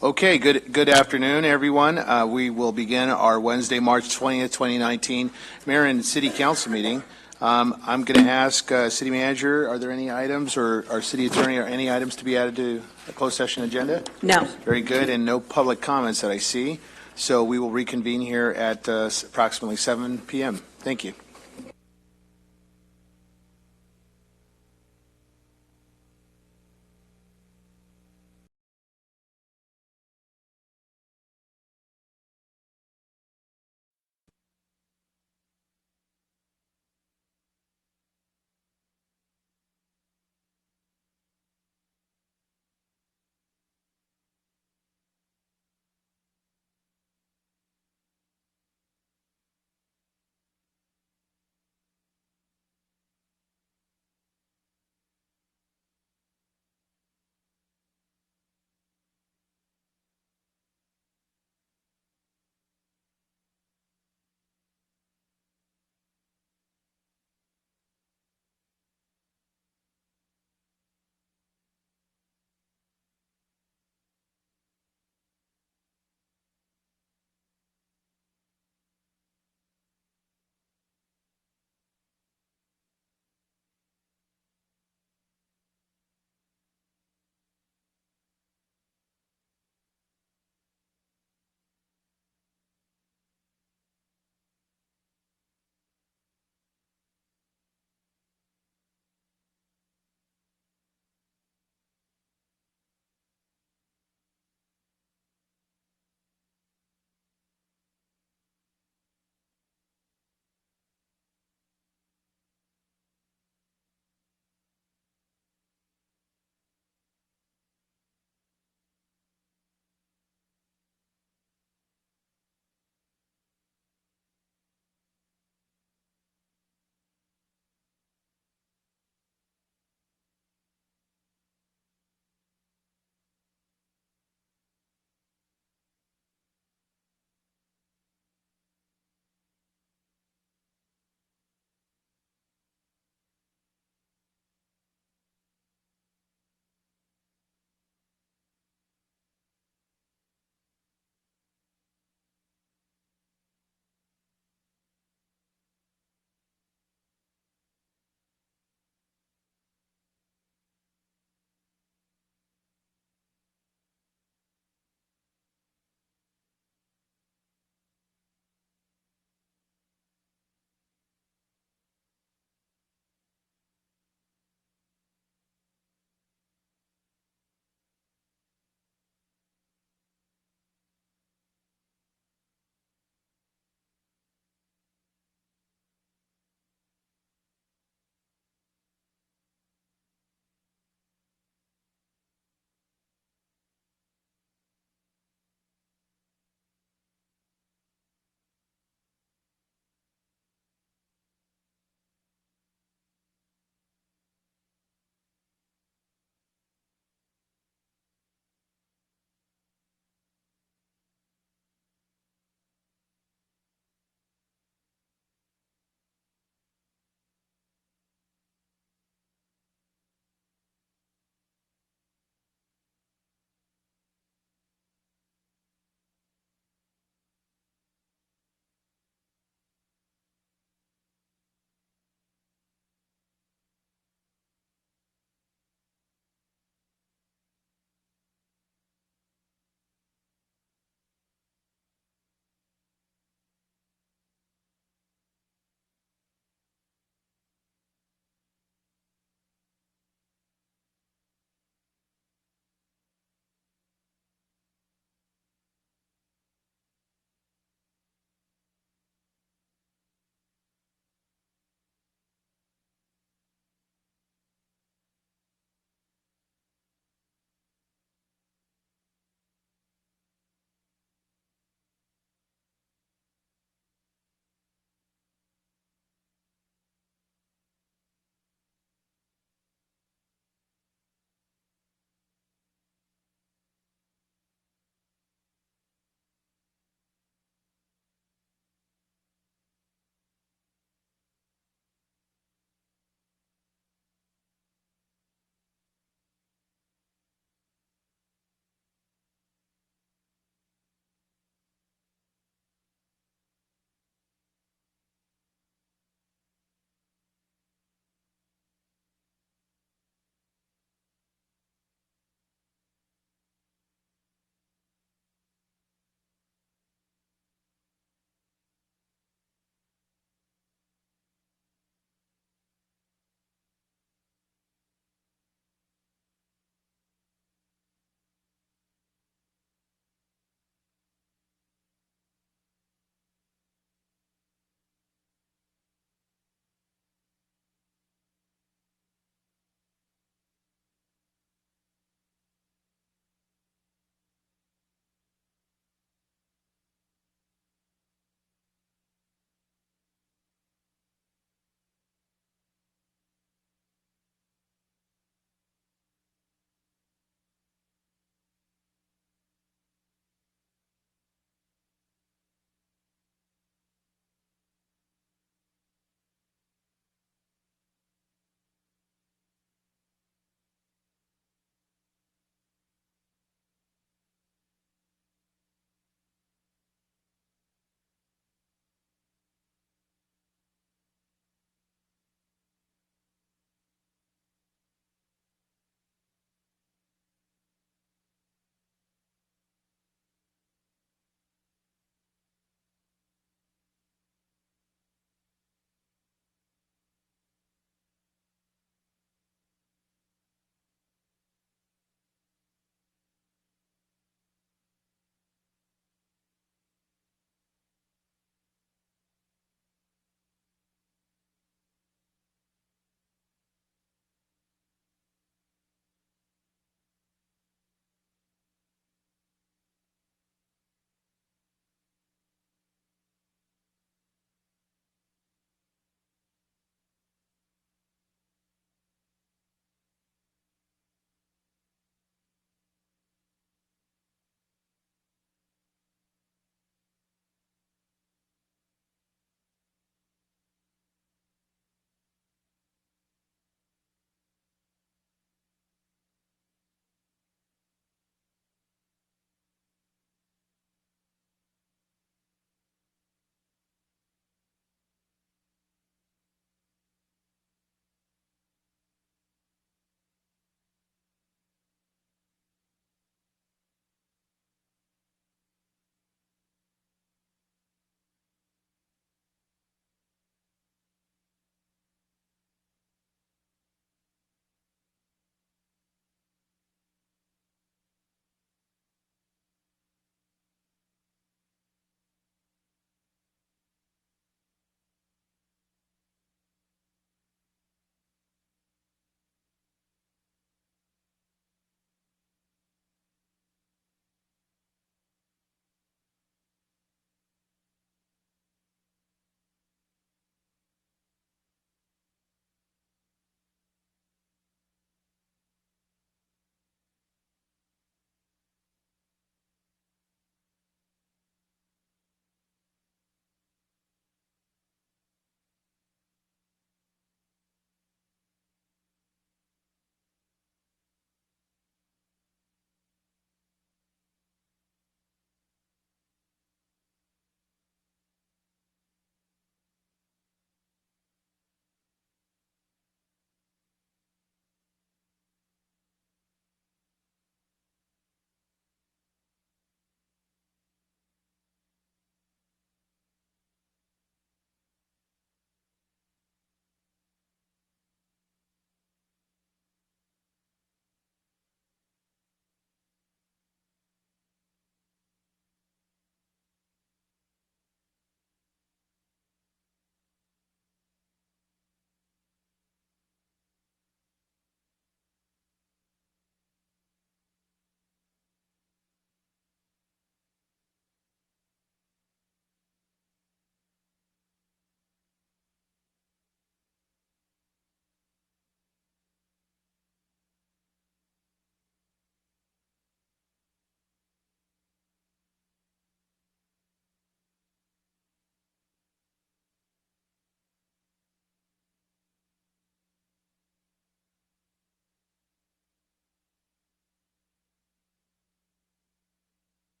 Okay, good afternoon, everyone. We will begin our Wednesday, March 20th, 2019 Mayor and City Council meeting. I'm going to ask City Manager, are there any items, or our City Attorney, are any items to be added to a closed session agenda? No. Very good, and no public comments that I see. So we will reconvene here at approximately 7 p.m. Thank you.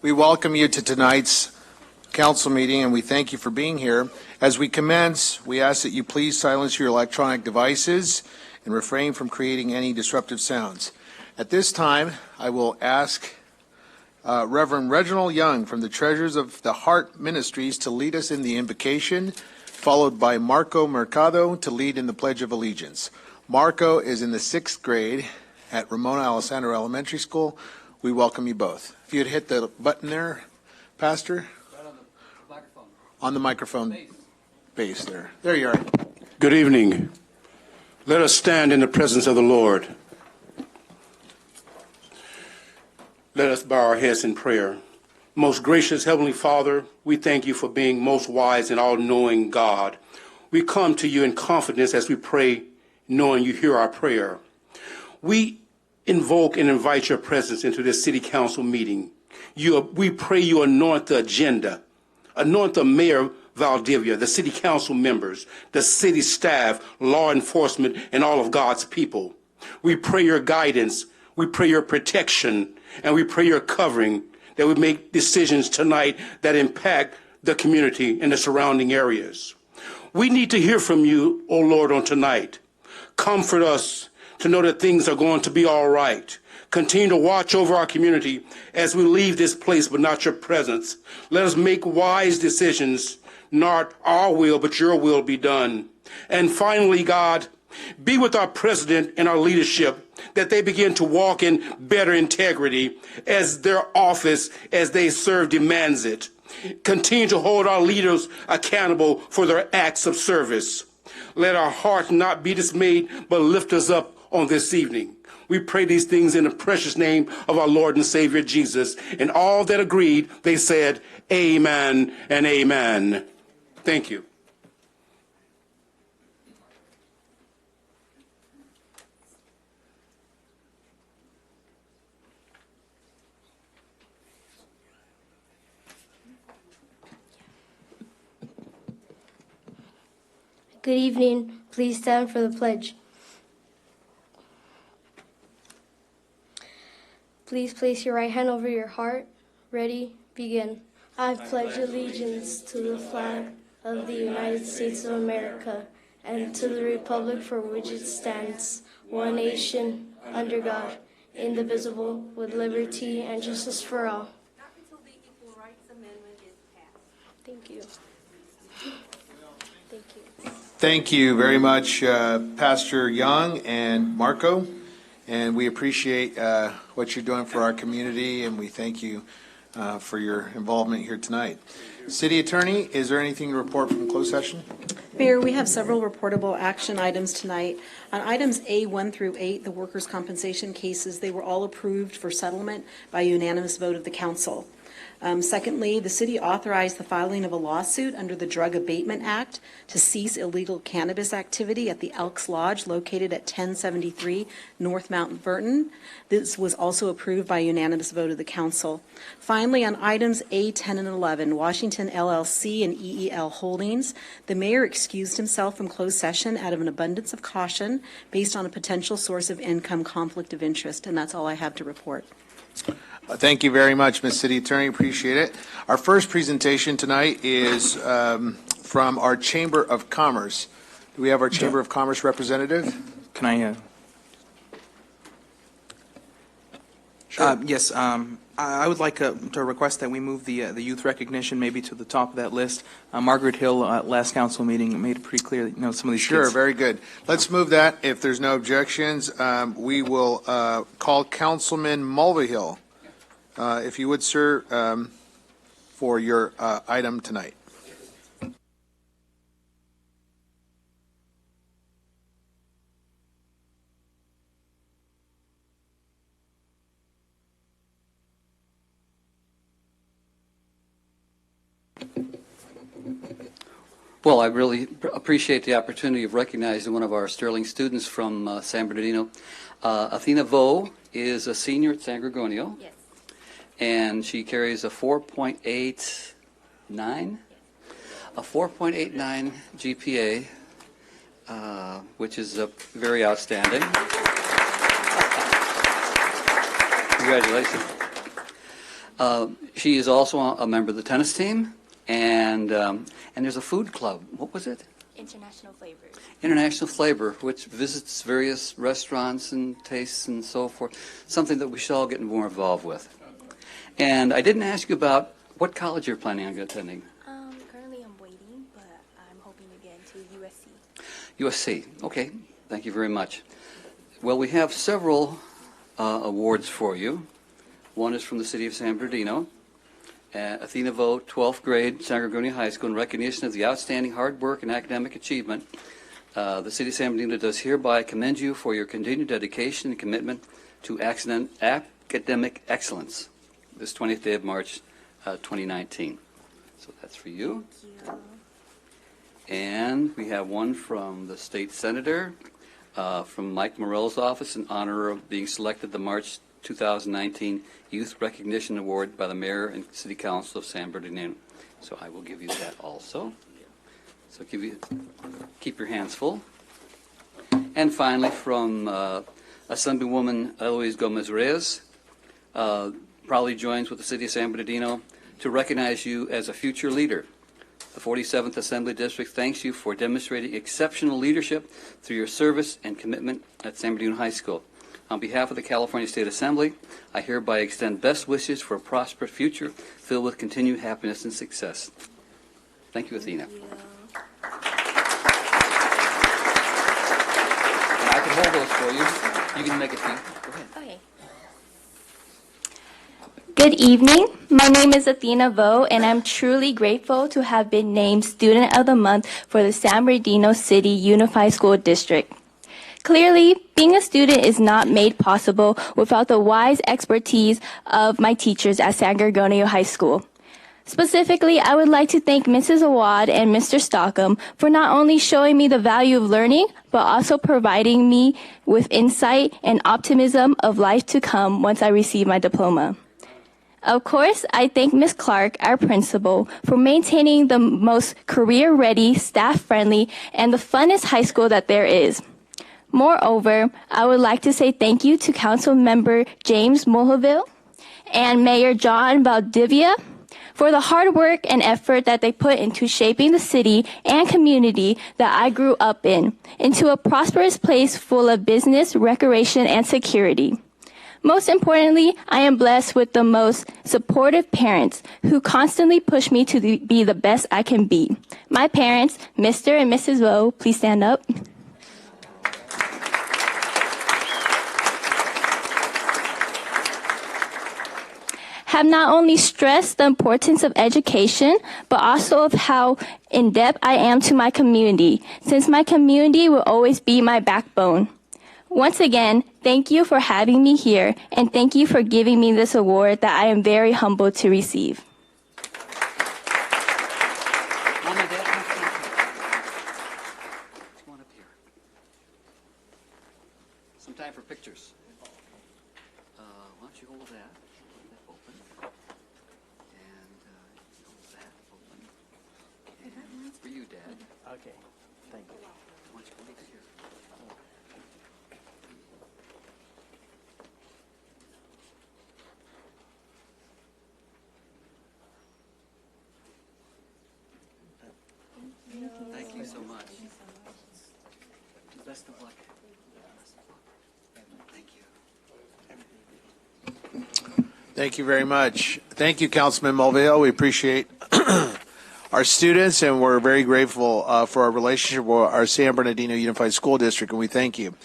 We welcome you to tonight's council meeting, and we thank you for being here. As we commence, we ask that you please silence your electronic devices and refrain from creating any disruptive sounds. At this time, I will ask Reverend Reginald Young from the Treasures of the Heart Ministries to lead us in the invocation, followed by Marco Mercado to lead in the Pledge of Allegiance. Marco is in the 6th grade at Ramona Alessandro Elementary School. We welcome you both. If you'd hit the button there, Pastor. Right on the microphone. On the microphone base there. There you are. Good evening. Let us stand in the presence of the Lord. Let us bow our heads in prayer. Most gracious Heavenly Father, we thank you for being most wise and all-knowing God. We come to you in confidence as we pray, knowing you hear our prayer. We invoke and invite your presence into this city council meeting. We pray you anoint the agenda, anoint the mayor Valdivia, the city council members, the city staff, law enforcement, and all of God's people. We pray your guidance, we pray your protection, and we pray your covering, that we make decisions tonight that impact the community and the surrounding areas. We need to hear from you, O Lord, on tonight. Comfort us to know that things are going to be all right. Continue to watch over our community as we leave this place, but not your presence. Let us make wise decisions, not our will, but your will be done. And finally, God, be with our president and our leadership, that they begin to walk in better integrity as their office, as they serve, demands it. Continue to hold our leaders accountable for their acts of service. Let our hearts not be dismayed, but lift us up on this evening. We pray these things in the precious name of our Lord and Savior Jesus. And all that agreed, they said, amen and amen. Thank you. Good evening. Please stand for the pledge. Please place your right hand over your heart. Ready? Begin. I pledge allegiance to the flag of the United States of America and to the republic for which it stands, one nation, under God, indivisible, with liberty and justice for all. Not until the Equal Rights Amendment is passed. Thank you. Thank you. Thank you very much, Pastor Young and Marco. And we appreciate what you're doing for our community, and we thank you for your involvement here tonight. City Attorney, is there anything to report from closed session? Mayor, we have several reportable action items tonight. On items A1 through 8, the workers' compensation cases, they were all approved for settlement by unanimous vote of the council. Secondly, the city authorized the filing of a lawsuit under the Drug Abatement Act to cease illegal cannabis activity at the Elks Lodge located at 1073 North Mount Vernon. This was also approved by unanimous vote of the council. Finally, on items A10 and 11, Washington LLC and EEL Holdings, the mayor excused himself from closed session out of an abundance of caution based on a potential source of income conflict of interest, and that's all I have to report. Thank you very much, Ms. City Attorney. Appreciate it. Our first presentation tonight is from our Chamber of Commerce. Do we have our Chamber of Commerce representative? Can I? Sure. Yes. I would like to request that we move the youth recognition maybe to the top of that list. Margaret Hill at last council meeting made it pretty clear that, some of these Sure, kids. very good. Let's move that. If there's no objections, we will call Councilman Mulvihill. If you would, sir, for your item tonight. Well, I really appreciate the opportunity of recognizing one of our sterling students from San Bernardino. Athena Vo is a senior at San Gorgonio. Yes. And she carries a 4.89? A 4.89 GPA, which is very outstanding. Congratulations. She is also a member of the tennis team, and there's a food club. What was it? International Flavors. International Flavor, which visits various restaurants and tastes and so forth, something that we should all get more involved with. And I didn't ask you about what college you're planning on attending. Currently I'm waiting, but I'm hoping to get into USC. USC, okay, thank you very much. Well, we have several awards for you. One is from the city of San Bernardino. Athena Vo, 12th grade, San Gregorio High School, in recognition of the outstanding hard work and academic achievement. The city of San Bernardino does hereby commend you for your continued dedication and commitment to academic excellence this 20th day of March 2019. So that's for you. Thank you. And we have one from the state senator, from Mike Morell's office, in honor of being selected the March 2019 Youth Recognition Award by the Mayor and City Council of San Bernardino. So I will give you that also. So keep your hands full. And finally, from Assemblywoman Eloise Gomez-Reyes, proudly joins with the City of San Bernardino to recognize you as a future leader. The 47th Assembly District thanks you for demonstrating exceptional leadership through your service and commitment at San Bernardino High School. On behalf of the California State Assembly, I hereby extend best wishes for a prosperous future filled with continued happiness and success. Thank you, Athena. Thank you. And I can hold those for you. You can make a few. Go ahead. Okay. Good evening. My name is Athena Vo, and I'm truly grateful to have been named Student of the Month for the San Bernardino City Unified School District. Clearly, being a student is not made possible without the wise expertise of my teachers at San Gregorio High School. Specifically, I would like to thank Mrs. Awad and Mr. Stockham for not only showing me the value of learning, but also providing me with insight and optimism of life to come once I receive my diploma. Of course, I thank Ms. Clark, our principal, for maintaining the most career-ready, staff-friendly, and the funnest high school that there is. Moreover, I would like to say thank you to Council Member James Mulhaville and Mayor John Valdivia for the hard work and effort that they put into shaping the city and community that I grew up in into a prosperous place full of business, recreation, and security. Most importantly, I am blessed with the most supportive parents who constantly push me to be the best I can be. My parents, Mr. and Mrs. Vo, please stand up. Have not only stressed the importance of education, but also of how in-depth I am to my community, since my community will always be my backbone. Once again, thank you for having me here, and thank you for giving me this award that I am very humbled to receive. Mom and Dad, come on up here. Some time for pictures. Why don't you hold that? Hold that open. And hold that open. And for you, Dad. Okay, thank you. Why don't you come over here? Thank you so much. Best of luck. Thank you. Thank you very much. Thank you, Councilman Mulvihill. We appreciate our students, and we're very grateful for our relationship with our San Bernardino Unified School District, and we thank you.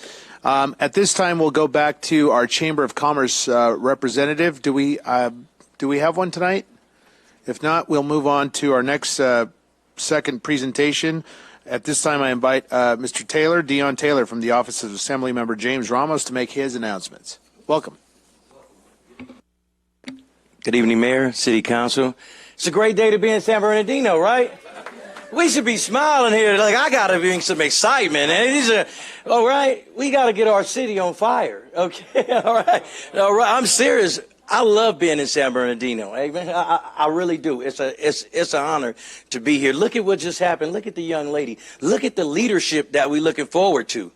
At this time, we'll go back to our Chamber of Commerce representative. Do we have one tonight? If not, we'll move on to our next second presentation. At this time, I invite Mr. Taylor, Dion Taylor, from the office of Assemblymember James Ramos, to make his announcements. Welcome. Good evening, Mayor, City Council. It's a great day to be in San Bernardino, right? We should be smiling here. Like, I got to bring some excitement. And all right, we got to get our city on fire. Okay, all right. I'm serious. I love being in San Bernardino. Amen. I really do. It's an honor to be here. Look at what just happened. Look at the young lady. Look at the leadership that we're looking forward to.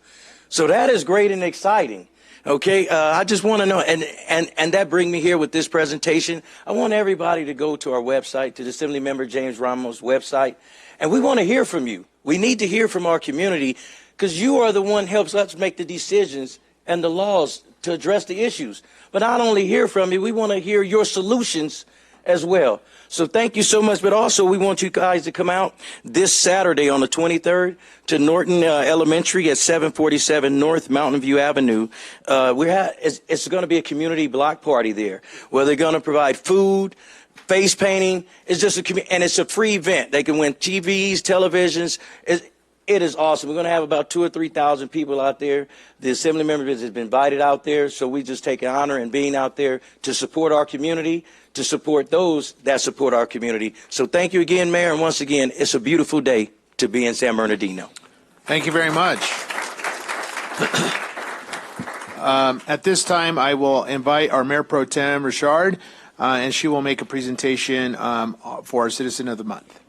So that is great and exciting. Okay, I just want to know, and that bring me here with this presentation. I want everybody to go to our website, to the Assemblymember James Ramos website, and we want to hear from you. We need to hear from our community because you are the one helps us make the decisions and the laws to address the issues. But not only hear from you, we want to hear your solutions as well. So thank you so much, but also we want you guys to come out this Saturday on the 23rd to Norton Elementary at 747 North Mountain View Avenue. It's going to be a community block party there where they're going to provide food, face painting. It's just and it's a free event. They can win TVs, televisions. It is awesome. We're going to have about 2,000 or 3,000 people out there. The Assembly members have been invited out there, so we just take an honor in being out there to support our community, to support those that support our community. So thank you again, Mayor, and once again, it's a beautiful day to be in San Bernardino. Thank you very much. At this time, I will invite our Mayor Pro Tem, Richard, and she will make a presentation for our Citizen of the Month.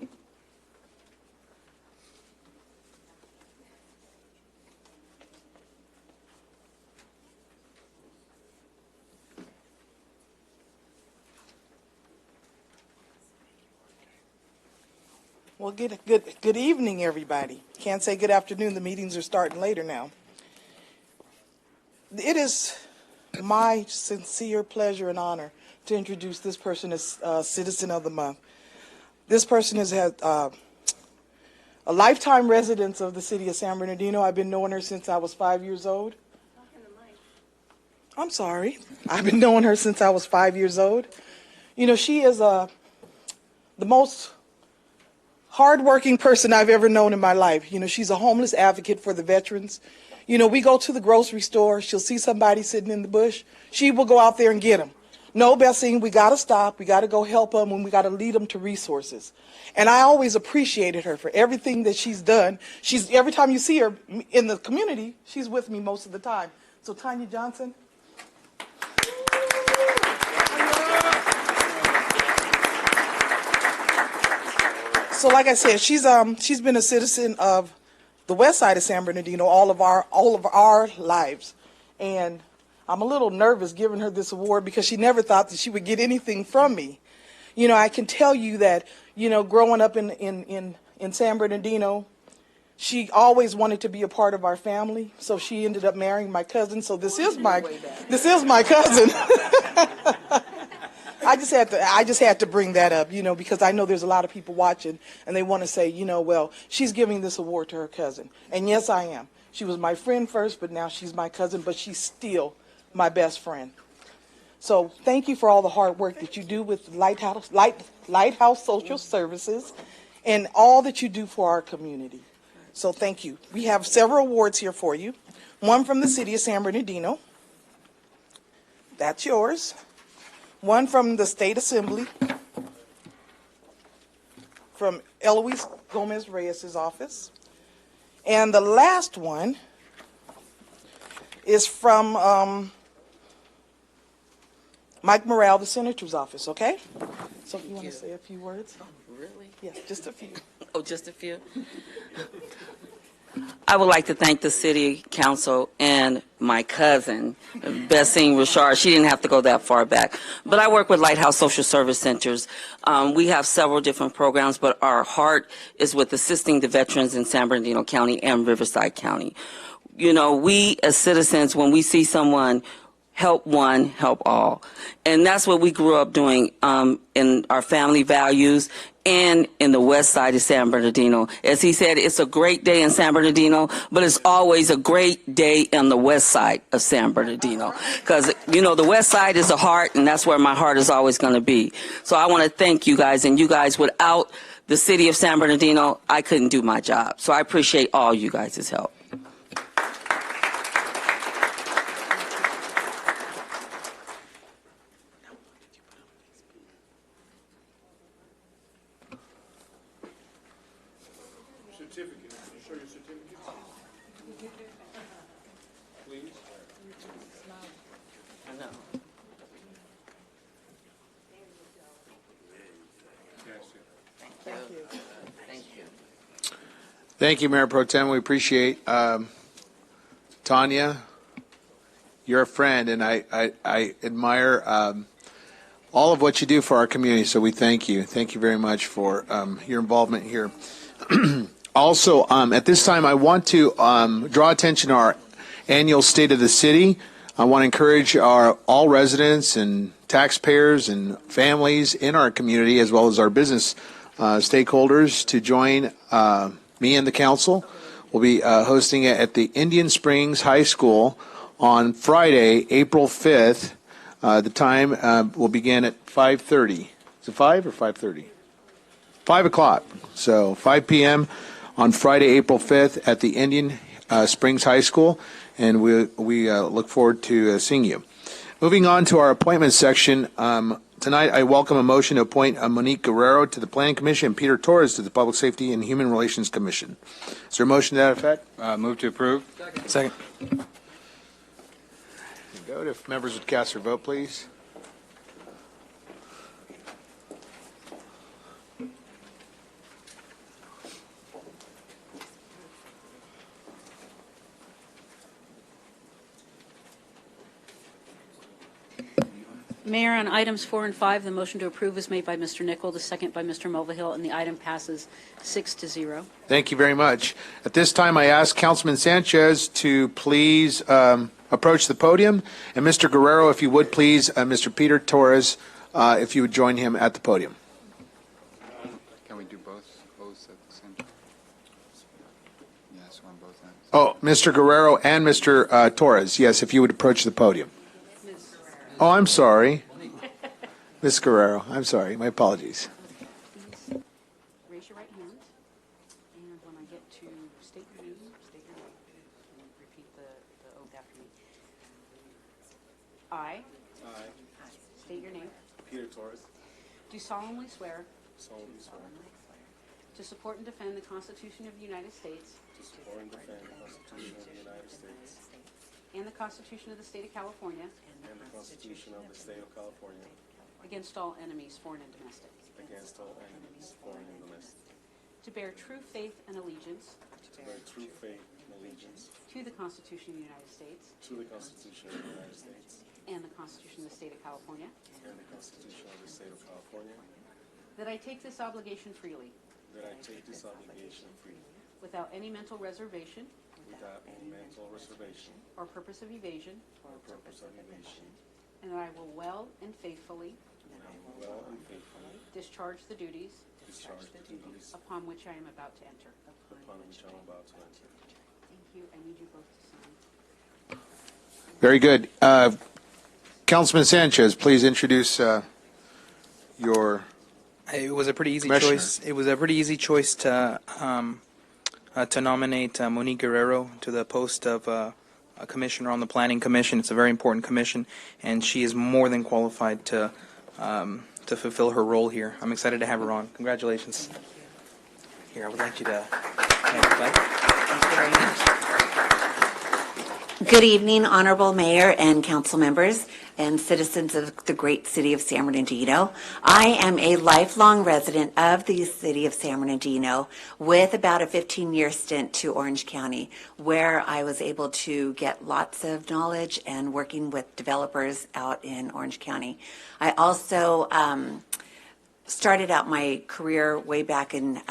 Well, good evening, everybody. Can't say good afternoon. The meetings are starting later now. It is my sincere pleasure and honor to introduce this person as Citizen of the Month. This person has had a lifetime residence of the city of San Bernardino. I've been knowing her since I was 5 years old. I'm sorry. I've been knowing her since I was 5 years old. You know, she is the most hardworking person I've ever known in my life. You know, she's a homeless advocate for the veterans. You know, we go to the grocery store. She'll see somebody sitting in the bush. She will go out there and get them. No, Bessie, we got to stop. We got to go help them, and we got to lead them to resources. And I always appreciated her for everything that she's done. Every time you see her in the community, she's with me most of the time. So Tanya Johnson. So like I said, she's been a citizen of the west side of San Bernardino all of our lives. And I'm a little nervous giving her this award because she never thought that she would get anything from me. You know, I can tell you that, you know, growing up in San Bernardino, she always wanted to be a part of our family. So she ended up marrying my cousin. So this is my cousin. I just had to bring that up, you know, because I know there's a lot of people watching and they want to say, you know, well, she's giving this award to her cousin. And yes, I am. She was my friend first, but now she's my cousin, but she's still my best friend. So thank you for all the hard work that you do with Lighthouse Social Services and all that you do for our community. So thank you. We have several awards here for you. One from the city of San Bernardino. That's yours. One from the State Assembly, from Eloise Gomez Reyes' office. And the last one is from Mike Morrell, the Senator's office, okay? So if you want to say a few words? Oh, really? Yes, just a few. Oh, just a few? I would like to thank the city council and my cousin, Bessine Richard. She didn't have to go that far back. But I work with Lighthouse Social Service Centers. We have several different programs, but our heart is with assisting the veterans in San Bernardino County and Riverside County. You know, we as citizens, when we see someone, help one, help all. And that's what we grew up doing in our family values and in the west side of San Bernardino. As he said, it's a great day in San Bernardino, but it's always a great day on the west side of San Bernardino. Because, you know, the west side is a heart, and that's where my heart is always going to be. So I want to thank you guys, and you guys, without the city of San Bernardino, I couldn't do my job. So I appreciate all you guys' help. Thank you, Mayor Pro Tem. We appreciate Tanya. you're a friend, and I admire all of what you do for our community, so we thank you. Thank you very much for your involvement here. Also, at this time, I want to draw attention to our annual State of the City. I want to encourage all residents and taxpayers and families in our community, as well as our business stakeholders, to join me and the council. We'll be hosting it at the Indian Springs High School on Friday, April 5th. The time will begin at 5:30. Is it 5 or 5:30? 5 o'clock. So 5 p.m. on Friday, April 5th at the Indian Springs High School, and we look forward to seeing you. Moving on to our appointment section, tonight I welcome a motion to appoint Monique Guerrero to the Planning Commission and Peter Torres to the Public Safety and Human Relations Commission. Is there a motion to that effect? Move to approve. Second. Go. If members would cast their vote, please. Mayor, on items 4 and 5, the motion to approve is made by Mr. Nichol, the second by Mr. Mulvihill, and the item passes 6-0. Thank you very much. At this time, I ask Councilman Sanchez to please approach the podium, and Mr. Guerrero, if you would please, Mr. Peter Torres, if you would join him at the podium. Can we do both at the same time? Yes, on both ends. Oh, Mr. Guerrero and Mr. Torres, yes, if you would approach the podium. Oh, I'm sorry. Ms. Guerrero, I'm sorry. My apologies. Raise your right hand, and when I get to state your name, and repeat the oath after me. I state your name. Peter Torres. Do solemnly swear Solemnly swear to support and defend the Constitution of the United States to support and defend the Constitution of the United States and the Constitution of the State of California and the Constitution of the State of California against all enemies, foreign and domestic. against all enemies, foreign and domestic, To bear true faith and allegiance to bear true faith and allegiance to the Constitution of the United States to the Constitution of the United States and the Constitution of the State of California. and the Constitution of the State of California, That I take this obligation freely, that I take this obligation freely, without any mental reservation without any mental reservation or purpose of evasion, or purpose of evasion, and that I will well and faithfully and I will well and faithfully discharge the duties discharge the duties upon which I am about to enter. upon which I am about to enter. Thank you. I need you both to sign. Very good. Councilman Sanchez, please introduce your... It was a pretty easy Commissioner. choice. It was a pretty easy choice to nominate Monique Guerrero to the post of a commissioner on the Planning Commission. It's a very important commission, and she is more than qualified to fulfill her role here. I'm excited to have her on. Congratulations. Here, I would like you to hand the flag. Thank you very much. Good evening, Honorable Mayor and council members and citizens of the great city of San Bernardino. I am a lifelong resident of the city of San Bernardino with about a 15-year stint to Orange County, where I was able to get lots of knowledge and working with developers out in Orange County. I also started out my career way back in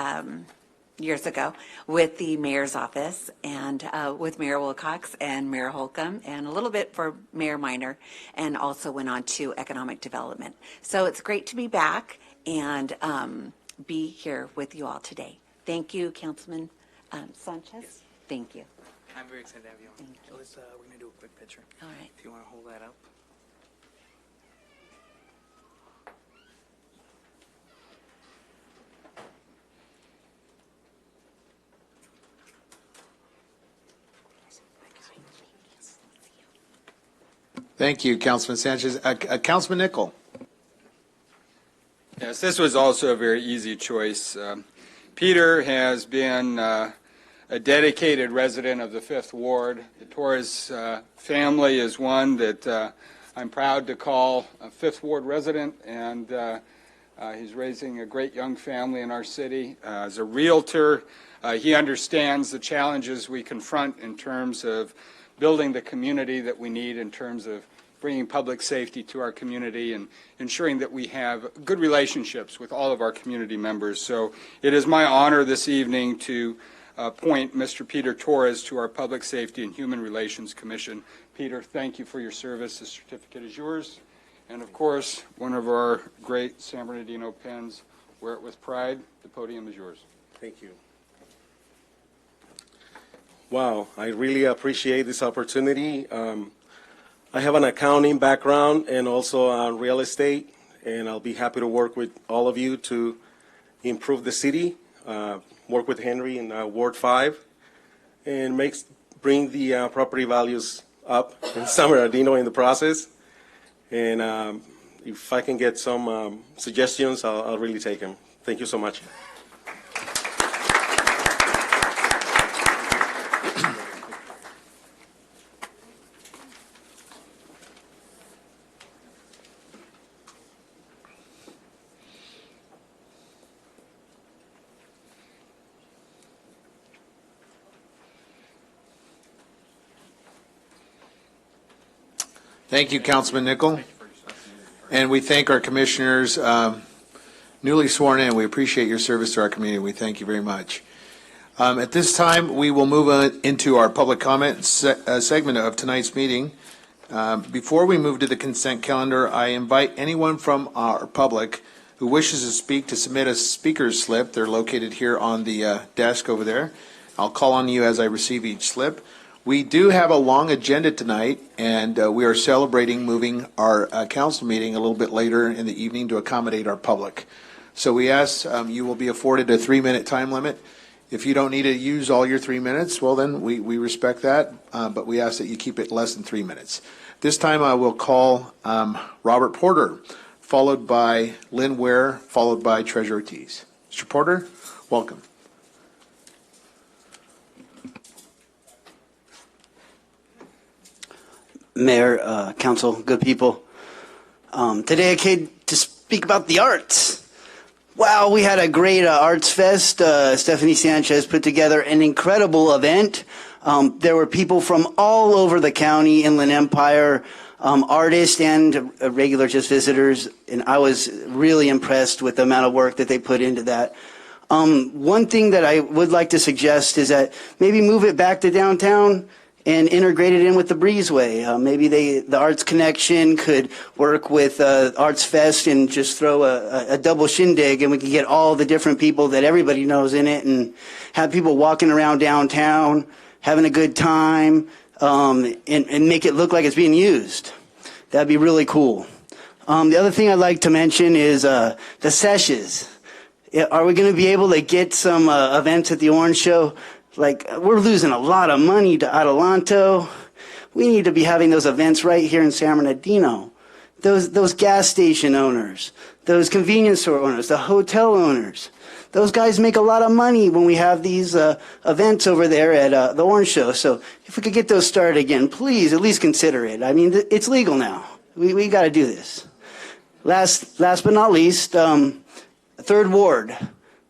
years ago with the mayor's office and with Mayor Wilcox and Mayor Holcomb and a little bit for Mayor Minor, and also went on to economic development. So it's great to be back and be here with you all today. Thank you, Councilman Sanchez. Thank you. I'm very excited to have you on. Thank you. We're going to do a quick picture. All right. If you want to hold that up. Thank you, Councilman Sanchez. Councilman Nichol. Yes, this was also a very easy choice. Peter has been a dedicated resident of the 5th Ward. The Torres family is one that I'm proud to call a 5th Ward resident, and he's raising a great young family in our city. As a realtor, he understands the challenges we confront in terms of building the community that we need in terms of bringing public safety to our community and ensuring that we have good relationships with all of our community members. So it is my honor this evening to appoint Mr. Peter Torres to our Public Safety and Human Relations Commission. Peter, thank you for your service. The certificate is yours. And of course, one of our great San Bernardino pens, wear it with pride. The podium is yours. Thank you. Wow, I really appreciate this opportunity. I have an accounting background and also real estate, and I'll be happy to work with all of you to improve the city, work with Henry in Ward 5, and bring the property values up in San Bernardino in the process. And if I can get some suggestions, I'll really take them. Thank you so much. Thank you, Councilman Nickel. And we thank our commissioners newly sworn in. We appreciate your service to our community. We thank you very much. At this time, we will move into our public comment segment of tonight's meeting. Before we move to the consent calendar, I invite anyone from our public who wishes to speak to submit a speaker's slip. They're located here on the desk over there. I'll call on you as I receive each slip. We do have a long agenda tonight, and we are celebrating moving our council meeting a little bit later in the evening to accommodate our public. So we ask you will be afforded a 3-minute time limit. If you don't need to use all your 3 minutes, well then we respect that, but we ask that you keep it less than 3 minutes. This time I will call Robert Porter, followed by Lynn Ware, followed by Treasurer Ortiz. Mr. Porter, welcome. Mayor, council, good people. Today I came to speak about the arts. Wow, we had a great Arts Fest. Stephanie Sanchez put together an incredible event. There were people from all over the county, Inland Empire, artists and regular just visitors, and I was really impressed with the amount of work that they put into that. One thing that I would like to suggest is that maybe move it back to downtown and integrate it in with the Breezeway. Maybe the Arts Connection could work with Arts Fest and just throw a double shindig, and we could get all the different people that everybody knows in it and have people walking around downtown, having a good time, and make it look like it's being used. That'd be really cool. The other thing I'd like to mention is the sessions. Are we going to be able to get some events at the Orange Show? Like, we're losing a lot of money to Adelanto. We need to be having those events right here in San Bernardino. Those gas station owners, those convenience store owners, the hotel owners, those guys make a lot of money when we have these events over there at the Orange Show. So if we could get those started again, please at least consider it. I mean, it's legal now. We got to do this. Last but not least, Third Ward.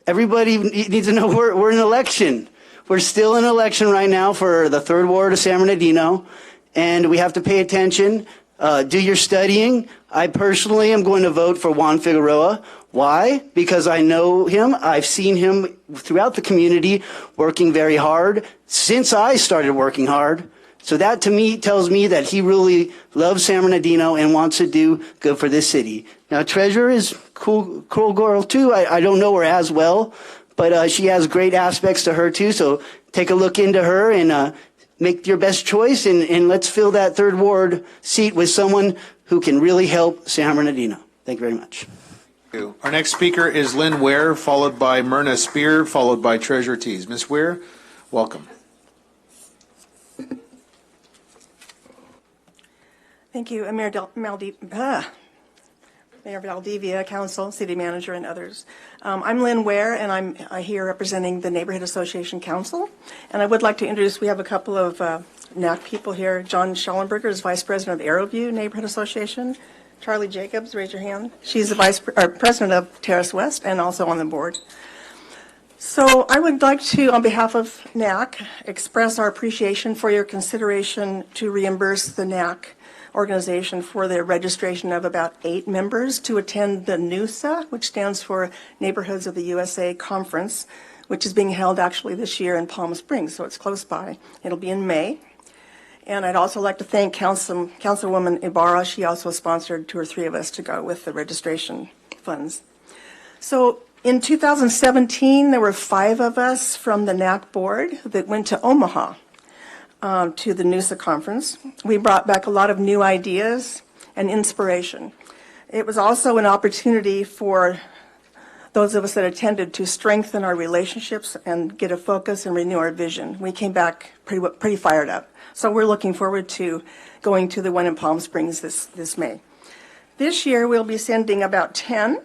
Everybody needs to know we're in an election. We're still in an election right now for the Third Ward of San Bernardino, and we have to pay attention. Do your studying. I personally am going to vote for Juan Figueroa. Why? Because I know him. I've seen him throughout the community working very hard since I started working hard. So that to me tells me that he really loves San Bernardino and wants to do good for this city. Now, Treasurer is cool girl too. I don't know her as well, but she has great aspects to her too. So take a look into her and make your best choice, and let's fill that Third Ward seat with someone who can really help San Bernardino. Thank you very much. Our next speaker is Lynn Ware, followed by Myrna Spear, followed by Treasurer Ortiz. Ms. Ware, welcome. Thank you, Mayor Valdivia, Council, City Manager, and others. I'm Lynn Ware, and I'm here representing the Neighborhood Association Council. And I would like to introduce, we have a couple of NAC people here. John Schallenberger is Vice President of Arrowview Neighborhood Association. Charlie Jacobs, raise your hand. She's the President of Terrace West and also on the board. So I would like to, on behalf of NAC, express our appreciation for your consideration to reimburse the NAC organization for their registration of about 8 members to attend the NUSA, which stands for Neighborhoods of the USA Conference, which is being held actually this year in Palm Springs, so it's close by. It'll be in May. And I'd also like to thank Councilwoman Ibarra. She also sponsored 2 or 3 of us to go with the registration funds. So in 2017, there were 5 of us from the NAC board that went to Omaha to the NUSA conference. We brought back a lot of new ideas and inspiration. It was also an opportunity for those of us that attended to strengthen our relationships and get a focus and renew our vision. We came back pretty fired up. So we're looking forward to going to the one in Palm Springs this May. This year, we'll be sending about 10,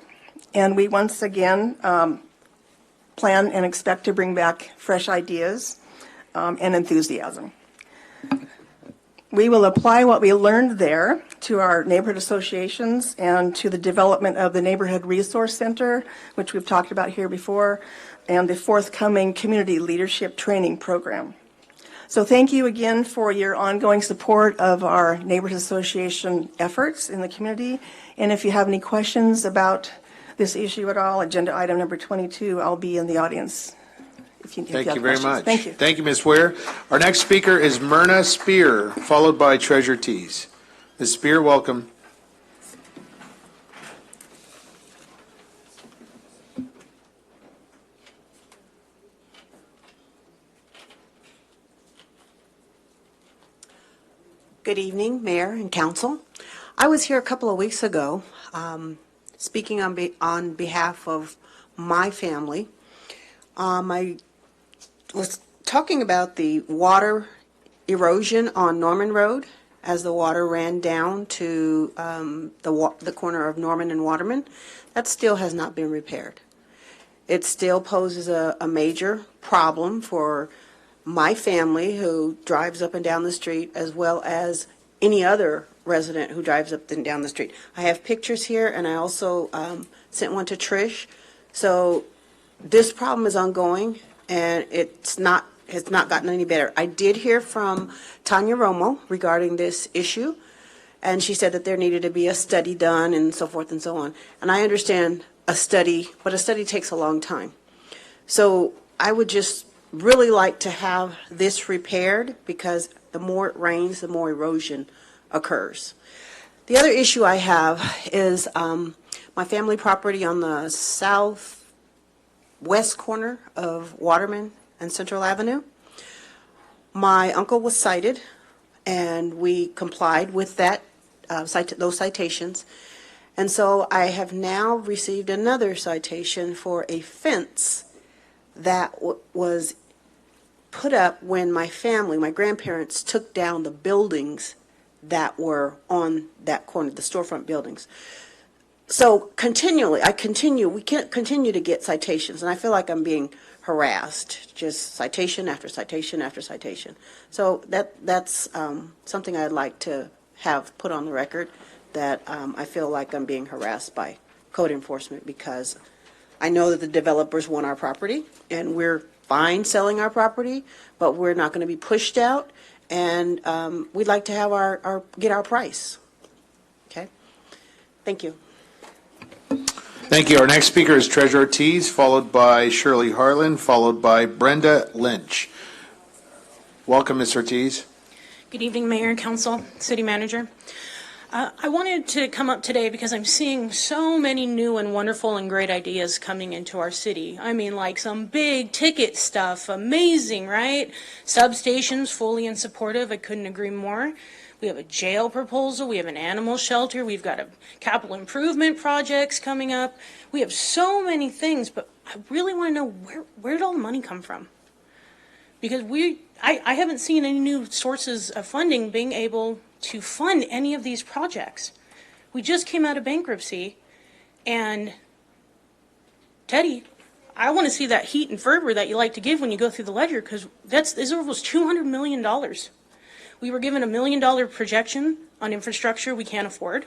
and we once again plan and expect to bring back fresh ideas and enthusiasm. We will apply what we learned there to our neighborhood associations and to the development of the Neighborhood Resource Center, which we've talked about here before, and the forthcoming Community Leadership Training Program. So thank you again for your ongoing support of our neighborhood association efforts in the community. And if you have any questions about this issue at all, agenda item number 22, I'll be in the audience. Thank you very much. Thank you. Thank you, Ms. Ware. Our next speaker is Myrna Spear, followed by Treasurer Tees. Ms. Spear, welcome. Good evening, Mayor and Council. I was here a couple of weeks ago speaking on behalf of my family. I was talking about the water erosion on Norman Road as the water ran down to the corner of Norman and Waterman. That still has not been repaired. It still poses a major problem for my family who drives up and down the street, as well as any other resident who drives up and down the street. I have pictures here, and I also sent one to Trish. So this problem is ongoing, and has not gotten any better. I did hear from Tanya Romo regarding this issue, and she said that there needed to be a study done and so forth and so on. And I understand a study, but a study takes a long time. So I would just really like to have this repaired, because the more it rains, the more erosion occurs. The other issue I have is my family property on the southwest corner of Waterman and Central Avenue. My uncle was cited, and we complied with that those citations. And so I have now received another citation for a fence that was put up when my family, my grandparents, took down the buildings that were on that corner, the storefront buildings. So we can't continue to get citations, and I feel like I'm being harassed, just citation after citation after citation. So that's something I'd like to have put on the record, that I feel like I'm being harassed by code enforcement, because I know that the developers want our property, and we're fine selling our property, but we're not going to be pushed out, and we'd like to have get our price. Okay? Thank you. Thank you. Our next speaker is Treasurer Tees, followed by Shirley Harlan, followed by Brenda Lynch. Welcome, Ms. Ortiz. Good evening, Mayor, Council, City Manager. I wanted to come up today because I'm seeing so many new and wonderful and great ideas coming into our city. I mean, like some big ticket stuff, amazing, right? Substations, fully in supportive, I couldn't agree more. We have a jail proposal, we have an animal shelter, we've got a capital improvement projects coming up. We have so many things, but I really want to know where did all the money come from? Because I haven't seen any new sources of funding being able to fund any of these projects. We just came out of bankruptcy, and Teddy, I want to see that heat and fervor that you like to give when you go through the ledger, because this was $200 million. We were given $1 million projection on infrastructure we can't afford.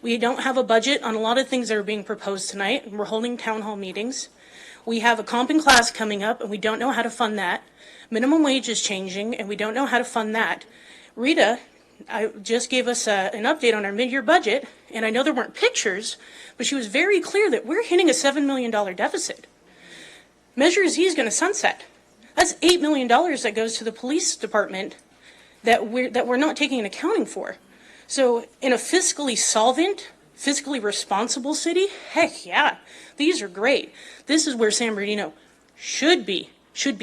We don't have a budget on a lot of things that are being proposed tonight, and we're holding town hall meetings. We have a comp and class coming up, and we don't know how to fund that. Minimum wage is changing, and we don't know how to fund that. Rita, I just gave us an update on our mid-year budget, and I know there weren't pictures, but she was very clear that we're hitting a $7 million deficit. Measure Z is going to sunset. That's $8 million that goes to the police department that we're not taking an accounting for. So in a fiscally solvent, fiscally responsible city, heck yeah, these are great. This is where San Bernardino should be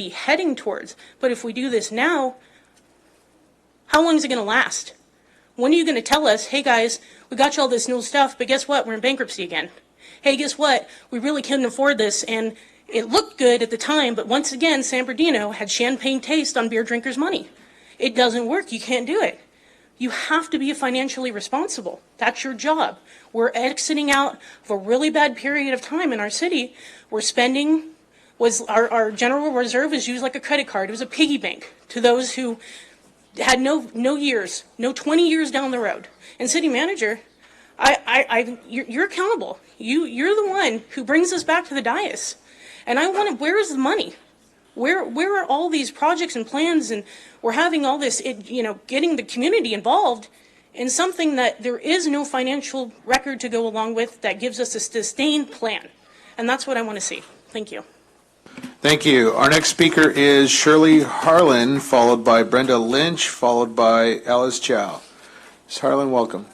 heading towards. But if we do this now, how long is it going to last? When are you going to tell us, hey guys, we got you all this new stuff, but guess what? We're in bankruptcy again. Hey, guess what? We really couldn't afford this, and it looked good at the time, but once again, San Bernardino had champagne taste on beer drinkers' money. It doesn't work. You can't do it. You have to be financially responsible. That's your job. We're exiting out of a really bad period of time in our city where spending was, our general reserve was used like a credit card. It was a piggy bank to those who had no 20 years down the road. And city manager, you're accountable. You're the one who brings us back to the dais. And I want to, where is the money? Where are all these projects and plans? And we're having all this, getting the community involved in something that there is no financial record to go along with that gives us a sustained plan. And that's what I want to see. Thank you. Thank you. Our next speaker is Shirley Harlan, followed by Brenda Lynch, followed by Alice Chow. Ms. Harlan, welcome.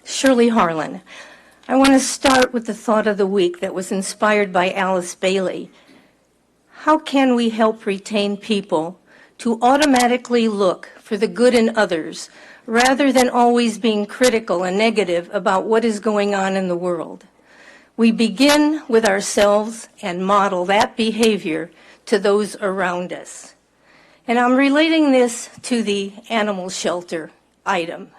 Shirley Harlan. I want to start with the thought of the week that was inspired by Alice Bailey. How can we help retain people to automatically look for the good in others rather than always being critical and negative about what is going on in the world? We begin with ourselves and model that behavior to those around us. And I'm relating this to the animal shelter item.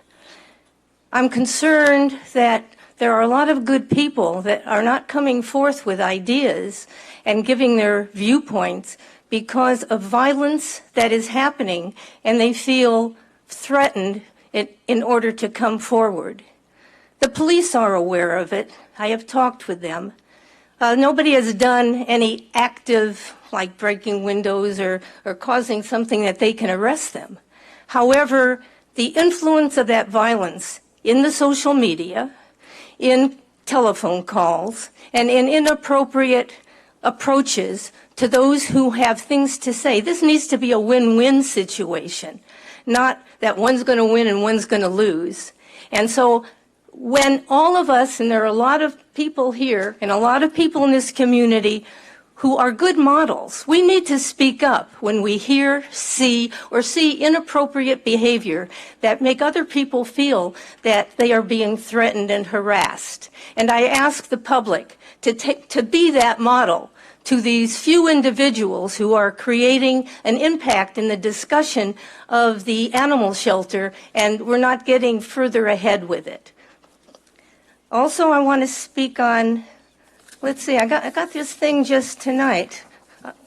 I'm concerned that there are a lot of good people that are not coming forth with ideas and giving their viewpoints because of violence that is happening, and they feel threatened in order to come forward. The police are aware of it. I have talked with them. Nobody has done any active, like breaking windows or causing something that they can arrest them. However, the influence of that violence in the social media, in telephone calls, and in inappropriate approaches to those who have things to say. This needs to be a win-win situation, not that one's going to win and one's going to lose. And so when all of us, and there are a lot of people here and a lot of people in this community who are good models, we need to speak up when we hear, see, or see inappropriate behavior that make other people feel that they are being threatened and harassed. And I ask the public to be that model to these few individuals who are creating an impact in the discussion of the animal shelter, and we're not getting further ahead with it. Also, I want to speak on, let's see, I got this thing just tonight.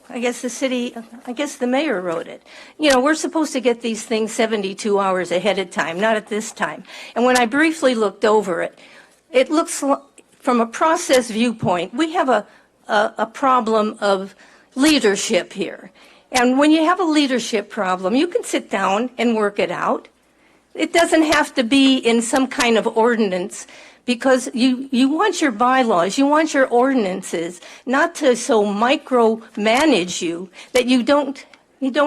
I guess the mayor wrote it. You know, we're supposed to get these things 72 hours ahead of time, not at this time. And when I briefly looked over it, it looks, from a process viewpoint, we have a problem of leadership here. And when you have a leadership problem, you can sit down and work it out. It doesn't have to be in some kind of ordinance, because you want your bylaws, you want your ordinances not to so micromanage you that you don't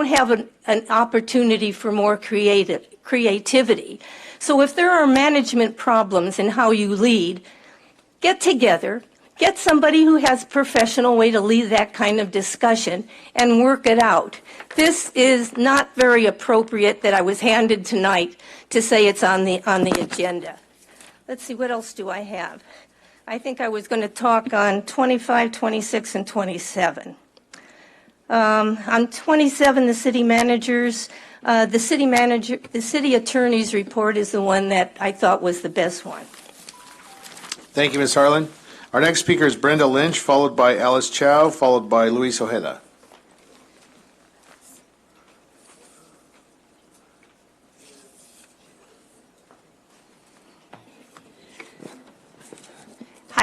have an opportunity for more creativity. So if there are management problems in how you lead, get together, get somebody who has a professional way to lead that kind of discussion and work it out. This is not very appropriate that I was handed tonight to say it's on the agenda. Let's see, what else do I have? I think I was going to talk on 25, 26, and 27. On 27, the city attorney's report is the one that I thought was the best one. Thank you, Ms. Harlan. Our next speaker is Brenda Lynch, followed by Alice Chow, followed by Luis Ojeda.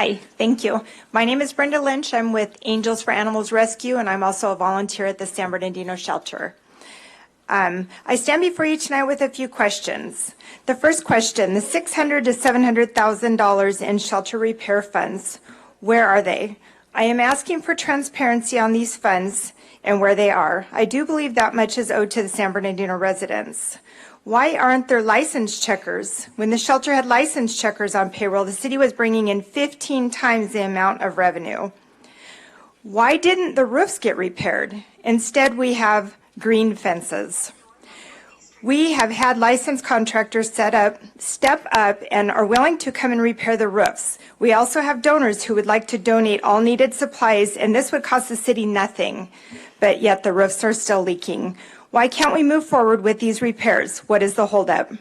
Hi, thank you. My name is Brenda Lynch. I'm with Angels for Animals Rescue, and I'm also a volunteer at the San Bernardino Shelter. I stand before you tonight with a few questions. The first question, the $600,000 to $700,000 in shelter repair funds, where are they? I am asking for transparency on these funds and where they are. I do believe that much is owed to the San Bernardino residents. Why aren't there license checkers? When the shelter had license checkers on payroll, the city was bringing in 15 times the amount of revenue. Why didn't the roofs get repaired? Instead, we have green fences. We have had licensed contractors step up and are willing to come and repair the roofs. We also have donors who would like to donate all needed supplies, and this would cost the city nothing, but yet the roofs are still leaking. Why can't we move forward with these repairs? What is the holdup?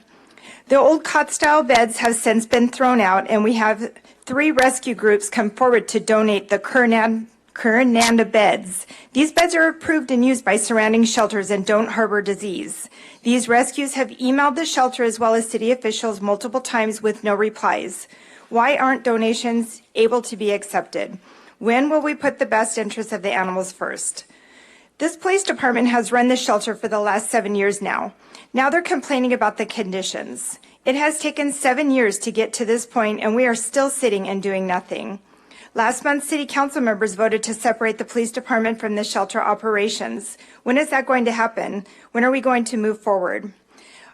The old cot-style beds have since been thrown out, and we have 3 rescue groups come forward to donate the Curananda beds. These beds are approved and used by surrounding shelters and don't harbor disease. These rescues have emailed the shelter as well as city officials multiple times with no replies. Why aren't donations able to be accepted? When will we put the best interests of the animals first? This police department has run the shelter for the last 7 years now. Now they're complaining about the conditions. It has taken 7 years to get to this point, and we are still sitting and doing nothing. Last month, city council members voted to separate the police department from the shelter operations. When is that going to happen? When are we going to move forward?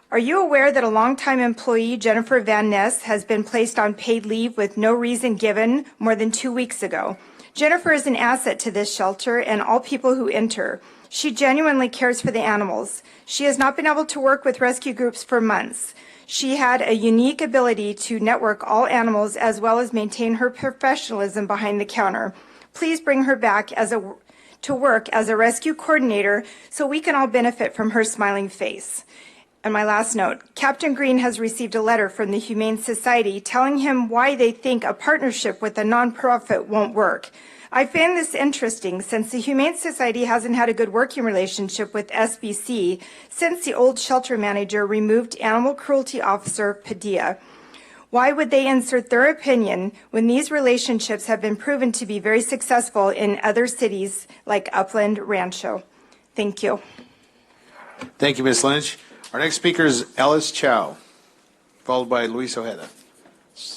Are you aware that a longtime employee, Jennifer Van Ness, has been placed on paid leave with no reason given more than 2 weeks ago? Jennifer is an asset to this shelter and all people who enter. She genuinely cares for the animals. She has not been able to work with rescue groups for months. She had a unique ability to network all animals as well as maintain her professionalism behind the counter. Please bring her back to work as a rescue coordinator so we can all benefit from her smiling face. And my last note, Captain Green has received a letter from the Humane Society telling him why they think a partnership with a nonprofit won't work. I find this interesting since the Humane Society hasn't had a good working relationship with SBC since the old shelter manager removed animal cruelty officer Padilla. Why would they insert their opinion when these relationships have been proven to be very successful in other cities like Upland Rancho? Thank you. Thank you, Ms. Lynch. Our next speaker is Alice Chow, followed by Luis Ojeda.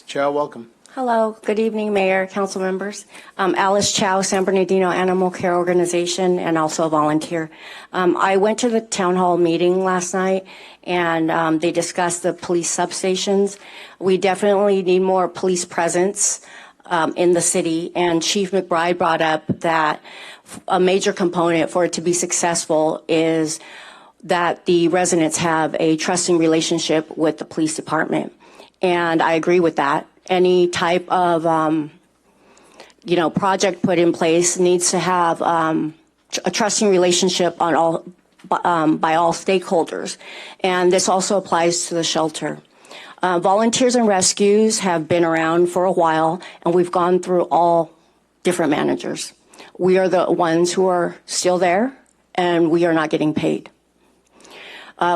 Chow, welcome. Hello, good evening, Mayor, council members. Alice Chow, San Bernardino Animal Care Organization, and also a volunteer. I went to the town hall meeting last night, and they discussed the police substations. We definitely need more police presence in the city, and Chief McBride brought up that a major component for it to be successful is that the residents have a trusting relationship with the police department. And I agree with that. Any type of, project put in place needs to have a trusting relationship on all, by all stakeholders. And this also applies to the shelter. Volunteers and rescues have been around for a while, and we've gone through all different managers. We are the ones who are still there, and we are not getting paid.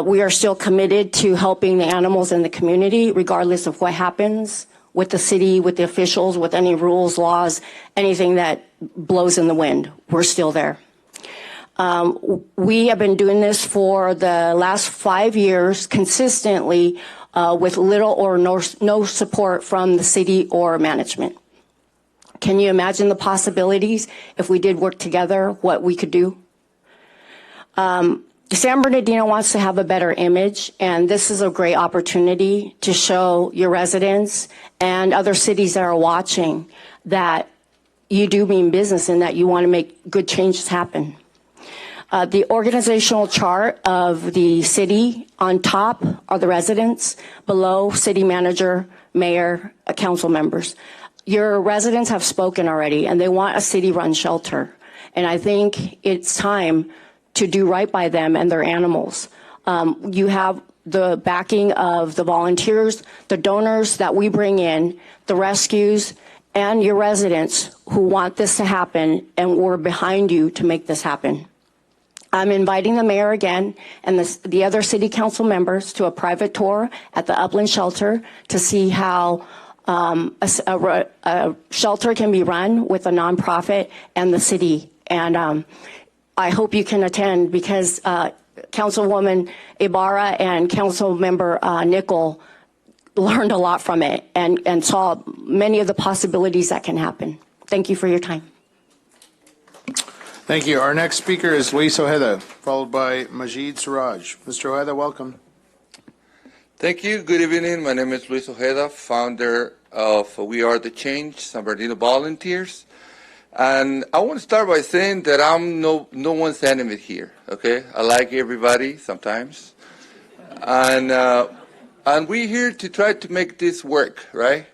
We are still committed to helping the animals in the community, regardless of what happens with the city, with the officials, with any rules, laws, anything that blows in the wind. We're still there. We have been doing this for the last 5 years consistently with little or no support from the city or management. Can you imagine the possibilities if we did work together, what we could do? San Bernardino wants to have a better image, and this is a great opportunity to show your residents and other cities that are watching that you do mean business and that you want to make good changes happen. The organizational chart of the city, on top are the residents, below city manager, mayor, council members. Your residents have spoken already, and they want a city-run shelter. And I think it's time to do right by them and their animals. You have the backing of the volunteers, the donors that we bring in, the rescues, and your residents who want this to happen, and we're behind you to make this happen. I'm inviting the mayor again and the other city council members to a private tour at the Upland Shelter to see how a shelter can be run with a nonprofit and the city. And I hope you can attend because Councilwoman Ibarra and Councilmember Nickel learned a lot from it and saw many of the possibilities that can happen. Thank you for your time. Thank you. Our next speaker is Luis Ojeda, followed by Majid Siraj. Mr. Ojeda, welcome. Thank you. Good evening. My name is Luis Ojeda, founder of We Are the Change, San Bernardino Volunteers. And I want to start by saying that I'm no one's enemy here, okay? I like everybody sometimes. And we're here to try to make this work, right?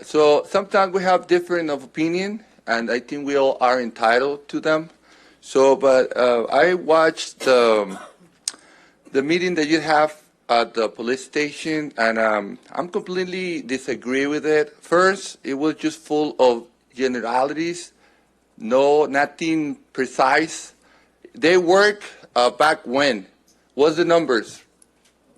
So sometimes we have different of opinion, and I think we all are entitled to them. So, but I watched the meeting that you have at the police station, and I'm completely disagree with it. First, it was just full of generalities, nothing precise. They work back when? What's the numbers,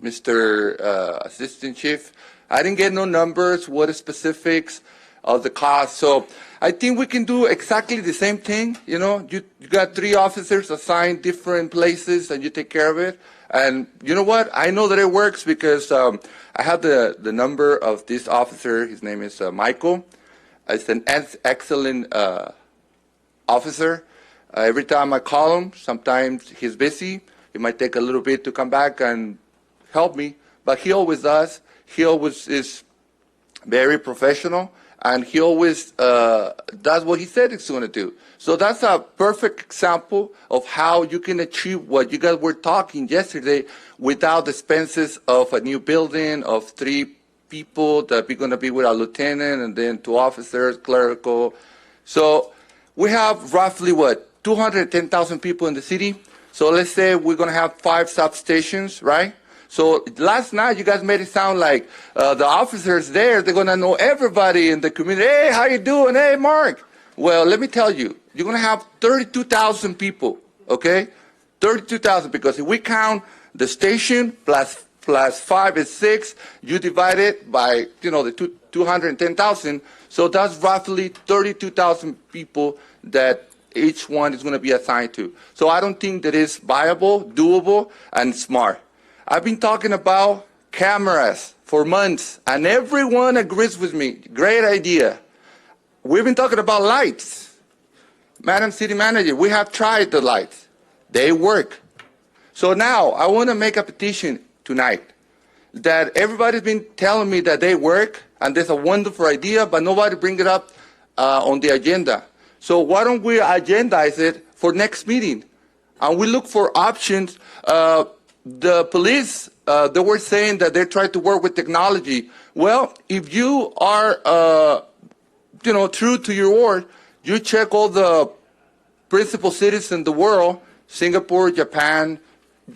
Mr. Assistant Chief? I didn't get no numbers, what are specifics of the cost. So I think we can do exactly the same thing. You know, you got 3 officers assigned different places and you take care of it. And you know what? I know that it works because I have the number of this officer. His name is Michael. It's an excellent officer. Every time I call him, sometimes he's busy. It might take a little bit to come back and help me, but he always does. He always is very professional, and he always does what he said he's going to do. So that's a perfect example of how you can achieve what you guys were talking yesterday without the expenses of a new building, of 3 people that we're going to be with a lieutenant and then 2 officers, clerical. So we have roughly, 210,000 people in the city. So let's say we're going to have 5 substations, right? So last night, you guys made it sound like the officers there, they're going to know everybody in the community. Hey, how you doing? Hey, Mark. Well, let me tell you, you're going to have 32,000 people, okay? 32,000, because if we count the station plus 5 is 6, you divide it by, the 210,000. So that's roughly 32,000 people that each one is going to be assigned to. So I don't think that is viable, doable, and smart. I've been talking about cameras for months, and everyone agrees with me. Great idea. We've been talking about lights. Madam City Manager, we have tried the lights. They work. So now I want to make a petition tonight that everybody's been telling me that they work, and there's a wonderful idea, but nobody bring it up on the agenda. So why don't we agendize it for next meeting? And we look for options. The police, they were saying that they try to work with technology. Well, if you are, true to your word, you check all the principal cities in the world, Singapore, Japan,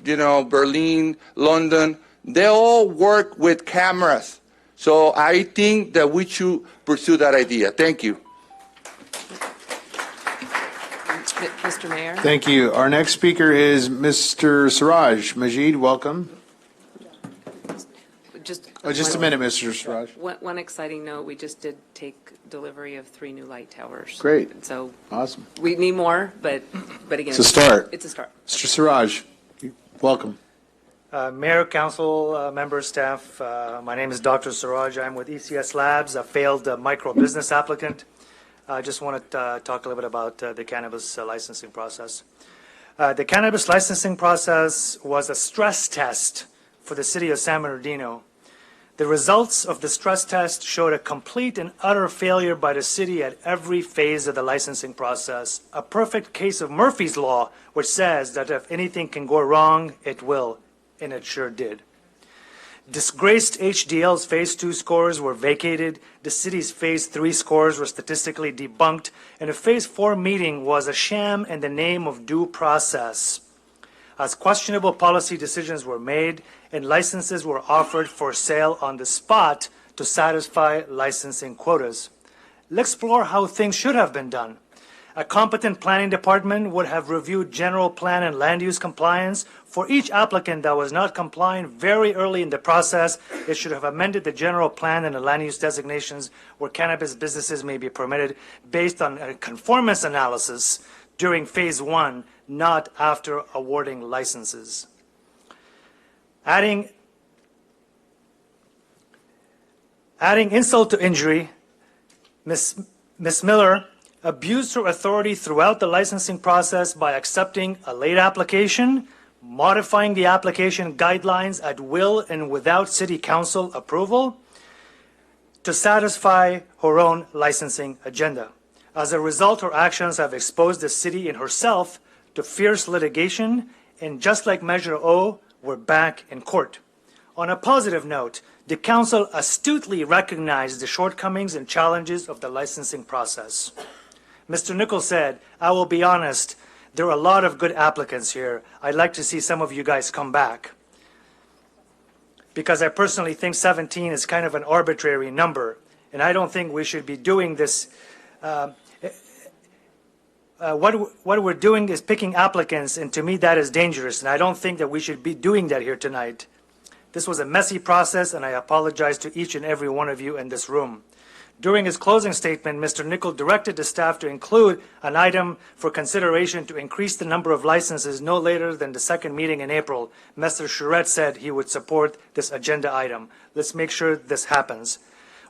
Berlin, London, they all work with cameras. So I think that we should pursue that idea. Thank you. Mr. Mayor? Thank you. Our next speaker is Mr. Siraj. Majid, welcome. Just a minute, Mr. Siraj. One exciting note, we just did take delivery of 3 new light towers. Great. So awesome. we need more, but again. It's a start. It's a start. Mr. Siraj, welcome. Mayor, council, members, staff, my name is Dr. Siraj. I'm with ECS Labs, a failed micro-business applicant. I just want to talk a little bit about the cannabis licensing process. The cannabis licensing process was a stress test for the city of San Bernardino. The results of the stress test showed a complete and utter failure by the city at every phase of the licensing process, a perfect case of Murphy's Law, which says that if anything can go wrong, it will, and it sure did. Disgraced HDL's Phase 2 scores were vacated, the city's Phase 3 scores were statistically debunked, and a Phase 4 meeting was a sham in the name of due process. As questionable policy decisions were made and licenses were offered for sale on the spot to satisfy licensing quotas. Let's explore how things should have been done. A competent planning department would have reviewed general plan and land use compliance. For each applicant that was not compliant very early in the process, it should have amended the general plan and the land use designations where cannabis businesses may be permitted based on a conformance analysis during phase 1, not after awarding licenses. Adding insult to injury, Ms. Miller abused her authority throughout the licensing process by accepting a late application, modifying the application guidelines at will and without city council approval to satisfy her own licensing agenda. As a result, her actions have exposed the city and herself to fierce litigation, and just like Measure O, we're back in court. On a positive note, the council astutely recognized the shortcomings and challenges of the licensing process. Mr. Nichols said, I will be honest, there are a lot of good applicants here. I'd like to see some of you guys come back. Because I personally think 17 is kind of an arbitrary number, and I don't think we should be doing this. What we're doing is picking applicants, and to me that is dangerous, and I don't think that we should be doing that here tonight. This was a messy process, and I apologize to each and every one of you in this room. During his closing statement, Mr. Nichols directed the staff to include an item for consideration to increase the number of licenses no later than the second meeting in April. Mr. Charette said he would support this agenda item. Let's make sure this happens.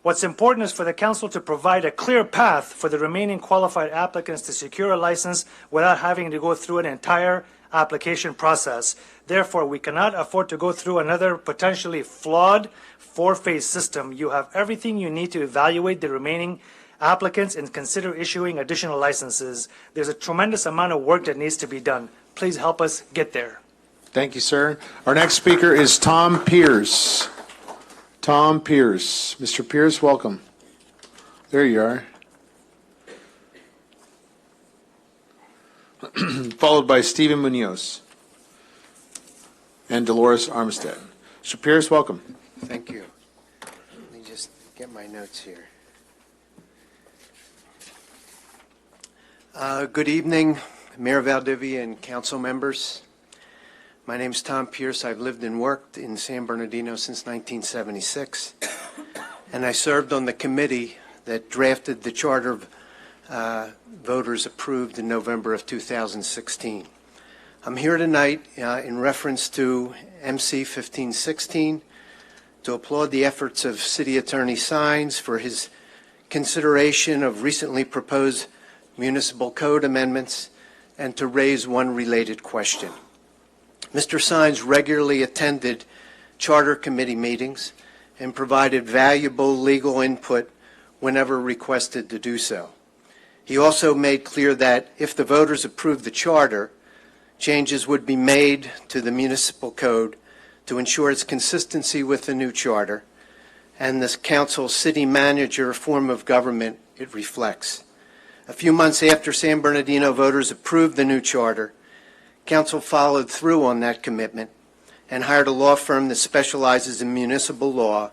What's important is for the council to provide a clear path for the remaining qualified applicants to secure a license without having to go through an entire application process. Therefore, we cannot afford to go through another potentially flawed four-phase system. You have everything you need to evaluate the remaining applicants and consider issuing additional licenses. There's a tremendous amount of work that needs to be done. Please help us get there. Thank you, sir. Our next speaker is Tom Pierce. Tom Pierce. Mr. Pierce, welcome. There you are. Followed by Stephen Munoz and Dolores Armstead. Mr. Pierce, welcome. Thank you. Let me just get my notes here. Good evening, Mayor Valdivia and council members. My name is Tom Pierce. I've lived and worked in San Bernardino since 1976, and I served on the committee that drafted the charter voters approved in November of 2016. I'm here tonight in reference to MC 1516 to applaud the efforts of City Attorney Sines for his consideration of recently proposed municipal code amendments and to raise one related question. Mr. Sines regularly attended charter committee meetings and provided valuable legal input whenever requested to do so. He also made clear that if the voters approved the charter, changes would be made to the municipal code to ensure its consistency with the new charter and the council's city manager form of government it reflects. A few months after San Bernardino voters approved the new charter, council followed through on that commitment and hired a law firm that specializes in municipal law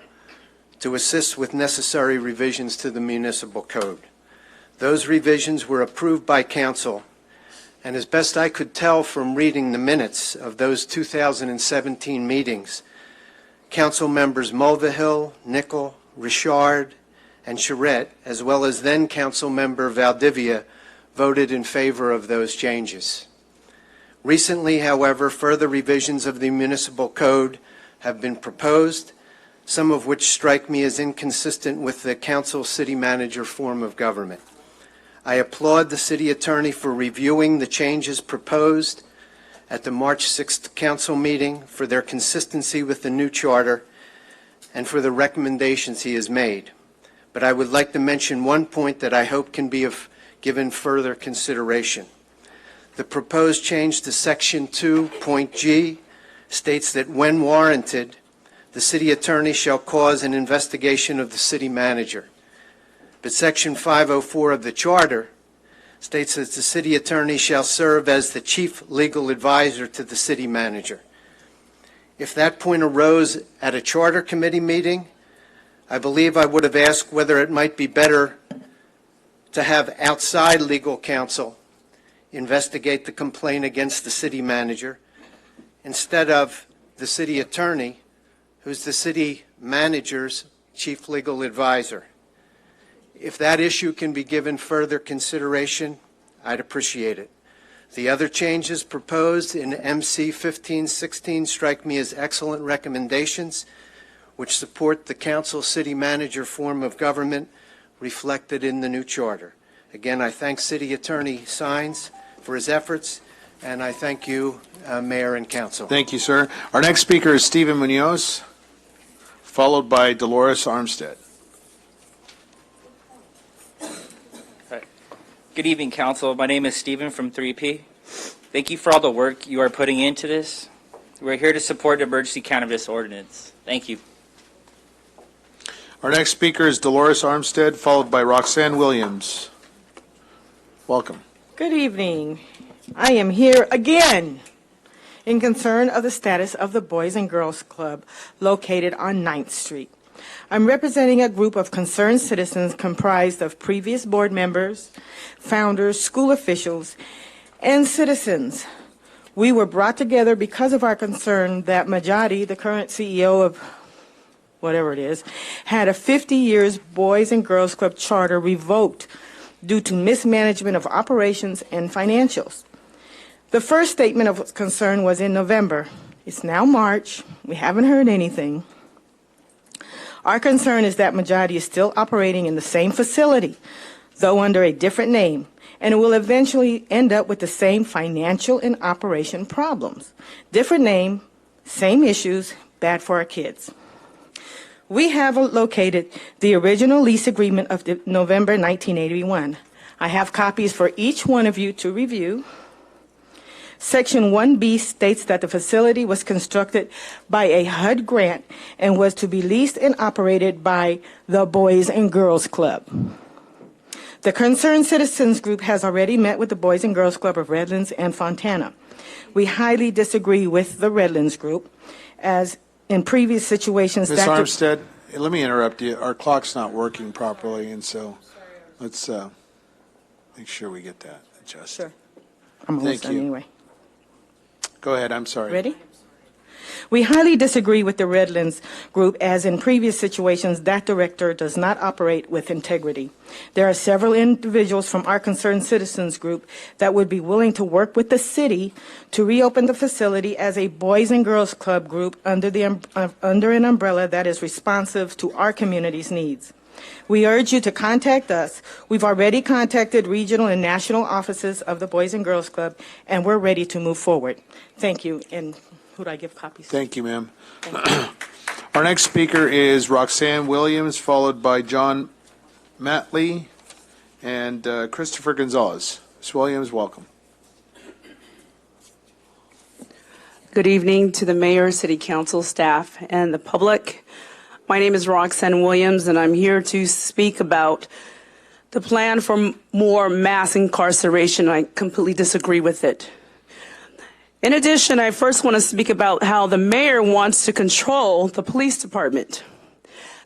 to assist with necessary revisions to the municipal code. Those revisions were approved by council, and as best I could tell from reading the minutes of those 2017 meetings, council members Mulvihill, Nickel, Richard, and Charette, as well as then council member Valdivia, voted in favor of those changes. Recently, however, further revisions of the municipal code have been proposed, some of which strike me as inconsistent with the council city manager form of government. I applaud the city attorney for reviewing the changes proposed at the March 6th council meeting, for their consistency with the new charter, and for the recommendations he has made. But I would like to mention one point that I hope can be given further consideration. The proposed change to Section 2.g states that when warranted, the city attorney shall cause an investigation of the city manager. But Section 504 of the charter states that the city attorney shall serve as the chief legal advisor to the city manager. If that point arose at a charter committee meeting, I believe I would have asked whether it might be better to have outside legal counsel investigate the complaint against the city manager instead of the city attorney, who's the city manager's chief legal advisor. If that issue can be given further consideration, I'd appreciate it. The other changes proposed in MC 1516 strike me as excellent recommendations, which support the council city manager form of government reflected in the new charter. Again, I thank City Attorney Sines for his efforts, and I thank you, Mayor and Council. Thank you, sir. Our next speaker is Stephen Munoz, followed by Dolores Armstead. Good evening, Council. My name is Stephen from 3P. Thank you for all the work you are putting into this. We're here to support the emergency cannabis ordinance. Thank you. Our next speaker is Dolores Armstead, followed by Roxanne Williams. Welcome. Good evening. I am here again in concern of the status of the Boys and Girls Club located on 9th Street. I'm representing a group of concerned citizens comprised of previous board members, founders, school officials, and citizens. We were brought together because of our concern that Majadi, the current CEO of whatever it is, had a 50 years Boys and Girls Club charter revoked due to mismanagement of operations and financials. The first statement of concern was in November. It's now March. We haven't heard anything. Our concern is that Majadi is still operating in the same facility, though under a different name, and it will eventually end up with the same financial and operation problems. Different name, same issues, bad for our kids. We have located the original lease agreement of November 1981. I have copies for each one of you to review. Section 1B states that the facility was constructed by a HUD grant and was to be leased and operated by the Boys and Girls Club. The Concerned Citizens Group has already met with the Boys and Girls Club of Redlands and Fontana. We highly disagree with the Redlands Group, as in previous situations... Ms. Armstead, let me interrupt you. Our clock's not working properly, and so let's make sure we get that adjusted. Sure. I'm almost done anyway. Go ahead, I'm sorry. Ready? We highly disagree with the Redlands Group, as in previous situations, that director does not operate with integrity. There are several individuals from our Concerned Citizens Group that would be willing to work with the city to reopen the facility as a Boys and Girls Club group under an umbrella that is responsive to our community's needs. We urge you to contact us. We've already contacted regional and national offices of the Boys and Girls Club, and we're ready to move forward. Thank you. And who do I give copies to? Thank you, ma'am. Our next speaker is Roxanne Williams, followed by John Matley and Christopher Gonzalez. Ms. Williams, welcome. Good evening to the mayor, city council, staff, and the public. My name is Roxanne Williams, and I'm here to speak about the plan for more mass incarceration. I completely disagree with it. In addition, I first want to speak about how the mayor wants to control the police department.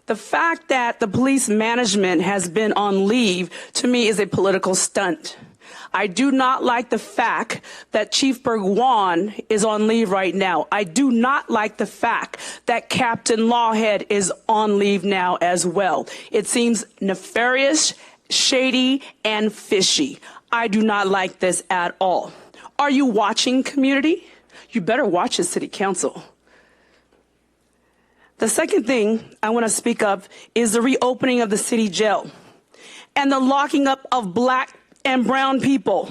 The fact that the police management has been on leave, to me, is a political stunt. I do not like the fact that Chief Bergwan is on leave right now. I do not like the fact that Captain Lawhead is on leave now as well. It seems nefarious, shady, and fishy. I do not like this at all. Are you watching, community? You better watch the city council. The second thing I want to speak of is the reopening of the city jail and the locking up of black and brown people.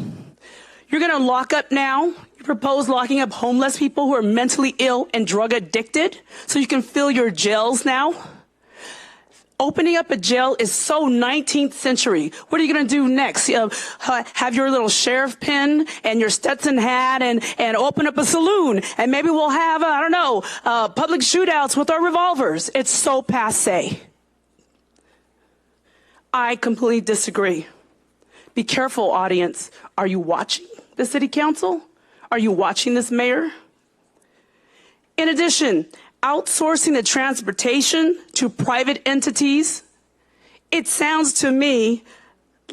You're going to lock up now. You propose locking up homeless people who are mentally ill and drug addicted so you can fill your jails now. Opening up a jail is so 19th century. What are you going to do next? Have your little sheriff pin and your Stetson hat and open up a saloon. And maybe we'll have, I don't know, public shootouts with our revolvers. It's so passé. I completely disagree. Be careful, audience. Are you watching the city council? Are you watching this mayor? In addition, outsourcing the transportation to private entities, it sounds to me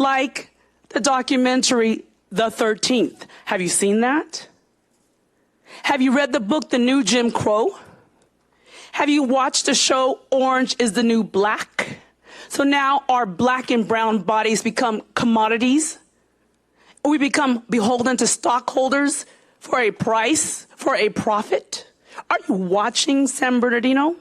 like the documentary The 13th. Have you seen that? Have you read the book The New Jim Crow? Have you watched the show Orange is the New Black? So now our black and brown bodies become commodities. We become beholden to stockholders for a price, for a profit. Are you watching San Bernardino?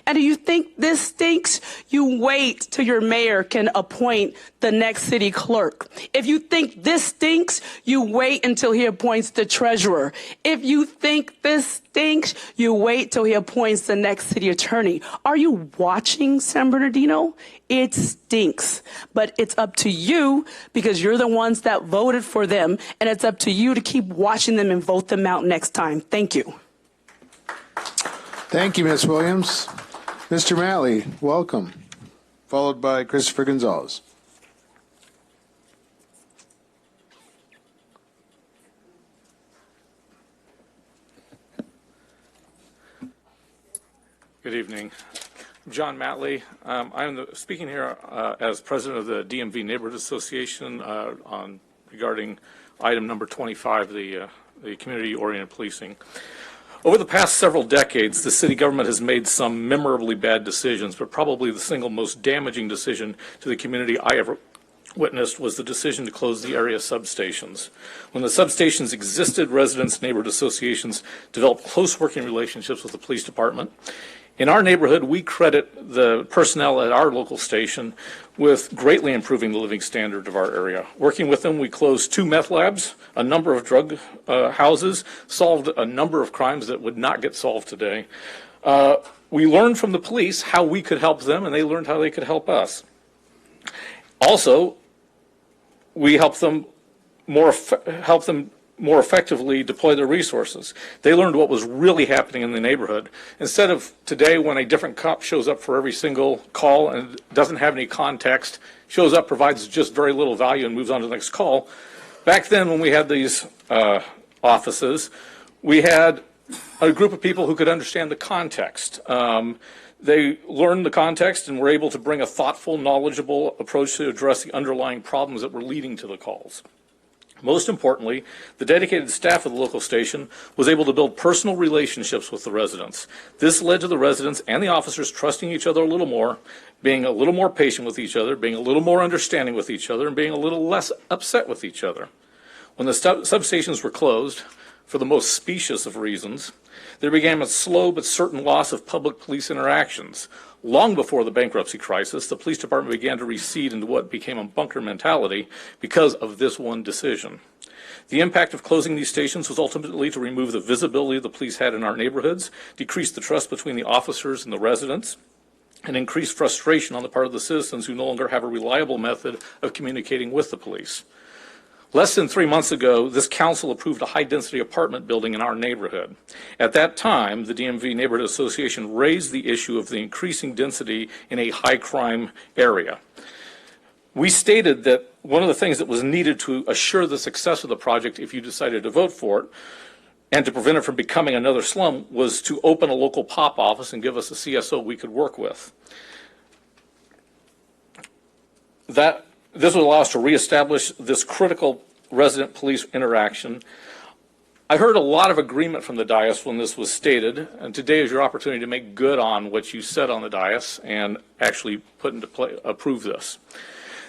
And do you think this stinks? You wait till your mayor can appoint the next city clerk. If you think this stinks, you wait until he appoints the treasurer. If you think this stinks, you wait till he appoints the next city attorney. Are you watching San Bernardino? It stinks. But it's up to you because you're the ones that voted for them, and it's up to you to keep watching them and vote them out next time. Thank you. Thank you, Ms. Williams. Mr. Matley, welcome. Followed by Christopher Gonzalez. Good evening. I'm John Matley. I'm speaking here as president of the DMV Neighborhood Association regarding item number 25, the community-oriented policing. Over the past several decades, the city government has made some memorably bad decisions, but probably the single most damaging decision to the community I ever witnessed was the decision to close the area substations. When the substations existed, residents, neighborhood associations developed close working relationships with the police department. In our neighborhood, we credit the personnel at our local station with greatly improving the living standard of our area. Working with them, we closed 2 meth labs, a number of drug houses, solved a number of crimes that would not get solved today. We learned from the police how we could help them, and they learned how they could help us. Also, we helped them more effectively deploy their resources. They learned what was really happening in the neighborhood. Instead of today when a different cop shows up for every single call and doesn't have any context, shows up, provides just very little value and moves on to the next call. Back then when we had these offices, we had a group of people who could understand the context. They learned the context and were able to bring a thoughtful, knowledgeable approach to address the underlying problems that were leading to the calls. Most importantly, the dedicated staff of the local station was able to build personal relationships with the residents. This led to the residents and the officers trusting each other a little more, being a little more patient with each other, being a little more understanding with each other, and being a little less upset with each other. When the substations were closed, for the most specious of reasons, there began a slow but certain loss of public police interactions. Long before the bankruptcy crisis, the police department began to recede into what became a bunker mentality because of this one decision. The impact of closing these stations was ultimately to remove the visibility the police had in our neighborhoods, decrease the trust between the officers and the residents, and increase frustration on the part of the citizens who no longer have a reliable method of communicating with the police. Less than 3 months ago, this council approved a high-density apartment building in our neighborhood. At that time, the DMV Neighborhood Association raised the issue of the increasing density in a high-crime area. We stated that one of the things that was needed to assure the success of the project, if you decided to vote for it, and to prevent it from becoming another slum, was to open a local POP office and give us a CSO we could work with. This would allow us to reestablish this critical resident-police interaction. I heard a lot of agreement from the dais when this was stated, and today is your opportunity to make good on what you said on the dais and actually put into play, approve this.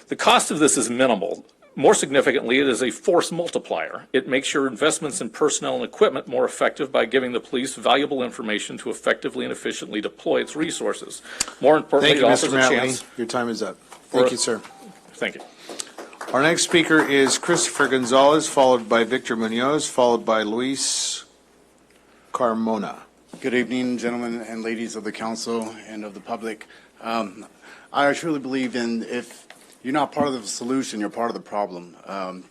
The cost of this is minimal. More significantly, it is a force multiplier. It makes your investments in personnel and equipment more effective by giving the police valuable information to effectively and efficiently deploy its resources. More importantly, Thank you, it offers Mr. a Matley. chance. Your time is up. Thank you, sir. Thank you. Our next speaker is Christopher Gonzalez, followed by Victor Munoz, followed by Luis Carmona. Good evening, gentlemen and ladies of the council and of the public. I truly believe in if you're not part of the solution, you're part of the problem.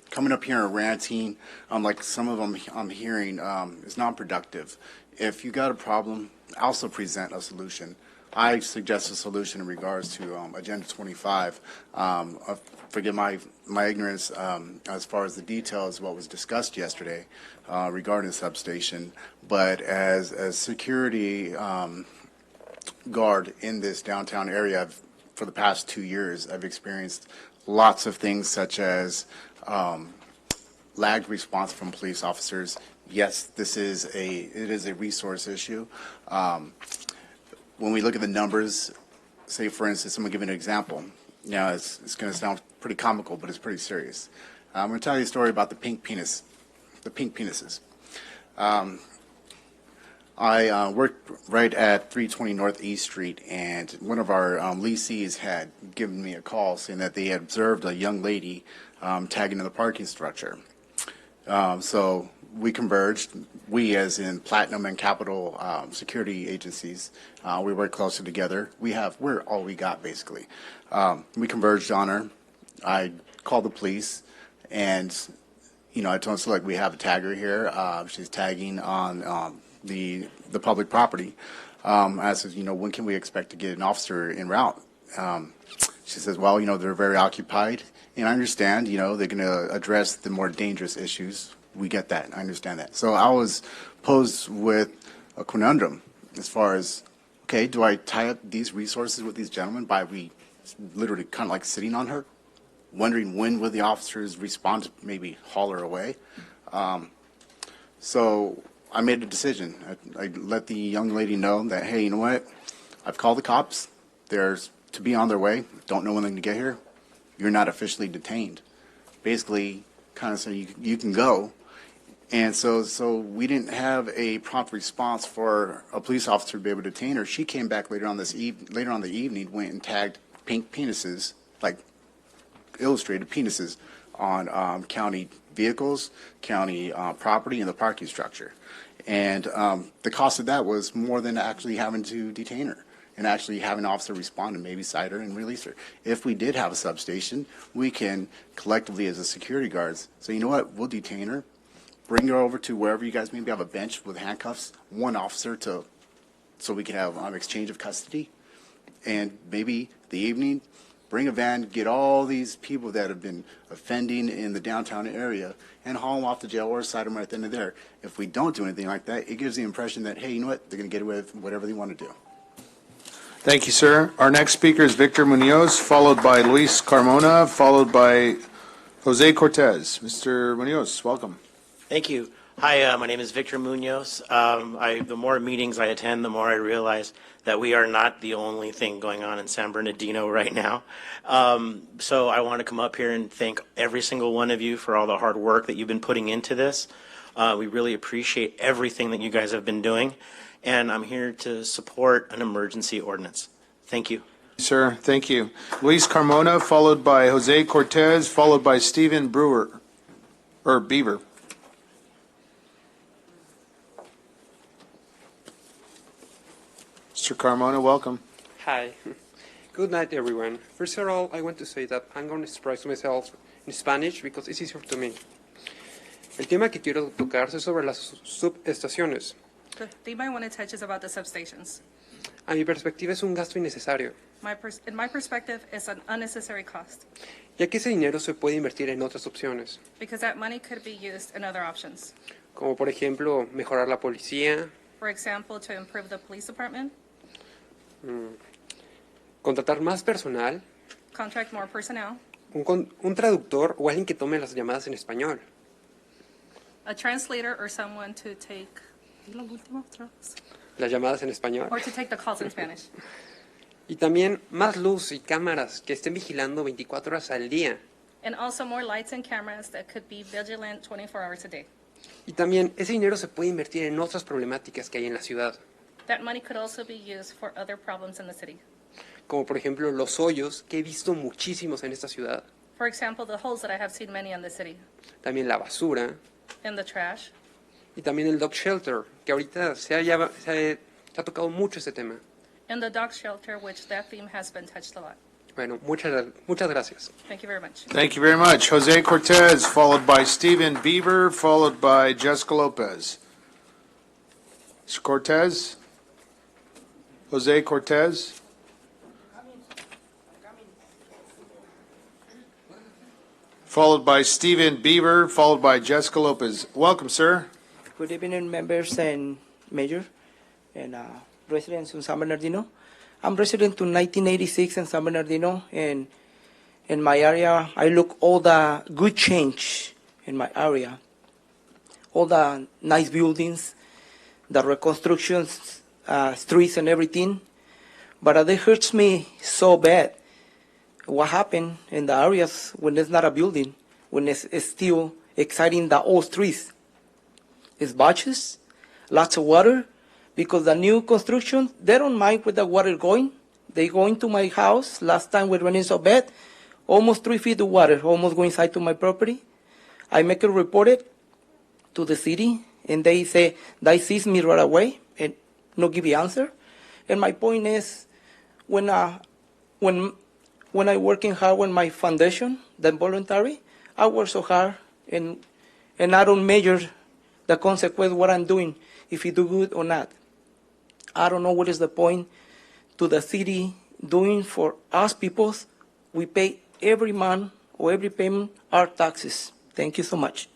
Coming up here and ranting, like some of them I'm hearing, is not productive. If you got a problem, also present a solution. I suggest a solution in regards to Agenda 25. Forgive my ignorance as far as the details of what was discussed yesterday regarding the substation, but as a security guard in this downtown area, for the past 2 years, I've experienced lots of things such as lagged response from police officers. Yes, it is a resource issue. When we look at the numbers, say for instance, I'm going to give you an example. Now it's going to sound pretty comical, but it's pretty serious. I'm going to tell you a story about the pink penises. I worked right at 320 North East Street, and one of our leasees had given me a call saying that they had observed a young lady tagging in the parking structure. So we converged. We, as in Platinum and Capital security agencies, we work closely together. We're all we got, basically. We converged on her. I called the police, and I told them, like, we have a tagger here. She's tagging on the public property. I said, when can we expect to get an officer en route? She says, well, they're very occupied, and I understand, they're going to address the more dangerous issues. We get that. I understand that. So I was posed with a conundrum as far as, okay, do I tie up these resources with these gentlemen by literally kind of like sitting on her, wondering when will the officers respond to maybe haul her away? So I made a decision. I let the young lady know that, hey, you know what? I've called the cops. They're to be on their way. Don't know when they're going to get here. You're not officially detained. Basically, kind of so you can go. And so we didn't have a prompt response for a police officer to be able to detain her. She came back later on the evening, went and tagged pink penises, like illustrated penises, on county vehicles, county property, and the parking structure. And the cost of that was more than actually having to detain her and actually have an officer respond and maybe cite her and release her. If we did have a substation, we can collectively as a security guards say, you know what, we'll detain her, bring her over to wherever you guys maybe have a bench with handcuffs, one officer so we can have exchange of custody. And maybe the evening, bring a van, get all these people that have been offending in the downtown area and haul them off to jail or cite them right then and there. If we don't do anything like that, it gives the impression that, hey, you know what, they're going to get away with whatever they want to do. Thank you, sir. Our next speaker is Victor Munoz, followed by Luis Carmona, followed by Jose Cortez. Mr. Munoz, welcome. Thank you. Hi, my name is Victor Munoz. The more meetings I attend, the more I realize that we are not the only thing going on in San Bernardino right now. So I want to come up here and thank every single one of you for all the hard work that you've been putting into this. We really appreciate everything that you guys have been doing. And I'm here to support an emergency ordinance. Thank you. Sir, thank you. Luis Carmona, followed by Jose Cortez, followed by Stephen Beaver. Mr. Carmona, welcome. Hi. Good night, everyone. First of all, I want to say that I'm going to express myself in Spanish because it's easier to me. El tema que quiero tocar es sobre las subestaciones. The theme I want to touch is about the substations. A mi perspectiva es un gasto innecesario, In my perspective, it's an unnecessary cost ya que ese dinero se puede invertir en otras opciones, because that money could be used in other options. como por ejemplo mejorar la policía, For example, to improve the police department, contratar más personal, contract more personnel, un traductor o alguien que tome las llamadas en español. a translator, or someone to take Las llamadas en español. or to take the calls in Spanish. Y también más luz y cámaras que estén vigilando 24 horas al día. And also more lights and cameras that could be vigilant 24 hours a day. Y también ese dinero se puede invertir en otras problemáticas que hay en la ciudad, That money could also be used for other problems in the city. como por ejemplo los hoyos, que he visto muchísimos en esta ciudad. For example, the holes that I have seen many in the city, También la basura in the trash, y también el dog shelter, que ahorita se ha tocado mucho ese tema. and the dog shelter, which that theme has been touched a lot. Bueno, muchas gracias. Thank you very much. Thank you very much. Jose Cortez, followed by Stephen Beaver, followed by Jessica Lopez. Mr. Cortez? Jose Cortez? Followed by Stephen Beaver, followed by Jessica Lopez. Welcome, sir. Good evening, members and mayor and residents in San Bernardino. I'm resident to 1986 in San Bernardino, and in my area, I look all the good change in my area, all the nice buildings, the reconstructions, streets and everything. But it hurts me so bad. What happened in the areas when there's not a building, when it's still exciting the old streets? It's batches, lots of water, because the new construction, they don't mind where the water going. They go into my house. Last time when it rained so bad, almost 3 feet of water, almost going inside to my property. I make a report it to the city, and they say, they seize me right away and no give you answer. And my point is, when I working hard with my foundation, the voluntary, I work so hard and I don't measure the consequence what I'm doing, if you do good or not. I don't know what is the point to the city doing for us people. We pay every month or every payment our taxes. Thank you so much.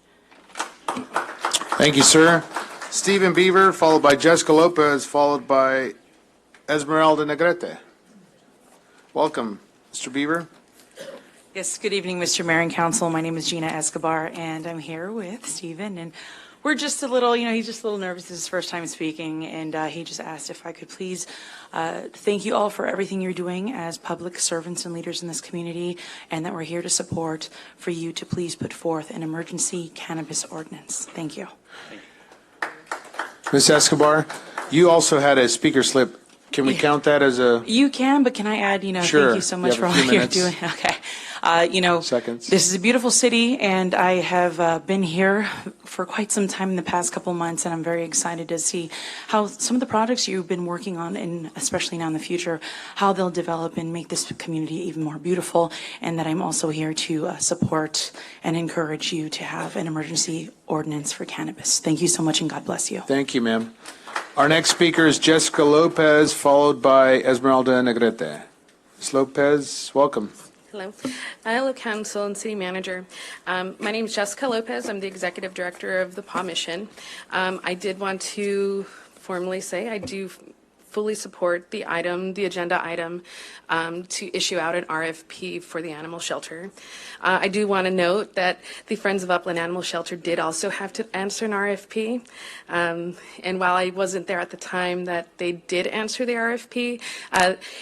Thank you, sir. Stephen Beaver, followed by Jessica Lopez, followed by Esmeralda Negrete. Welcome, Mr. Beaver. Yes, good evening, Mr. Mayor and Council. My name is Gina Escobar, and I'm here with Stephen. And we're just a little, he's just a little nervous. This is his first time speaking, and he just asked if I could please thank you all for everything you're doing as public servants and leaders in this community, and that we're here to support for you to please put forth an emergency cannabis ordinance. Thank you. Ms. Escobar, you also had a speaker slip. Can we count that as a? You can, but can I add, Sure. thank you so much You for have all a few you're minutes. doing. Okay. Seconds. This is a beautiful city, and I have been here for quite some time in the past couple of months, and I'm very excited to see how some of the projects you've been working on, and especially now in the future, how they'll develop and make this community even more beautiful, and that I'm also here to support and encourage you to have an emergency ordinance for cannabis. Thank you so much, and God bless you. Thank you, ma'am. Our next speaker is Jessica Lopez, followed by Esmeralda Negrete. Ms. Lopez, welcome. Hello. Hello, Council and City Manager. My name is Jessica Lopez. I'm the Executive Director of the PAW Mission. I did want to formally say I do fully support the agenda item to issue out an RFP for the animal shelter. I do want to note that the Friends of Upland Animal Shelter did also have to answer an RFP. And while I wasn't there at the time that they did answer the RFP,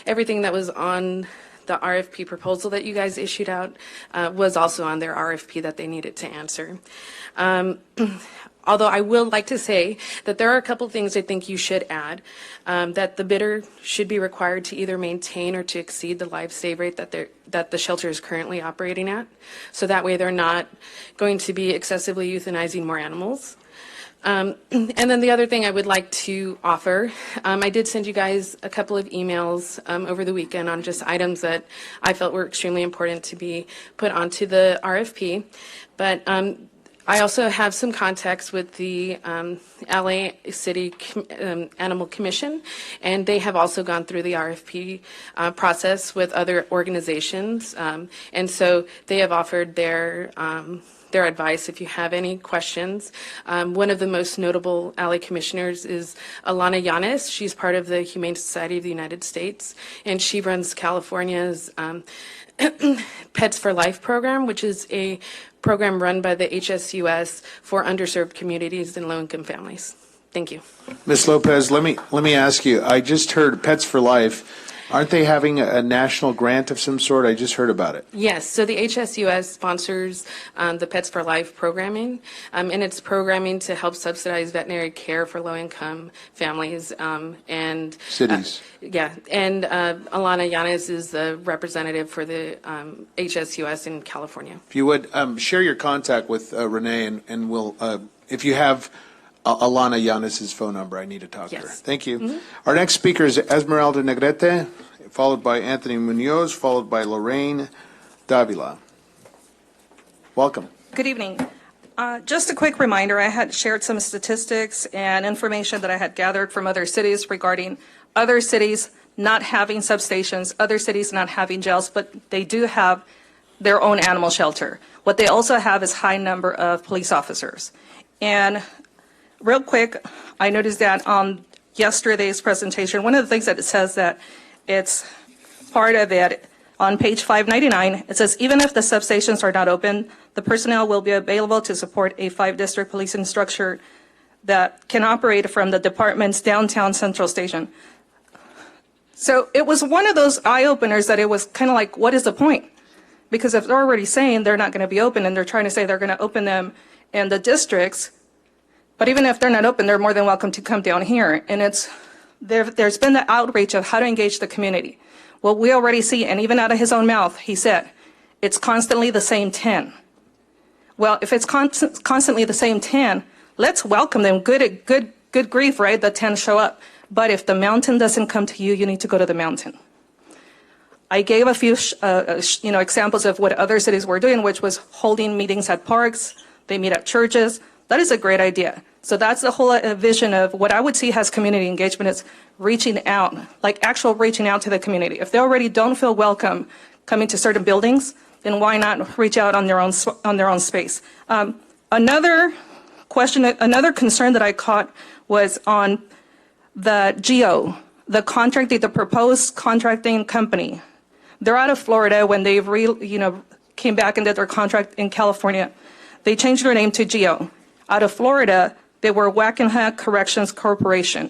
everything that was on the RFP proposal that you guys issued out was also on their RFP that they needed to answer. Although I will like to say that there are a couple things I think you should add, that the bidder should be required to either maintain or to exceed the live save rate that the shelter is currently operating at. So that way they're not going to be excessively euthanizing more animals. And then the other thing I would like to offer, I did send you guys a couple of emails over the weekend on just items that I felt were extremely important to be put onto the RFP. But I also have some contacts with the LA City Animal Commission, and they have also gone through the RFP process with other organizations. And so they have offered their advice if you have any questions. One of the most notable LA commissioners is Alana Yanis. She's part of the Humane Society of the United States, and she runs California's Pets for Life program, which is a program run by the HSUS for underserved communities and low-income families. Thank you. Ms. Lopez, let me ask you, I just heard Pets for Life. Aren't they having a national grant of some sort? I just heard about it. Yes, so the HSUS sponsors the Pets for Life programming, and it's programming to help subsidize veterinary care for low-income families and cities. And Alana Yanis is the representative for the HSUS in California. If you would, share your contact with Renee, and we'll, if you have Alana Yanis' phone number, I need to talk to her. Thank you. Mm-hmm. Our next speaker is Esmeralda Negrete, followed by Anthony Munoz, followed by Lorraine Davila. Welcome. Good evening. Just a quick reminder, I had shared some statistics and information that I had gathered from other cities regarding other cities not having substations, other cities not having jails, but they do have their own animal shelter. What they also have is high number of police officers. And real quick, I noticed that on yesterday's presentation, one of the things that it says that it's part of it, On page 599, it says, even if the substations are not open, the personnel will be available to support a 5-district policing structure that can operate from the department's downtown central station. So it was one of those eye-openers that it was kind of like, what is the point? Because if they're already saying they're not going to be open and they're trying to say they're going to open them in the districts, but even if they're not open, they're more than welcome to come down here. And there's been the outreach of how to engage the community. Well, we already see, and even out of his own mouth, he said, it's constantly the same 10. Well, if it's constantly the same 10, let's welcome them. Good grief, right? The 10 show up. But if the mountain doesn't come to you, you need to go to the mountain. I gave a few examples of what other cities were doing, which was holding meetings at parks. They meet at churches. That is a great idea. So that's the whole vision of what I would see as community engagement is reaching out, like actual reaching out to the community. If they already don't feel welcome coming to certain buildings, then why not reach out on their own space? Another question, another concern that I caught was on the GEO, the proposed contracting company. They're out of Florida. When they came back and did their contract in California, they changed their name to GEO. Out of Florida, they were Wackenhut Corrections Corporation.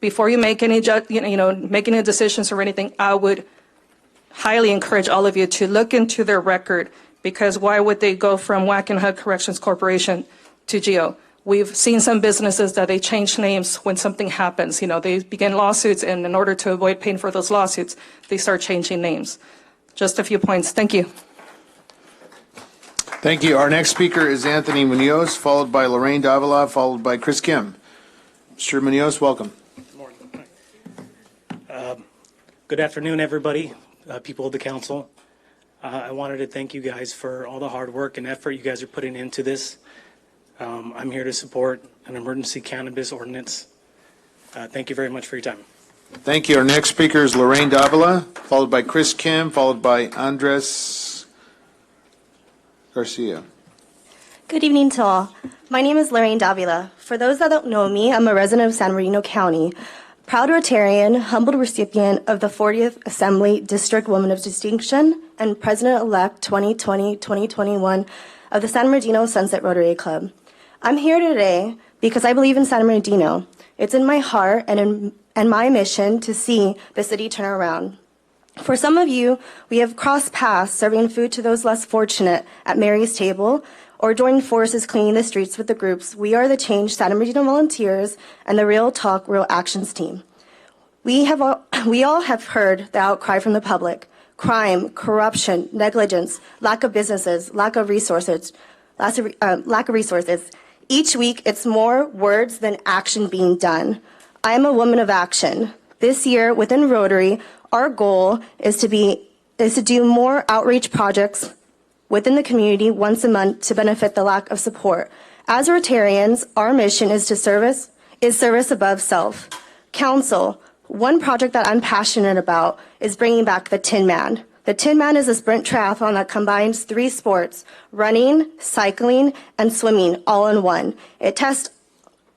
Before you make any decisions or anything, I would highly encourage all of you to look into their record, because why would they go from Wackenhut Corrections Corporation to GEO? We've seen some businesses that they change names when something happens. They begin lawsuits, and in order to avoid paying for those lawsuits, they start changing names. Just a few points. Thank you. Thank you. Our next speaker is Anthony Munoz, followed by Lorraine Davila, followed by Chris Kim. Mr. Munoz, welcome. Good afternoon, everybody, people of the council. I wanted to thank you guys for all the hard work and effort you guys are putting into this. I'm here to support an emergency cannabis ordinance. Thank you very much for your time. Thank you. Our next speaker is Lorraine Davila, followed by Chris Kim, followed by Andres Garcia. Good evening to all. My name is Lorraine Davila. For those that don't know me, I'm a resident of San Bernardino County, proud Rotarian, humbled recipient of the 40th Assembly District Woman of Distinction, and President-elect 2020-2021 of the San Bernardino Sunset Rotary Club. I'm here today because I believe in San Bernardino. It's in my heart and my mission to see the city turn around. For some of you, we have crossed paths serving food to those less fortunate at Mary's table, or joining forces cleaning the streets with the groups We Are the Change San Bernardino Volunteers and the Real Talk, Real Actions team. We all have heard the outcry from the public: crime, corruption, negligence, lack of businesses, lack of resources. Each week, it's more words than action being done. I am a woman of action. This year, within Rotary, our goal is to do more outreach projects within the community once a month to benefit the lack of support. As Rotarians, our mission is service above self. Council, one project that I'm passionate about is bringing back the Tin Man. The Tin Man is a sprint triathlon that combines 3 sports: running, cycling, and swimming all in one. A test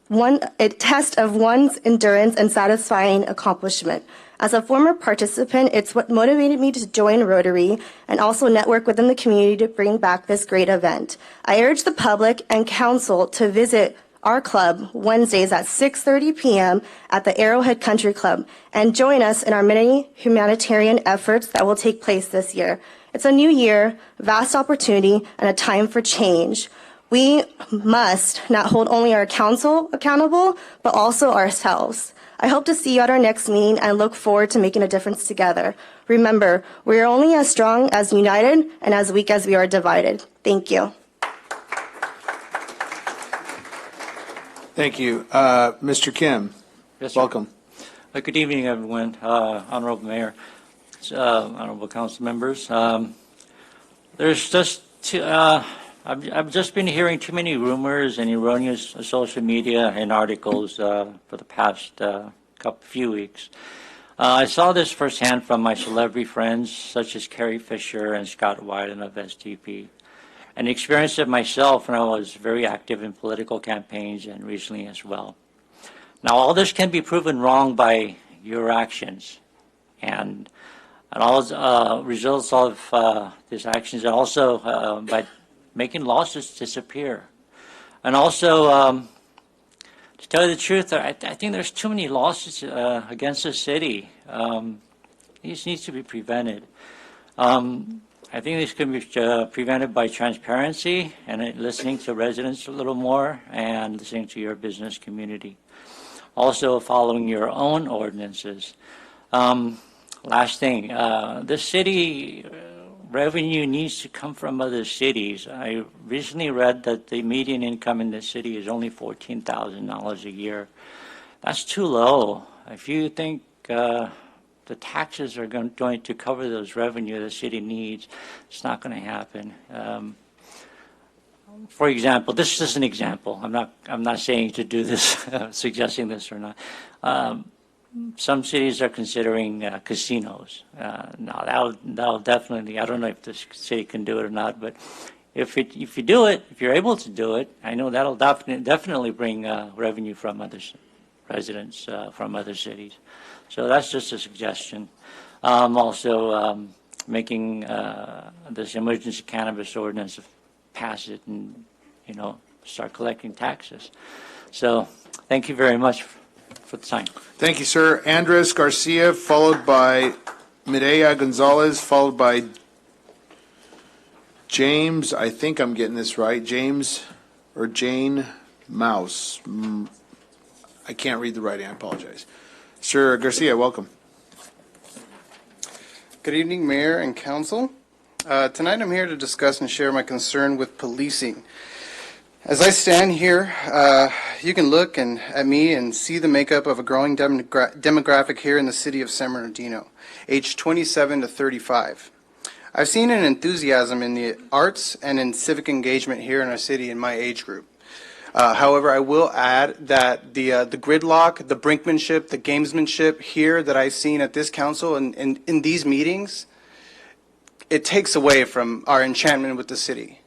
of one's endurance and satisfying accomplishment. As a former participant, it's what motivated me to join Rotary and also network within the community to bring back this great event. I urge the public and council to visit our club Wednesdays at 6:30 p.m. at the Arrowhead Country Club and join us in our many humanitarian efforts that will take place this year. It's a new year, vast opportunity, and a time for change. We must not hold only our council accountable, but also ourselves. I hope to see you at our next meeting and look forward to making a difference together. Remember, we are only as strong as united and as weak as we are divided. Thank you. Thank you. Mr. Kim, Yes, sir. welcome. Good evening, everyone. Honorable Mayor, honorable council members. There's just I've just been hearing too many rumors and erroneous social media and articles for the past few weeks. I saw this firsthand from my celebrity friends such as Carrie Fisher and Scott Wyden of SDP, and experienced it myself when I was very active in political campaigns and recently as well. Now, all this can be proven wrong by your actions, and And all results of these actions are also by making losses disappear. And also, to tell you the truth, I think there's too many lawsuits against the city. These needs to be prevented. I think this can be prevented by transparency and listening to residents a little more and listening to your business community. Also following your own ordinances. Last thing, the city revenue needs to come from other cities. I recently read that the median income in the city is only $14,000 a year. That's too low. If you think the taxes are going to cover those revenue the city needs, it's not going to happen. For example, this is just an example. I'm not saying to do this, suggesting this or not. Some cities are considering casinos. Now that'll definitely. I don't know if the city can do it or not, but if you do it, if you're able to do it, I know that'll definitely bring revenue from other residents from other cities. So that's just a suggestion. Also, making this emergency cannabis ordinance, pass it and, start collecting taxes. So thank you very much for the time. Thank you, sir. Andres Garcia, followed by Mireya Gonzalez, followed by James, I think I'm getting this right, James or Jane Mouse. I can't read the writing, I apologize. Sir Garcia, welcome. Good evening, Mayor and Council. Tonight I'm here to discuss and share my concern with policing. As I stand here, you can look at me and see the makeup of a growing demographic here in the city of San Bernardino, aged 27 to 35. I've seen an enthusiasm in the arts and in civic engagement here in our city in my age group. However, I will add that the gridlock, the brinkmanship, the gamesmanship here that I've seen at this council and in these meetings, it takes away from our enchantment with the city.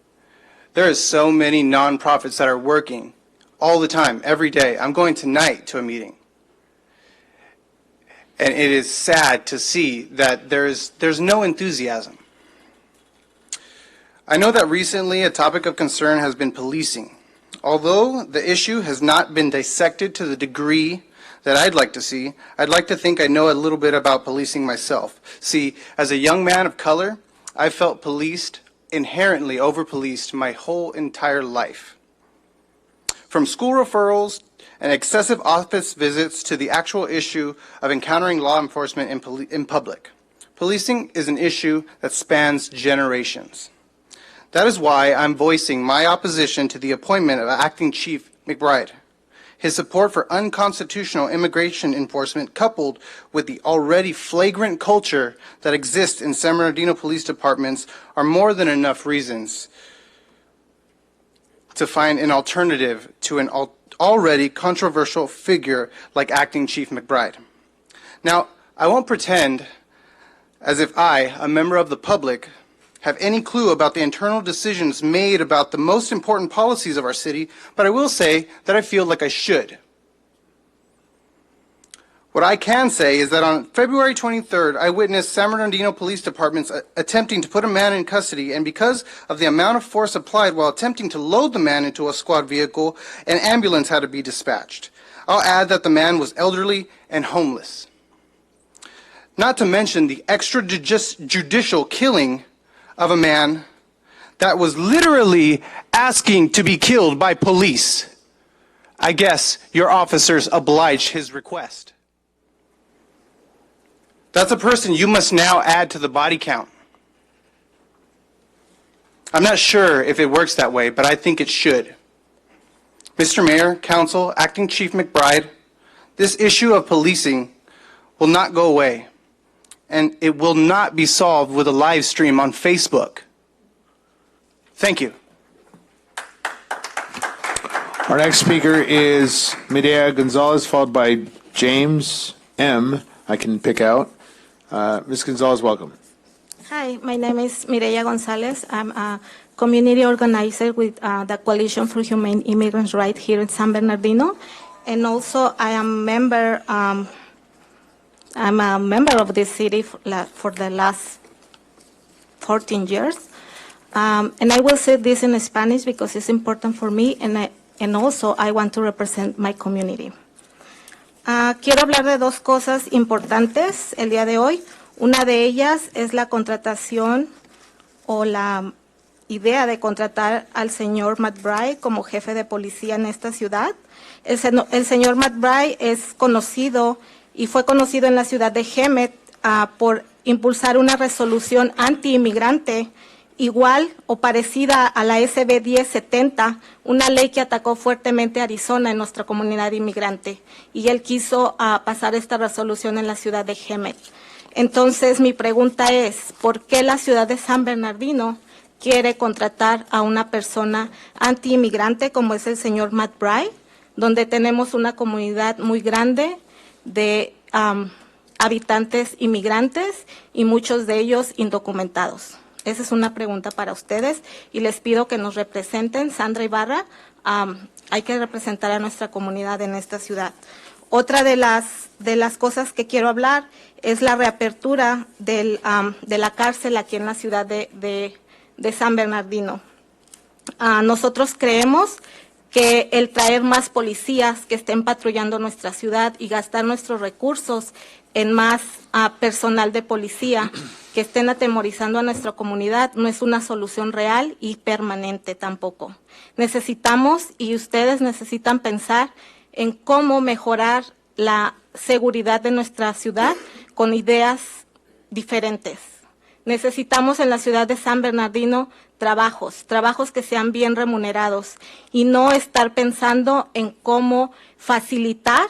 There are so many nonprofits that are working all the time, every day. I'm going tonight to a meeting. And it is sad to see that there's no enthusiasm. I know that recently a topic of concern has been policing. Although the issue has not been dissected to the degree that I'd like to see, I'd like to think I know a little bit about policing myself. See, as a young man of color, I felt policed, inherently over-policed my whole entire life. From school referrals and excessive office visits to the actual issue of encountering law enforcement in public. Policing is an issue that spans generations. That is why I'm voicing my opposition to the appointment of Acting Chief McBride. His support for unconstitutional immigration enforcement, coupled with the already flagrant culture that exists in San Bernardino police departments, are more than enough reasons to find an alternative to an already controversial figure like Acting Chief McBride. Now, I won't pretend as if I, a member of the public, have any clue about the internal decisions made about the most important policies of our city, but I will say that I feel like I should. What I can say is that on February 23rd, I witnessed San Bernardino Police Departments attempting to put a man in custody, and because of the amount of force applied while attempting to load the man into a squad vehicle, an ambulance had to be dispatched. I'll add that the man was elderly and homeless. Not to mention the extrajudicial killing of a man that was literally asking to be killed by police. I guess your officers obliged his request. That's a person you must now add to the body count. I'm not sure if it works that way, but I think it should. Mr. Mayor, Council, Acting Chief McBride, this issue of policing will not go away. And it will not be solved with a live stream on Facebook. Thank you. Our next speaker is Mireya Gonzalez, followed by James M. I can pick out. Ms. Gonzalez, welcome. Hi, my name is Mireya Gonzalez. I'm a community organizer with the Coalition for Humane Immigrants' Rights here in San Bernardino. And also I am a member I'm a member of this city for the last 14 years. And I will say this in Spanish because it's important for me, and also I want to represent my community. Quiero hablar de dos cosas importantes el día de hoy. Una de ellas es la contratación o la idea de contratar al señor McBride como jefe de policía en esta ciudad. El señor McBride es conocido y fue conocido en la ciudad de Hemet por impulsar una resolución anti-inmigrante igual o parecida a la SB 1070, una ley que atacó fuertemente a Arizona en nuestra comunidad inmigrante. Y él quiso pasar esta resolución en la ciudad de Hemet. Entonces, mi pregunta es, ¿por qué la ciudad de San Bernardino quiere contratar a una persona anti-inmigrante como es el señor McBride, donde tenemos una comunidad muy grande de habitantes inmigrantes y muchos de ellos indocumentados? Esa es una pregunta para ustedes y les pido que nos representen. Sandra Ibarra, hay que representar a nuestra comunidad en esta ciudad. Otra de las cosas que quiero hablar es la reapertura de la cárcel aquí en la ciudad de San Bernardino. Nosotros creemos que el traer más policías que estén patrullando nuestra ciudad y gastar nuestros recursos en más personal de policía que estén atemorizando a nuestra comunidad no es una solución real y permanente tampoco. Necesitamos, y ustedes necesitan pensar en cómo mejorar la seguridad de nuestra ciudad con ideas diferentes. Necesitamos en la ciudad de San Bernardino trabajos que sean bien remunerados y no estar pensando en cómo facilitar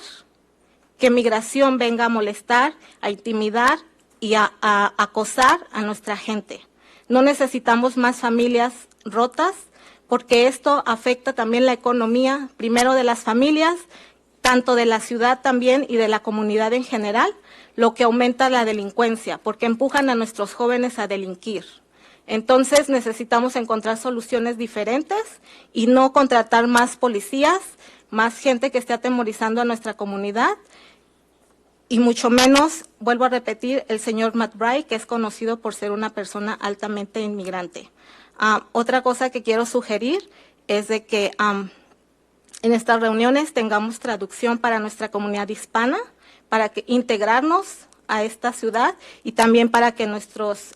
que migración venga a molestar, a intimidar y a acosar a nuestra gente. No necesitamos más familias rotas porque esto afecta también la economía, primero de las familias, tanto de la ciudad también y de la comunidad en general, lo que aumenta la delincuencia, porque empujan a nuestros jóvenes a delinquir. Entonces necesitamos encontrar soluciones diferentes y no contratar más policías, más gente que esté atemorizando a nuestra comunidad, y mucho menos, vuelvo a repetir, el señor McBride, que es conocido por ser una persona altamente inmigrante. Otra cosa que quiero sugerir es de que en estas reuniones tengamos traducción para nuestra comunidad hispana, para que integrarnos a esta ciudad y también para que nuestros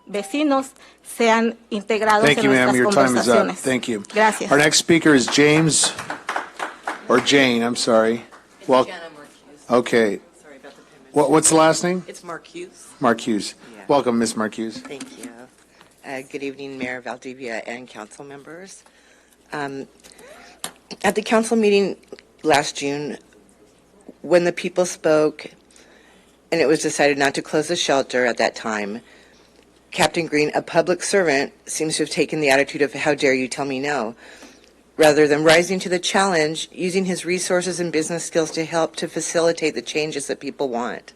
vecinos sean integrados Thank en you, ma'am. nuestras Your time is up. conversaciones. Thank you. Gracias. Our next speaker is James, or Jane, I'm sorry. Well, okay. What's the last name? It's Marcuse. Marcuse. Yeah. Welcome, Ms. Marcuse. Thank you. Good evening, Mayor Valdivia and council members. At the council meeting last June, when the people spoke and it was decided not to close the shelter at that time, Captain Green, a public servant, seems to have taken the attitude of, how dare you tell me no, rather than rising to the challenge, using his resources and business skills to help to facilitate the changes that people want.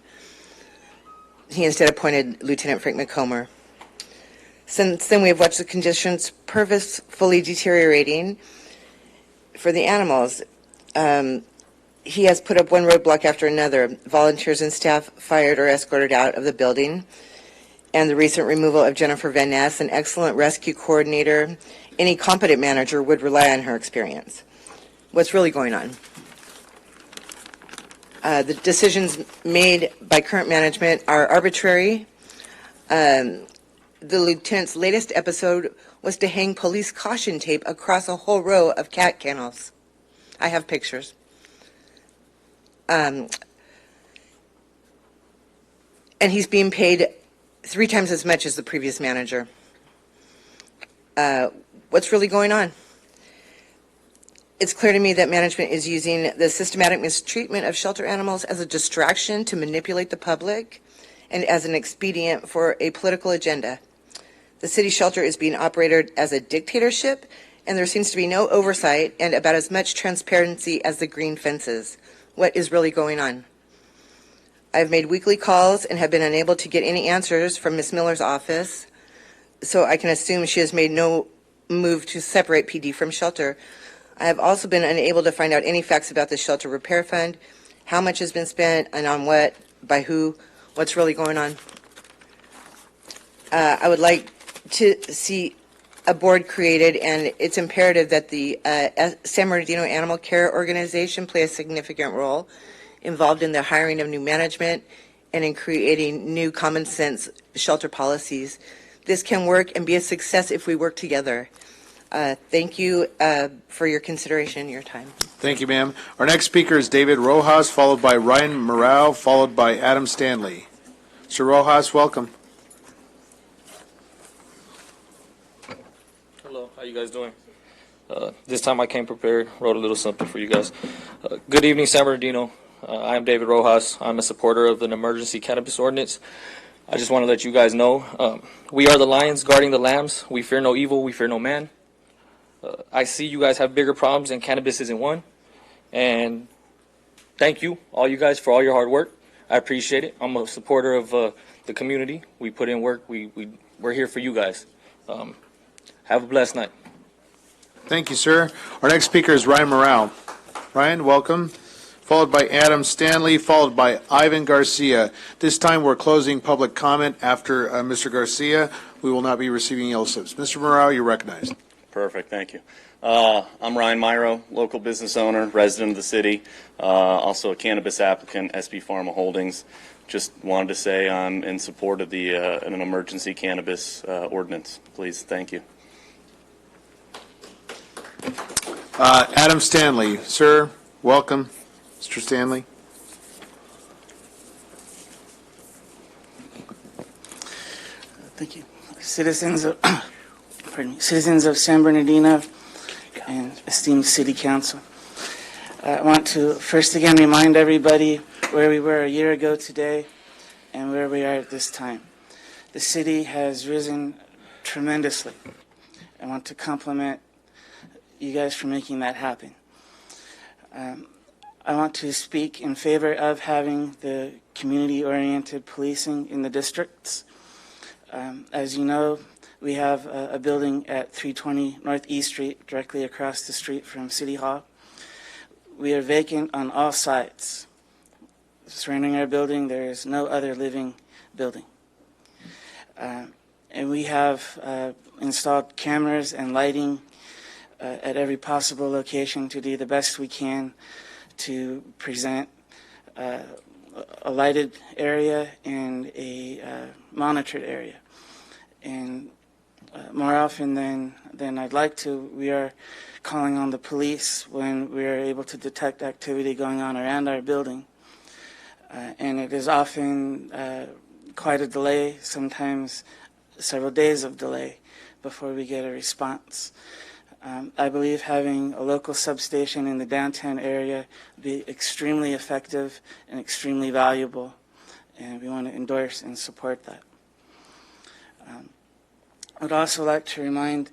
He instead appointed Lieutenant Frank McComber. Since then, we have watched the conditions purposefully deteriorating for the animals. He has put up one roadblock after another. Volunteers and staff fired or escorted out of the building. And the recent removal of Jennifer Van Ness, an excellent rescue coordinator. Any competent manager would rely on her experience. What's really going on? The decisions made by current management are arbitrary. The lieutenant's latest episode was to hang police caution tape across a whole row of cat kennels. I have pictures. And he's being paid 3 times as much as the previous manager. What's really going on? It's clear to me that management is using the systematic mistreatment of shelter animals as a distraction to manipulate the public and as an expedient for a political agenda. The city shelter is being operated as a dictatorship, and there seems to be no oversight and about as much transparency as the green fences. What is really going on? I've made weekly calls and have been unable to get any answers from Ms. Miller's office, so I can assume she has made no move to separate PD from shelter. I have also been unable to find out any facts about the shelter repair fund, how much has been spent, and on what by who, what's really going on. I would like to see a board created, and it's imperative that the San Bernardino Animal Care Organization play a significant role involved in the hiring of new management and in creating new common sense shelter policies. This can work and be a success if we work together. Thank you for your consideration and your time. Thank you, ma'am. Our next speaker is David Rojas, followed by Ryan Morale, followed by Adam Stanley. Mr. Rojas, welcome. Hello, how you guys doing? This time I came prepared, wrote a little something for you guys. Good evening, San Bernardino. I am David Rojas. I'm a supporter of an emergency cannabis ordinance. I just want to let you guys know, we are the lions guarding the lambs. We fear no evil, we fear no man. I see you guys have bigger problems and cannabis isn't one. And thank you, all you guys, for all your hard work. I appreciate it. I'm a supporter of the community. We put in work. We're here for you guys. Have a blessed night. Thank you, sir. Our next speaker is Ryan Morale. Ryan, welcome. Followed by Adam Stanley, followed by Ivan Garcia. This time we're closing public comment after Mr. Garcia. We will not be receiving yellow slips. Mr. Morale, you're recognized. Perfect, thank you. I'm Ryan Myro, local business owner, resident of the city, also a cannabis applicant, SB Pharma Holdings. Just wanted to say I'm in support of the an emergency cannabis ordinance. Please, thank you. Adam Stanley, sir, welcome. Mr. Stanley. Thank you. Citizens of San Bernardino and esteemed City Council. I want to first again remind everybody where we were a year ago today and where we are at this time. The city has risen tremendously. I want to compliment you guys for making that happen. I want to speak in favor of having the community-oriented policing in the districts. As you know, we have a building at 320 Northeast Street, directly across the street from City Hall. We are vacant on all sides. Surrounding our building, there is no other living building. And we have installed cameras and lighting at every possible location to do the best we can to present a lighted area and a monitored area. And more often than I'd like to, we are calling on the police when we are able to detect activity going on around our building. And it is often quite a delay, sometimes several days of delay before we get a response. I believe having a local substation in the downtown area would be extremely effective and extremely valuable, and we want to endorse and support that. I would also like to remind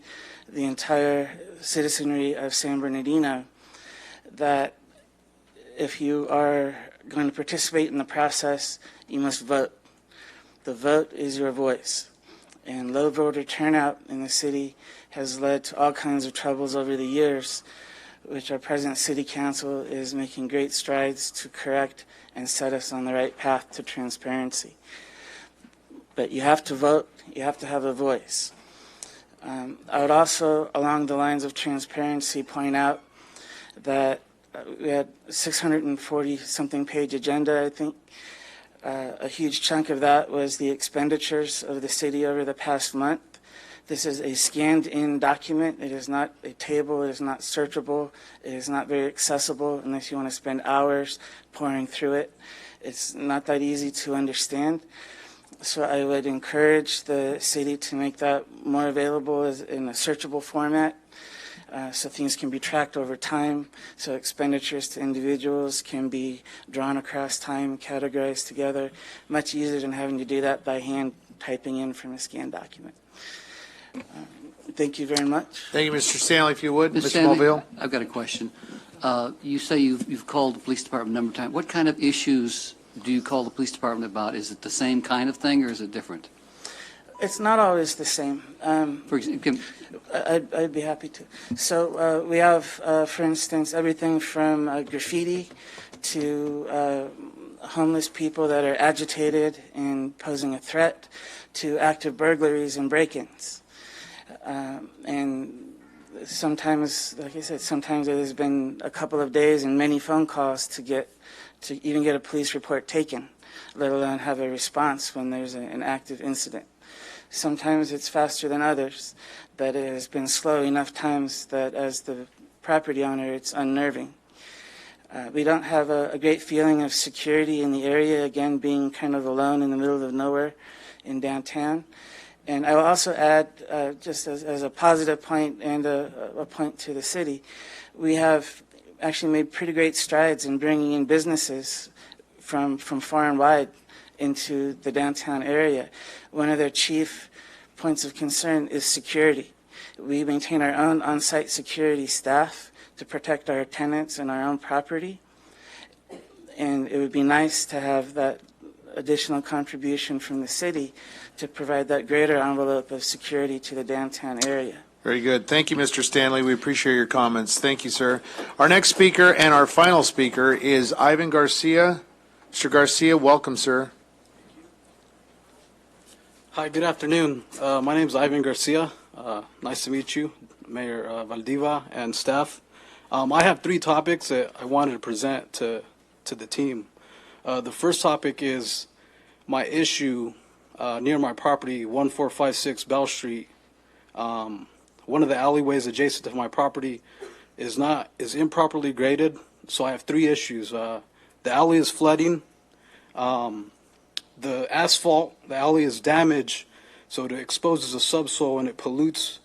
the entire citizenry of San Bernardino that if you are going to participate in the process, you must vote. The vote is your voice. And low voter turnout in the city has led to all kinds of troubles over the years, which our present city council is making great strides to correct and set us on the right path to transparency. But you have to vote, you have to have a voice. I would also, along the lines of transparency, point out that we had 640-something page agenda, I think. A huge chunk of that was the expenditures of the city over the past month. This is a scanned-in document. It is not a table. It is not searchable. It is not very accessible unless you want to spend hours pouring through it. It's not that easy to understand. So I would encourage the city to make that more available in a searchable format, so things can be tracked over time, so expenditures to individuals can be drawn across time, categorized together, much easier than having to do that by hand typing in from a scanned document. Thank you very much. Thank you, Mr. Stanley, if you would. Mr. Ms. Stanley, Mulvihill. I've got a question. You say you've called the police department a number of times. What kind of issues do you call the police department about? Is it the same kind of thing or is it different? It's not always the same. For example, I'd be happy to. So we have, for instance, everything from graffiti to homeless people that are agitated and posing a threat to active burglaries and break-ins. And sometimes, like I said, sometimes it has been a couple of days and many phone calls to even get a police report taken, let alone have a response when there's an active incident. Sometimes it's faster than others, but it has been slow enough times that as the property owner, it's unnerving. We don't have a great feeling of security in the area, again, being kind of alone in the middle of nowhere in downtown. And I will also add, just as a positive point and a point to the city, we have actually made pretty great strides in bringing in businesses from far and wide into the downtown area. One of their chief points of concern is security. We maintain our own on-site security staff to protect our tenants and our own property. And it would be nice to have that additional contribution from the city to provide that greater envelope of security to the downtown area. Very good. Thank you, Mr. Stanley. We appreciate your comments. Thank you, sir. Our next speaker and our final speaker is Ivan Garcia. Mr. Garcia, welcome, sir. Hi, good afternoon. My name is Ivan Garcia. Nice to meet you, Mayor Valdiva and staff. I have three topics that I wanted to present to the team. The first topic is my issue near my property, 1456 Bell Street. One of the alleyways adjacent to my property is improperly graded, so I have three issues. The alley is flooding. The asphalt, the alley is damaged, so it exposes the subsoil and it pollutes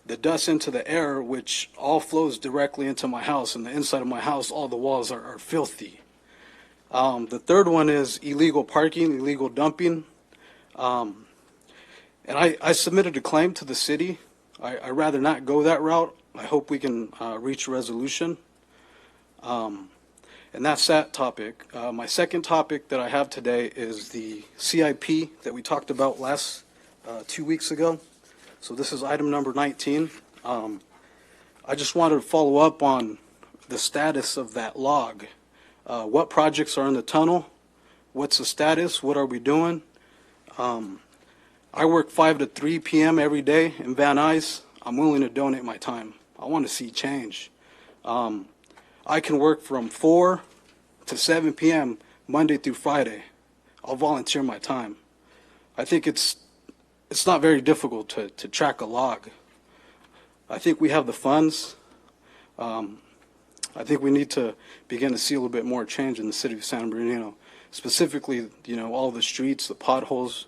the dust into the air, which all flows directly into my house. And the inside of my house, all the walls are filthy. The third one is illegal parking, illegal dumping. And I submitted a claim to the city. I'd rather not go that route. I hope we can reach a resolution. And that's that topic. My second topic that I have today is the CIP that we talked about last 2 weeks ago. So this is item number 19. I just wanted to follow up on the status of that log. What projects are in the tunnel? What's the status? What are we doing? I work 5 to 3 p.m. every day in Van Nuys. I'm willing to donate my time. I want to see change. I can work from 4 to 7 p.m. Monday through Friday. I'll volunteer my time. I think it's not very difficult to track a log. I think we have the funds. I think we need to begin to see a little bit more change in the city of San Bernardino, specifically, all the streets, the potholes.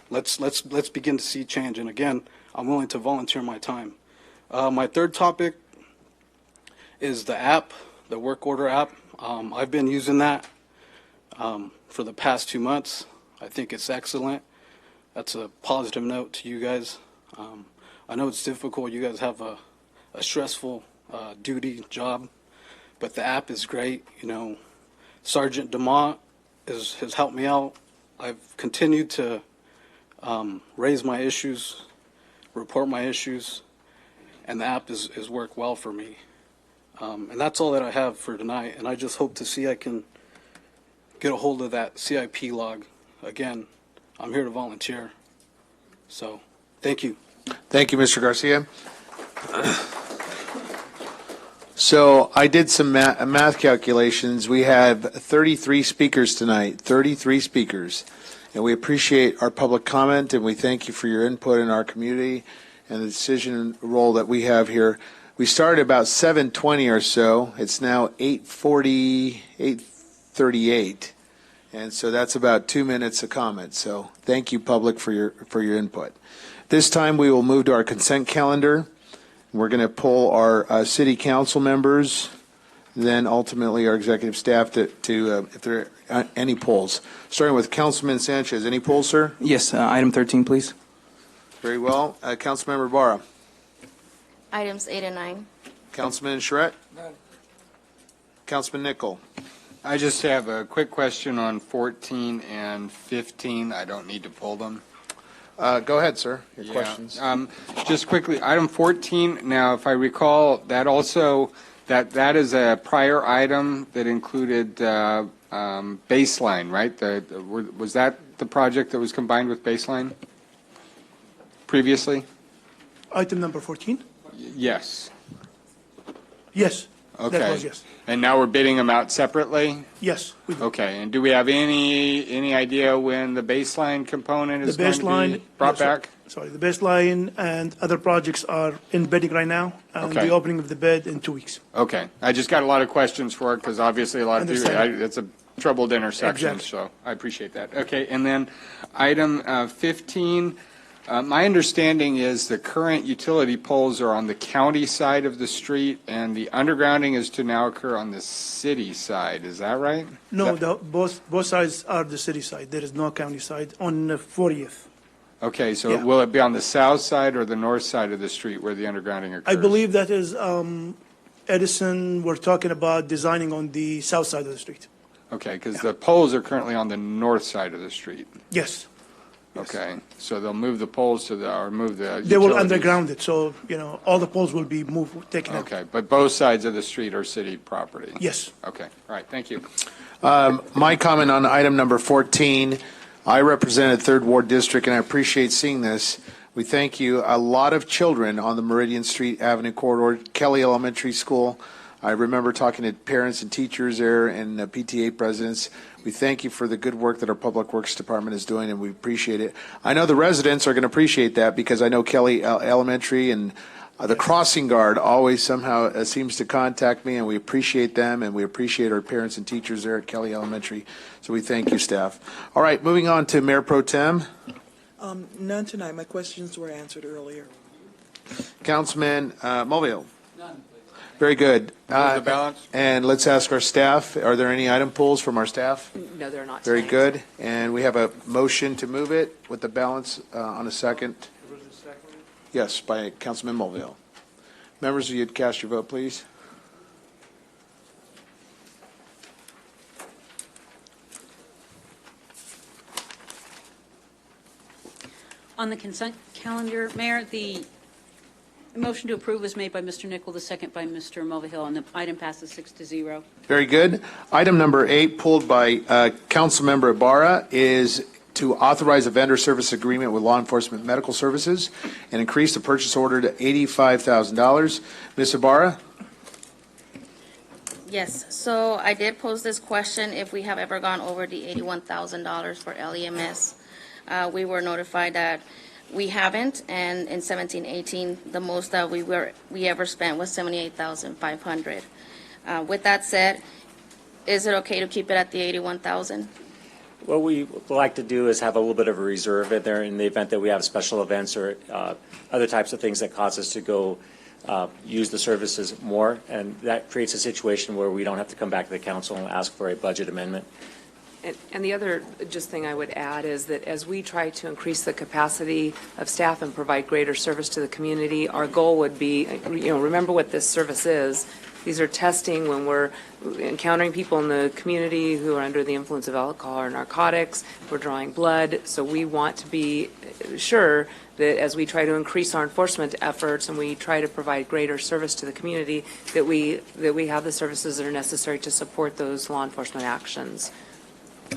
Let's begin to see change. And again, I'm willing to volunteer my time. My third topic is the app, the work order app. I've been using that for the past 2 months. I think it's excellent. That's a positive note to you guys. I know it's difficult. You guys have a stressful duty job, but the app is great. Sergeant DeMont has helped me out. I've continued to raise my issues, report my issues, and the app has worked well for me. And that's all that I have for tonight, and I just hope to see I can get a hold of that CIP log. Again, I'm here to volunteer. So, thank you. Thank you, Mr. Garcia. So I did some math calculations. We have 33 speakers tonight, 33 speakers. And we appreciate our public comment, and we thank you for your input in our community and the decision role that we have here. We started about 7:20 or so. It's now 8:40, 8:38. And so that's about 2 minutes of comment. So thank you, public, for your input. This time we will move to our consent calendar. We're going to pull our city council members, then ultimately our executive staff to if there are any polls. Starting with Councilman Sanchez. Any polls, sir? Yes, item 13, please. Very well. Councilmember Barra. Items 8 and 9. Councilman Charette. None. Councilman Nickel. I just have a quick question on 14 and 15. I don't need to pull them. Go ahead, sir. Your questions. Just quickly, item 14. Now, if I recall, that also That is a prior item that included Baseline, right? Was that the project that was combined with Baseline previously? Item number 14? Yes. Yes. Okay. That was yes. And now we're bidding them out separately? Yes, we do. Okay, and do we have any idea when the Baseline component is The going to baseline. be brought back? Sorry, the baseline and other projects are in bidding right now, and Okay. the opening of the bid in 2 weeks. Okay, I just got a lot of questions for it because obviously a lot of people, Understand. it's a troubled intersection, Exactly. so I appreciate that. Okay, and then item 15, my understanding is the current utility poles are on the county side of the street and the undergrounding is to now occur on the city side, is that right? No, both sides are the city side. There is no county side on 40th. Okay, so Yeah. will it be on the south side or the north side of the street where the undergrounding occurs? I believe that is Edison, we're talking about designing on the south side of the street. Okay, because the poles are currently on the north side of the street. Yes. Okay, so they'll move the poles to the, or move the They will utilities. underground it, so, all the poles will be moved, taken out. Okay, but both sides of the street are city property? Yes. Okay, all right, thank you. My comment on item number 14, I represented Third Ward District, and I appreciate seeing this. We thank you. A lot of children on the Meridian Street Avenue corridor, Kelly Elementary School. I remember talking to parents and teachers there and PTA presidents. We thank you for the good work that our Public Works Department is doing, and we appreciate it. I know the residents are going to appreciate that because I know Kelly Elementary and the crossing guard always somehow seems to contact me, and we appreciate them, and we appreciate our parents and teachers there at Kelly Elementary. So we thank you, staff. All right, moving on to Mayor Pro Tem. None tonight. My questions were answered earlier. Councilman Mulvihill. None. Very good. Move the balance. And let's ask our staff, are there any item pulls from our staff? No, they're not. Very tonight. good. And we have a motion to move it with the balance on a second. Yes, by Councilman Mulvihill. Members, will you cast your vote, please? On the consent calendar, Mayor, the motion to approve was made by Mr. Nichol, the second by Mr. Mulvihill, and the item passes 6-0. Very good. Item number 8, pulled by Councilmember Ibarra, is to authorize a vendor service agreement with Law Enforcement Medical Services and increase the purchase order to $85,000. Ms. Ibarra? Yes, so I did pose this question, if we have ever gone over the $81,000 for LEMS. We were notified that we haven't, and in 17-18, the most that we ever spent was $78,500. With that said, is it okay to keep it at the $81,000? What we would like to do is have a little bit of a reserve in there in the event that we have special events or other types of things that cause us to go use the services more, and that creates a situation where we don't have to come back to the council and ask for a budget amendment. And the other just thing I would add is that as we try to increase the capacity of staff and provide greater service to the community, our goal would be, remember what this service is. These are testing when we're encountering people in the community who are under the influence of alcohol or narcotics. We're drawing blood. So we want to be sure that as we try to increase our enforcement efforts and we try to provide greater service to the community, that we have the services that are necessary to support those law enforcement actions.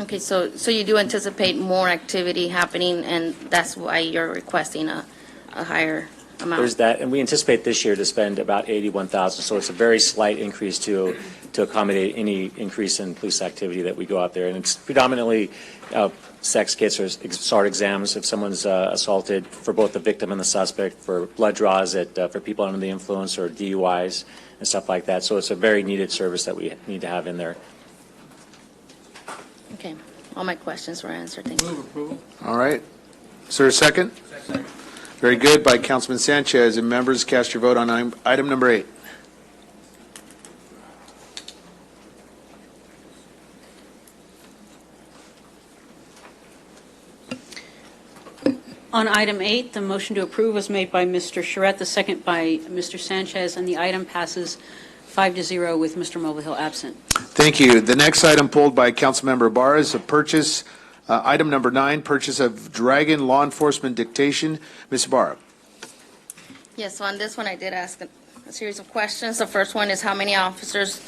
Okay, so you do anticipate more activity happening, and that's why you're requesting a higher amount? There's that, and we anticipate this year to spend about $81,000, so it's a very slight increase to accommodate any increase in police activity that we go out there. And it's predominantly sex kits or SART exams if someone's assaulted, for both the victim and the suspect, for blood draws for people under the influence or DUIs and stuff like that. So it's a very needed service that we need to have in there. Okay, all my questions were answered. Thank you. All right. Is there a second? Second. Very good, by Councilman Sanchez. And members, cast your vote on item number 8. On item 8, the motion to approve was made by Mr. Charette, the second by Mr. Sanchez, and the item passes 5-0 with Mr. Mulvihill absent. Thank you. The next item pulled by Councilmember Ibarra is a purchase, item number 9, purchase of Dragon Law Enforcement Dictation. Ms. Ibarra. Yes, so on this one, I did ask a series of questions. The first one is how many officers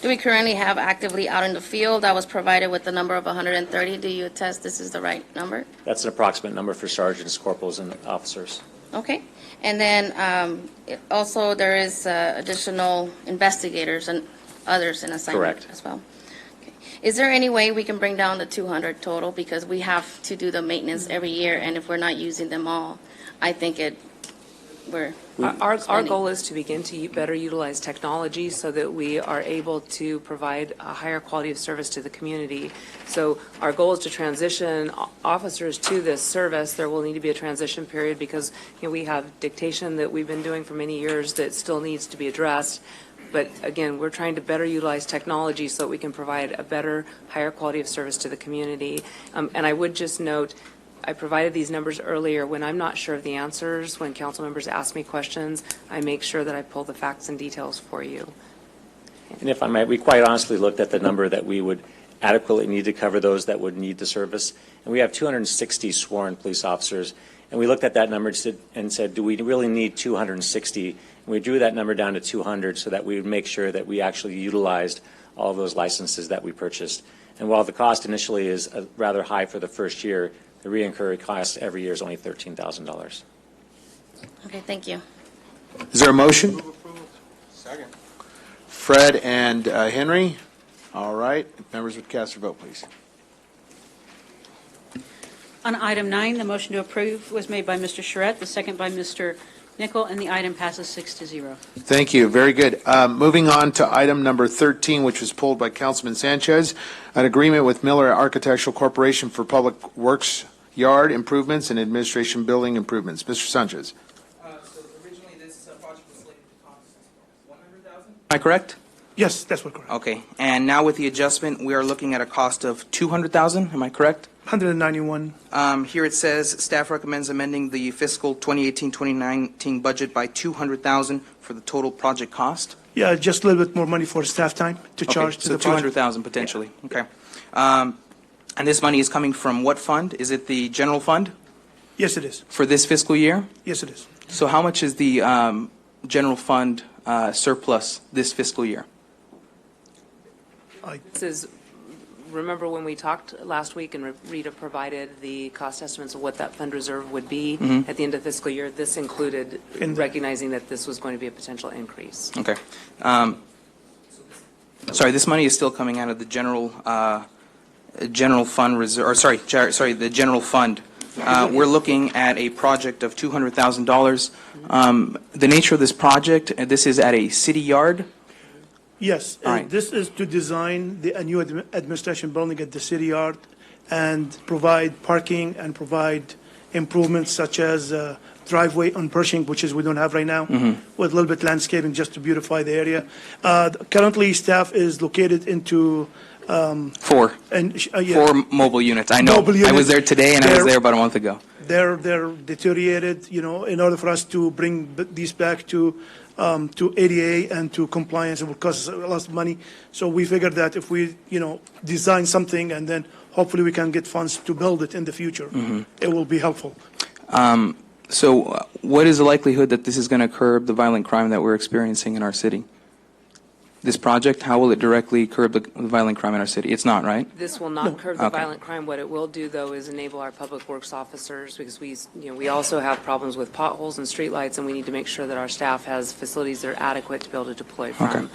do we currently have actively out in the field? I was provided with the number of 130. Do you attest this is the right number? That's an approximate number for sergeants, corporals, and officers. Okay. And then also there is additional investigators and others in assignment Correct. as well. Okay. Is there any way we can bring down the 200 total? Because we have to do the maintenance every year, and if we're not using them all, I think we're Our spending. goal is to begin to better utilize technology so that we are able to provide a higher quality of service to the community. So our goal is to transition officers to this service. There will need to be a transition period because we have dictation that we've been doing for many years that still needs to be addressed. But again, we're trying to better utilize technology so that we can provide a better, higher quality of service to the community. And I would just note, I provided these numbers earlier. When I'm not sure of the answers, when council members ask me questions, I make sure that I pull the facts and details for you. And if I might, we quite honestly looked at the number that we would adequately need to cover those that would need the service. And we have 260 sworn police officers. And we looked at that number and said, do we really need 260? And we drew that number down to 200 so that we would make sure that we actually utilized all of those licenses that we purchased. And while the cost initially is rather high for the first year, the reincurred cost every year is only $13,000. Okay, thank you. Is there a motion? Second. Fred and Henry? All right. Members would cast their vote, please. On item 9, the motion to approve was made by Mr. Charette, the second by Mr. Nichol, and the item passes 6-0. Thank you. Very good. Moving on to item number 13, which was pulled by Councilman Sanchez, an agreement with Miller Architectural Corporation for Public Works Yard Improvements and Administration Building Improvements. Mr. Sanchez. So originally this project was slated to cost 100,000? Am I correct? Yes, that's what correct. Okay, and now with the adjustment, we are looking at a cost of 200,000, am I correct? 191. Here it says, staff recommends amending the fiscal 2018-2019 budget by 200,000 for the total project cost. Yeah, just a little bit more money for staff time to Okay, charge to so the project. 200,000 potentially, okay. And this money is coming from what fund? Is it the general fund Yes, it is. for this fiscal year? Yes, it is. So how much is the general fund surplus this fiscal year? This is, remember when we talked last week and Rita provided the cost estimates of what that fund reserve would be Mhm. at the end of fiscal year? This included In- recognizing that this was going to be a potential increase. Okay. Sorry, this money is still coming out of the general fund reserve, or sorry, the general fund. We're looking at a project of $200,000. The nature of this project, this is at a city yard. Yes, All right. this is to design a new administration building at the city yard and provide parking and provide improvements such as driveway on Pershing, which is we don't have right now, Mhm. with a little bit landscaping just to beautify the area. Currently, staff is located into Four. Yeah. 4 mobile units. I know. Mobile I was units. there today and I was They're- there about a month ago. They're deteriorated, in order for us to bring these back to ADA and to compliance, it will cost us a lot of money. So we figured that if we, design something and then hopefully we can get funds to build it in the future, Mhm. it will be helpful. So what is the likelihood that this is going to curb the violent crime that we're experiencing in our city? This project, how will it directly curb the violent crime in our city? It's not, right? This will not curb the Okay. violent crime. What it will do, though, is enable our public works officers, because we also have problems with potholes and streetlights, and we need to make sure that our staff has facilities that are adequate to be able to deploy from.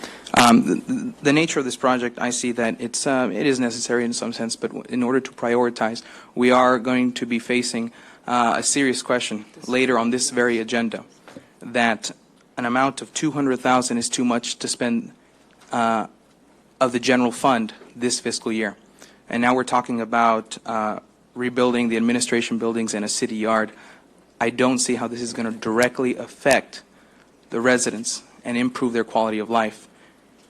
The nature of this project, I see that it is necessary in some sense, but in order to prioritize, we are going to be facing a serious question later on this very agenda, that an amount of 200,000 is too much to spend of the general fund this fiscal year. And now we're talking about rebuilding the administration buildings and a city yard. I don't see how this is going to directly affect the residents and improve their quality of life.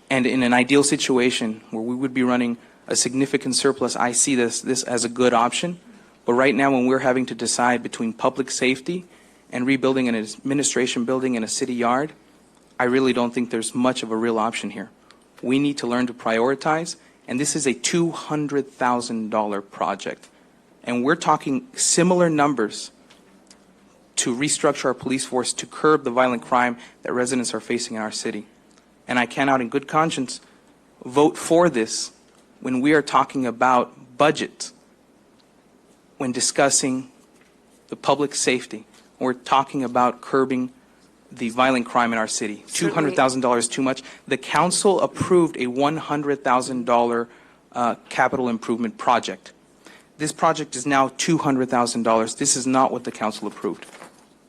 And in an ideal situation where we would be running a significant surplus, I see this as a good option. But right now, when we're having to decide between public safety and rebuilding an administration building and a city yard, I really don't think there's much of a real option here. We need to learn to prioritize, and this is a $200,000 project. And we're talking similar numbers to restructure our police force to curb the violent crime that residents are facing in our city. And I cannot, in good conscience, vote for this when we are talking about budget, when discussing the public safety. We're talking about curbing the violent crime in our city. $200,000 is too much. The council approved a $100,000 capital improvement project. This project is now $200,000. This is not what the council approved.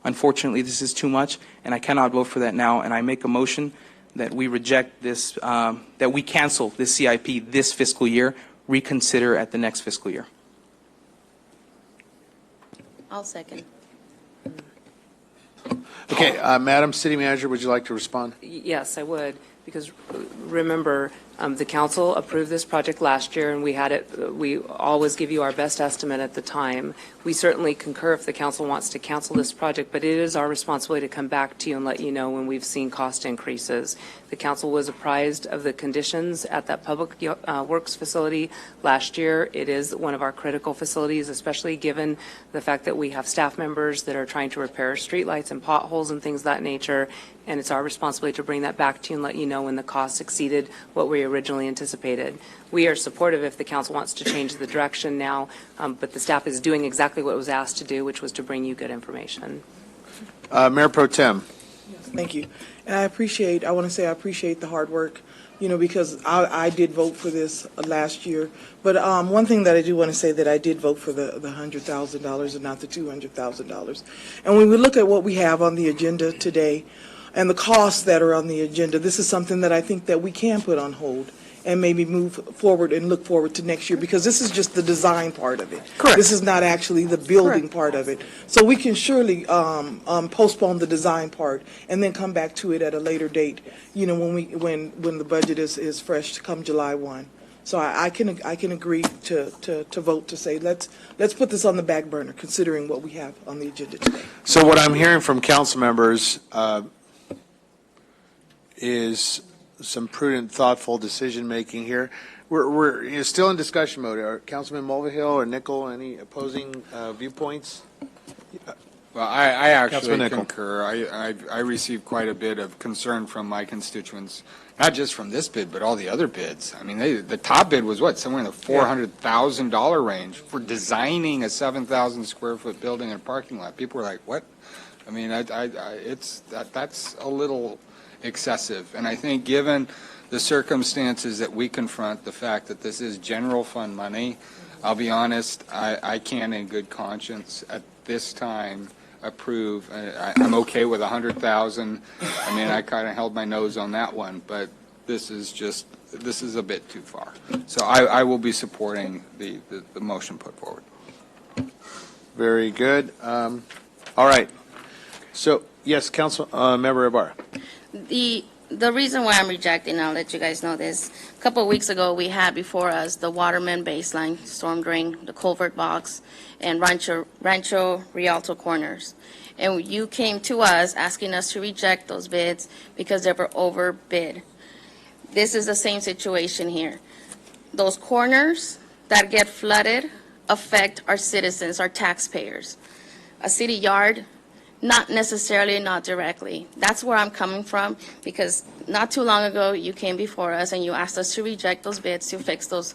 Unfortunately, this is too much, and I cannot vote for that now, and I make a motion that we reject this, that we cancel this CIP this fiscal year, reconsider at the next fiscal year. I'll second. Okay, Madam City Manager, would you like to respond? Yes, I would, because remember, the council approved this project last year, and we always give you our best estimate at the time. We certainly concur if the council wants to cancel this project, but it is our responsibility to come back to you and let you know when we've seen cost increases. The council was apprised of the conditions at that public works facility last year. It is one of our critical facilities, especially given the fact that we have staff members that are trying to repair streetlights and potholes and things of that nature. And it's our responsibility to bring that back to you and let you know when the costs exceeded what we originally anticipated. We are supportive if the council wants to change the direction now, but the staff is doing exactly what it was asked to do, which was to bring you good information. Mayor Pro Tem. Thank you. And I want to say I appreciate the hard work, because I did vote for this last year. But one thing that I do want to say that I did vote for the $100,000 and not the $200,000. And when we look at what we have on the agenda today and the costs that are on the agenda, this is something that I think that we can put on hold and maybe move forward and look forward to next year, because this is just the design part of it. Correct. This is not actually the building part of it. So we can surely postpone the design part and then come back to it at a later date, when the budget is fresh come July 1. So I can agree to vote to say let's put this on the back burner, considering what we have on the agenda today. So what I'm hearing from council members is some prudent, thoughtful decision-making here. We're still in discussion mode. Are Councilman Mulvihill or Nickel, any opposing viewpoints? Well, I actually Councilman Nickel. concur. I received quite a bit of concern from my constituents, not just from this bid, but all the other bids. I mean, the top bid was what, somewhere in the $400,000 range for designing a 7,000 square foot building and parking lot. People were like, what? I mean, that's a little excessive. And I think given the circumstances that we confront, the fact that this is general fund money, I'll be honest, I can't in good conscience at this time approve. I'm okay with 100,000. I mean, I kind of held my nose on that one, but this is a bit too far. So I will be supporting the motion put forward. Very good. All right. So, yes, Council Member Ibarra. The reason why I'm rejecting, I'll let you guys know this. A couple of weeks ago, we had before us the Waterman baseline, storm drain, the culvert box, and Rancho Rialto corners. And you came to us asking us to reject those bids because they were overbid. This is the same situation here. Those corners that get flooded affect our citizens, our taxpayers. A city yard, not necessarily, not directly. That's where I'm coming from, because not too long ago, you came before us and you asked us to reject those bids to fix those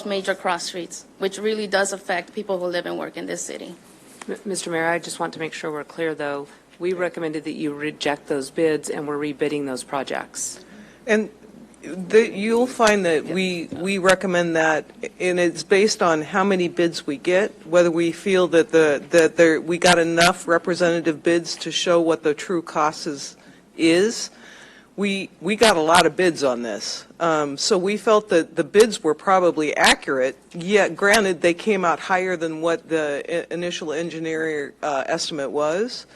major cross streets, which really does affect people who live and work in this city. Mr. Mayor, I just want to make sure we're clear, though. We recommended that you reject those bids, and we're rebidding those projects. And you'll find that we recommend that, and it's based on how many bids we get, whether we feel that we got enough representative bids to show what the true cost is. We got a lot of bids on this, so we felt that the bids were probably accurate. Yet, granted, they came out higher than what the initial engineering estimate was.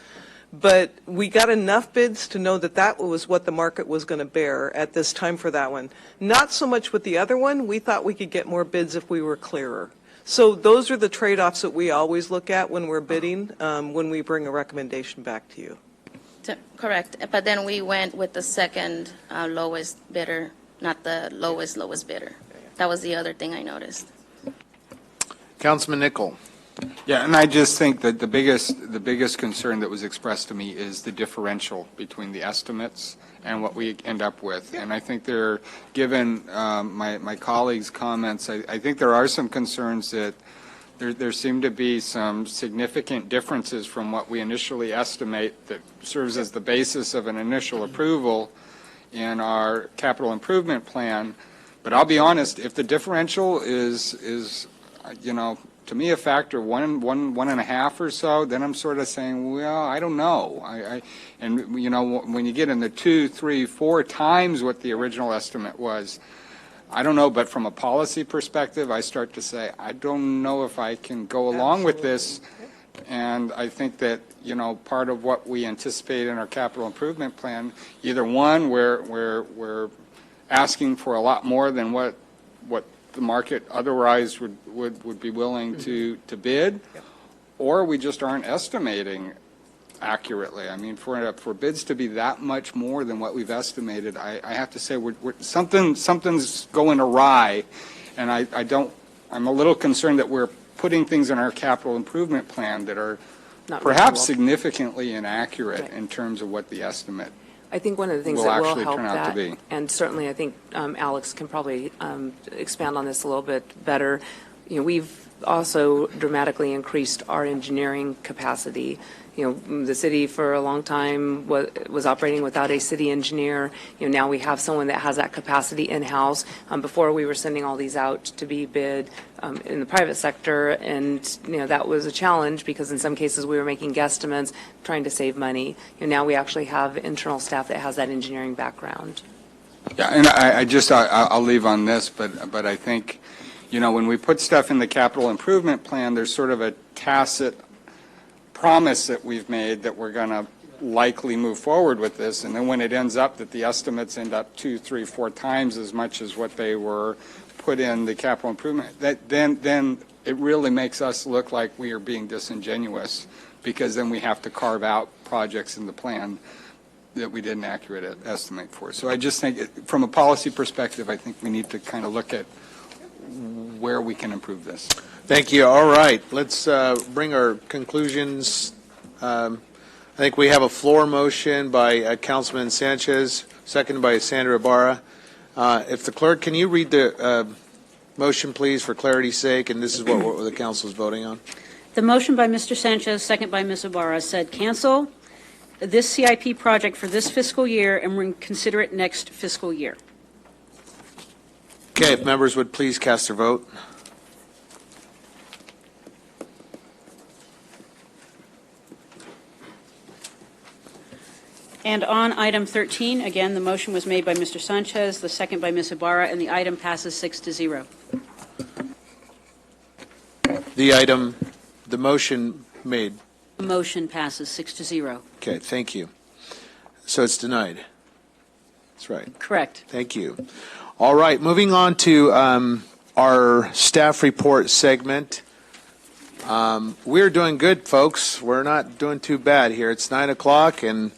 But we got enough bids to know that that was what the market was going to bear at this time for that one. Not so much with the other one. We thought we could get more bids if we were clearer. So those are the trade-offs that we always look at when we're bidding, when we bring a recommendation back to you. Correct. But then we went with the second lowest bidder, not the lowest bidder. That was the other thing I noticed. Councilman Nickel. Yeah, and I just think that the biggest concern that was expressed to me is the differential between the estimates and what we end up with. And I think given my colleagues' comments, I think there are some concerns that there seem to be some significant differences from what we initially estimate that serves as the basis of an initial approval in our capital improvement plan. But I'll be honest, if the differential is to me, a factor of one and a half or so, then I'm sort of saying, well, I don't know. When you get in the 2, 3, 4 times what the original estimate was, I don't know. But from a policy perspective, I start to say, I don't know if I can go along with this. And I think that, part of what we anticipate in our capital improvement plan, either one, we're asking for a lot more than what the market otherwise would be willing to bid, or we just aren't estimating accurately. I mean, for bids to be that much more than what we've estimated, I have to say something's going awry, and I'm a little concerned that we're putting things in our capital improvement plan that are perhaps significantly inaccurate in terms of what the estimate I think one of the things will that will actually help turn out to that, be. and certainly I think Alex can probably expand on this a little bit better. We've also dramatically increased our engineering capacity. The city for a long time was operating without a city engineer. Now we have someone that has that capacity in-house. Before we were sending all these out to be bid in the private sector, and that was a challenge because in some cases we were making guesstimates, trying to save money. Now we actually have internal staff that has that engineering background. Yeah, and I'll leave on this, but I think, when we put stuff in the capital improvement plan, there's sort of a tacit promise that we've made that we're going to likely move forward with this, and then when it ends up that the estimates end up 2, 3, 4 times as much as what they were put in the capital improvement, then it really makes us look like we are being disingenuous, because then we have to carve out projects in the plan that we did an accurate estimate for. So I just think, from a policy perspective, I think we need to kind of look at where we can improve this. Thank you. All right, let's bring our conclusions. I think we have a floor motion by Councilman Sanchez, seconded by Sandra Ibarra. If the clerk, can you read the motion, please, for clarity's sake, and this is what the council is voting on. The motion by Mr. Sanchez, second by Ms. Ibarra, said cancel this CIP project for this fiscal year and consider it next fiscal year. Okay, if members would please cast their vote. And on item 13, again, the motion was made by Mr. Sanchez, the second by Ms. Ibarra, and the item passes 6-0. The motion made. The motion passes 6-0. Okay, thank you. So it's denied. That's right. Correct. Thank you. All right, moving on to our staff report segment. We're doing good, folks. We're not doing too bad here. It's 9 o'clock, and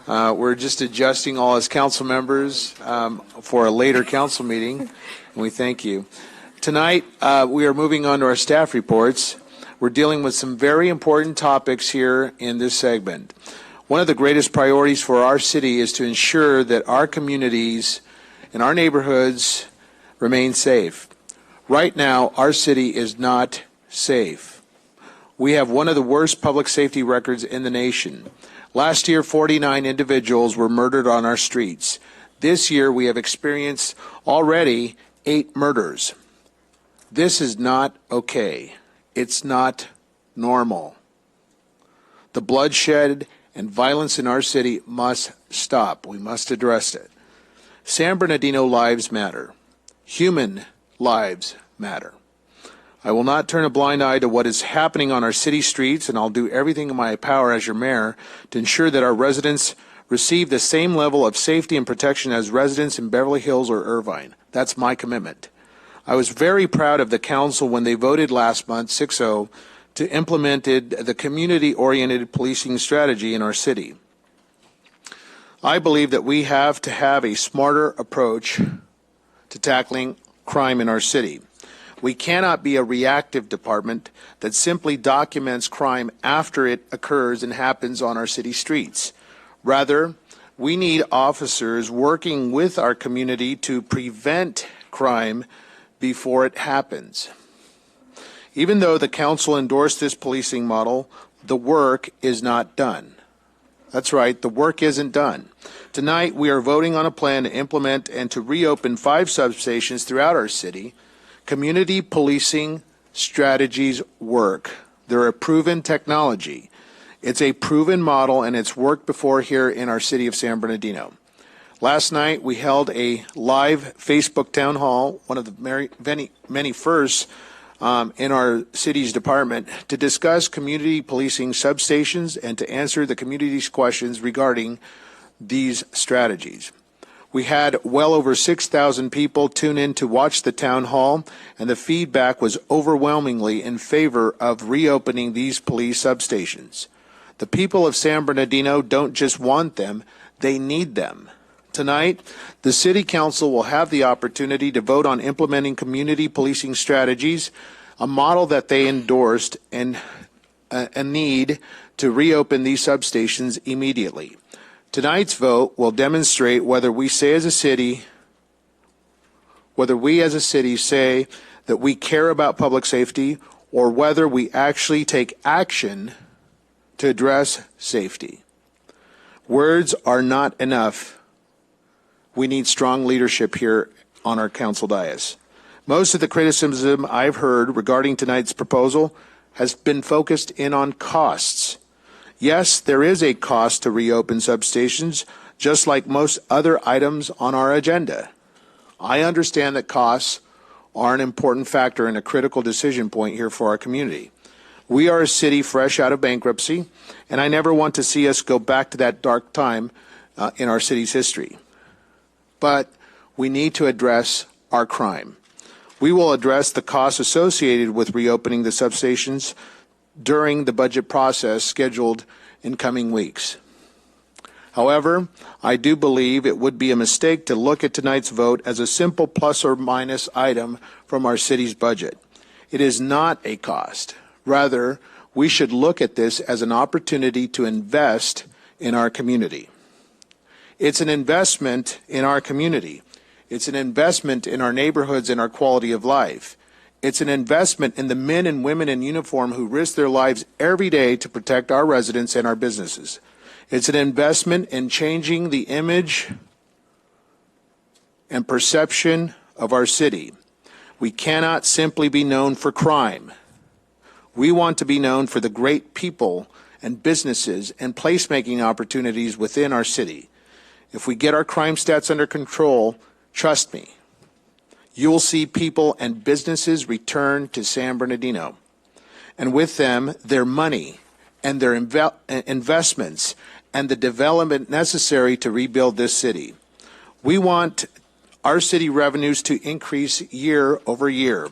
we're just adjusting all as council members for a later council meeting, and we thank you. Tonight, we are moving on to our staff reports. We're dealing with some very important topics here in this segment. One of the greatest priorities for our city is to ensure that our communities and our neighborhoods remain safe. Right now, our city is not safe. We have one of the worst public safety records in the nation. Last year, 49 individuals were murdered on our streets. This year, we have experienced already 8 murders. This is not okay. It's not normal. The bloodshed and violence in our city must stop. We must address it. San Bernardino lives matter. Human lives matter. I will not turn a blind eye to what is happening on our city streets, and I'll do everything in my power as your mayor to ensure that our residents receive the same level of safety and protection as residents in Beverly Hills or Irvine. That's my commitment. I was very proud of the council when they voted last month, 6-0, to implemented the community-oriented policing strategy in our city. I believe that we have to have a smarter approach to tackling crime in our city. We cannot be a reactive department that simply documents crime after it occurs and happens on our city streets. Rather, we need officers working with our community to prevent crime before it happens. Even though the council endorsed this policing model, the work is not done. That's right, the work isn't done. Tonight, we are voting on a plan to implement and to reopen 5 substations throughout our city. Community policing strategies work. They're a proven technology. It's a proven model, and it's worked before here in our city of San Bernardino. Last night, we held a live Facebook town hall, one of the many firsts in our city's department, to discuss community policing substations and to answer the community's questions regarding these strategies. We had well over 6,000 people tune in to watch the town hall, and the feedback was overwhelmingly in favor of reopening these police substations. The people of San Bernardino don't just want them, they need them. Tonight, the City Council will have the opportunity to vote on implementing community policing strategies, a model that they endorsed, and a need to reopen these substations immediately. Tonight's vote will demonstrate whether we as a city say that we care about public safety, or whether we actually take action to address safety. Words are not enough. We need strong leadership here on our council dais. Most of the criticism I've heard regarding tonight's proposal has been focused in on costs. Yes, there is a cost to reopen substations, just like most other items on our agenda. I understand that costs are an important factor and a critical decision point here for our community. We are a city fresh out of bankruptcy, and I never want to see us go back to that dark time in our city's history. But we need to address our crime. We will address the costs associated with reopening the substations during the budget process scheduled in coming weeks. However, I do believe it would be a mistake to look at tonight's vote as a simple plus or minus item from our city's budget. It is not a cost. Rather, we should look at this as an opportunity to invest in our community. It's an investment in our community. It's an investment in our neighborhoods and our quality of life. It's an investment in the men and women in uniform who risk their lives every day to protect our residents and our businesses. It's an investment in changing the image and perception of our city. We cannot simply be known for crime. We want to be known for the great people and businesses and placemaking opportunities within our city. If we get our crime stats under control, trust me, you will see people and businesses return to San Bernardino, and with them, their money and their investments and the development necessary to rebuild this city. We want our city revenues to increase year over year,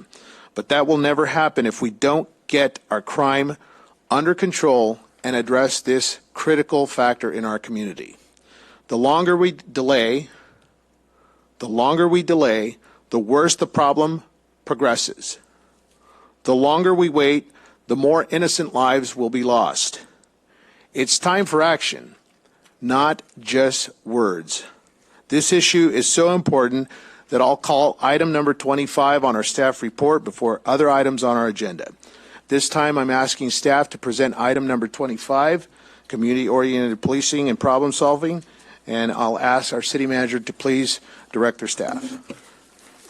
but that will never happen if we don't get our crime under control and address this critical factor in our community. The longer we delay, the worse the problem progresses. The longer we wait, the more innocent lives will be lost. It's time for action, not just words. This issue is so important that I'll call item number 25 on our staff report before other items on our agenda. This time I'm asking staff to present item number 25, community-oriented policing and problem solving, and I'll ask our city manager to please direct their staff.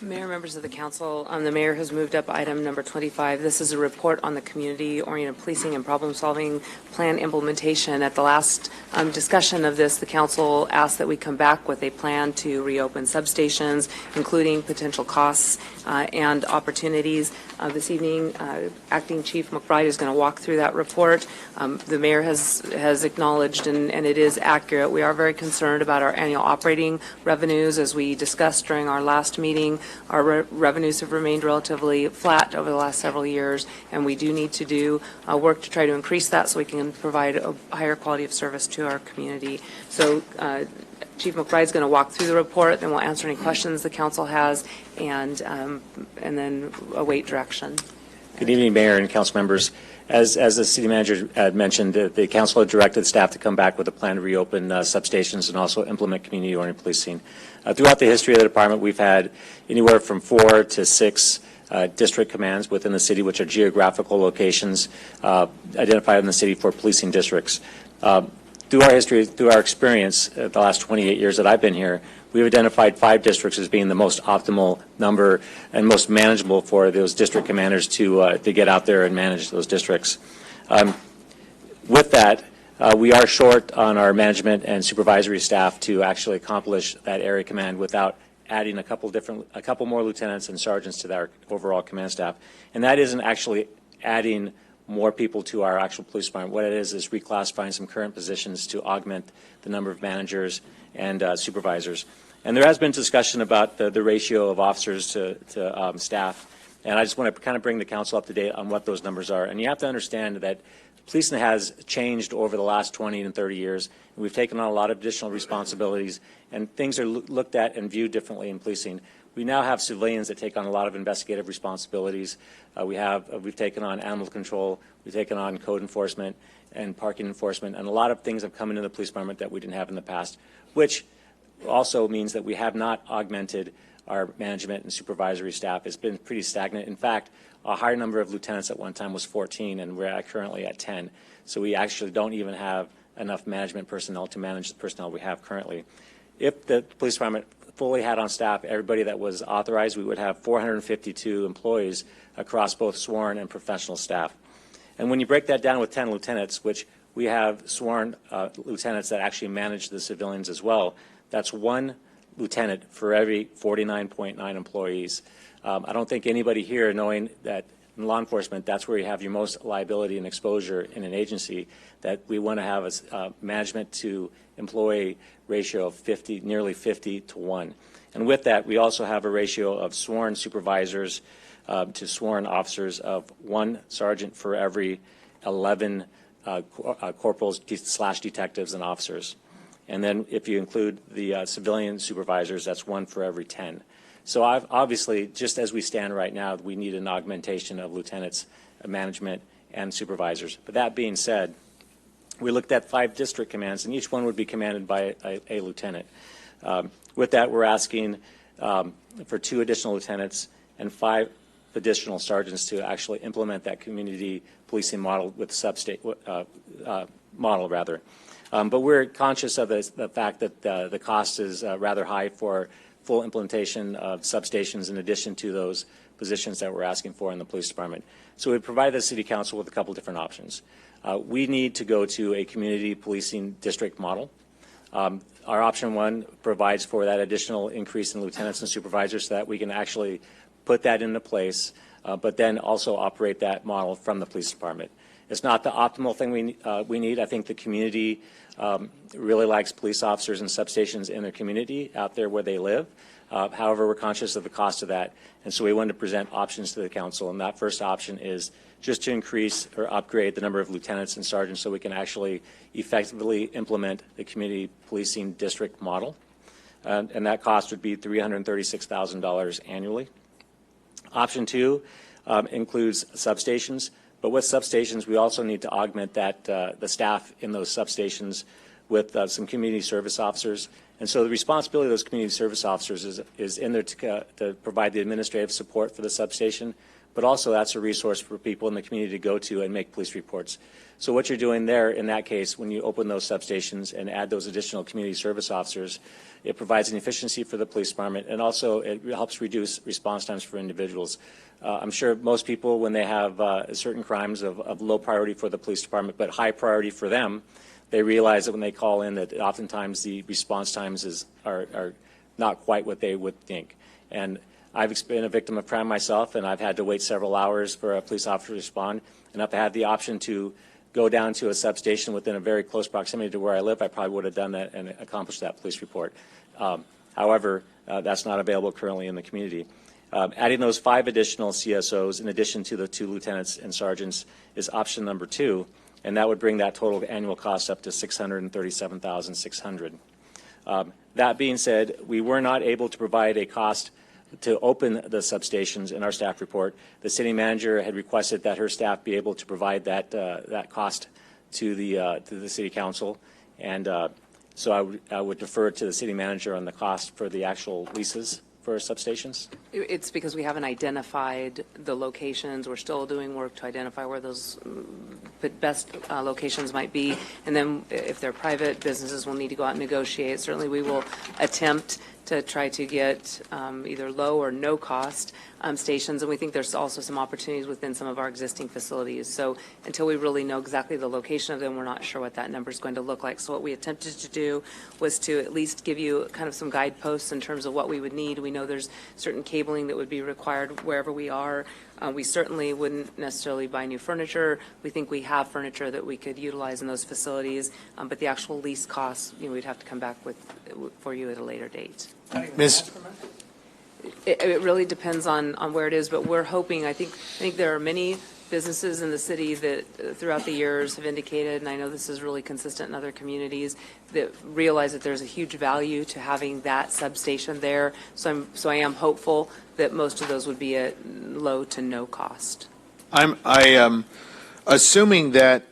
Mayor, members of the council, the mayor has moved up item number 25. This is a report on the community-oriented policing and problem-solving plan implementation. At the last discussion of this, the council asked that we come back with a plan to reopen substations, including potential costs and opportunities. This evening, Acting Chief McBride is going to walk through that report. The mayor has acknowledged, and it is accurate, we are very concerned about our annual operating revenues. As we discussed during our last meeting, our revenues have remained relatively flat over the last several years, and we do need to do work to try to increase that so we can provide a higher quality of service to our community. So Chief McBride's going to walk through the report, then we'll answer any questions the council has, and then await direction. Good evening, Mayor and council members. As the city manager had mentioned, the council had directed staff to come back with a plan to reopen substations and also implement community-oriented policing. Throughout the history of the department, we've had anywhere from 4 to 6 district commands within the city, which are geographical locations identified in the city for policing districts. Through our history, through our experience, the last 28 years that I've been here, we've identified 5 districts as being the most optimal number and most manageable for those district commanders to get out there and manage those districts. With that, we are short on our management and supervisory staff to actually accomplish that area command without adding a couple more lieutenants and sergeants to our overall command staff. And that isn't actually adding more people to our actual police department. What it is reclassifying some current positions to augment the number of managers and supervisors. And there has been discussion about the ratio of officers to staff. And I just want to kind of bring the council up to date on what those numbers are. And you have to understand that policing has changed over the last 20 and 30 years. And we've taken on a lot of additional responsibilities, and things are looked at and viewed differently in policing. We now have civilians that take on a lot of investigative responsibilities. We've taken on animal control, we've taken on code enforcement and parking enforcement, and a lot of things have come into the police department that we didn't have in the past, which also means that we have not augmented our management and supervisory staff. It's been pretty stagnant. In fact, a higher number of lieutenants at one time was 14, and we're currently at 10. So we actually don't even have enough management personnel to manage the personnel we have currently. If the police department fully had on staff everybody that was authorized, we would have 452 employees across both sworn and professional staff. And when you break that down with 10 lieutenants, which we have sworn lieutenants that actually manage the civilians as well, that's 1 lieutenant for every 49.9 employees. I don't think anybody here, knowing that in law enforcement, that's where you have your most liability and exposure in an agency, that we want to have a management to employee ratio of nearly 50 to 1. And with that, we also have a ratio of sworn supervisors to sworn officers of 1 sergeant for every 11 corporals / detectives and officers. And then if you include the civilian supervisors, that's 1 for every 10. So obviously, just as we stand right now, we need an augmentation of lieutenants, management, and supervisors. But that being said, we looked at 5 district commands, and each one would be commanded by a lieutenant. With that, we're asking for 2 additional lieutenants and 5 additional sergeants to actually implement that community policing model with model rather. But we're conscious of the fact that the cost is rather high for full implementation of substations in addition to those positions that we're asking for in the police department. So we provided the City Council with a couple different options. We need to go to a community policing district model. Our option 1 provides for that additional increase in lieutenants and supervisors so that we can actually put that into place, but then also operate that model from the police department. It's not the optimal thing we need. I think the community really likes police officers and substations in their community out there where they live. However, we're conscious of the cost of that, and so we wanted to present options to the council. And that first option is just to increase or upgrade the number of lieutenants and sergeants so we can actually effectively implement the community policing district model. And that cost would be $336,000 annually. Option 2 includes substations. But with substations, we also need to augment that the staff in those substations with some community service officers. And so the responsibility of those community service officers is in there to provide the administrative support for the substation, but also that's a resource for people in the community to go to and make police reports. So what you're doing there in that case, when you open those substations and add those additional community service officers, it provides an efficiency for the police department, and also it helps reduce response times for individuals. I'm sure most people, when they have certain crimes of low priority for the police department but high priority for them, they realize that when they call in that oftentimes the response times are not quite what they would think. And I've been a victim of crime myself, and I've had to wait several hours for a police officer to respond. And if I had the option to go down to a substation within a very close proximity to where I live, I probably would have done that and accomplished that police report. However, that's not available currently in the community. Adding those 5 additional CSOs in addition to the 2 lieutenants and sergeants is option number 2, and that would bring that total annual cost up to $637,600. That being said, we were not able to provide a cost to open the substations in our staff report. The city manager had requested that her staff be able to provide that cost to the city council, and so I would defer to the city manager on the cost for the actual leases for substations. It's because we haven't identified the locations. We're still doing work to identify where those best locations might be. And then if they're private businesses, we'll need to go out and negotiate. Certainly, we will attempt to try to get either low or no cost stations. And we think there's also some opportunities within some of our existing facilities. So until we really know exactly the location of them, we're not sure what that number is going to look like. So what we attempted to do was to at least give you kind of some guideposts in terms of what we would need. We know there's certain cabling that would be required wherever we are. We certainly wouldn't necessarily buy new furniture. We think we have furniture that we could utilize in those facilities, but the actual lease costs, we'd have to come back with for you at a later date. Ms. It really depends on where it is, but we're hoping, I think there are many businesses in the city that throughout the years have indicated, and I know this is really consistent in other communities, that realize that there's a huge value to having that substation there. So I am hopeful that most of those would be at low to no cost. I assuming that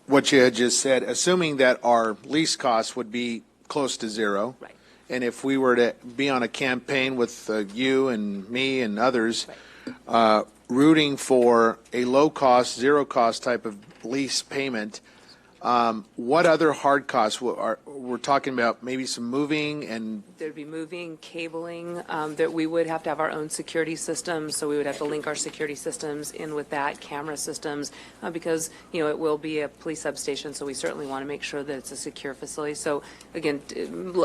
what you had just said, assuming that our lease costs would be close to zero. Right. And if we were to be on a campaign with you and me and others, rooting for a low-cost, zero-cost type of lease payment, what other hard costs we're talking about? Maybe some moving and There'd be moving, cabling, that we would have to have our own security systems, so we would have to link our security systems in with that, camera systems, because, it will be a police substation, so we certainly want to make sure that it's a secure facility. So again,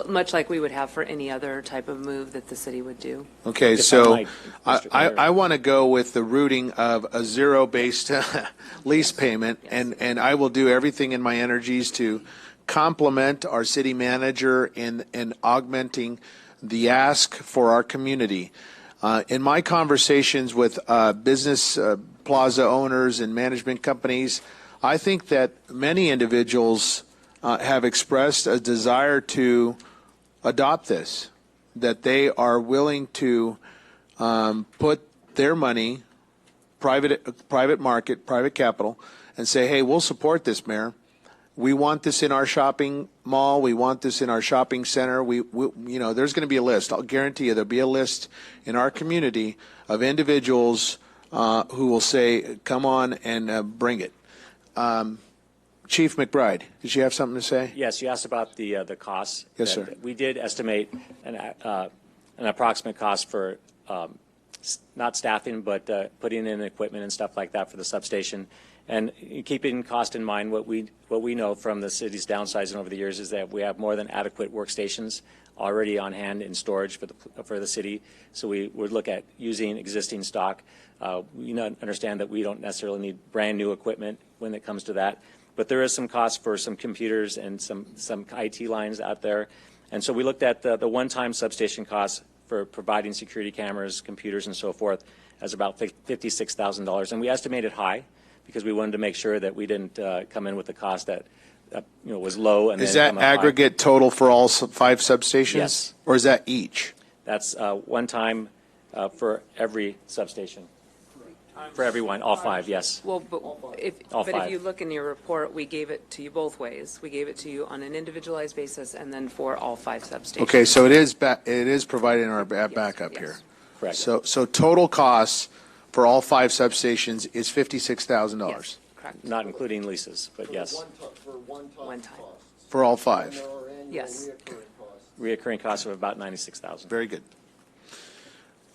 much like we would have for any other type of move that the city would do. Okay, If I so might, Mr. Mayor. I want to go with the rooting of a zero-based lease payment, and I will do everything in my energies to complement our city manager in augmenting the ask for our community. In my conversations with business plaza owners and management companies, I think that many individuals have expressed a desire to adopt this, that they are willing to put their money, private market, private capital, and say, hey, we'll support this, Mayor. We want this in our shopping mall. We want this in our shopping center. There's going to be a list. I'll guarantee you there'll be a list in our community of individuals who will say, come on and bring it. Chief McBride, did you have something to say? Yes, you asked about the costs. Yes, that sir. We did estimate an approximate cost for not staffing, but putting in equipment and stuff like that for the substation. And keeping cost in mind, what we know from the city's downsizing over the years is that we have more than adequate workstations already on hand in storage for the city. So we would look at using existing stock. We understand that we don't necessarily need brand new equipment when it comes to that, but there is some cost for some computers and some IT lines out there. And so we looked at the one-time substation costs for providing security cameras, computers, and so forth as about $56,000, and we estimated high, because we wanted to make sure that we didn't come in with a cost that was low. And Is then that come up high. aggregate total for all 5 substations? Yes. Or is that each? That's one time for every substation. For everyone, all 5, yes. Well, but if All 5. you look in your report, we gave it to you both ways. We gave it to you on an individualized basis and then for all 5 substations. Okay, so it is provided in our backup here. Correct. So total costs for all 5 substations is $56,000 Correct. Not including leases, but yes. One time. for all 5. Yes. Reoccurring costs of about $96,000. Very good.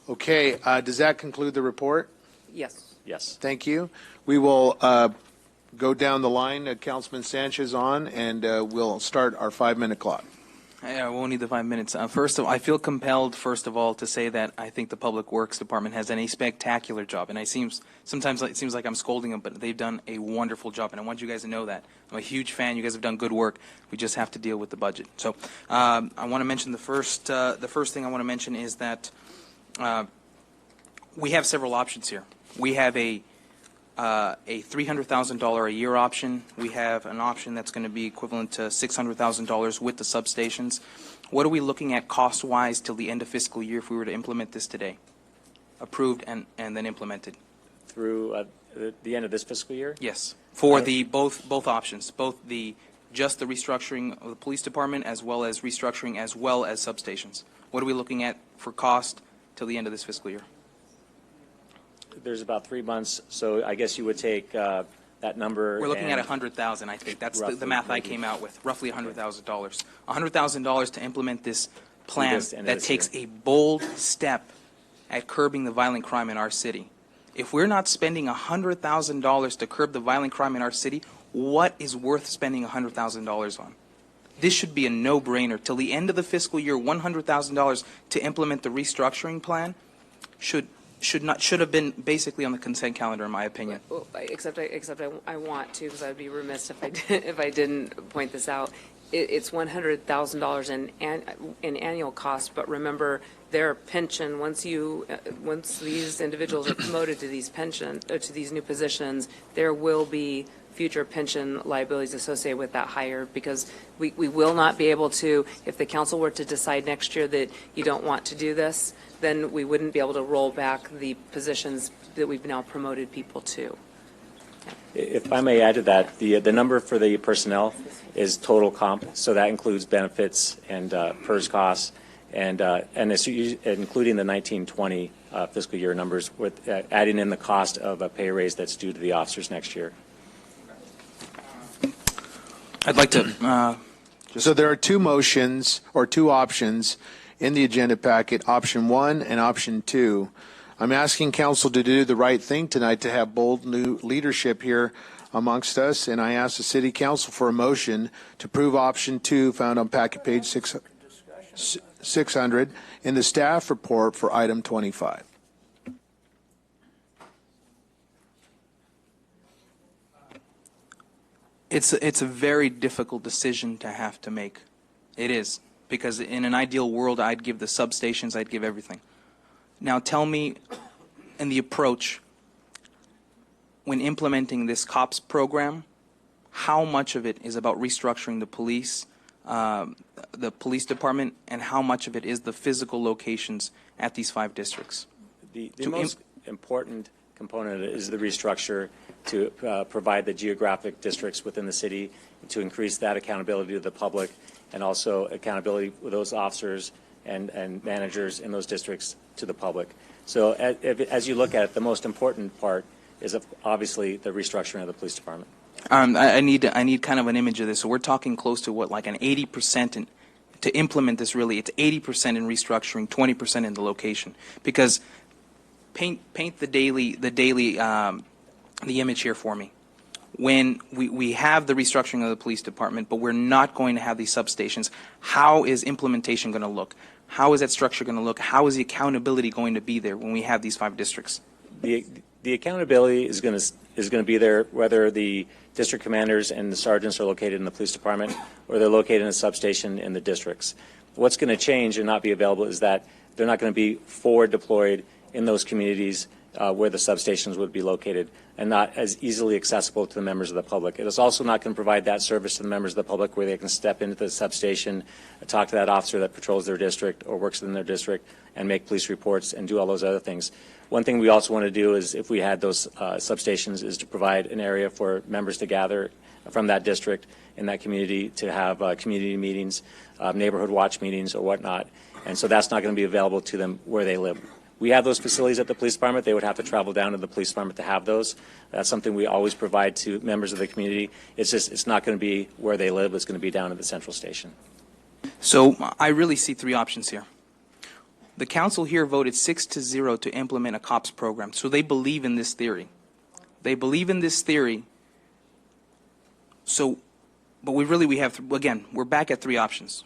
Okay, does that conclude the report? Yes. Yes. Thank you. We will go down the line, Councilman Sanchez on, and we'll start our 5-minute clock. I won't need the 5 minutes. First of all, I feel compelled, first of all, to say that I think the Public Works Department has done a spectacular job. And sometimes it seems like I'm scolding them, but they've done a wonderful job. And I want you guys to know that. I'm a huge fan. You guys have done good work. We just have to deal with the budget. So I want to mention the first thing I want to mention is that we have several options here. We have a $300,000 a year option. We have an option that's going to be equivalent to $600,000 with the substations. What are we looking at cost-wise till the end of fiscal year if we were to implement this today? Approved and then implemented? Through the end of this fiscal year? Yes. For the both options, just the restructuring of the police department as well as restructuring as well as substations. What are we looking at for cost till the end of this fiscal year? There's about 3 months, so I guess you would take that number. We're looking and at 100,000, I think. That's the roughly math I maybe. came out with, roughly $100,000. $100,000 to implement this plan this end of that this takes a bold step at curbing the violent crime in our city. If we're not spending $100,000 to curb the violent crime in our city, what is worth spending $100,000 on? This should be a no-brainer. Till the end of the fiscal year, $100,000 to implement the restructuring plan should have been basically on the consent calendar, in my opinion. Well, except I want to, because I'd be remiss if I didn't point this out. It's $100,000 in annual cost, but remember, their pension, once these individuals are promoted to these new positions, there will be future pension liabilities associated with that hire, because we will not be able to, if the council were to decide next year that you don't want to do this, then we wouldn't be able to roll back the positions that we've now promoted people to. If I may add to that, the number for the personnel is total comp, so that includes benefits and PERS costs, and it's including the 1920 fiscal year numbers, with adding in the cost of a pay raise that's due to the officers next year. I'd like to So there are two motions or two options in the agenda packet, option 1 and option 2. I'm asking council to do the right thing tonight, to have bold new leadership here amongst us, and I ask the city council for a motion to approve option 2 found on packet page 600 in the staff report for item 25. It's a very difficult decision to have to make. It is, because in an ideal world, I'd give the substations, I'd give everything. Now tell me, in the approach, when implementing this COPS program, how much of it is about restructuring the police department, and how much of it is the physical locations at these 5 districts? The most important component is the restructure to provide the geographic districts within the city, to increase that accountability to the public, and also accountability with those officers and managers in those districts to the public. So as you look at it, the most important part is obviously the restructuring of the police department. I need kind of an image of this. So we're talking close to what, like an 80% to implement this. Really, it's 80% in restructuring, 20% in the location. Because paint the image here for me. When we have the restructuring of the police department, but we're not going to have these substations, how is implementation going to look? How is that structure going to look? How is the accountability going to be there when we have these 5 districts? The accountability is going to be there whether the district commanders and the sergeants are located in the police department or they're located in a substation in the districts. What's going to change and not be available is that they're not going to be forward deployed in those communities where the substations would be located, and not as easily accessible to the members of the public. It is also not going to provide that service to the members of the public where they can step into the substation, talk to that officer that patrols their district or works in their district, and make police reports and do all those other things. One thing we also want to do is, if we had those substations, is to provide an area for members to gather from that district in that community to have community meetings, neighborhood watch meetings or whatnot. And so that's not going to be available to them where they live. We have those facilities at the police department. They would have to travel down to the police department to have those. That's something we always provide to members of the community. It's not going to be where they live. It's going to be down at the central station. So I really see 3 options here. The council here voted 6-0 to implement a COPS program. So they believe in this theory. They believe in this theory. So, but we have, again, we're back at 3 options.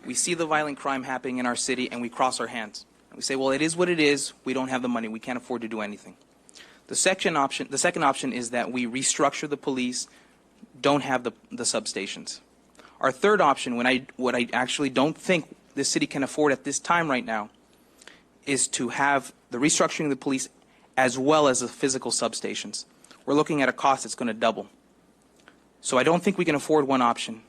We see the violent crime happening in our city and we cross our hands. We say, well, it is what it is. We don't have the money. We can't afford to do anything. The second option is that we restructure the police, don't have the substations. Our third option, what I actually don't think this city can afford at this time right now, is to have the restructuring of the police as well as the physical substations. We're looking at a cost that's going to double. So I don't think we can afford one option.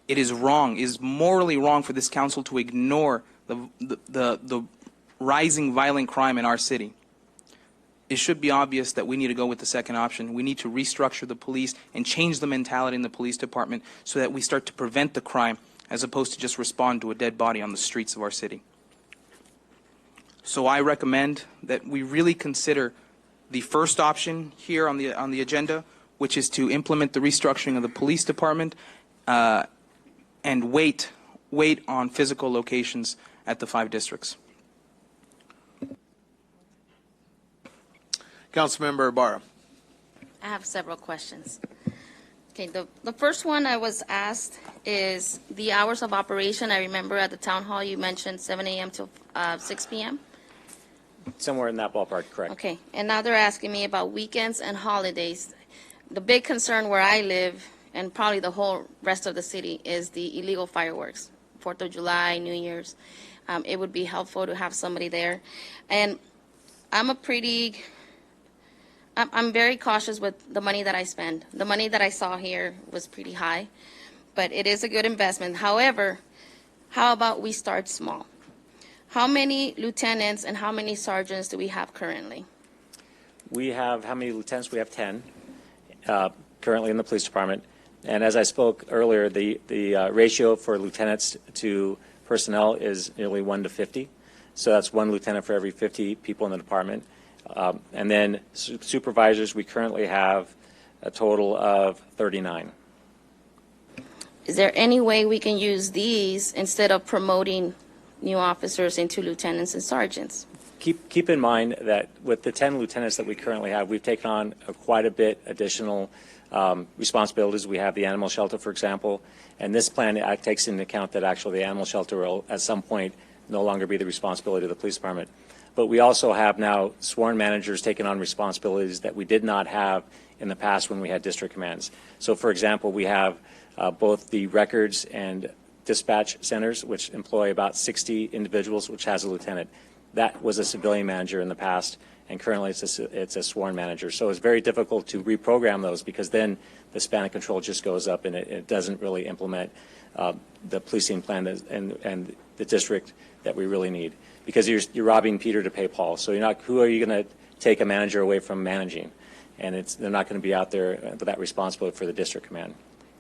it is wrong, it is morally wrong for this council to ignore the rising violent crime in our city. It should be obvious that we need to go with the second option. We need to restructure the police and change the mentality in the police department so that we start to prevent the crime as opposed to just respond to a dead body on the streets of our city. So I recommend that we really consider the first option here on the agenda, which is to implement the restructuring of the police department and wait on physical locations at the 5 districts. Councilmember Ibarra. I have several questions. Okay, the first one I was asked is the hours of operation. I remember at the town hall you mentioned 7 a.m. till 6 p.m. Somewhere in that ballpark, correct. Okay, and now they're asking me about weekends and holidays. The big concern where I live, and probably the whole rest of the city, is the illegal fireworks, 4th of July, New Year's. It would be helpful to have somebody there. And I'm very cautious with the money that I spend. The money that I saw here was pretty high, but it is a good investment. However, how about we start small? How many lieutenants and how many sergeants do we have currently? We have, how many lieutenants? We have 10 currently in the police department. And as I spoke earlier, the ratio for lieutenants to personnel is nearly 1 to 50. So that's 1 lieutenant for every 50 people in the department. And then supervisors, we currently have a total of 39. Is there any way we can use these instead of promoting new officers into lieutenants and sergeants? Keep in mind that with the 10 lieutenants that we currently have, we've taken on quite a bit additional responsibilities. We have the animal shelter, for example, and this plan takes into account that actually the animal shelter will at some point no longer be the responsibility of the police department. But we also have now sworn managers taking on responsibilities that we did not have in the past when we had district commands. So, for example, we have both the records and dispatch centers, which employ about 60 individuals, which has a lieutenant. That was a civilian manager in the past, and currently it's a sworn manager. So it's very difficult to reprogram those because then the span of control just goes up and it doesn't really implement the policing plan and the district that we really need. Because you're robbing Peter to pay Paul. So who are you going to take a manager away from managing? And they're not going to be out there with that responsibility for the district command.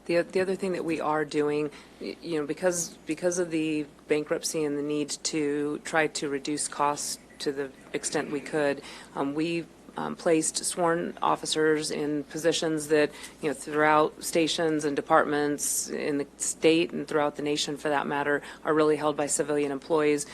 The other thing that we are doing, because of the bankruptcy and the need to try to reduce costs to the extent we could, we placed sworn officers in positions that, throughout stations and departments in the state and throughout the nation, for that matter, are really held by civilian employees.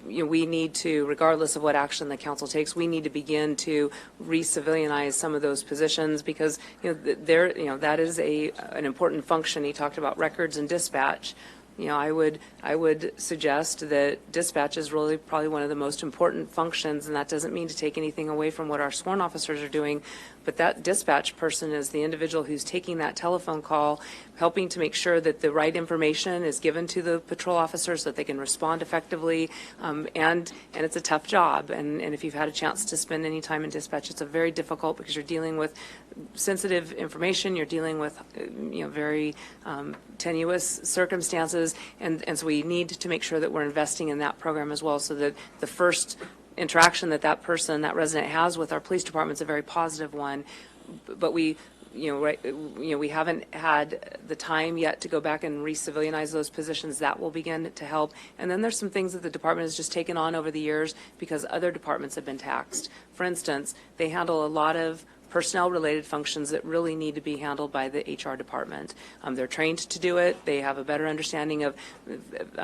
We need to, regardless of what action the council takes, we need to begin to re-civilianize some of those positions because that is an important function. He talked about records and dispatch. I would suggest that dispatch is really probably one of the most important functions, and that doesn't mean to take anything away from what our sworn officers are doing, but that dispatch person is the individual who's taking that telephone call, helping to make sure that the right information is given to the patrol officers so that they can respond effectively, and it's a tough job, and if you've had a chance to spend any time in dispatch, it's a very difficult because you're dealing with sensitive information, you're dealing with very tenuous circumstances, and so we need to make sure that we're investing in that program as well so that the first interaction that person, that resident has with our police department is a very positive one. But we haven't had the time yet to go back and re-civilianize those positions. That will begin to help. And then there's some things that the department has just taken on over the years because other departments have been taxed. For instance, they handle a lot of personnel-related functions that really need to be handled by the HR department. They're trained to do it. They have a better understanding of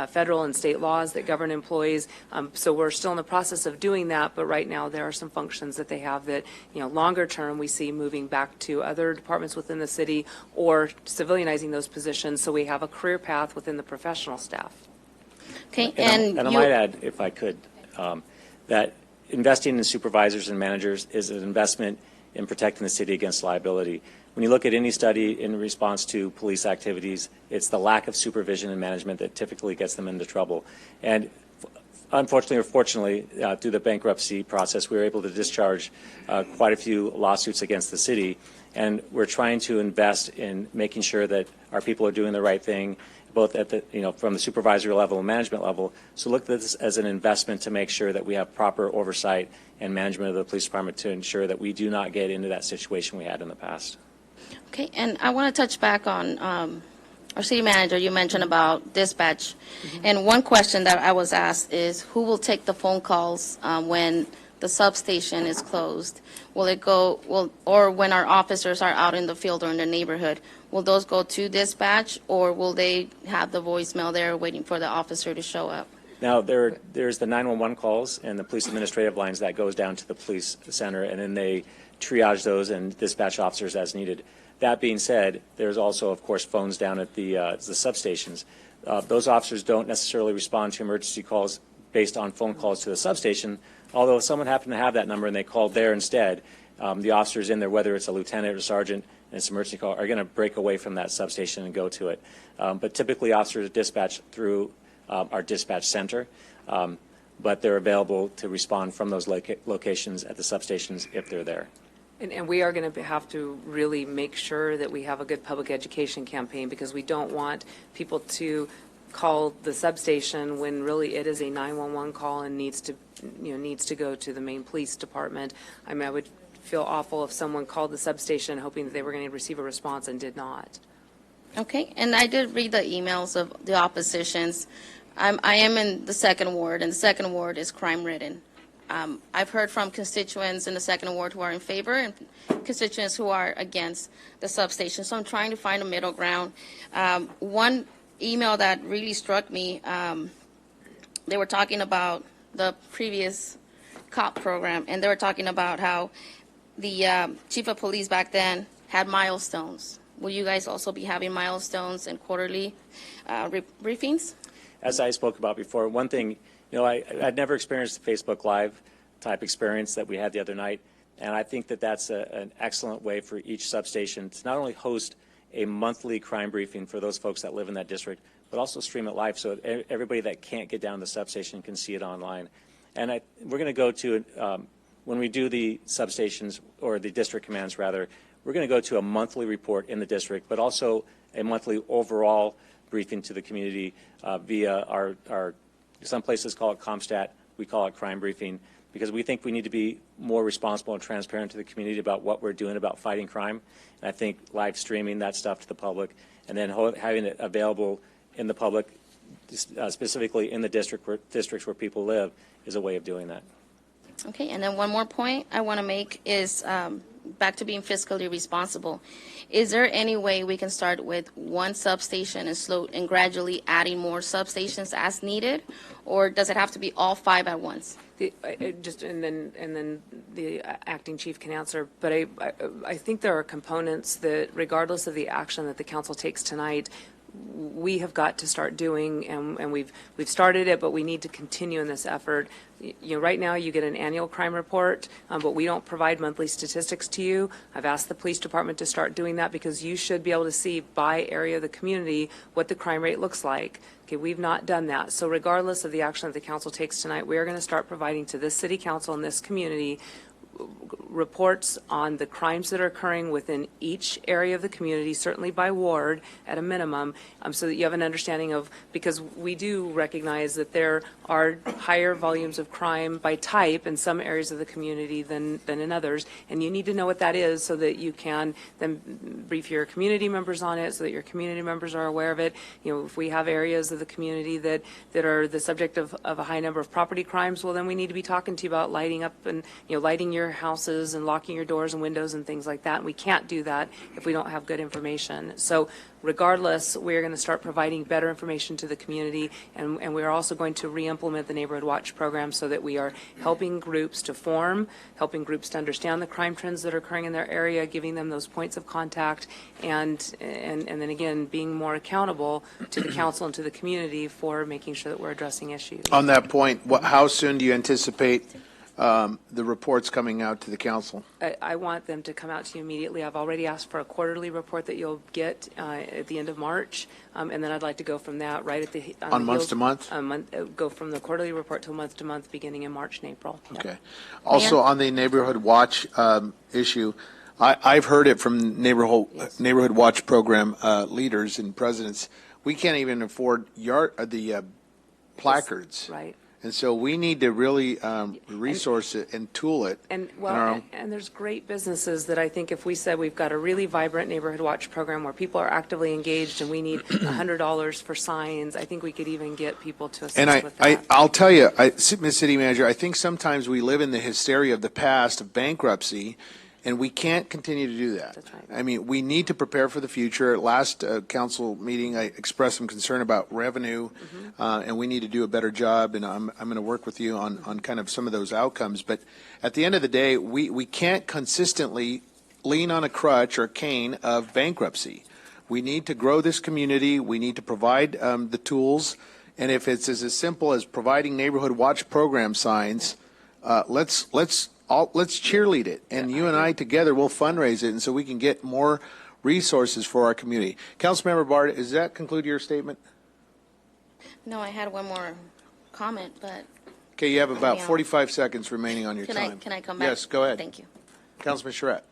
federal and state laws that govern employees. So we're still in the process of doing that, but right now there are some functions that they have that, longer term we see moving back to other departments within the city or civilianizing those positions so we have a career path within the professional staff. Okay, and I might add, if I could, that investing in supervisors and managers is an investment in protecting the city against liability. When you look at any study in response to police activities, it's the lack of supervision and management that typically gets them into trouble. And unfortunately or fortunately, through the bankruptcy process, we were able to discharge quite a few lawsuits against the city. And we're trying to invest in making sure that our people are doing the right thing. both at the, from the supervisory level and management level. So look at this as an investment to make sure that we have proper oversight and management of the police department to ensure that we do not get into that situation we had in the past. Okay, and I want to touch back on our city manager. You mentioned about dispatch. And one question that I was asked is who will take the phone calls when the substation is closed? Will it go, or when our officers are out in the field or in the neighborhood, will those go to dispatch, or will they have the voicemail there waiting for the officer to show up? Now, there's the 911 calls and the police administrative lines that goes down to the police center, and then they triage those and dispatch officers as needed. That being said, there's also, of course, phones down at the substations. Those officers don't necessarily respond to emergency calls based on phone calls to the substation, although if someone happened to have that number and they called there instead, the officers in there, whether it's a lieutenant or sergeant and it's an emergency call, are going to break away from that substation and go to it. But typically officers dispatch through our dispatch center, but they're available to respond from those locations at the substations if they're there. And we are going to have to really make sure that we have a good public education campaign, because we don't want people to call the substation when really it is a 911 call and needs to go to the main police department. I mean, I would feel awful if someone called the substation hoping that they were going to receive a response and did not. Okay, and I did read the emails of the oppositions. I am in the second ward, and the second ward is crime-ridden. I've heard from constituents in the second ward who are in favor and constituents who are against the substation. So I'm trying to find a middle ground. One email that really struck me, they were talking about the previous COP program, and they were talking about how the chief of police back then had milestones. Will you guys also be having milestones and quarterly briefings? As I spoke about before, one thing, I'd never experienced the Facebook Live type experience that we had the other night, and I think that that's an excellent way for each substation to not only host a monthly crime briefing for those folks that live in that district, but also stream it live so everybody that can't get down to the substation can see it online. And we're going to go to, when we do the substations, or the district commands rather, we're going to go to a monthly report in the district, but also a monthly overall briefing to the community via our some places call it ComStat, we call it crime briefing, because we think we need to be more responsible and transparent to the community about what we're doing about fighting crime. And I think live streaming that stuff to the public and then having it available in the public, specifically in the districts where people live, is a way of doing that. Okay, and then one more point I want to make is back to being fiscally responsible. Is there any way we can start with one substation and gradually adding more substations as needed, or does it have to be all 5 at once? And then the acting chief can answer. But I think there are components that, regardless of the action that the council takes tonight, we have got to start doing, and we've started it, but we need to continue in this effort. Right now you get an annual crime report, but we don't provide monthly statistics to you. I've asked the police department to start doing that, because you should be able to see by area of the community what the crime rate looks like. Okay, we've not done that. So regardless of the action that the council takes tonight, we are going to start providing to this city council and this community reports on the crimes that are occurring within each area of the community, certainly by ward at a minimum, so that you have an understanding of, because we do recognize that there are higher volumes of crime by type in some areas of the community than in others, and you need to know what that is so that you can then brief your community members on it, so that your community members are aware of it. If we have areas of the community that are the subject of a high number of property crimes, well, then we need to be talking to you about lighting up and lighting your houses and locking your doors and windows and things like that. And we can't do that if we don't have good information. So regardless, we're going to start providing better information to the community, and we're also going to re-implement the Neighborhood Watch program so that we are helping groups to form, helping groups to understand the crime trends that are occurring in their area, giving them those points of contact, and then again, being more accountable to the council and to the community for making sure that we're addressing issues. On that point, how soon do you anticipate the reports coming out to the council? I want them to come out to you immediately. I've already asked for a quarterly report that you'll get at the end of March, and then I'd like to go from that right at the on month to month. Go from the quarterly report to month, beginning in March and April. Okay. Also, on the Neighborhood Watch issue, I've heard it from Neighborhood Watch program leaders and presidents. we can't even afford the placards. Right. And so we need to really resource it and tool it. And, in our well, own- and there's great businesses that I think if we said we've got a really vibrant Neighborhood Watch program where people are actively engaged and we need $100 for signs, I think we could even get people to assist And with that. I'll tell you, Ms. City Manager, I think sometimes we live in the hysteria of the past of bankruptcy, and we can't continue to do that. That's right. I mean, we need to prepare for the future. Last council meeting, I expressed some concern about revenue, and we need to do a better job, and I'm going to work with you on kind of some of those outcomes. But at the end of the day, we can't consistently lean on a crutch or cane of bankruptcy. We need to grow this community. We need to provide the tools. And if it's as simple as providing Neighborhood Watch program signs, let's cheerlead it, and you and I together will fundraise it, and so we can get more resources for our community. Councilmember Bard, does that conclude your statement? No, I had one more comment, but Okay, you have about Yeah. 45 seconds remaining on your can time. I come back? Yes, go ahead. Thank you. Councilman Charette,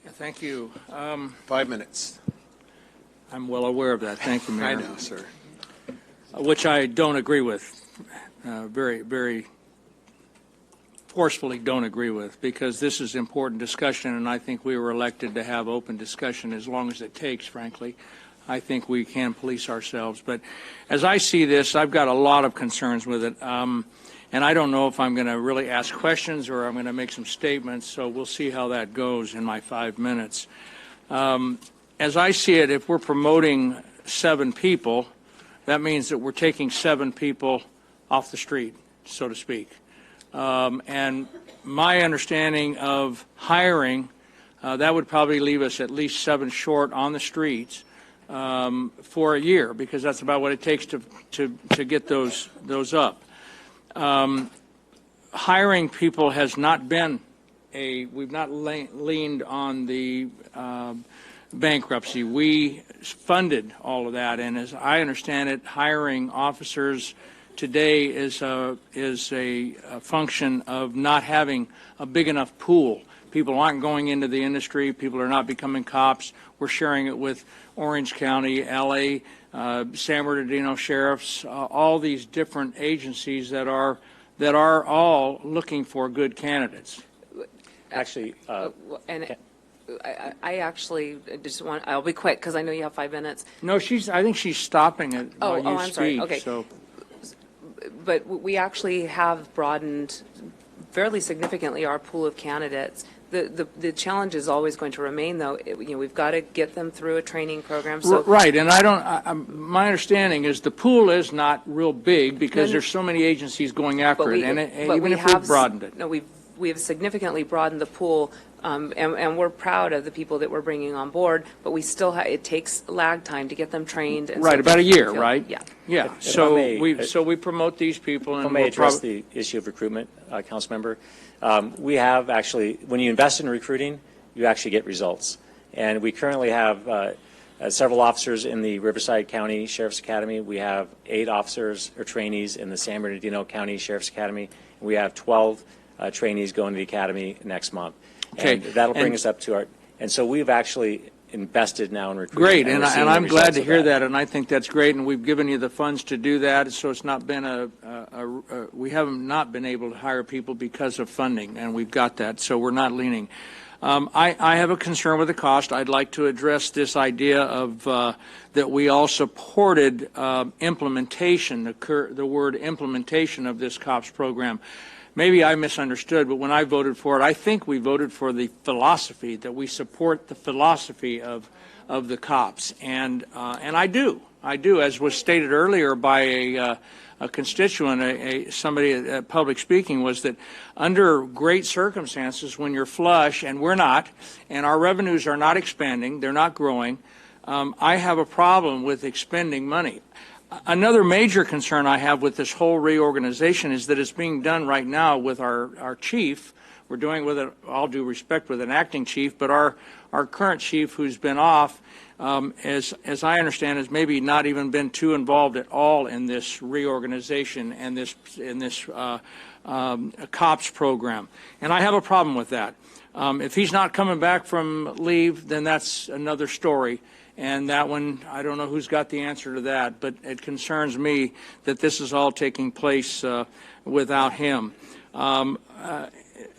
Thank you. 5 minutes. I'm well aware of that. Thank you, Mayor. I know, sir. Which I don't agree with, very, very forcefully don't agree with, because this is important discussion, and I think we were elected to have open discussion as long as it takes, frankly. I think we can police ourselves. But as I see this, I've got a lot of concerns with it. And I don't know if I'm going to really ask questions or I'm going to make some statements, so we'll see how that goes in my 5 minutes. As I see it, if we're promoting 7 people, that means that we're taking 7 people off the street, so to speak. And my understanding of hiring, that would probably leave us at least 7 short on the streets for a year, because that's about what it takes to get those up. Hiring people has not been we've not leaned on the bankruptcy. We funded all of that, and as I understand it, hiring officers today is a function of not having a big enough pool. People aren't going into the industry. People are not becoming cops. We're sharing it with Orange County, LA, San Bernardino sheriffs, all these different agencies that are all looking for good candidates. Actually, And I actually just want, I'll be quick because I know you have 5 minutes. No, I think she's stopping it while you I'm speak. sorry. Okay. So. But we actually have broadened fairly significantly our pool of candidates. The challenge is always going to remain, though. We've got to get them through a training program. So Right, and my understanding is the pool is not real big because there's so many agencies going after it, and even if we've broadened it. No, we have significantly broadened the pool, and we're proud of the people that we're bringing on board, but we still it takes lag time to get them trained. And Right, so about a year, feel- right? Yeah. Yeah, If so I may, we promote these people, If and I may we're address the issue of recruitment, Councilmember, we have actually, when you invest in recruiting, you actually get results. And we currently have several officers in the Riverside County Sheriff's Academy. We have 8 officers or trainees in the San Bernardino County Sheriff's Academy. We have 12 trainees going to the academy next month. Okay, And that'll bring and- us up to our, and so we've actually invested now in recruiting. Great, and we're seeing the I'm glad results to of hear that, and I think that's great, and we've given you the funds to do that, so it's not been we haven't not been able to hire people because of funding, and we've got that, so we're not leaning. I have a concern with the cost. I'd like to address this idea of that we all supported implementation, the word implementation of this COPS program. Maybe I misunderstood, but when I voted for it, I think we voted for the philosophy, that we support the philosophy of the COPS, and I do, as was stated earlier by a constituent, somebody at public speaking, was that under great circumstances, when you're flush, and we're not, and our revenues are not expanding, they're not growing, I have a problem with expending money. Another major concern I have with this whole reorganization is that it's being done right now with our chief. We're doing with it, all due respect, with an acting chief, but our current chief, who's been off, as I understand, has maybe not even been too involved at all in this reorganization and this COPS program. And I have a problem with that. If he's not coming back from leave, then that's another story. And that one, I don't know who's got the answer to that, but it concerns me that this is all taking place without him.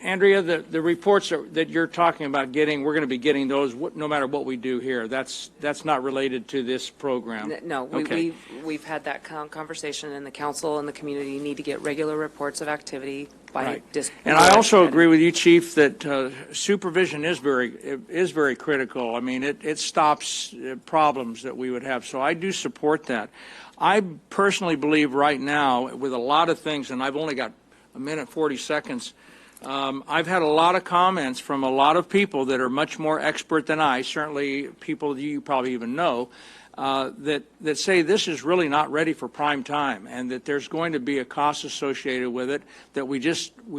Andrea, the reports that you're talking about getting, we're going to be getting those no matter what we do here. That's not related to this program. No, Okay. we've had that conversation, and the council and the community need to get regular reports of activity by Right. district. And I also agree with you, Chief, that supervision is very critical. I mean, it stops problems that we would have. So I do support that. I personally believe right now, with a lot of things, and I've only got a minute 40 seconds. I've had a lot of comments from a lot of people that are much more expert than I, certainly people you probably even know, that say this is really not ready for prime time, and that there's going to be a cost associated with it that we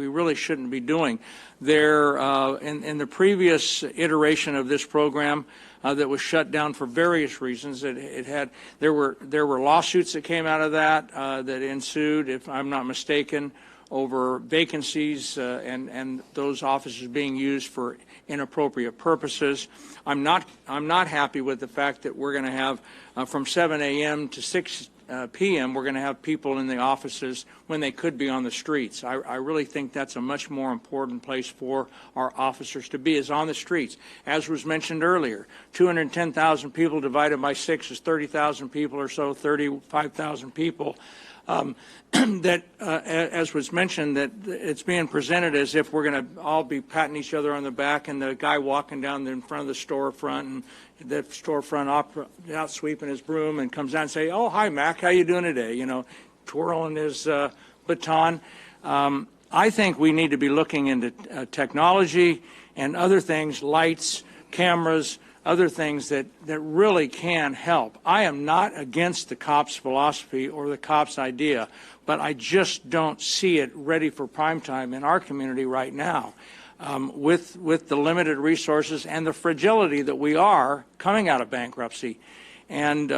really shouldn't be doing. There, in the previous iteration of this program, that was shut down for various reasons. There were lawsuits that came out of that that ensued, if I'm not mistaken, over vacancies and those offices being used for inappropriate purposes. I'm not happy with the fact that we're going to have from 7 a.m. to 6 p.m. we're going to have people in the offices when they could be on the streets. I really think that's a much more important place for our officers to be, is on the streets. As was mentioned earlier, 210,000 people divided by 6 is 30,000 people or so, 35,000 people. That, as was mentioned, that it's being presented as if we're going to all be patting each other on the back, and the guy walking down in front of the storefront, and the storefront out sweeping his broom, and comes down and say, "Oh, hi, Mac, how you doing today?" You know, twirling his baton. I think we need to be looking into technology and other things, lights, cameras, other things that really can help. I am not against the cops' philosophy or the cops' idea, but I just don't see it ready for prime time in our community right now. With the limited resources and the fragility that we are coming out of bankruptcy. And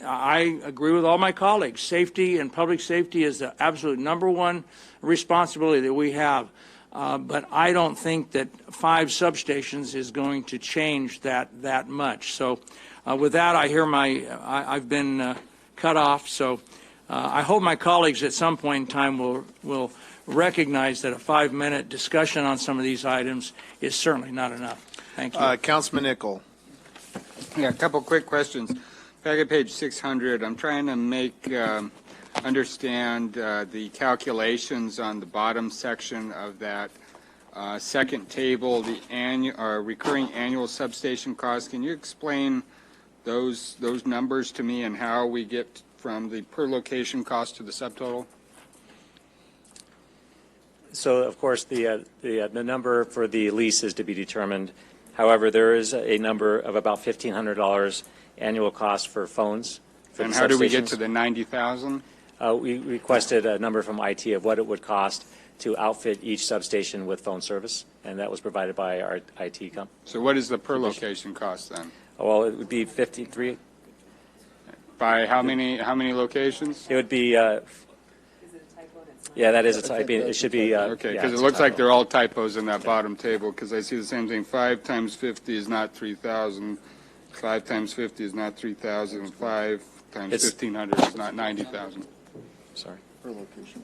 I agree with all my colleagues. Safety and public safety is the absolute #1 responsibility that we have. But I don't think that 5 substations is going to change that much. So with that, I've been cut off. So I hope my colleagues at some point in time will recognize that a 5-minute discussion on some of these items is certainly not enough. Thank you. Councilman Nichol. Yeah, a couple quick questions. Back at page 600, I'm trying to understand the calculations on the bottom section of that second table, the recurring annual substation costs. Can you explain those numbers to me and how we get from the per location cost to the subtotal? So, of course, the number for the lease is to be determined. However, there is a number of about $1,500 annual cost for phones. And how do we get to the 90,000? We requested a number from IT of what it would cost to outfit each substation with phone service, and that was provided by our IT company. So what is the per location cost then? Well, it would be 53. By how many locations? It would be. Yeah, that is a typo. It should be. Okay, because it looks like they're all typos in that bottom table, because I see the same thing. 5 times 50 is not 3,000. 5 times 50 is not 3,000. 5 times 1,500 is not 90,000. Sorry. Per location.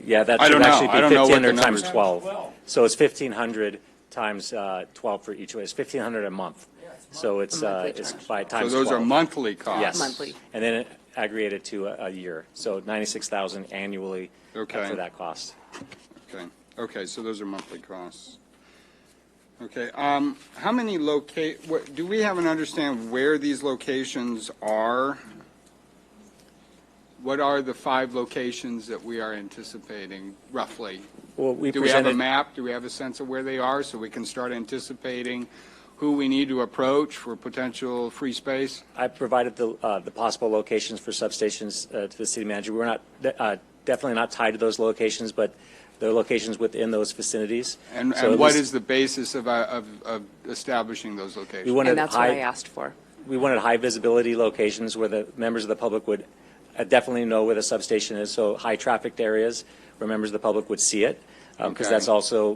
Yeah, that I should don't know. actually be I don't know what the 1,500 times numbers- 12. So it's 1,500 times 12 for each way. It's 1,500 a month. So it's by times 12. So those are monthly costs? Yes. Monthly. And then it aggregated to a year. So 96,000 annually for that cost. Okay. Okay, so those are monthly costs. Okay. How many do we have an understand where these locations are? What are the 5 locations that we are anticipating, roughly? Well, do we have a map? Do we have a sense of where they are so we can start anticipating who we need to approach for potential free space? I provided the possible locations for substations to the city manager. We're not definitely not tied to those locations, but the locations within those vicinities. And what is the basis of establishing those locations? And that's what I asked for. We wanted high visibility locations where the members of the public would definitely know where the substation is, so high trafficked areas where members of the public would see it. because Okay. that's also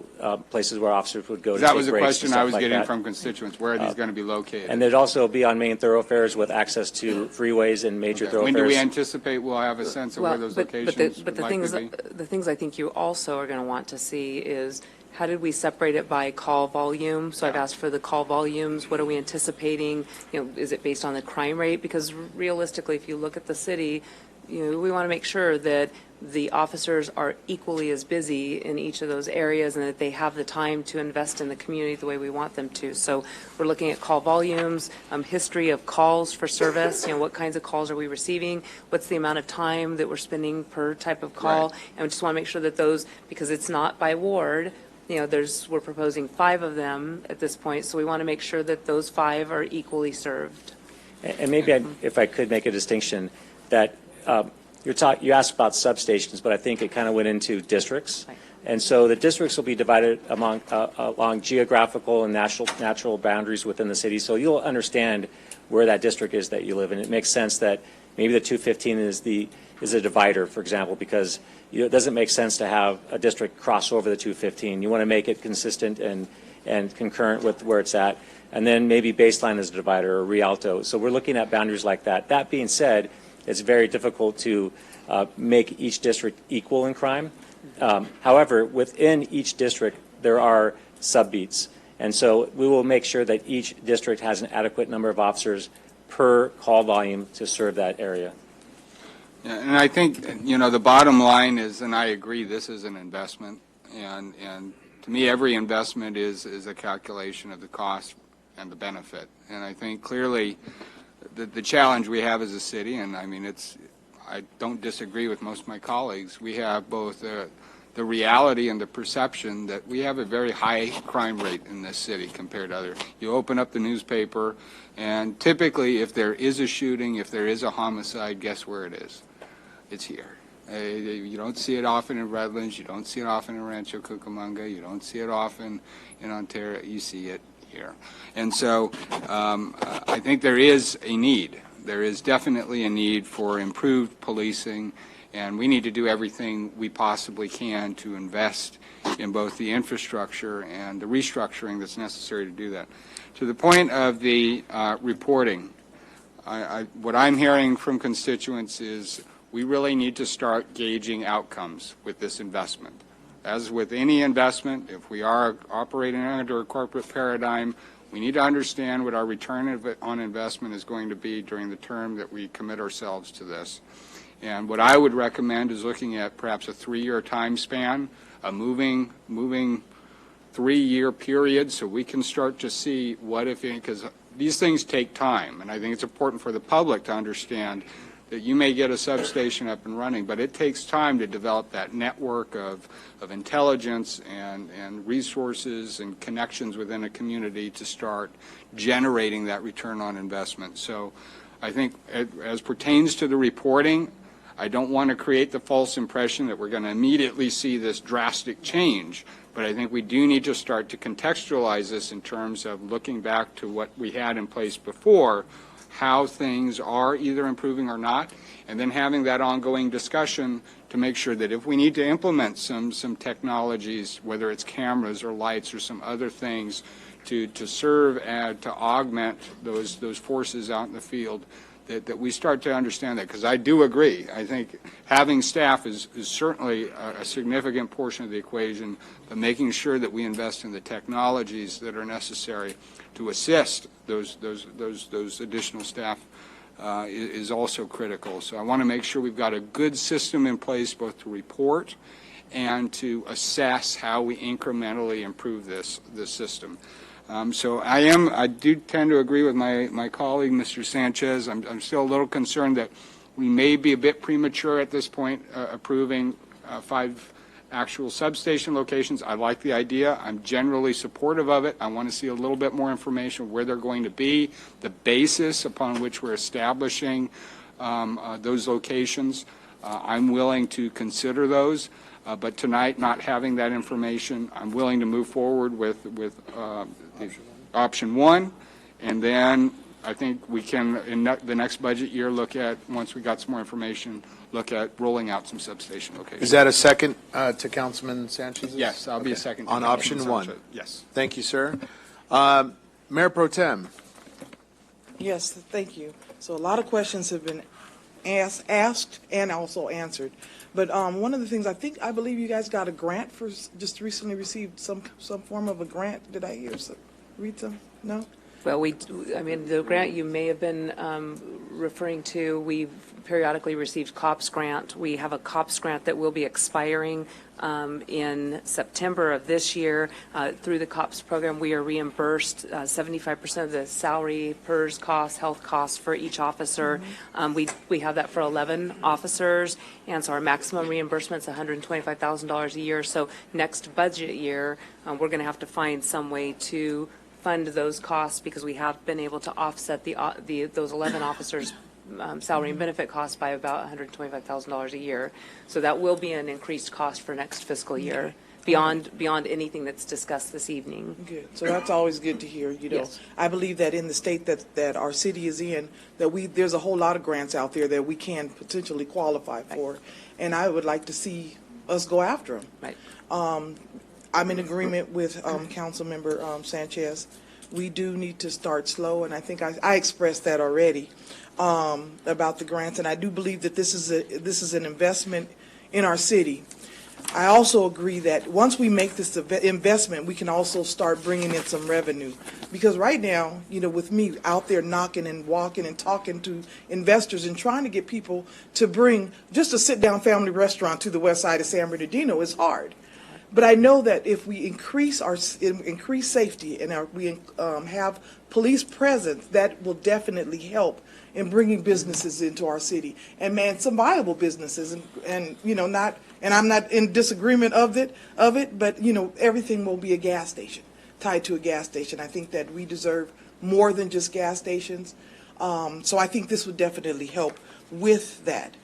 places where officers would go to That take was a breaks and question I stuff was like getting that. from constituents. Where are these going to be located? And they'd also be on main thoroughfares with access to freeways and major When thoroughfares. do we anticipate we'll have a sense of where those locations but would likely be? the things I think you also are going to want to see is how did we separate it by call volume? So I've asked for the call volumes. What are we anticipating? Is it based on the crime rate? Because realistically, if you look at the city, we want to make sure that the officers are equally as busy in each of those areas and that they have the time to invest in the community the way we want them to. So we're looking at call volumes, history of calls for service, what kinds of calls are we receiving, what's the amount of time that we're spending per type of call, Right. and we just want to make sure that those, because it's not by ward, we're proposing 5 of them at this point, so we want to make sure that those 5 are equally served. And maybe if I could make a distinction, that you asked about substations, but I think it kind of went into districts. Right. And so the districts will be divided along geographical and natural boundaries within the city. So you'll understand where that district is that you live in. It makes sense that maybe the 215 is a divider, for example, because it doesn't make sense to have a district cross over the 215. You want to make it consistent and concurrent with where it's at. And then maybe baseline is a divider or Rialto. So we're looking at boundaries like that. That being said, it's very difficult to make each district equal in crime. However, within each district, there are subbeats. And so we will make sure that each district has an adequate number of officers per call volume to serve that area. Yeah, and I think, the bottom line is, and I agree, this is an investment. And to me, every investment is a calculation of the cost and the benefit. And I think clearly the challenge we have as a city, and I mean, I don't disagree with most of my colleagues, we have both the reality and the perception that we have a very high crime rate in this city compared to others. You open up the newspaper, and typically if there is a shooting, if there is a homicide, guess where it is? It's here. You don't see it often in Redlands, you don't see it often in Rancho Cucamonga, you don't see it often in Ontario, you see it here. And so I think there is a need. There is definitely a need for improved policing, and we need to do everything we possibly can to invest in both the infrastructure and the restructuring that's necessary to do that. To the point of the reporting, what I'm hearing from constituents is we really need to start gauging outcomes with this investment. As with any investment, if we are operating under a corporate paradigm, we need to understand what our return on investment is going to be during the term that we commit ourselves to this. And what I would recommend is looking at perhaps a 3-year time span, a moving 3-year period, so we can start to see what, if any, because these things take time, and I think it's important for the public to understand that you may get a substation up and running, but it takes time to develop that network of intelligence and resources and connections within a community to start generating that return on investment. So I think as pertains to the reporting, I don't want to create the false impression that we're going to immediately see this drastic change, but I think we do need to start to contextualize this in terms of looking back to what we had in place before, how things are either improving or not, and then having that ongoing discussion to make sure that if we need to implement some technologies, whether it's cameras or lights or some other things to serve and to augment those forces out in the field, that we start to understand that. Because I do agree. I think having staff is certainly a significant portion of the equation, but making sure that we invest in the technologies that are necessary to assist those additional staff is also critical. So I want to make sure we've got a good system in place both to report and to assess how we incrementally improve this system. So I do tend to agree with my colleague, Mr. Sanchez. I'm still a little concerned that we may be a bit premature at this point approving 5 actual substation locations. I like the idea. I'm generally supportive of it. I want to see a little bit more information where they're going to be, the basis upon which we're establishing those locations. I'm willing to consider those. But tonight, not having that information, I'm willing to move forward with option one, and then I think we can, in the next budget year, look at, once we got some more information, look at rolling out some substation locations. Is that a second to Councilman Sanchez? Yes, I'll be a second. to On option Councilman one? Sanchez. Yes. Thank you, sir. Mayor Pro Tem. Yes, thank you. So a lot of questions have been asked and also answered. But one of the things, I believe you guys got a grant for, just recently received some form of a grant. Did I hear some, read some? No? Well, the grant you may have been referring to, we've periodically received COPS grant. We have a COPS grant that will be expiring in September of this year. Through the COPS program, we are reimbursed 75% of the salary, PERS costs, health costs for each officer. We have that for 11 officers, and so our maximum reimbursement is $125,000 a year. So next budget year, we're going to have to find some way to fund those costs, because we have been able to offset those 11 officers' salary and benefit costs by about $125,000 a year. So that will be an increased cost for next fiscal year, beyond anything that's discussed this evening. Good. So that's always good to hear, you know. Yes. I believe that in the state that our city is in, there's a whole lot of grants out there that we can potentially qualify for. And I would like to see us go after them. Right. I'm in agreement with Councilmember Sanchez. We do need to start slow, and I think I expressed that already about the grants, and I do believe that this is an investment in our city. I also agree that once we make this investment, we can also start bringing in some revenue. Because right now, you know, with me out there knocking and walking and talking to investors and trying to get people to bring just a sit-down family restaurant to the west side of San Bernardino is hard. But I know that if we increase safety and we have police presence, that will definitely help in bringing businesses into our city, and man, some viable businesses, and you know, and I'm not in disagreement of it, but you know, everything will be a gas station, tied to a gas station. I think that we deserve more than just gas stations, so I think this would definitely help with that.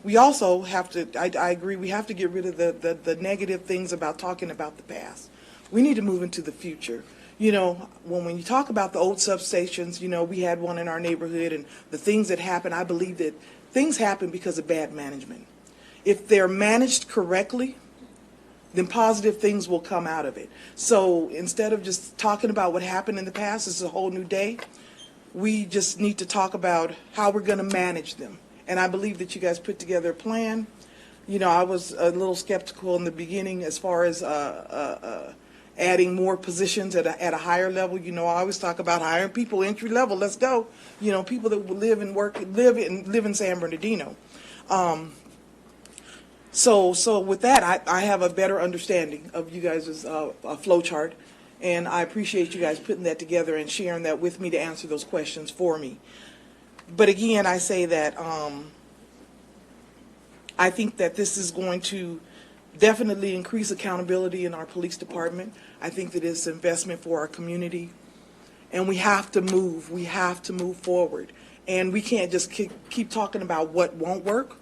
We also have to, I agree, we have to get rid of the negative things about talking about the past. We need to move into the future. You know, when you talk about the old substations, you know, we had one in our neighborhood, and the things that happen, I believe that things happen because of bad management. If they're managed correctly, then positive things will come out of it. So instead of just talking about what happened in the past, this is a whole new day, we just need to talk about how we're going to manage them. And I believe that you guys put together a plan. You know, I was a little skeptical in the beginning as far as adding more positions at a higher level. You know, I always talk about hiring people entry level. Let's go. You know, people that will live and work, live in San Bernardino. So with that, I have a better understanding of you guys' flow chart, and I appreciate you guys putting that together and sharing that with me to answer those questions for me. But again, I say that I think that this is going to definitely increase accountability in our police department. I think that it's investment for our community. And we have to move. We have to move forward. And we can't just keep talking about what won't work.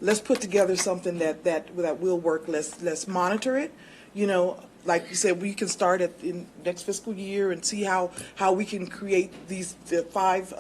Let's put together something that will work. Let's monitor it. You know, like you said, we can start in next fiscal year and see how we can create the 5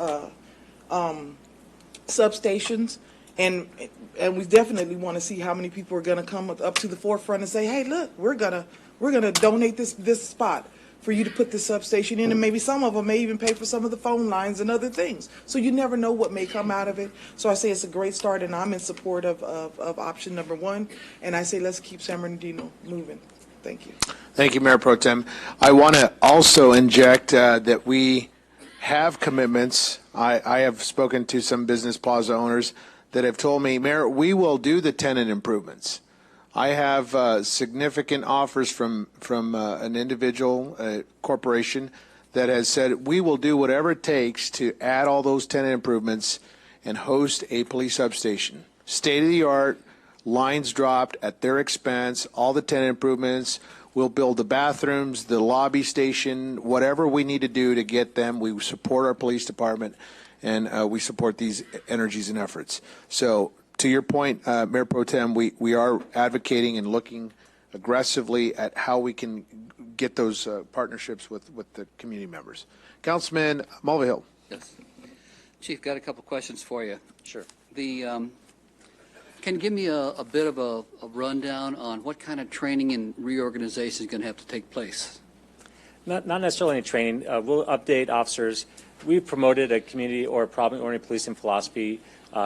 substations, and we definitely want to see how many people are going to come up to the forefront and say, hey, look, we're gonna donate this spot for you to put this substation in, and maybe some of them may even pay for some of the phone lines and other things. So you never know what may come out of it. So I say it's a great start, and I'm in support of option number 1, and I say let's keep San Bernardino moving. Thank you. Thank you, Mayor Pro Tem. I want to also inject that we have commitments. I have spoken to some business plaza owners that have told me, Mayor, we will do the tenant improvements. I have significant offers from an individual, a corporation, that has said we will do whatever it takes to add all those tenant improvements and host a police substation. State-of-the-art, lines dropped at their expense, all the tenant improvements. We'll build the bathrooms, the lobby station, whatever we need to do to get them. We support our police department, and we support these energies and efforts. So to your point, Mayor Pro Tem, we are advocating and looking aggressively at how we can get those partnerships with the community members. Councilman Mulvihill. Yes. Chief, got a couple questions for you. Sure. Can you give me a bit of a rundown on what kind of training and reorganization is going to have to take place? Not necessarily any training. We'll update officers. We've promoted a community or problem-oriented policing philosophy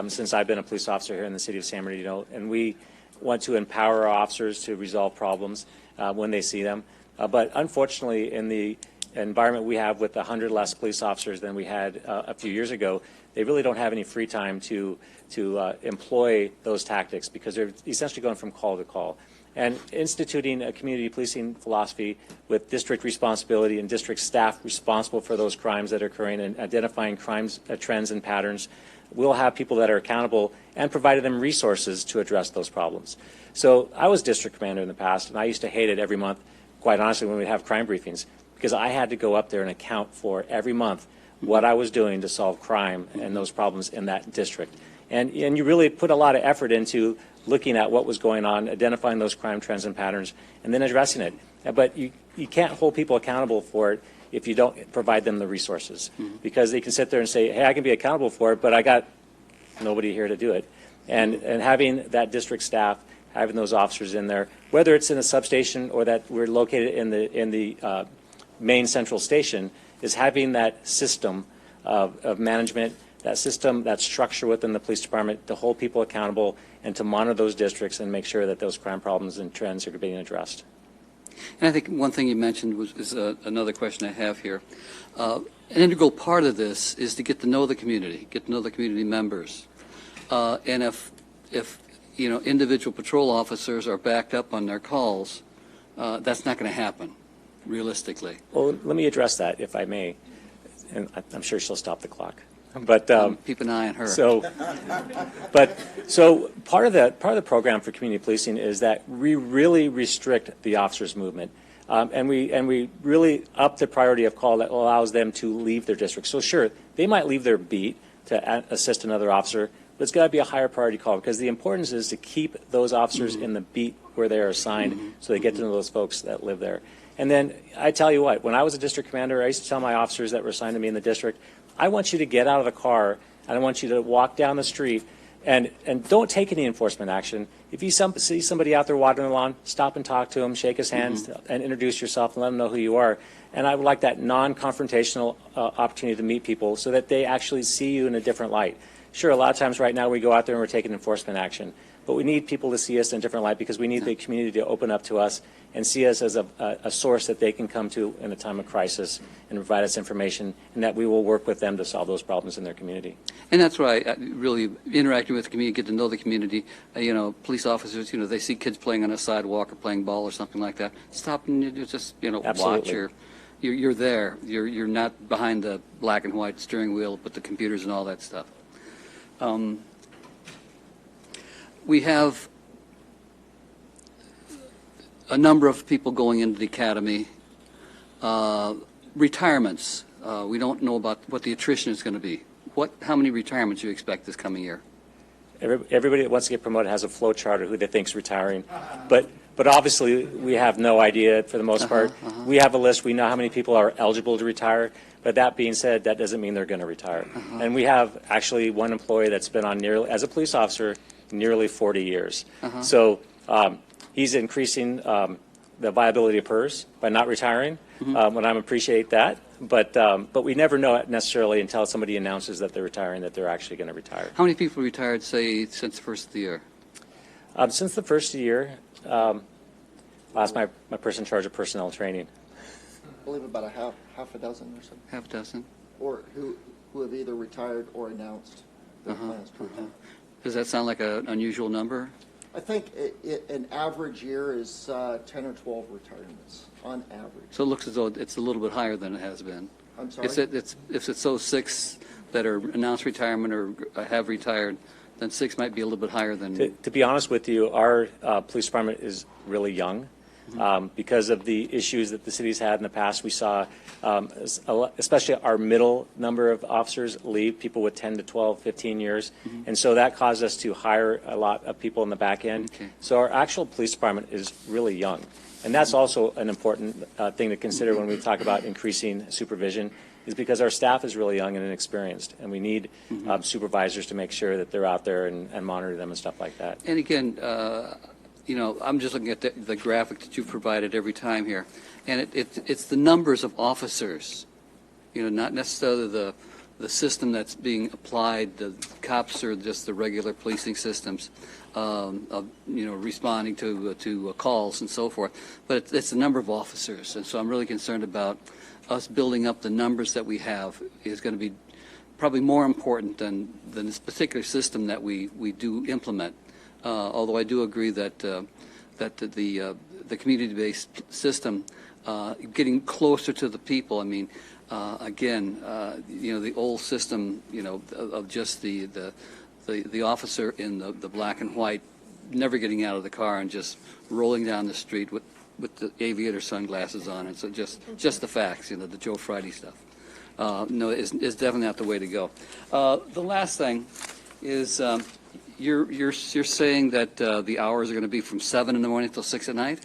since I've been a police officer here in the city of San Bernardino, and we want to empower our officers to resolve problems when they see them. But unfortunately, in the environment we have with 100 less police officers than we had a few years ago, they really don't have any free time to employ those tactics because they're essentially going from call to call. And instituting a community policing philosophy with district responsibility and district staff responsible for those crimes that are occurring and identifying crimes, trends and patterns, we'll have people that are accountable and provided them resources to address those problems. So I was district commander in the past, and I used to hate it every month, quite honestly, when we'd have crime briefings, because I had to go up there and account for every month what I was doing to solve crime and those problems in that district. And you really put a lot of effort into looking at what was going on, identifying those crime trends and patterns, and then addressing it. But you can't hold people accountable for it if you don't provide them the resources, because they can sit there and say, hey, I can be accountable for it, but I got nobody here to do it. And having that district staff, having those officers in there, whether it's in a substation or that we're located in the main central station, is having that system of management, that system, that structure within the police department to hold people accountable and to monitor those districts and make sure that those crime problems and trends are being addressed. And I think one thing you mentioned is another question I have here. An integral part of this is to get to know the community, get to know the community members. And if individual patrol officers are backed up on their calls, that's not going to happen, realistically. Well, let me address that, if I may. And I'm sure she'll stop the clock. But keep an eye on her. So part of the program for community policing is that we really restrict the officers' movement, and we really up the priority of call that allows them to leave their district. So sure, they might leave their beat to assist another officer, but it's got to be a higher priority call because the importance is to keep those officers in the beat where they are assigned, so they get to know those folks that live there. And then I tell you what, when I was a district commander, I used to tell my officers that were assigned to me in the district, I want you to get out of the car and I want you to walk down the street and don't take any enforcement action. If you see somebody out there watering the lawn, stop and talk to him, shake his hand, and introduce yourself and let them know who you are. And I would like that non-confrontational opportunity to meet people so that they actually see you in a different light. Sure, a lot of times right now we go out there and we're taking enforcement action, but we need people to see us in a different light because we need the community to open up to us and see us as a source that they can come to in a time of crisis and provide us information, and that we will work with them to solve those problems in their community. And that's why I really interacting with the community, get to know the community. Police officers, they see kids playing on a sidewalk or playing ball or something like that. Stop and you just, watch. You're there. You're not behind the black and white steering wheel, but the computers and all that stuff. We have a number of people going into the academy. Retirements. We don't know about what the attrition is going to be. How many retirements do you expect this coming year? Everybody that wants to get promoted has a flow chart of who they think's retiring, but obviously we have no idea for the most part. We have a list. We know how many people are eligible to retire. But that being said, that doesn't mean they're going to retire. And we have actually one employee that's been on as a police officer, nearly 40 years. So he's increasing the viability of PERS by not retiring, and I appreciate that. But we never know it necessarily until somebody announces that they're retiring, that they're actually going to retire. How many people retired, say, since the first of the year? Since the first of the year, I'll ask my person in charge of personnel training. I believe about half a dozen or so. Half a dozen? Or who have either retired or announced their plans to retire. Does that sound like an unusual number? I think an average year is 10 or 12 retirements on average. So it looks as though it's a little bit higher than it has been. I'm sorry? If it's those 6 that are announced retirement or have retired, then 6 might be a little bit higher than... To be honest with you, our police department is really young. Because of the issues that the city's had in the past, we saw, especially our middle number of officers leave, people with 10 to 12, 15 years. And so that caused us to hire a lot of people in the back end. So our actual police department is really young. And that's also an important thing to consider when we talk about increasing supervision, is because our staff is really young and inexperienced, and we need supervisors to make sure that they're out there and monitor them and stuff like that. And again, you know, I'm just looking at the graphic that you've provided every time here, and it's the numbers of officers, you know, not necessarily the system that's being applied. The cops are just the regular policing systems of, you know, responding to calls and so forth, but it's the number of officers, and so I'm really concerned about us building up the numbers that we have is going to be probably more important than this particular system that we do implement. Although I do agree that the community-based system, getting closer to the people. I mean, again, you know, the old system, you know, of just the officer in the black and white, never getting out of the car and just rolling down the street with the aviator sunglasses on, and so just the facts, you know, the Joe Friday stuff. No, is definitely not the way to go. The last thing is you're saying that the hours are going to be from 7 in the morning till 6 at night?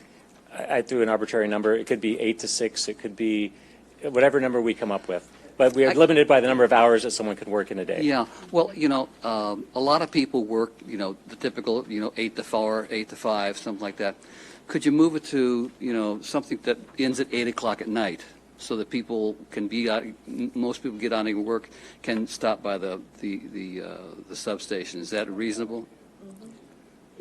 I threw an arbitrary number. It could be 8 to 6. It could be whatever number we come up with. But we are limited by the number of hours that someone could work in a day. Yeah. Well, you know, a lot of people work, you know, the typical, you know, 8 to 4, 8 to 5, something like that. Could you move it to, you know, something that ends at 8 o'clock at night, so that people can be out, most people get on and work, can stop by the substation? Is that reasonable?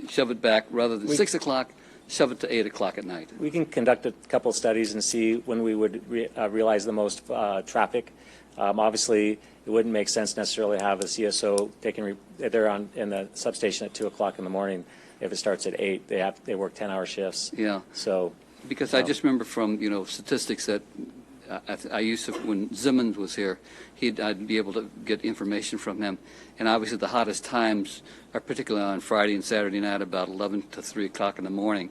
Shove it back rather than 6 o'clock. Shove it to 8 o'clock at night. We can conduct a couple of studies and see when we would realize the most traffic. Obviously, it wouldn't make sense necessarily to have a CSO taking they're on in the substation at 2 o'clock in the morning. If it starts at 8, they work 10-hour shifts. Yeah. So, because I just remember from, you know, statistics that I used to, when Zimmons was here, I'd be able to get information from him. And obviously the hottest times are particularly on Friday and Saturday night, about 11 to 3 o'clock in the morning.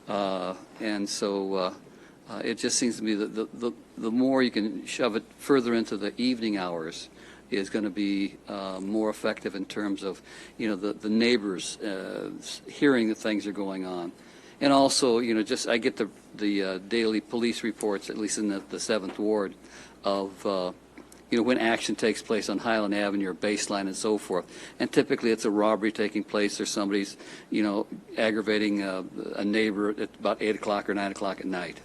And so it just seems to me that the more you can shove it further into the evening hours is going to be more effective in terms of, you know, the neighbors hearing that things are going on. And also, you know, just I get the daily police reports, at least in the 7th Ward, of, you know, when action takes place on Highland Avenue or Baseline and so forth. And typically it's a robbery taking place or somebody's, you know, aggravating a neighbor at about 8 o'clock or 9 o'clock at night.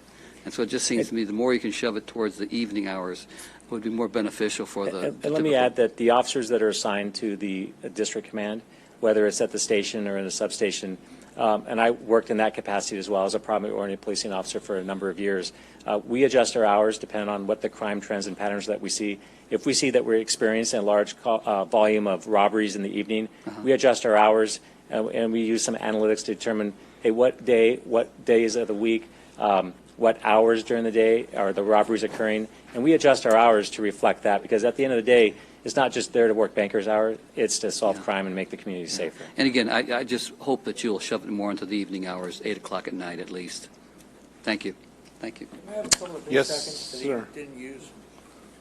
And so it just seems to me the more you can shove it towards the evening hours would be more beneficial for the and let me add that the officers that are assigned to the district command, whether it's at the station or in a substation, and I worked in that capacity as well as a prominent policing officer for a number of years. We adjust our hours depending on what the crime trends and patterns that we see. If we see that we're experiencing a large volume of robberies in the evening, we adjust our hours and we use some analytics to determine, hey, what days of the week, what hours during the day are the robberies occurring, and we adjust our hours to reflect that, because at the end of the day, it's not just there to work banker's hours, it's to solve crime and make the community safer. And again, I just hope that you'll shove it more into the evening hours, 8 o'clock at night at least. Thank you. Thank you. Can I have a couple of Yes, seconds that sir. he didn't use?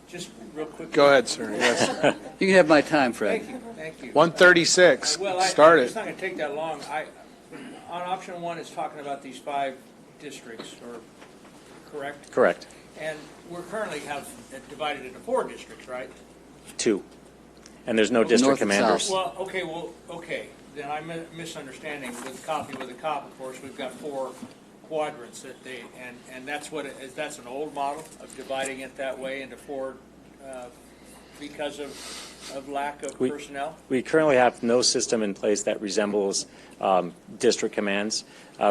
Just real quick. Go ahead, sir. Yes. You can have my time, Fred. Thank you, thank you. 1:36. Well, Start it's it. not going to take that long. On option 1, it's talking about these 5 districts, or correct? Correct. And we're currently have it divided into 4 districts, right? 2. And there's no district North and commanders. Well, okay. Then I'm misunderstanding. With Coffee with a Cop, of course, we've got 4 quadrants that and that's what that's an old model of dividing it that way into 4 because of lack of personnel. We currently have no system in place that resembles district commands.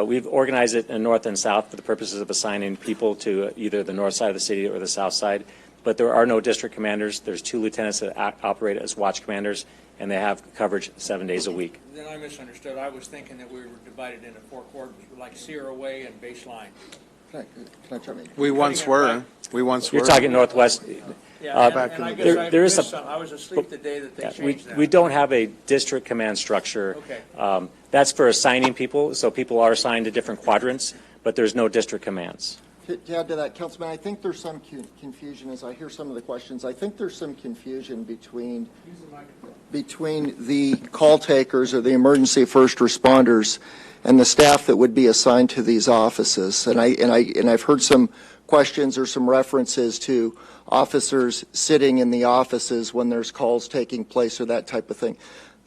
We've organized it in north and south for the purposes of assigning people to either the north side of the city or the south side. But there are no district commanders. There's 2 lieutenants that operate as watch commanders, and they have coverage 7 days a week. Then I misunderstood. I was thinking that we were divided into 4 quadrants, like Sierra Way and Baseline. Can I jump in? We once were. We once were. You're talking northwest. Yeah, back and I in guess the I there is missed some- some. I was asleep the day that they changed that. We don't have a district command structure. Okay. That's for assigning people, so people are assigned to different quadrants, but there's no district commands. To add to that, Councilman, I think there's some confusion as I hear some of the questions. I think there's some confusion between the call takers or the emergency first responders and the staff that would be assigned to these offices. And I've heard some questions or some references to officers sitting in the offices when there's calls taking place or that type of thing.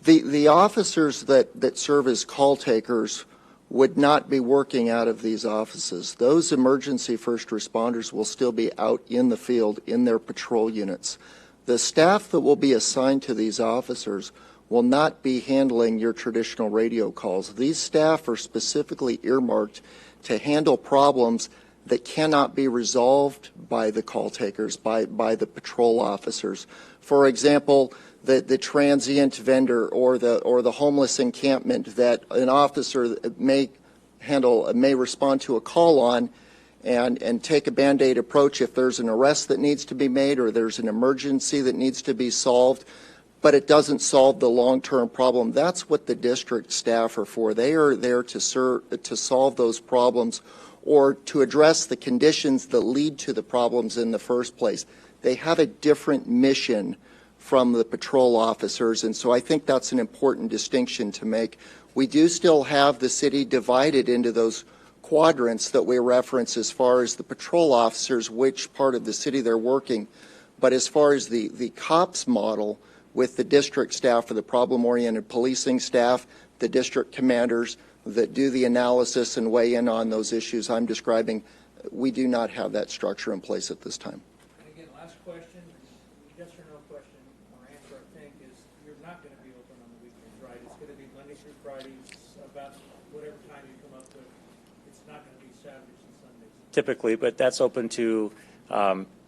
The officers that serve as call takers would not be working out of these offices. Those emergency first responders will still be out in the field in their patrol units. The staff that will be assigned to these officers will not be handling your traditional radio calls. These staff are specifically earmarked to handle problems that cannot be resolved by the call takers, by the patrol officers. For example, the transient vendor or the homeless encampment that an officer may respond to a call on and take a Band-Aid approach if there's an arrest that needs to be made or there's an emergency that needs to be solved, but it doesn't solve the long-term problem. That's what the district staff are for. They are there to solve those problems or to address the conditions that lead to the problems in the first place. They have a different mission from the patrol officers, and so I think that's an important distinction to make. We do still have the city divided into those quadrants that we reference as far as the patrol officers, which part of the city they're working, but as far as the COPS model with the district staff or the problem-oriented policing staff, the district commanders that do the analysis and weigh in on those issues I'm describing, we do not have that structure in place at this time. And again, last question, yes or no question, or answer, I think, is you're not going to be open on the weekends, right? It's going to be Monday through Fridays, about whatever time you come up with. It's not going to be Saturdays and Sundays. Typically, but that's open to,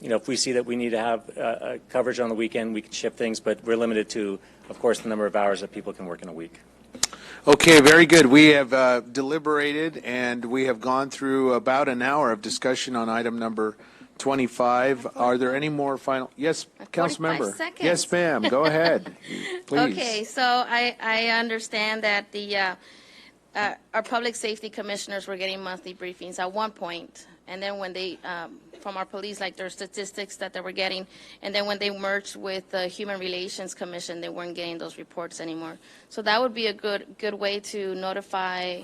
if we see that we need to have coverage on the weekend, we can shift things, but we're limited to, of course, the number of hours that people can work in a week. Okay, very good. We have deliberated and we have gone through about an hour of discussion on item number 25. Are there any more final? Yes, council member. Seconds. Yes, ma'am. Go ahead, please. Okay, so I understand that our public safety commissioners were getting monthly briefings at one point, and then when they, from our police, like their statistics that they were getting, and then when they merged with the Human Relations Commission, they weren't getting those reports anymore. So that would be a good way to notify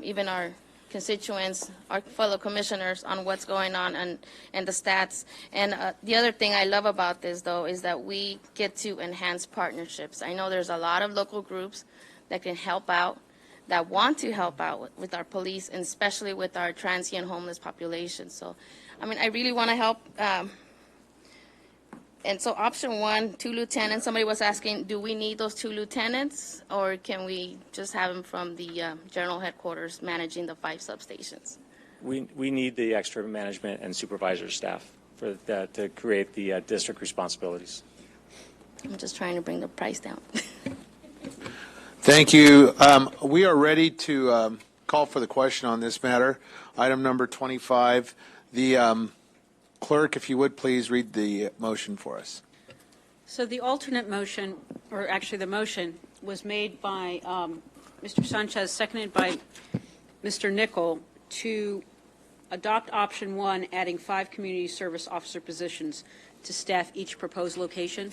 even our constituents, our fellow commissioners on what's going on and the stats. And the other thing I love about this, though, is that we get to enhance partnerships. I know there's a lot of local groups that can help out, that want to help out with our police, and especially with our transient homeless population. So, I mean, I really want to help. And so option 1, 2 lieutenants, somebody was asking, do we need those 2 lieutenants, or can we just have them from the general headquarters managing the 5 substations? We need the extra management and supervisor staff for that to create the district responsibilities. I'm just trying to bring the price down. Thank you. We are ready to call for the question on this matter. Item number 25. The clerk, if you would please read the motion for us. So the alternate motion, or actually the motion, was made by Mr. Sanchez, seconded by Mr. Nickel, to adopt option 1, adding 5 community service officer positions to staff each proposed location.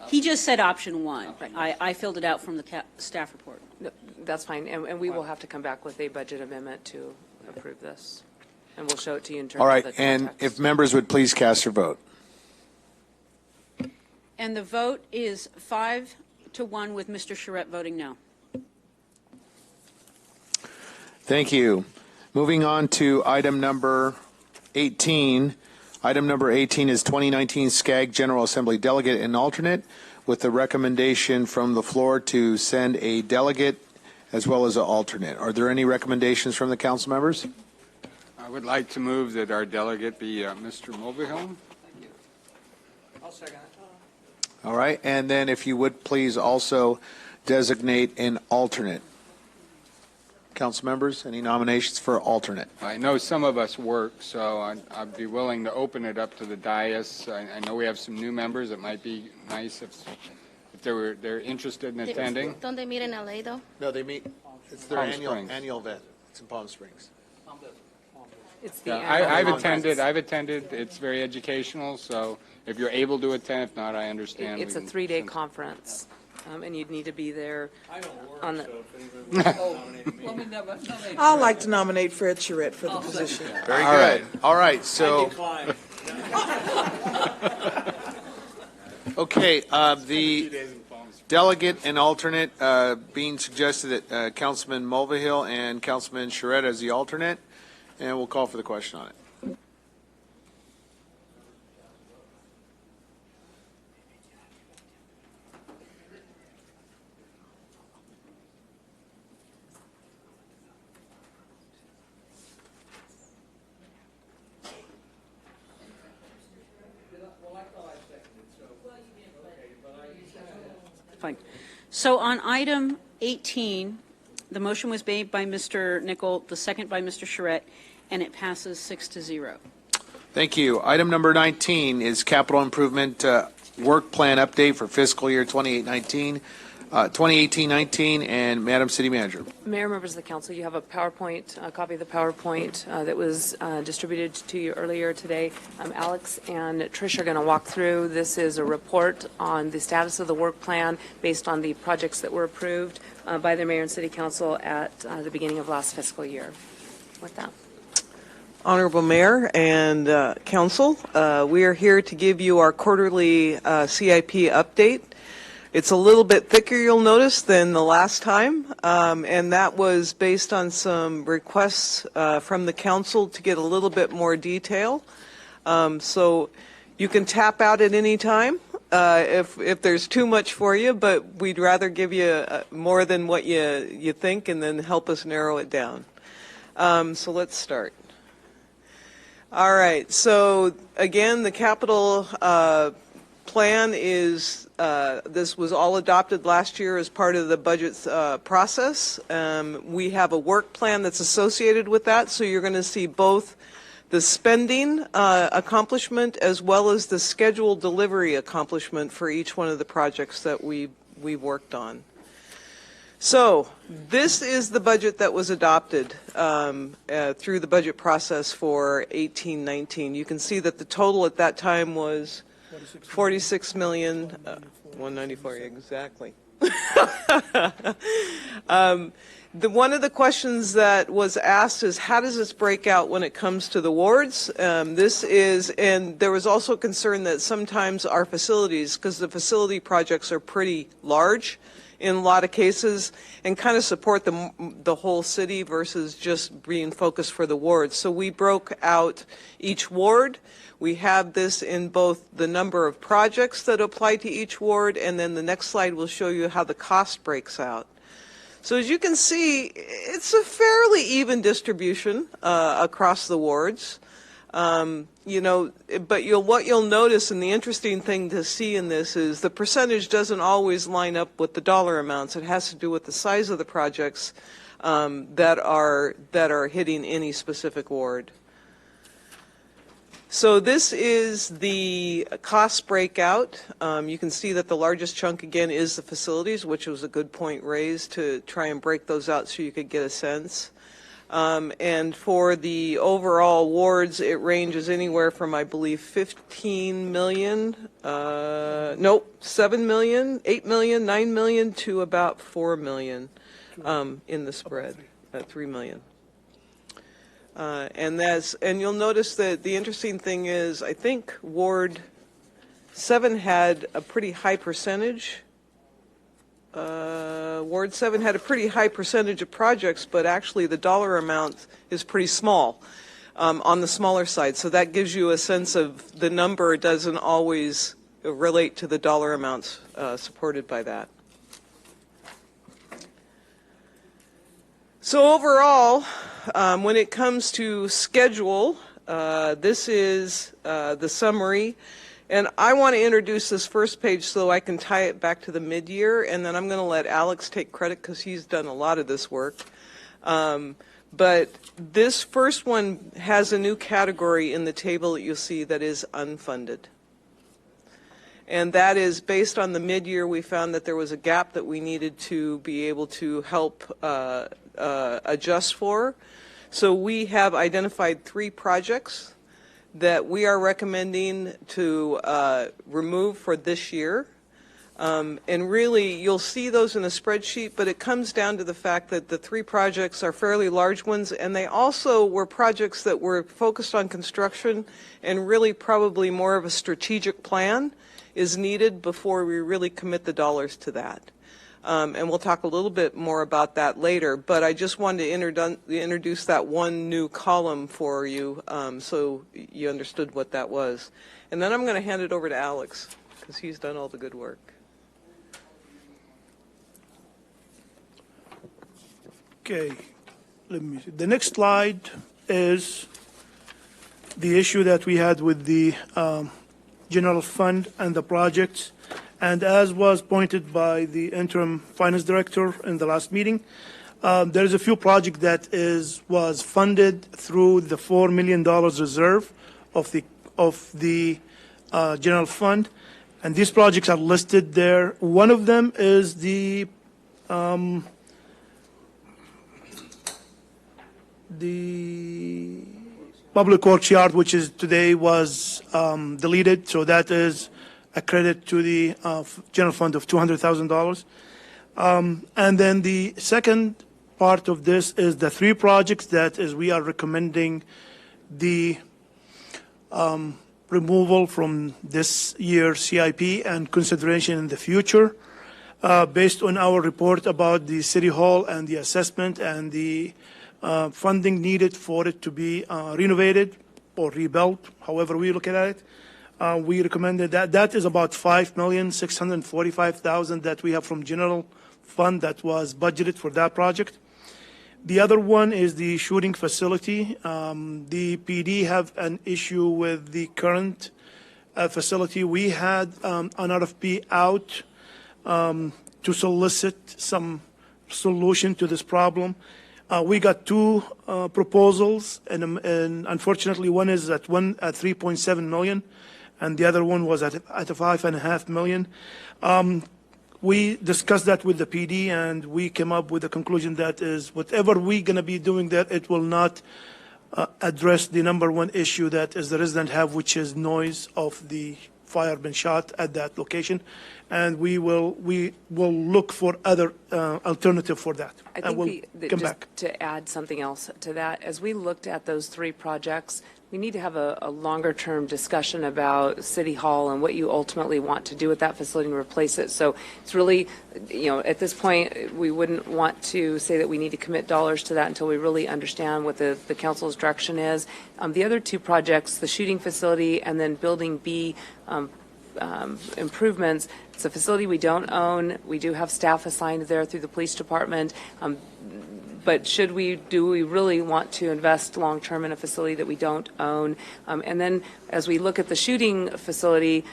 He just said option 1. I filled it out from the staff report. No, that's fine, and we will have to come back with a budget amendment to approve this, and we'll show it to you in terms All right, of the and context. if members would please cast their vote. And the vote is 5-1 with Mr. Charette voting no. Thank you. Moving on to item number 18. Item number 18 is 2019 SCAG General Assembly Delegate and Alternate, with the recommendation from the floor to send a delegate as well as an alternate. Are there any recommendations from the council members? I would like to move that our delegate be Mr. Mulvihill. I'll second it. All right, and then if you would please also designate an alternate. Council members, any nominations for alternate? I know some of us work, so I'd be willing to open it up to the dais. I know we have some new members. It might be nice if they're interested in attending. Don't they meet in LA, though? No, they meet, it's their Palm Springs. annual event. It's in Palm Springs. It's the Yeah, I've annual attended, conference. it's very educational, so if you're able to attend, if not, I understand. It's a we can 3-day send- conference, and you'd need to be there on the. I'd like to nominate Fred Charette for the position. Very good. All right, so. Okay, the delegate and alternate being suggested that Councilman Mulvihill and Councilman Charette as the alternate, and we'll call for the question on it. Fine. So on item 18, the motion was made by Mr. Nichol, the second by Mr. Charette, and it passes 6-0. Thank you. Item number 19 is capital improvement work plan update for fiscal year 2018-19, and Madam City Manager. Mayor, members of the council, you have a PowerPoint, a copy of the PowerPoint that was distributed to you earlier today. Alex and Trish are going to walk through. This is a report on the status of the work plan based on the projects that were approved by the mayor and city council at the beginning of last fiscal year. With that. Honorable Mayor and Council, we are here to give you our quarterly CIP update. It's a little bit thicker, you'll notice, than the last time, and that was based on some requests from the Council to get a little bit more detail. So you can tap out at any time if there's too much for you, but we'd rather give you more than what you think and then help us narrow it down. So let's start. All right, so again, the capital plan is, this was all adopted last year as part of the budget process. We have a work plan that's associated with that, so you're going to see both the spending accomplishment as well as the scheduled delivery accomplishment for each one of the projects that we've worked on. So this is the budget that was adopted through the budget process for 18-19. You can see that the total at that time was 46 million, 194 exactly. One of the questions that was asked is, how does this break out when it comes to the wards? And there was also concern that sometimes our facilities, because the facility projects are pretty large in a lot of cases, and kind of support the whole city versus just being focused for the wards. So we broke out each ward. We have this in both the number of projects that apply to each ward, and then the next slide will show you how the cost breaks out. So as you can see, it's a fairly even distribution across the wards. You know, but what you'll notice, and the interesting thing to see in this is the percentage doesn't always line up with the dollar amounts. It has to do with the size of the projects that are hitting any specific ward. So this is the cost breakout. You can see that the largest chunk again is the facilities, which was a good point raised to try and break those out so you could get a sense. And for the overall wards, it ranges anywhere from, I believe, 15 million, 7 million, 8 million, 9 million to about 4 million in the spread, 3 million. And you'll notice that the interesting thing is, I think Ward 7 had a pretty high percentage. Ward 7 had a pretty high percentage of projects, but actually the dollar amount is pretty small on the smaller side. So that gives you a sense of the number doesn't always relate to the dollar amounts supported by that. So overall, when it comes to schedule, this is the summary. And I want to introduce this first page so I can tie it back to the mid-year, and then I'm going to let Alex take credit because he's done a lot of this work. But this first one has a new category in the table that you'll see that is unfunded. And that is based on the mid-year, we found that there was a gap that we needed to be able to help adjust for. So we have identified 3 projects that we are recommending to remove for this year. And really, you'll see those in a spreadsheet, but it comes down to the fact that the 3 projects are fairly large ones, and they also were projects that were focused on construction, and really probably more of a strategic plan is needed before we really commit the dollars to that. And we'll talk a little bit more about that later, but I just wanted to introduce that one new column for you so you understood what that was. And then I'm going to hand it over to Alex, because he's done all the good work. Okay, let me see. The next slide is the issue that we had with the general fund and the projects. And as was pointed by the interim finance director in the last meeting, there is a few projects that was funded through the $4 million reserve of the general fund, and these projects are listed there. One of them is the public works yard, which is today was deleted, so that is a credit to the general fund of $200,000. And then the second part of this is the 3 projects that is we are recommending the removal from this year's CIP and consideration in the future, based on our report about the city hall and the assessment and the funding needed for it to be renovated or rebuilt, however we look at it. We recommended that is about $5,645,000 that we have from general fund that was budgeted for that project. The other one is the shooting facility. The PD have an issue with the current facility. We had an RFP out to solicit some solution to this problem. We got 2 proposals, and unfortunately, one is at 3.7 million, and the other one was at $5.5 million. We discussed that with the PD, and we came up with the conclusion that is whatever we're going to be doing there, it will not address the number one issue that is the resident have, which is noise of the fire been shot at that location, and we will look for other alternative for that. I and we'll think come just back. to add something else to that, as we looked at those 3 projects, we need to have a longer-term discussion about City Hall and what you ultimately want to do with that facility and replace it. So it's really, at this point, we wouldn't want to say that we need to commit dollars to that until we really understand what the council's direction is. The other 2 projects, the shooting facility and then Building B improvements, it's a facility we don't own. We do have staff assigned there through the police department. But do we really want to invest long-term in a facility that we don't own? And then as we look at the shooting facility,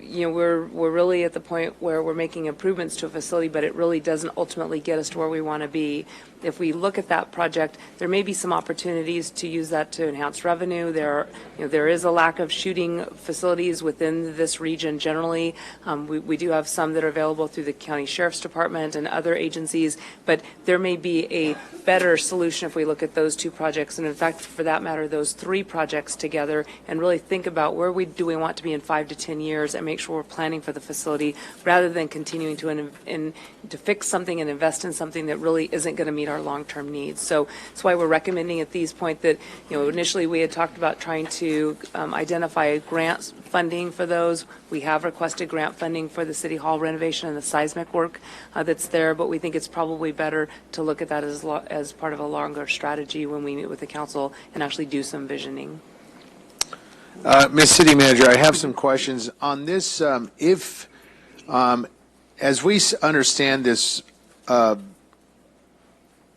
we're really at the point where we're making improvements to a facility, but it really doesn't ultimately get us to where we want to be. If we look at that project, there may be some opportunities to use that to enhance revenue. There is a lack of shooting facilities within this region generally. We do have some that are available through the county sheriff's department and other agencies, but there may be a better solution if we look at those 2 projects, and in fact, for that matter, those 3 projects together, and really think about where do we want to be in 5 to 10 years, and make sure we're planning for the facility rather than continuing to fix something and invest in something that really isn't going to meet our long-term needs. So that's why we're recommending at these point that, initially we had talked about trying to identify grant funding for those. We have requested grant funding for the City Hall renovation and the seismic work that's there, but we think it's probably better to look at that as part of a longer strategy when we meet with the council and actually do some visioning. Ms. City Manager, I have some questions on this. As we understand this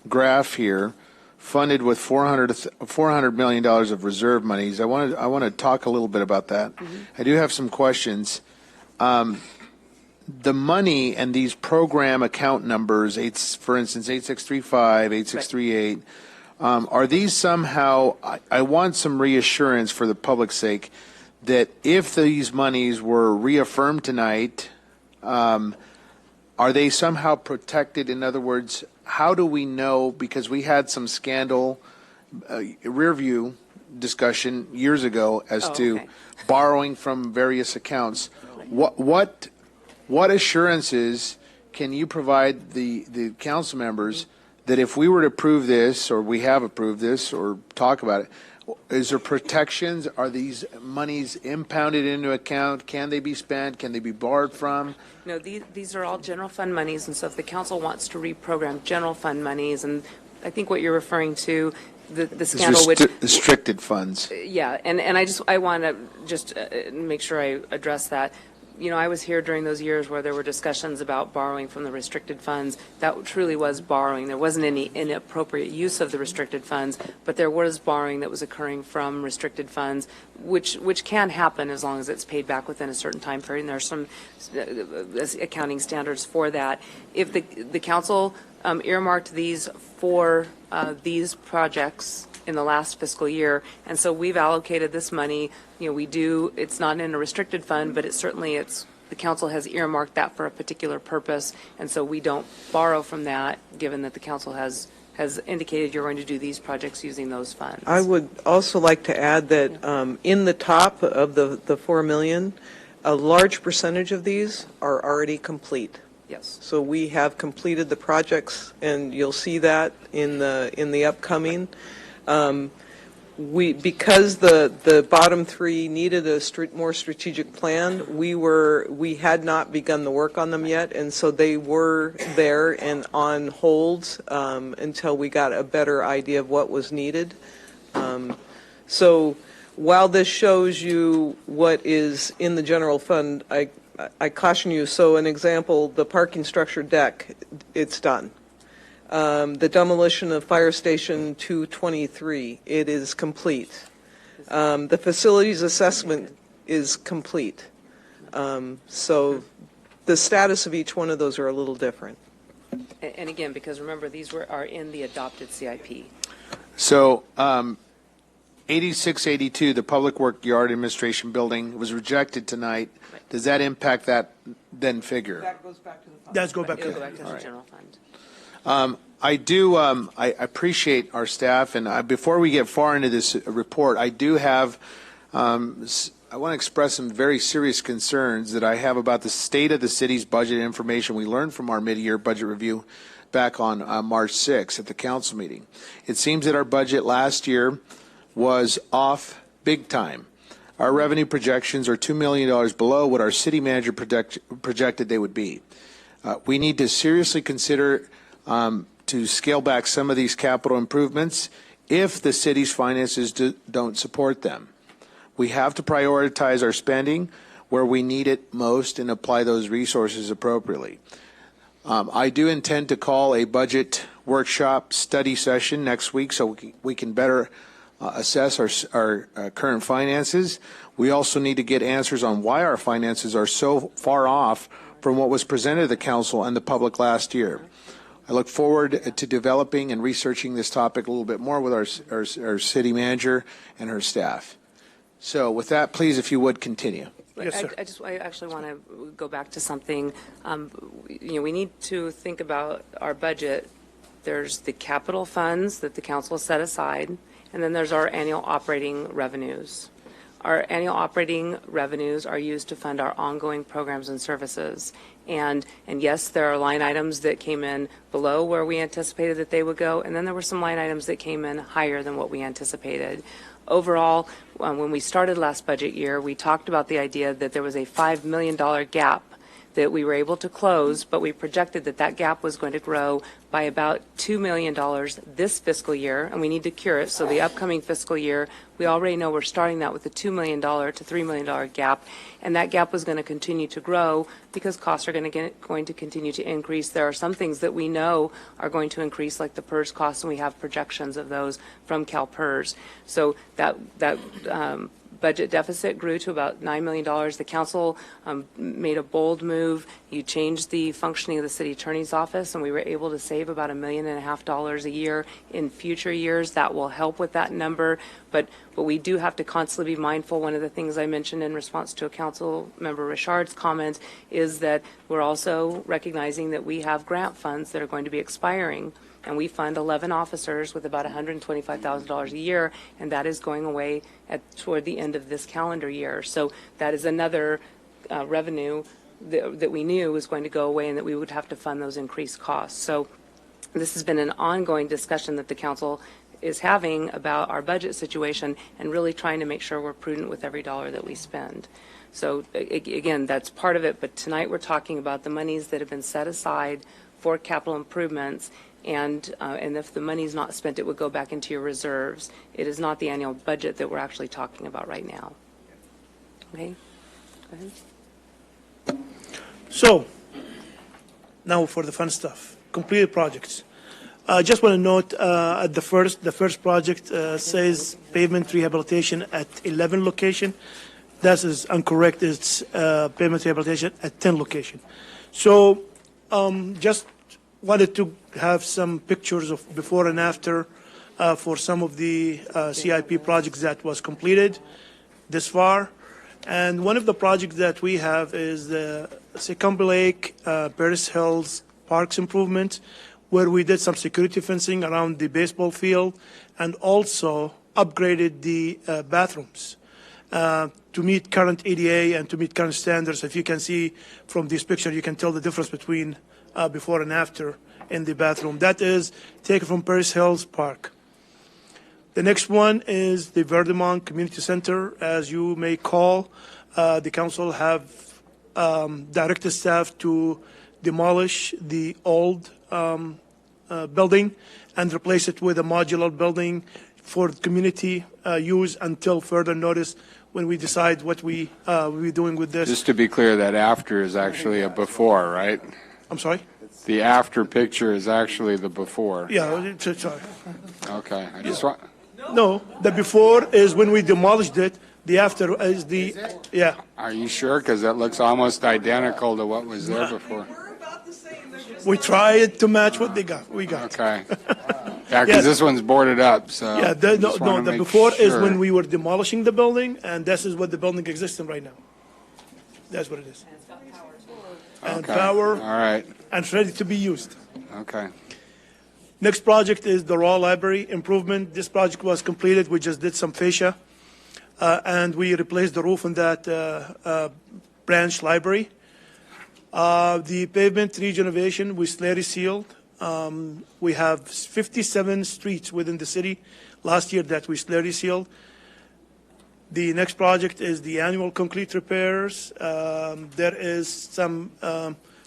graph here, funded with $400 million of reserve monies, I want to talk a little bit about that. I do have some questions. The money and these program account numbers, for instance, 8635, 8638. Are these somehow, I want some reassurance for the public's sake that if these monies were reaffirmed tonight, are they somehow protected? In other words, how do we know, because we had some scandal rear view discussion years ago as Oh, to okay. borrowing from various accounts. What assurances can you provide the council members that if we were to approve this, or we have approved this, or talk about it, is there protections? Are these monies impounded into account? Can they be spent? Can they be borrowed from? No, these are all general fund monies, and so if the council wants to reprogram general fund monies, and I think what you're referring to, the It's scandal which. restricted funds. Yeah, and I want to just make sure I address that. You know, I was here during those years where there were discussions about borrowing from the restricted funds. That truly was borrowing. There wasn't any inappropriate use of the restricted funds, but there was borrowing that was occurring from restricted funds, which can happen as long as it's paid back within a certain time period, and there are some accounting standards for that. If the council earmarked these for these projects in the last fiscal year, and so we've allocated this money. You know, it's not in a restricted fund, but the council has earmarked that for a particular purpose, and so we don't borrow from that, given that the council has indicated you're going to do these projects using those funds. I would also like to add that in the top of the 4 million, a large percentage of these are already complete. Yes. So we have completed the projects, and you'll see that in the upcoming. Because the bottom three needed a more strategic plan, we had not begun the work on them yet, and so they were there and on hold until we got a better idea of what was needed. So while this shows you what is in the general fund, I caution you. So an example, the parking structure deck, it's done. The demolition of Fire Station 223, it is complete. The facilities assessment is complete. So the status of each one of those are a little different. And again, because remember, these are in the adopted CIP. So 8682, the Public Work Yard Administration Building, was rejected tonight. Does that impact that then figure? That goes back to the fund. Let's go back It'll to go back to All the right. general fund. I appreciate our staff, and before we get far into this report, I do have, I want to express some very serious concerns that I have about the state of the city's budget information we learned from our mid-year budget review back on March 6th at the council meeting. It seems that our budget last year was off big time. Our revenue projections are $2 million below what our city manager projected they would be. We need to seriously consider to scale back some of these capital improvements if the city's finances don't support them. We have to prioritize our spending where we need it most and apply those resources appropriately. I do intend to call a budget workshop study session next week so we can better assess our current finances. We also need to get answers on why our finances are so far off from what was presented to the council and the public last year. I look forward to developing and researching this topic a little bit more with our city manager and her staff. So with that, please, if you would, continue. Yes, sir. I actually want to go back to something. We need to think about our budget. There's the capital funds that the council has set aside, and then there's our annual operating revenues. Our annual operating revenues are used to fund our ongoing programs and services. And yes, there are line items that came in below where we anticipated that they would go, and then there were some line items that came in higher than what we anticipated. Overall, when we started last budget year, we talked about the idea that there was a $5 million gap that we were able to close, but we projected that that gap was going to grow by about $2 million this fiscal year, and we need to cure it. So the upcoming fiscal year, we already know we're starting that with a $2 million to $3 million gap, and that gap was going to continue to grow because costs are going to continue to increase. There are some things that we know are going to increase, like the PERS costs, and we have projections of those from CalPERS. So that budget deficit grew to about $9 million. The council made a bold move. You changed the functioning of the city attorney's office, and we were able to save about $1.5 million a year in future years. That will help with that number. But we do have to constantly be mindful. One of the things I mentioned in response to a council member Richard's comment is that we're also recognizing that we have grant funds that are going to be expiring and we fund 11 officers with about $125,000 a year, and that is going away toward the end of this calendar year. So that is another revenue that we knew was going to go away and that we would have to fund those increased costs. So this has been an ongoing discussion that the council is having about our budget situation and really trying to make sure we're prudent with every dollar that we spend. So again, that's part of it, but tonight we're talking about the monies that have been set aside for capital improvements, and if the money's not spent, it would go back into your reserves. It is not the annual budget that we're actually talking about right now. Okay? Go ahead. So, now for the fun stuff, completed projects. I just want to note at the first project says pavement rehabilitation at 11 location. That is incorrect. It's pavement rehabilitation at 10 location. So just wanted to have some pictures of before and after for some of the CIP projects that was completed this far. And one of the projects that we have is the Secumbe Lake, Paris Hills Parks improvement, where we did some security fencing around the baseball field and also upgraded the bathrooms to meet current ADA and to meet current standards. If you can see from this picture, you can tell the difference between before and after in the bathroom. That is taken from Paris Hills Park. The next one is the Verdemont Community Center. As you may call, the council have directed staff to demolish the old building and replace it with a modular building for community use until further notice when we decide what we will be doing with this. Just to be clear, that after is actually a before, right? I'm sorry? The after picture is actually the before. Yeah, sorry. Okay, I just want, No, the before is when we demolished it. The after is the, yeah. are you sure? Because that looks almost identical to what was there before. We tried to match what we got. Okay. Yeah, because this one's boarded up, so. Yeah, just wanna the make before is sure. when we were demolishing the building, and this is what the building exists in right now. That's what it is. And Okay. power, All right, and it's ready to be used. okay. Next project is the Raw Library improvement. This project was completed. We just did some fascia, and we replaced the roof in that branch library. The pavement regeneration we slurry sealed. We have 57 streets within the city last year that we slurry sealed. The next project is the annual concrete repairs. There is some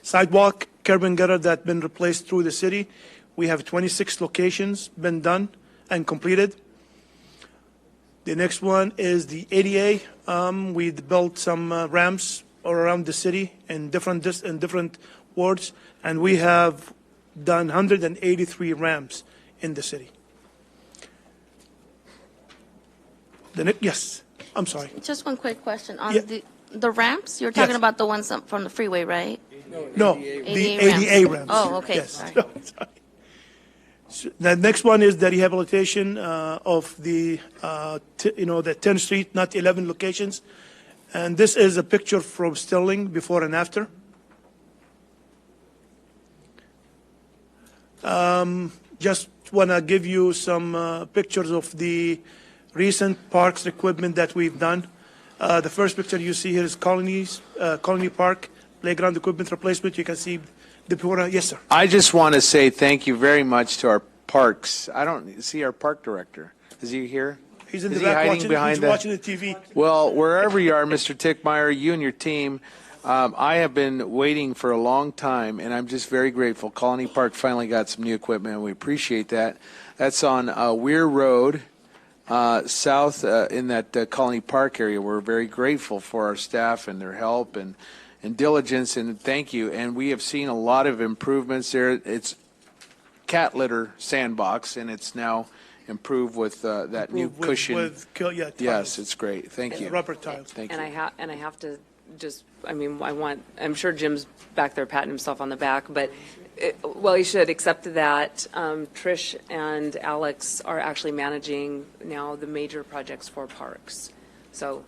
sidewalk, curb and gutter that been replaced through the city. We have 26 locations been done and completed. The next one is the ADA. We built some ramps all around the city in different wards, and we have done 183 ramps in the city. Yes, I'm sorry. Just one quick question on Yeah. the ramps. You're talking Yes. about the ones from the freeway, right? No, the ADA ramps. Oh, okay. Yes. Sorry. Sorry. So the next one is the rehabilitation of the 10th Street, not 11 locations. And this is a picture from Sterling before and after. Just want to give you some pictures of the recent parks equipment that we've done. The first picture you see here is Colony Park playground equipment replacement. You can see the before. Yes, sir. I just want to say thank you very much to our parks. I don't see our park director. Is he here? He's in Is the he back hiding watching, behind he's the- watching the TV. Well, wherever you are, Mr. Tickmeyer, you and your team, I have been waiting for a long time, and I'm just very grateful. Colony Park finally got some new equipment, and we appreciate that. That's on Weir Road, south in that Colony Park area. We're very grateful for our staff and their help and diligence, and thank you. And we have seen a lot of improvements there. It's cat litter sandbox, and it's now improved with that new With- cushion. tiles. Yes, it's great. Thank you. Rubber tiles. Thank you. And I have to just, I'm sure Jim's back there patting himself on the back, but, well, he should, except that Trish and Alex are actually managing now the major projects for parks. So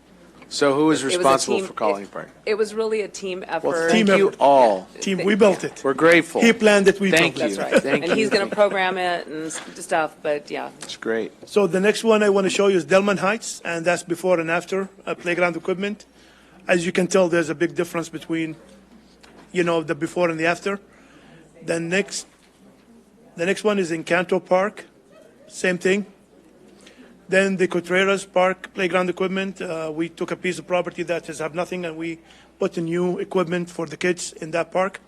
So who is It was a responsible team- for Colony Park? It was really a team effort. Well, thank you all. Team, we built it. We're grateful. He planned it, we built Thank it. you. That's right. Thank And you. he's going to program it and stuff, but yeah. It's great. So the next one I want to show you is Delman Heights, and that's before and after playground equipment. As you can tell, there's a big difference between, the before and the after. The next one is in Canto Park, same thing. Then the Contreras Park playground equipment, we took a piece of property that has have nothing, and we put the new equipment for the kids in that park.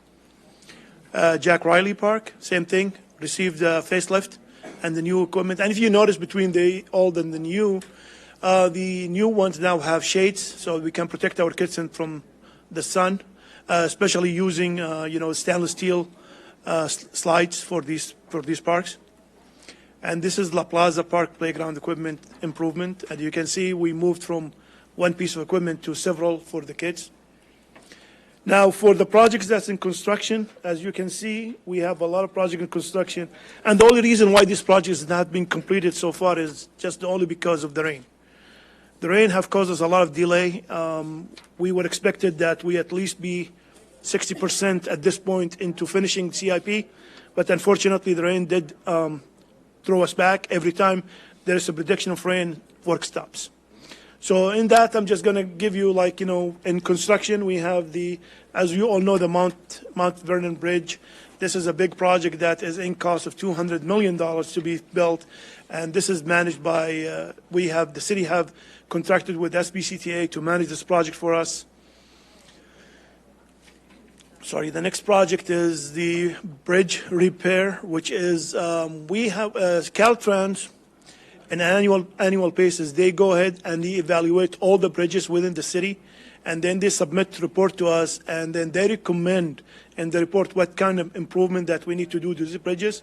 Jack Riley Park, same thing, received a facelift and the new equipment. And if you notice between the old and the new ones now have shades, so we can protect our kids from the sun, especially using stainless steel slides for these parks. And this is La Plaza Park playground equipment improvement. And you can see we moved from one piece of equipment to several for the kids. Now, for the projects that's in construction, as you can see, we have a lot of projects in construction. And the only reason why this project has not been completed so far is just only because of the rain. The rain have caused us a lot of delay. We were expected that we at least be 60% at this point into finishing CIP, but unfortunately the rain did throw us back. Every time there is a prediction of rain, work stops. So in that, I'm just going to give you, in construction, we have as you all know, the Mount Vernon Bridge. This is a big project that is in cost of $200 million to be built, and this is managed by, the city have contracted with SBCTA to manage this project for us. Sorry, the next project is the bridge repair, which is, we have Caltrans, an annual basis, they go ahead and they evaluate all the bridges within the city, and then they submit a report to us, and then they recommend in the report what kind of improvement that we need to do to the bridges.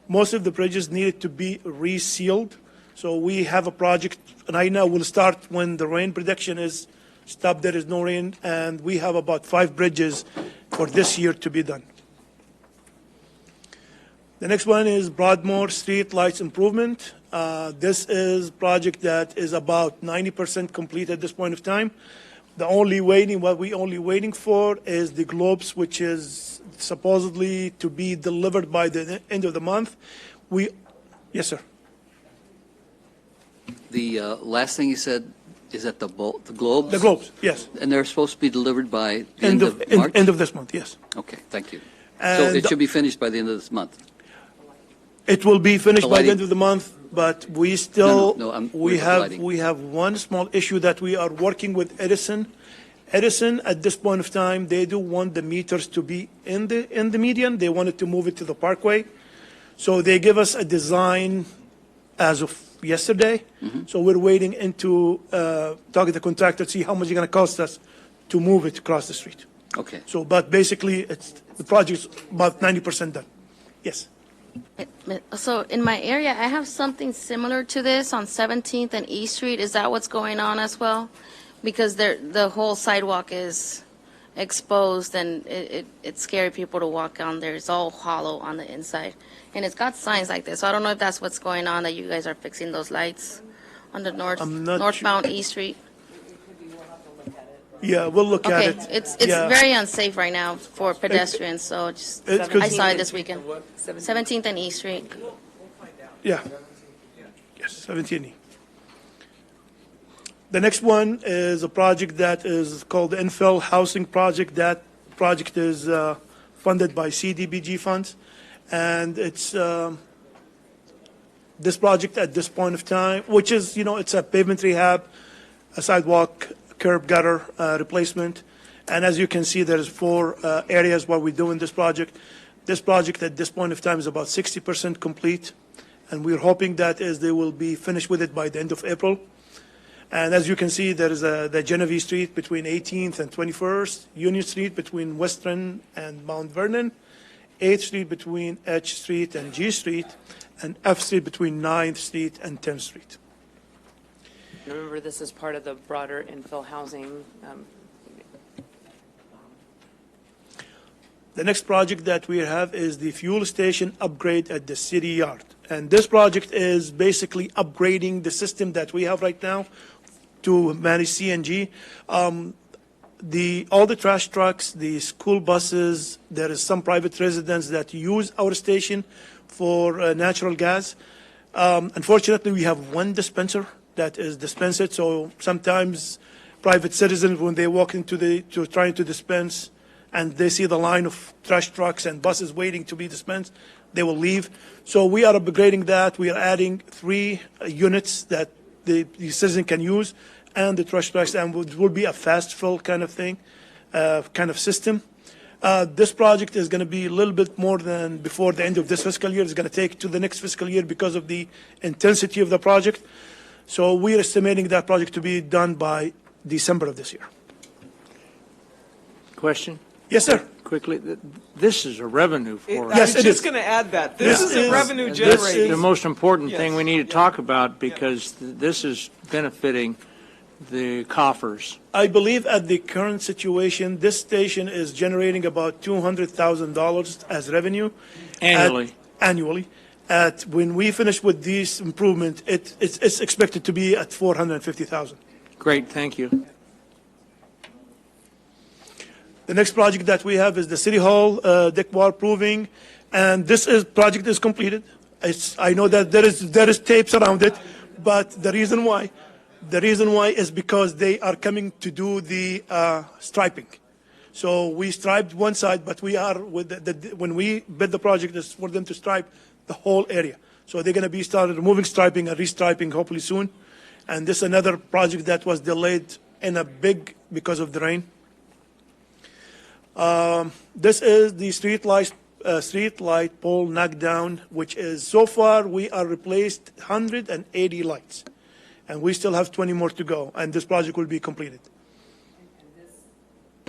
Most of the bridges needed to be resealed, so we have a project right now. We'll start when the rain prediction is stopped, there is no rain, and we have about 5 bridges for this year to be done. The next one is Broadmoor Street Lights Improvement. This is a project that is about 90% complete at this point of time. What we only waiting for is the globes, which is supposedly to be delivered by the end of the month. Yes, sir. The last thing you said is that the globes? The globes, yes. And they're supposed to be delivered by the End end of March? End of this month, yes. Okay, thank you. So And it should be finished by the end of this month? It will be finished The by the lighting. end of the month, but we still, No, I'm- we with the have, lighting. we have one small issue that we are working with Edison. Edison, at this point of time, they do want the meters to be in the median. They wanted to move it to the parkway. So they give us a design as of yesterday. So we're waiting into, talk to the contractor, see how much it's going to cost us to move it across the street. Okay. So, but basically, the project's about 90% done. Yes. So in my area, I have something similar to this on 17th and East Street. Is that what's going on as well? Because the whole sidewalk is exposed, and it's scary people to walk on there. It's all hollow on the inside. And it's got signs like this. So I don't know if that's what's going on, that you guys are fixing those lights on the I'm not northbound East Street. Yeah, we'll look at Okay, it. it's Yeah. very unsafe right now for pedestrians, so just, It's 'cause- I saw it this weekend. 17th and East Street. Yeah. Yes, 17E. The next one is a project that is called the Infill Housing Project. That project is funded by CDBG funds, and it's this project at this point of time, which is, it's a pavement rehab, a sidewalk, curb gutter replacement, and as you can see, there's 4 areas where we're doing this project. This project at this point of time is about 60% complete, and we're hoping that they will be finished with it by the end of April. And as you can see, there is the Genevieve Street between 18th and 21st, Union Street between Western and Mount Vernon, 8th Street between H Street and G Street, and F Street between 9th Street and 10th Street. Remember, this is part of the broader infill housing. The next project that we have is the fuel station upgrade at the city yard. And this project is basically upgrading the system that we have right now to manage CNG. All the trash trucks, the school buses, there is some private residents that use our station for natural gas. Unfortunately, we have one dispenser that is dispensed, so sometimes private citizens, when they walk into trying to dispense, and they see the line of trash trucks and buses waiting to be dispensed, they will leave. So we are upgrading that. We are adding 3 units that the citizen can use, and the trash trucks, and it will be a fast fill kind of thing, kind of system. This project is going to be a little bit more than before the end of this fiscal year. It's going to take to the next fiscal year because of the intensity of the project. So we are estimating that project to be done by December of this year. Question? Yes, sir. Quickly, this is a revenue for us. Yes, I was it just is. going to add that. This is a revenue This is generating. the most important Yes. thing we need to talk about because this is benefiting the coffers. I believe at the current situation, this station is generating about $200,000 as revenue. Annually. Annually. When we finish with this improvement, it's expected to be at $450,000. Great, thank you. The next project that we have is the City Hall deck wall proving, and project is completed. I know that there is tapes around it, but the reason why is because they are coming to do the striping. So we striped one side, but we are when we bid the project is for them to stripe the whole area. So they're going to be started removing striping and restriping hopefully soon. And this is another project that was delayed because of the rain. This is the street light pole knockdown, which is so far we are replaced 180 lights, and we still have 20 more to go, and this project will be completed.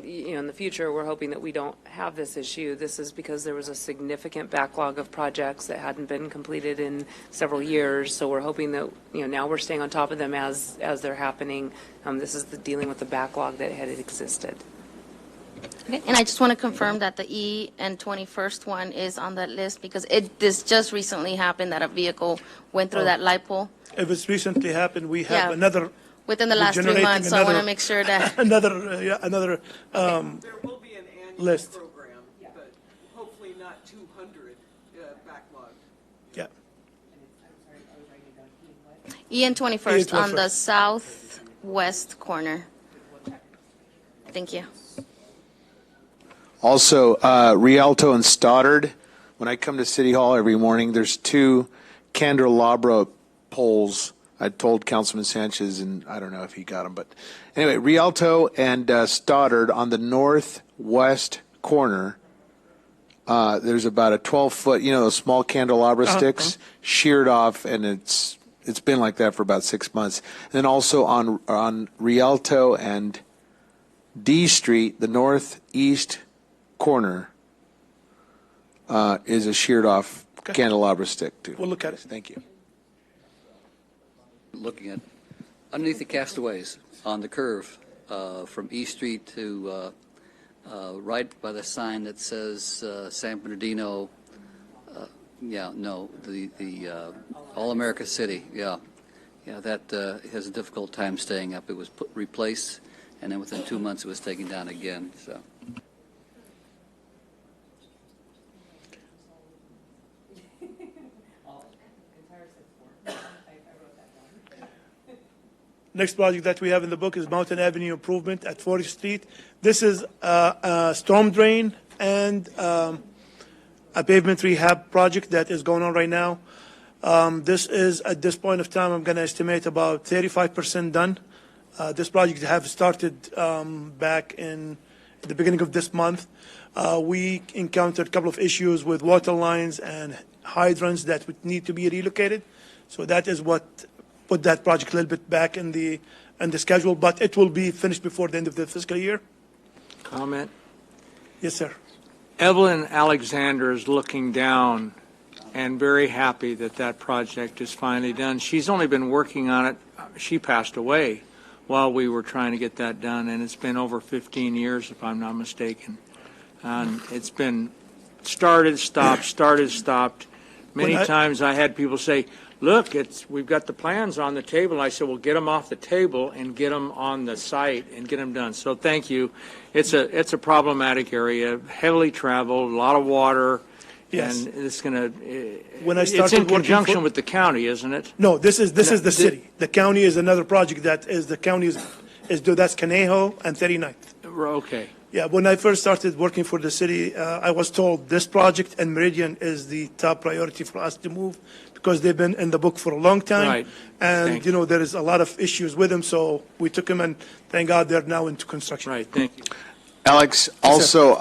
In the future, we're hoping that we don't have this issue. This is because there was a significant backlog of projects that hadn't been completed in several years. So we're hoping that, now we're staying on top of them as they're happening. This is dealing with the backlog that had existed. Okay, and I just want to confirm that the E and 21st one is on that list because this just recently happened that a vehicle went through that light pole. If it's recently happened, we have Yeah. another. Within the we're last 3 generating months, so I want to make sure that. Another list. program, but hopefully not 200 backlog. Yeah. E and 21st on the 21st. southwest corner. Thank you. Also, Rialto and Stoddard, when I come to City Hall every morning, there's 2 candelabra poles. I told Councilman Sanchez, and I don't know if he got them, but anyway, Rialto and Stoddard on the northwest corner, there's about a 12-foot, those small candelabra sticks, sheared off, and it's been like that for about 6 months. And then also on Rialto and D Street, the northeast corner is a sheared off candelabra stick too. We'll look at it. Thank you. Looking at underneath the castaways on the curve from E Street to right by the sign that says San Bernardino. The All America City. Yeah, that has a difficult time staying up. It was replaced, and then within 2 months it was taken down again. So. Next project that we have in the book is Mountain Avenue improvement at 40th Street. This is a storm drain and a pavement rehab project that is going on right now. This is, at this point of time, I'm going to estimate about 35% done. This project have started back in the beginning of this month. We encountered a couple of issues with water lines and hydrants that would need to be relocated. So that is what put that project a little bit back in the schedule, but it will be finished before the end of the fiscal year. Comment? Yes, sir. Evelyn Alexander is looking down and very happy that that project is finally done. She's only been working on it. She passed away while we were trying to get that done, and it's been over 15 years, if I'm not mistaken. And it's been started, stopped, started, stopped. Many times I had people say, look, we've got the plans on the table. And I said, well, get them off the table and get them on the site and get them done. So thank you. It's a problematic area, heavily traveled, a lot of water. Yes. And it's going to, When I it's started in working conjunction for- with the county, isn't it? No, this is the city. The county is another project that is, the county is that's Conejo and 39th. Okay. Yeah, when I first started working for the city, I was told this project and Meridian is the top priority for us to move because they've been in the book for a long time. Right. And, Thank you know, there is a lot of issues with them, so we took them and thank God they're now into construction. Right, thank you. Alex, also,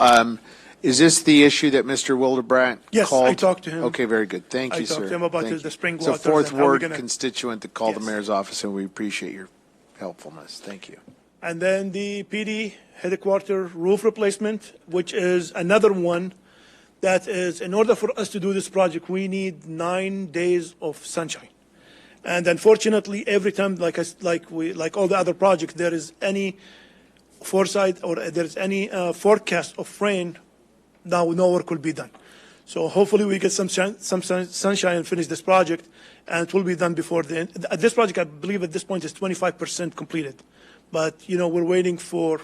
is this the issue that Mr. Wildebrandt Yes, called? I talked to him. Okay, very good. Thank I you, sir. talked to him about Thank the you. spring It's a waters fourth and how we're ward gonna- constituent that called the Yes. mayor's office, and we appreciate your helpfulness. Thank you. And then the PD headquarter roof replacement, which is another one that is, in order for us to do this project, we need 9 days of sunshine. And unfortunately, every time, like all the other projects, there is any foresight or there's any forecast of rain, now no work will be done. So hopefully we get some sunshine and finish this project, and it will be done before the end. This project, I believe at this point, is 25% completed. But, you know, we're waiting for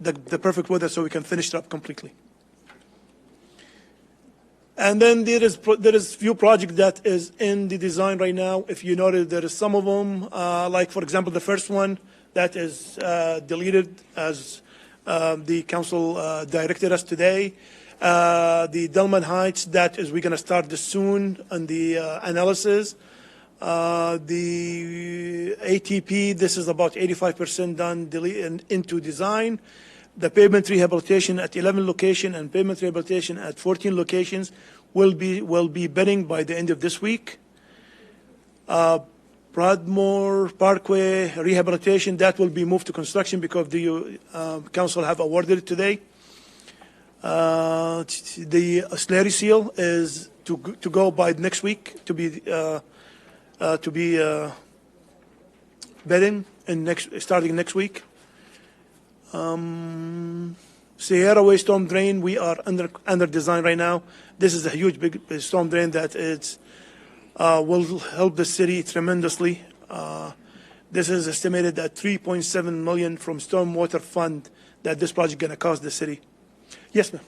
the perfect weather so we can finish it up completely. And then there is few projects that is in the design right now. If you notice, there is some of them, like, for example, the first one that is deleted as the council directed us today. The Delman Heights, that is, we're going to start this soon on the analysis. The ATP, this is about 85% done into design. The pavement rehabilitation at 11 locations and pavement rehabilitation at 14 locations will be bidding by the end of this week. Broadmoor Parkway rehabilitation, that will be moved to construction because the council have awarded it today. The slurry seal is to go by next week to be bidding starting next week. Sierra Way storm drain, we are under design right now. This is a huge big storm drain that will help the city tremendously. This is estimated at $3.7 million from stormwater fund that this project going to cost the city. Yes, ma'am.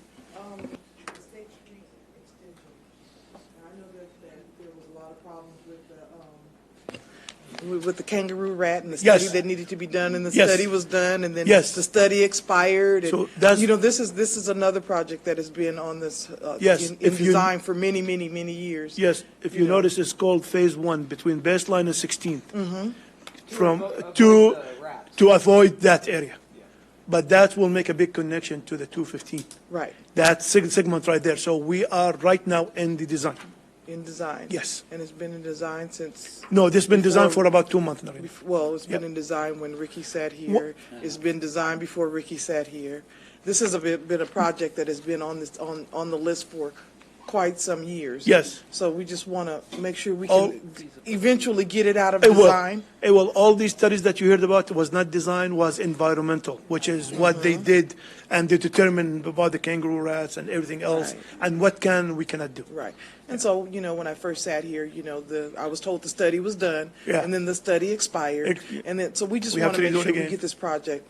With the kangaroo rat and the Yes. study that needed to be done, and the Yes. study was done, and then Yes. the study expired. And, So that's- you know, this is another project that has been on this Yes, in if you- design for many, many, many years. Yes, if you notice, it's called Phase 1 between baseline and 16th. Mhm. To avoid that area. But that will make a big connection to the 215. Right, That segment right there. So we are right now in the design. in design. Yes. And it's been in design since. No, this has been designed before- for about 2 months now. Well, it's been Yep. in design when Ricky sat here. It's been designed before Ricky sat here. This has been a project that has been on the list for quite some years. Yes. So we just want to make sure we All- can eventually get it out of It will. design. It will. All these studies that you heard about was not design, was environmental, which is what they did, and they determined about the kangaroo rats and everything else, and what we cannot do. Right. And so, you know, when I first sat here, you know, I was told the study was done, Yeah. and then the study expired, and then, so we just We want have to to make redo it sure we again. get this project.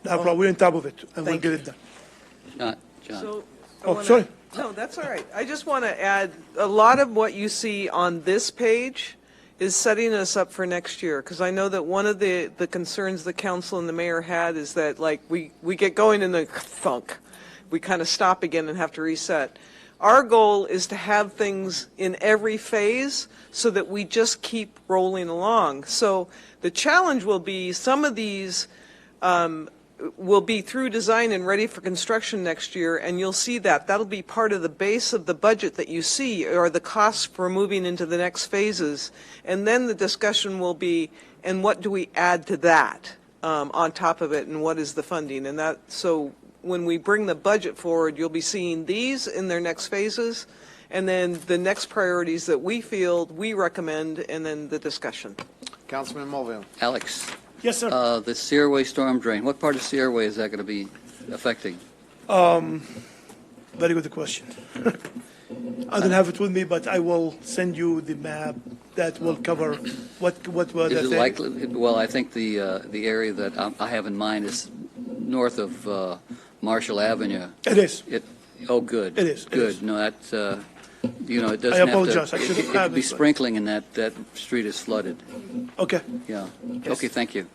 No problem. We're on top of it, and we'll Thank get you. it done. John. So, I Oh, wanna- sorry. No, that's all right. I just want to add, a lot of what you see on this page is setting us up for next year, because I know that one of the concerns the council and the mayor had is that, like, we get going in the thunk. We kind of stop again and have to reset. Our goal is to have things in every phase so that we just keep rolling along. So the challenge will be some of these will be through design and ready for construction next year, and you'll see that. That'll be part of the base of the budget that you see, or the costs for moving into the next phases. And then the discussion will be, and what do we add to that on top of it, and what is the funding? And that, so when we bring the budget forward, you'll be seeing these in their next phases, and then the next priorities that we feel, we recommend, and then the discussion. Councilman Mulville. Alex. Yes, sir. The Sierra Way storm drain, what part of Sierra Way is that going to be affecting? Very good question. I don't have it with me, but I will send you the map that will cover what was Is it that? likely, well, I think the area that I have in mind is north of Marshall Avenue. It is. Oh, good. It is. It Good. is. No, that's, it doesn't I have apologize. to. I should have It could be it, but- sprinkling and that street is flooded. Okay. Yeah. Yes. Okay, thank you.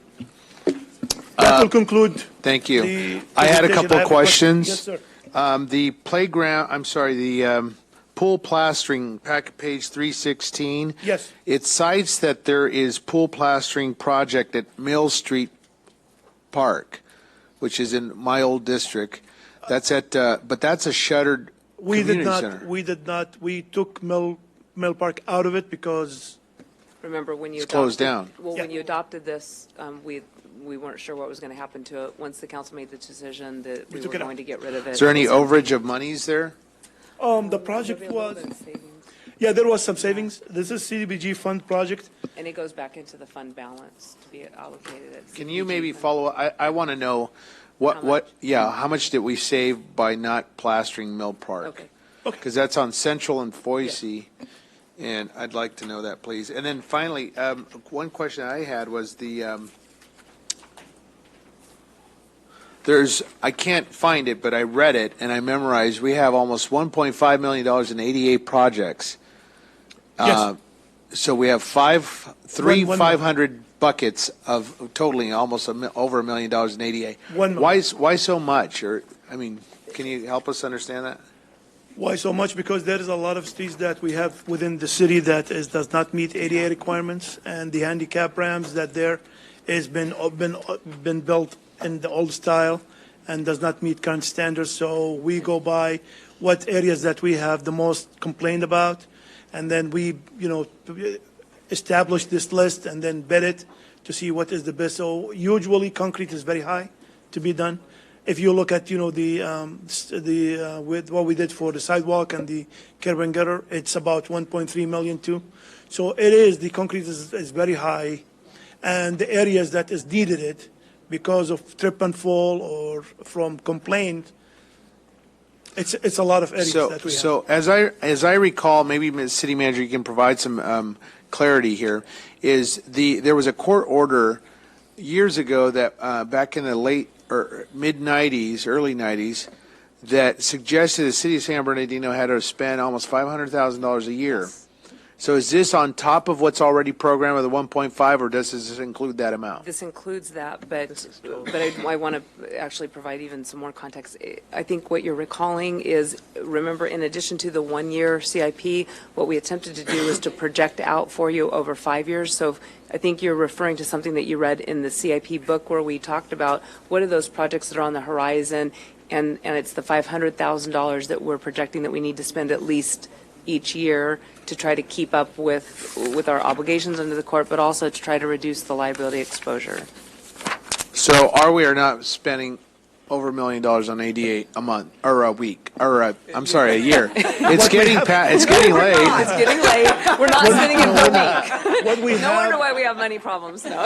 That will conclude. Thank you. the I had a presentation. couple I of have a question. questions. Yes, sir. The playground, I'm sorry, the pool plastering, page 316. Yes. It cites that there is pool plastering project at Mill Street Park, which is in my old district. That's at, but that's a shuttered community center. We did not, we took Mill Park out of it because, Remember, when you It's closed adopted- down. Well, when you adopted this, we weren't sure what was going to happen to it. Once the council made the decision that we took were it out. going to get rid of it. Is there any overage of monies there? the project was, yeah, there was some savings. This is CDBG fund project. And it goes back into the fund balance to be allocated. at Can you CDBG maybe fund. follow, I want to know how much did we save by not plastering Mill Park? Okay. Because that's on Central and Foyce, and I'd like to know that, please. And then finally, one question I had was I can't find it, but I read it and I memorized, we have almost $1.5 million in 88 projects. Yes. So we have One 500 buckets of totaling almost over $1 million in 88. 1 million. Why so much? Or, I mean, can you help us understand that? Why so much? Because there is a lot of streets that we have within the city that does not meet ADA requirements, and the handicap ramps that there has been built in the old style and does not meet current standards. So we go by what areas that we have the most complained about, and then we, establish this list and then bid it to see what is the best. So usually concrete is very high to be done. If you look at, with what we did for the sidewalk and the curb and gutter, it's about 1.3 million too. So the concrete is very high, and the areas that is needed it because of trip and fall or from complaint, it's a lot of areas that we have. So as I recall, maybe Ms. City Manager, you can provide some clarity here. There was a court order years ago that back in the late or mid 90s, early 90s, that suggested the city of San Bernardino had to spend almost $500,000 a year. So is this on top of what's already programmed with the 1.5, or does this include that amount? This includes that, but I want to actually provide even some more context. I think what you're recalling is, remember, in addition to the one-year CIP, what we attempted to do is to project out for you over 5 years. So I think you're referring to something that you read in the CIP book where we talked about what are those projects that are on the horizon, and it's the $500,000 that we're projecting that we need to spend at least each year to try to keep up with our obligations under the court, but also to try to reduce the liability exposure. So are we or not spending over $1 million on ADA a month or a week or I'm sorry, a year? It's getting late. It's getting late. We're not spending it per week. What we No have, wonder why we have money problems now.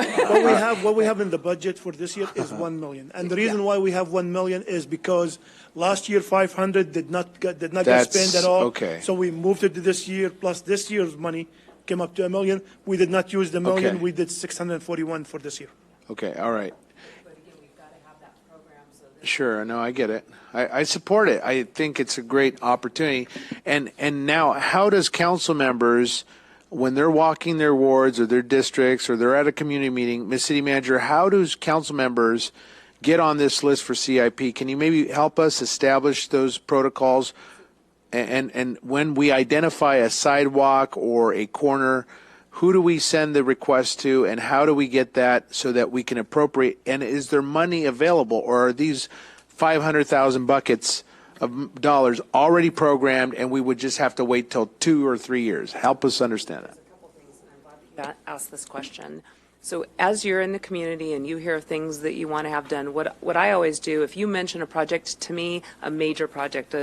what we have in the budget for this year is 1 million, and the reason why we have 1 million is because last year 500 did not get spent at all. Okay. So we moved it to this year, plus this year's money came up to 1 million. We did not use the million. Okay. We did 641 for this year. Okay, all right. Sure, no, I get it. I support it. I think it's a great opportunity. And now, how does council members, when they're walking their wards or their districts or they're at a community meeting, Ms. City Manager, how does council members get on this list for CIP? Can you maybe help us establish those protocols? And when we identify a sidewalk or a corner, who do we send the request to, and how do we get that so that we can appropriate? And is there money available, or are these 500,000 buckets of dollars already programmed, and we would just have to wait till 2 or 3 years? Help us understand that. That asked this question. So as you're in the community and you hear things that you want to have done, what I always do, if you mention a project to me, a major project,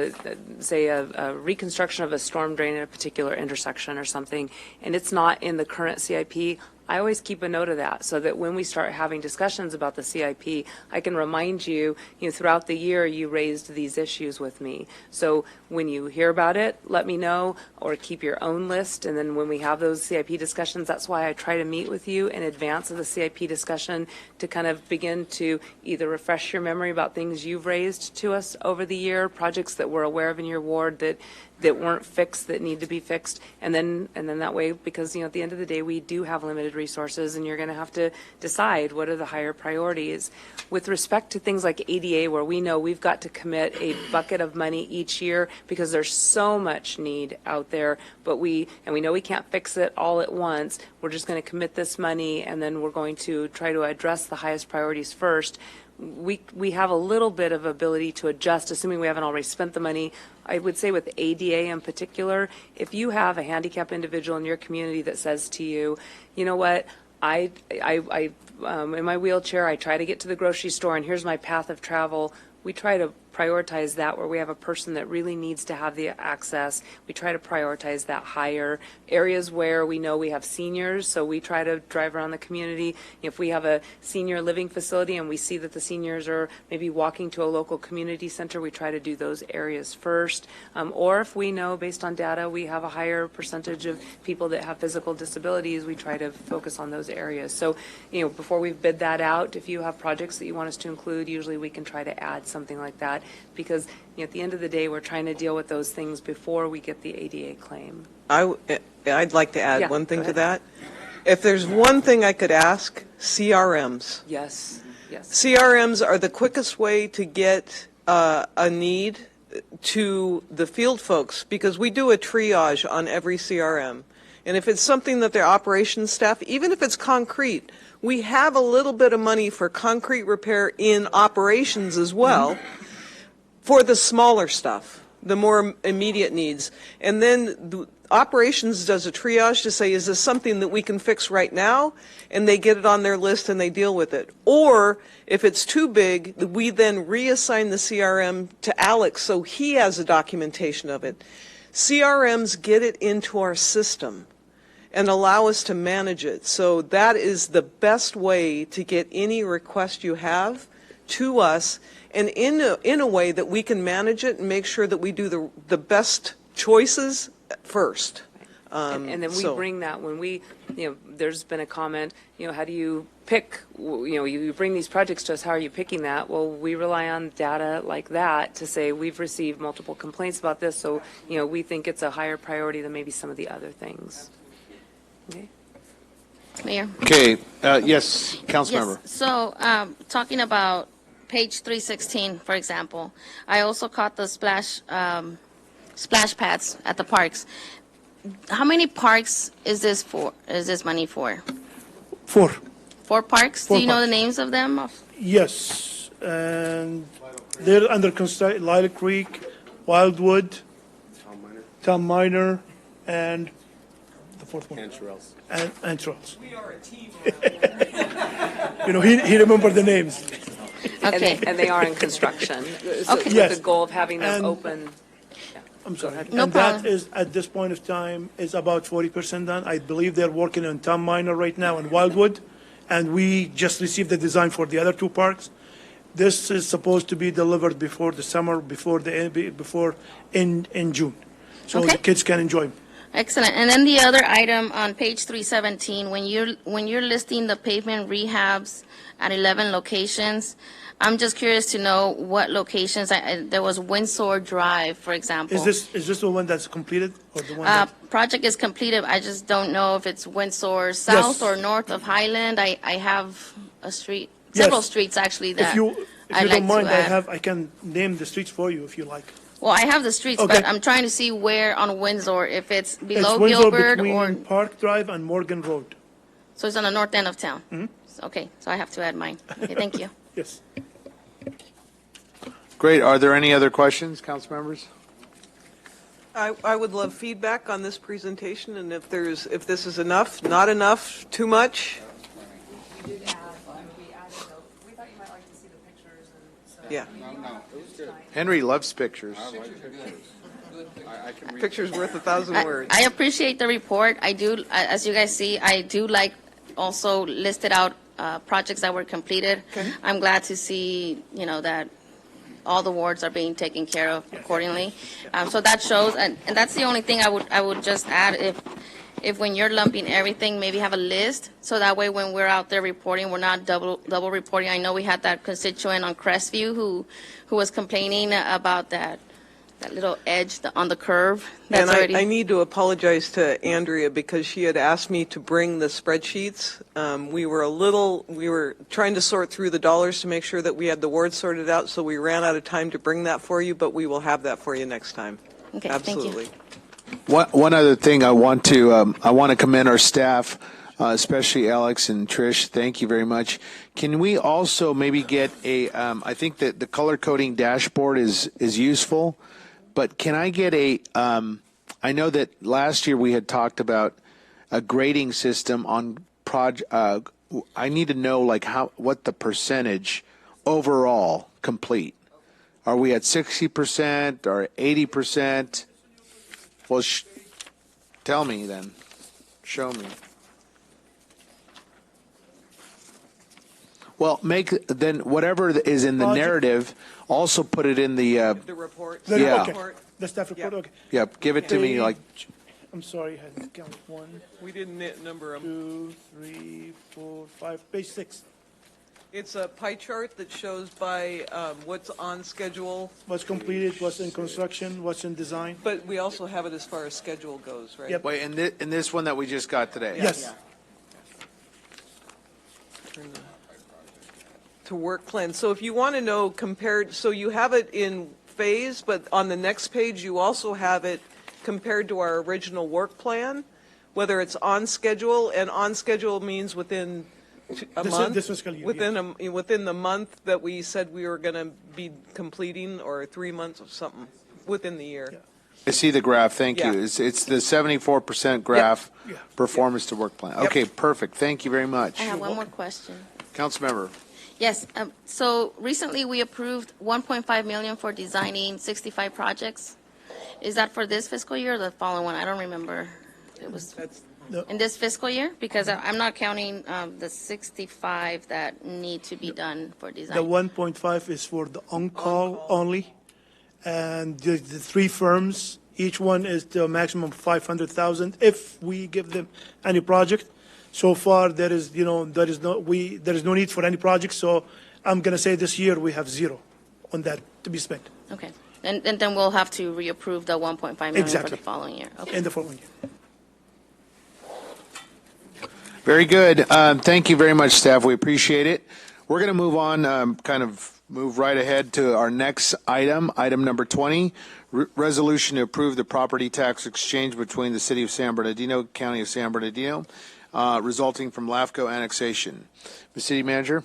say a reconstruction of a storm drain at a particular intersection or something, and it's not in the current CIP, I always keep a note of that so that when we start having discussions about the CIP, I can remind you, throughout the year, you raised these issues with me. So when you hear about it, let me know, or keep your own list. And then when we have those CIP discussions, that's why I try to meet with you in advance of the CIP discussion to kind of begin to either refresh your memory about things you've raised to us over the year, projects that we're aware of in your ward that weren't fixed, that need to be fixed, and then that way, because at the end of the day, we do have limited resources, and you're going to have to decide what are the higher priorities. With respect to things like ADA, where we know we've got to commit a bucket of money each year because there's so much need out there, but we know we can't fix it all at once. We're just going to commit this money, and then we're going to try to address the highest priorities first. We have a little bit of ability to adjust, assuming we haven't already spent the money. I would say with ADA in particular, if you have a handicapped individual in your community that says to you, you know what, I in my wheelchair, I try to get to the grocery store, and here's my path of travel. We try to prioritize that where we have a person that really needs to have the access. We try to prioritize that higher. Areas where we know we have seniors, so we try to drive around the community. If we have a senior living facility and we see that the seniors are maybe walking to a local community center, we try to do those areas first. Or if we know based on data we have a higher percentage of people that have physical disabilities, we try to focus on those areas. So, before we bid that out, if you have projects that you want us to include, usually we can try to add something like that, because at the end of the day, we're trying to deal with those things before we get the ADA claim. I'd like to add Yeah, one thing go to ahead. that. If there's one thing I could ask, CRMs. Yes, yes. CRMs are the quickest way to get a need to the field folks, because we do a triage on every CRM. And if it's something that their operations staff, even if it's concrete, we have a little bit of money for concrete repair in operations as well for the smaller stuff, the more immediate needs. And then the operations does a triage to say, is this something that we can fix right now? And they get it on their list and they deal with it. Or if it's too big, we then reassign the CRM to Alex so he has a documentation of it. CRMs get it into our system and allow us to manage it. So that is the best way to get any request you have to us, and in a way that we can manage it and make sure that we do the best choices first. And then we bring that when we, there's been a comment, how do you pick, you bring these projects to us, how are you picking that? Well, we rely on data like that to say we've received multiple complaints about this, so, we think it's a higher priority than maybe some of the other things. Okay. Mayor? Okay, yes, Councilmember. Yes. So, talking about page 316, for example, I also caught the splash pads at the parks. How many parks is this for? Is this money for? 4. 4 parks? Four Do you know parks. the names of them? Yes, and they're under construction, Lilac Creek, Wildwood, Tom Minor, and the fourth one. And Charles. We are a team. He remembered the names. Okay. And they are in construction. So Okay. with Yes. the goal of having them And- open. I'm sorry. No And problem. that is, at this point of time, is about 40% done. I believe they're working on Tom Minor right now in Wildwood, and we just received the design for the other 2 parks. This is supposed to be delivered before the summer, before in June, so Okay. the kids can enjoy them. Excellent. And then the other item on page 317, when you're listing the pavement rehabs at 11 locations, I'm just curious to know what locations. There was Windsor Drive, for example. Is this the one that's completed, or the one that? Project is completed. I just don't know if it's Windsor South or north of Highland. I have a street, several Yes. streets actually that If you I'd like don't mind, to add. I can name the streets for you if you like. Well, I have the streets, Okay. but I'm trying to see where on Windsor, if it's below It's Windsor Gilbert between or, Park Drive and Morgan Road. so it's on the north end of town. Mhm. Okay, so I have to add mine. Okay, thank you. Yes. Great. Are there any other questions, council members? I would love feedback on this presentation, and if this is enough, not enough, too much. We did add, we added, we thought you might like to see the pictures and so. Yeah. Henry loves pictures. Picture's worth 1,000 words. I appreciate the report. I do, as you guys see, I do like also listed out projects that were completed. I'm glad to see, that all the wards are being taken care of accordingly. So that shows, and that's the only thing I would just add, if when you're lumping everything, maybe have a list, so that way when we're out there reporting, we're not double reporting. I know we had that constituent on Crestview who was complaining about that little edge on the curve. And I need to apologize to Andrea because she had asked me to bring the spreadsheets. We were trying to sort through the dollars to make sure that we had the wards sorted out, so we ran out of time to bring that for you, but we will have that for you next time. Okay, absolutely. Thank you. One other thing I want to commend our staff, especially Alex and Trish. Thank you very much. Can we also maybe get I think that the color coding dashboard is useful, but can I get I know that last year we had talked about a grading system on project. I need to know what the percentage overall complete. Are we at 60% or 80%? Well, tell me then. Show me. Well, then whatever is in the narrative, also put it in the report. Yeah. Okay. The staff report, okay. Yeah, give it to me I'm sorry, I had to count 1, We didn't number them. 2, 3, 4, 5, page 6. It's a pie chart that shows by what's on schedule. What's completed, what's in construction, what's in design. But we also have it as far as schedule goes, right? Yep. Wait, in this one that we just got today? Yes. To work plan. So if you want to know compared, so you have it in phase, but on the next page, you also have it compared to our original work plan, whether it's on schedule, and on schedule means within a month. This fiscal year, within the month that we said we were going to be completing, or 3 months or something, within the year. I see the graph. Thank you. Yeah. It's the 74% graph, performance to work plan. Okay, perfect. Thank you very much. I have one more question. Councilmember. Yes, so recently we approved 1.5 million for designing 65 projects. Is that for this fiscal year or the following one? I don't remember. It was in this fiscal year? Because I'm not counting the 65 that need to be done for design. The 1.5 is for the on-call only, and the 3 firms, each one is the maximum of 500,000 if we give them any project. So far, there is no need for any project, so I'm going to say this year we have 0 on that to be spent. Okay, and then we'll have to reapprove the 1.5 million for the following year. Okay. In the following year. Very good. Thank you very much, staff. We appreciate it. We're going to move on, move right ahead to our next item, item number 20, resolution to approve the property tax exchange between the City of San Bernardino, County of San Bernardino, resulting from LAFCO annexation. Ms. City Manager?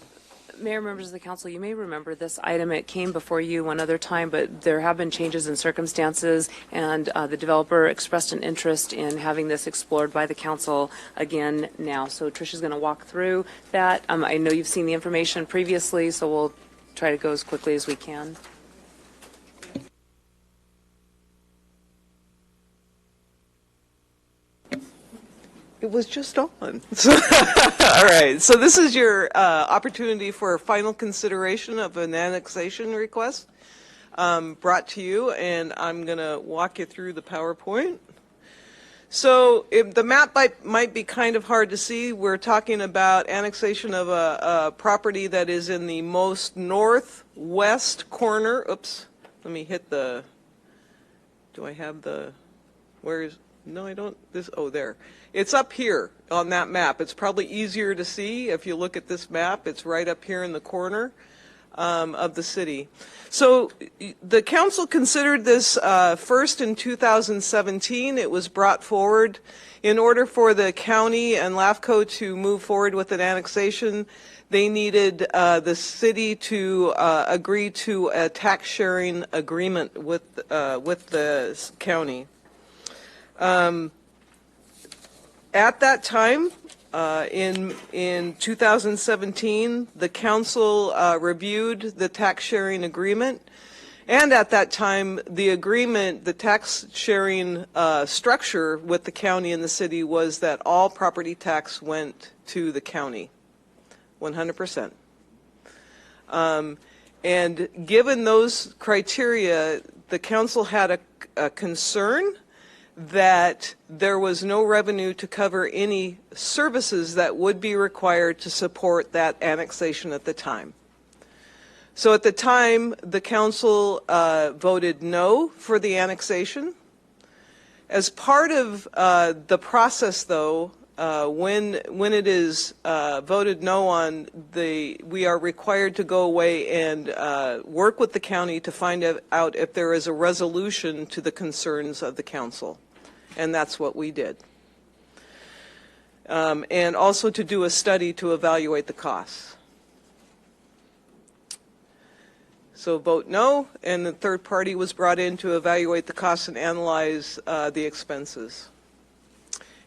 Mayor, members of the council, you may remember this item. It came before you one other time, but there have been changes in circumstances, and the developer expressed an interest in having this explored by the council again now. So Tricia's going to walk through that. I know you've seen the information previously, so we'll try to go as quickly as we can. It was just on. All right, so this is your opportunity for final consideration of an annexation request brought to you, and I'm going to walk you through the PowerPoint. So the map might be kind of hard to see. We're talking about annexation of a property that is in the most northwest corner. Oops, let me hit the, do I have the, where is, no, I don't, there. It's up here on that map. It's probably easier to see if you look at this map. It's right up here in the corner of the city. So the council considered this first in 2017. It was brought forward in order for the county and LAFCO to move forward with an annexation. They needed the city to agree to a tax sharing agreement with the county. At that time, in 2017, the council reviewed the tax sharing agreement, And at that time, the agreement, the tax sharing structure with the county and the city was that all property tax went to the county, 100%. And given those criteria, the council had a concern that there was no revenue to cover any services that would be required to support that annexation at the time. So at the time, the council voted no for the annexation. As part of the process, though, when it is voted no on, we are required to go away and work with the county to find out if there is a resolution to the concerns of the council. And that's what we did. And also to do a study to evaluate the costs. So vote no, and the third party was brought in to evaluate the costs and analyze the expenses.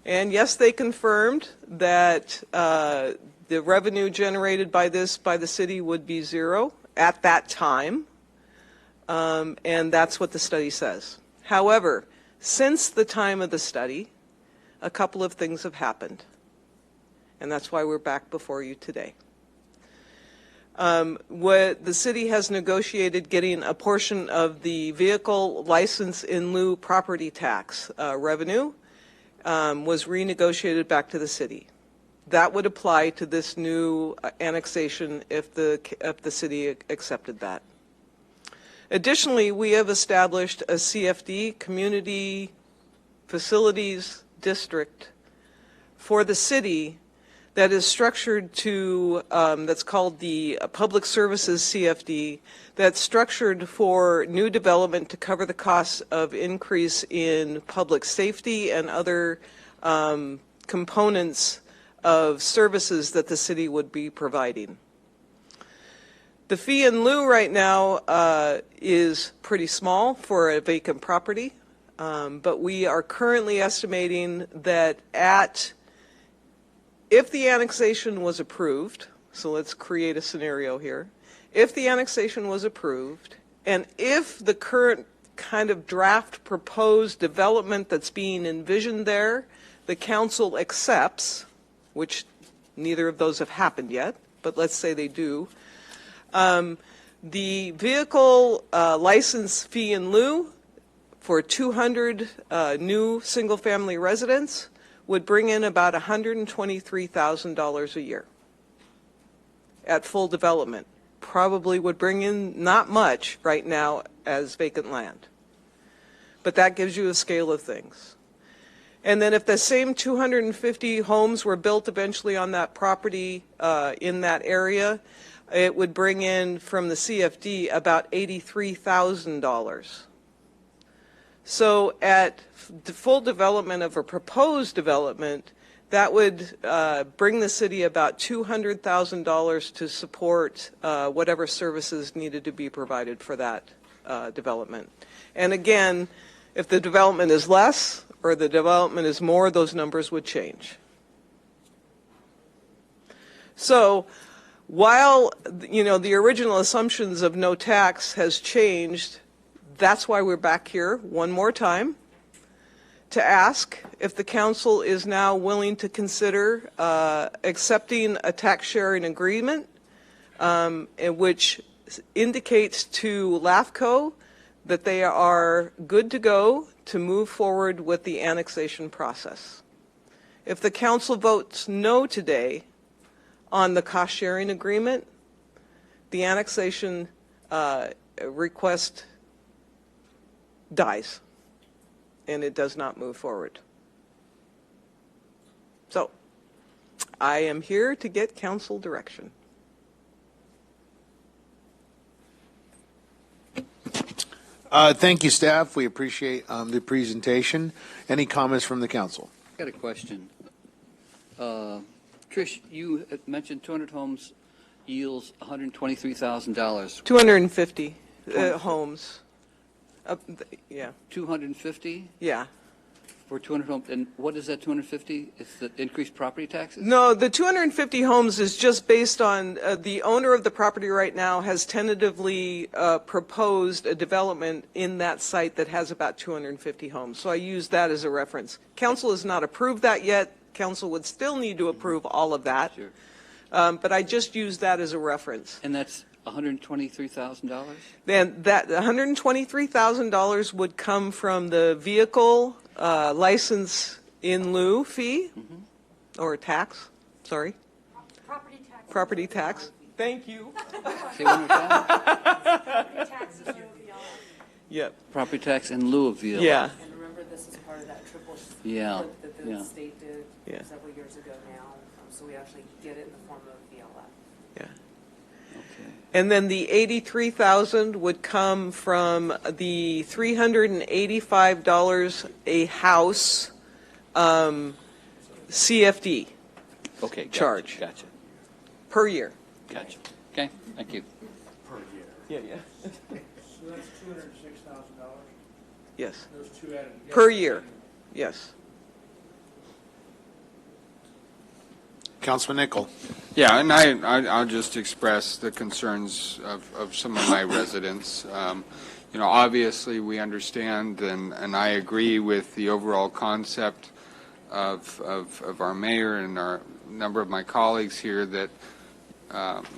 And yes, they confirmed that the revenue generated by this by the city would be zero at that time, and that's what the study says. However, since the time of the study, a couple of things have happened, and that's why we're back before you today. What the city has negotiated getting a portion of the vehicle license in lieu property tax revenue was renegotiated back to the city. That would apply to this new annexation if the city accepted that. Additionally, we have established a CFD, Community Facilities District, for the city that is structured to, that's called the Public Services CFD, that's structured for new development to cover the costs of increase in public safety and other components of services that the city would be providing. The fee in lieu right now is pretty small for a vacant property, but we are currently estimating that if the annexation was approved, so let's create a scenario here, if the annexation was approved, and if the current kind of draft proposed development that's being envisioned there, the council accepts, which neither of those have happened yet, but let's say they do, the vehicle license fee in lieu for 200 new single-family residents would bring in about $123,000 a year at full development. Probably would bring in not much right now as vacant land. But that gives you a scale of things. And then if the same 250 homes were built eventually on that property in that area, it would bring in from the CFD about $83,000. So at the full development of a proposed development, that would bring the city about $200,000 to support whatever services needed to be provided for that development. And again, if the development is less or the development is more, those numbers would change. So while, you know, the original assumptions of no tax has changed, that's why we're back here one more time to ask if the council is now willing to consider accepting a tax sharing agreement which indicates to LAFCO that they are good to go to move forward with the annexation process. If the council votes no today on the cost sharing agreement, the annexation request dies and it does not move forward. So I am here to get council direction. Thank you, staff. We appreciate the presentation. Any comments from the council? I got a question. Trish, you had mentioned 200 homes yields $123,000. 250 homes. Yeah. 250? Yeah. For 200 homes, and what is that 250? It's the increased property taxes? No, the 250 homes is just based on, the owner of the property right now has tentatively proposed a development in that site that has about 250 homes. So I use that as a reference. Council has not approved that yet. Council would still need to approve all of that. Sure. But I just use that as a reference. And that's $123,000? Then that $123,000 would come from the vehicle license in lieu fee, or tax, sorry. Property tax. Thank you. Say one more time. Yep. Property tax in lieu of VLF. Yeah. And remember, this is part of that triple Yeah, flip that the yeah. state did Yeah. several years ago now. So we actually get it in the form of VLF. Yeah. Okay. And then the 83,000 would come from the $385 a house CFD Okay. Gotcha, charge Gotcha. per year. Gotcha. Okay. Thank you. Yeah. So that's $206,000. Yes. Those two added together. Per year. Yes. Councilman Nichol. Yeah, and I'll just express the concerns of some of my residents. You know, obviously, we understand, and I agree with the overall concept of our mayor and a number of my colleagues here that,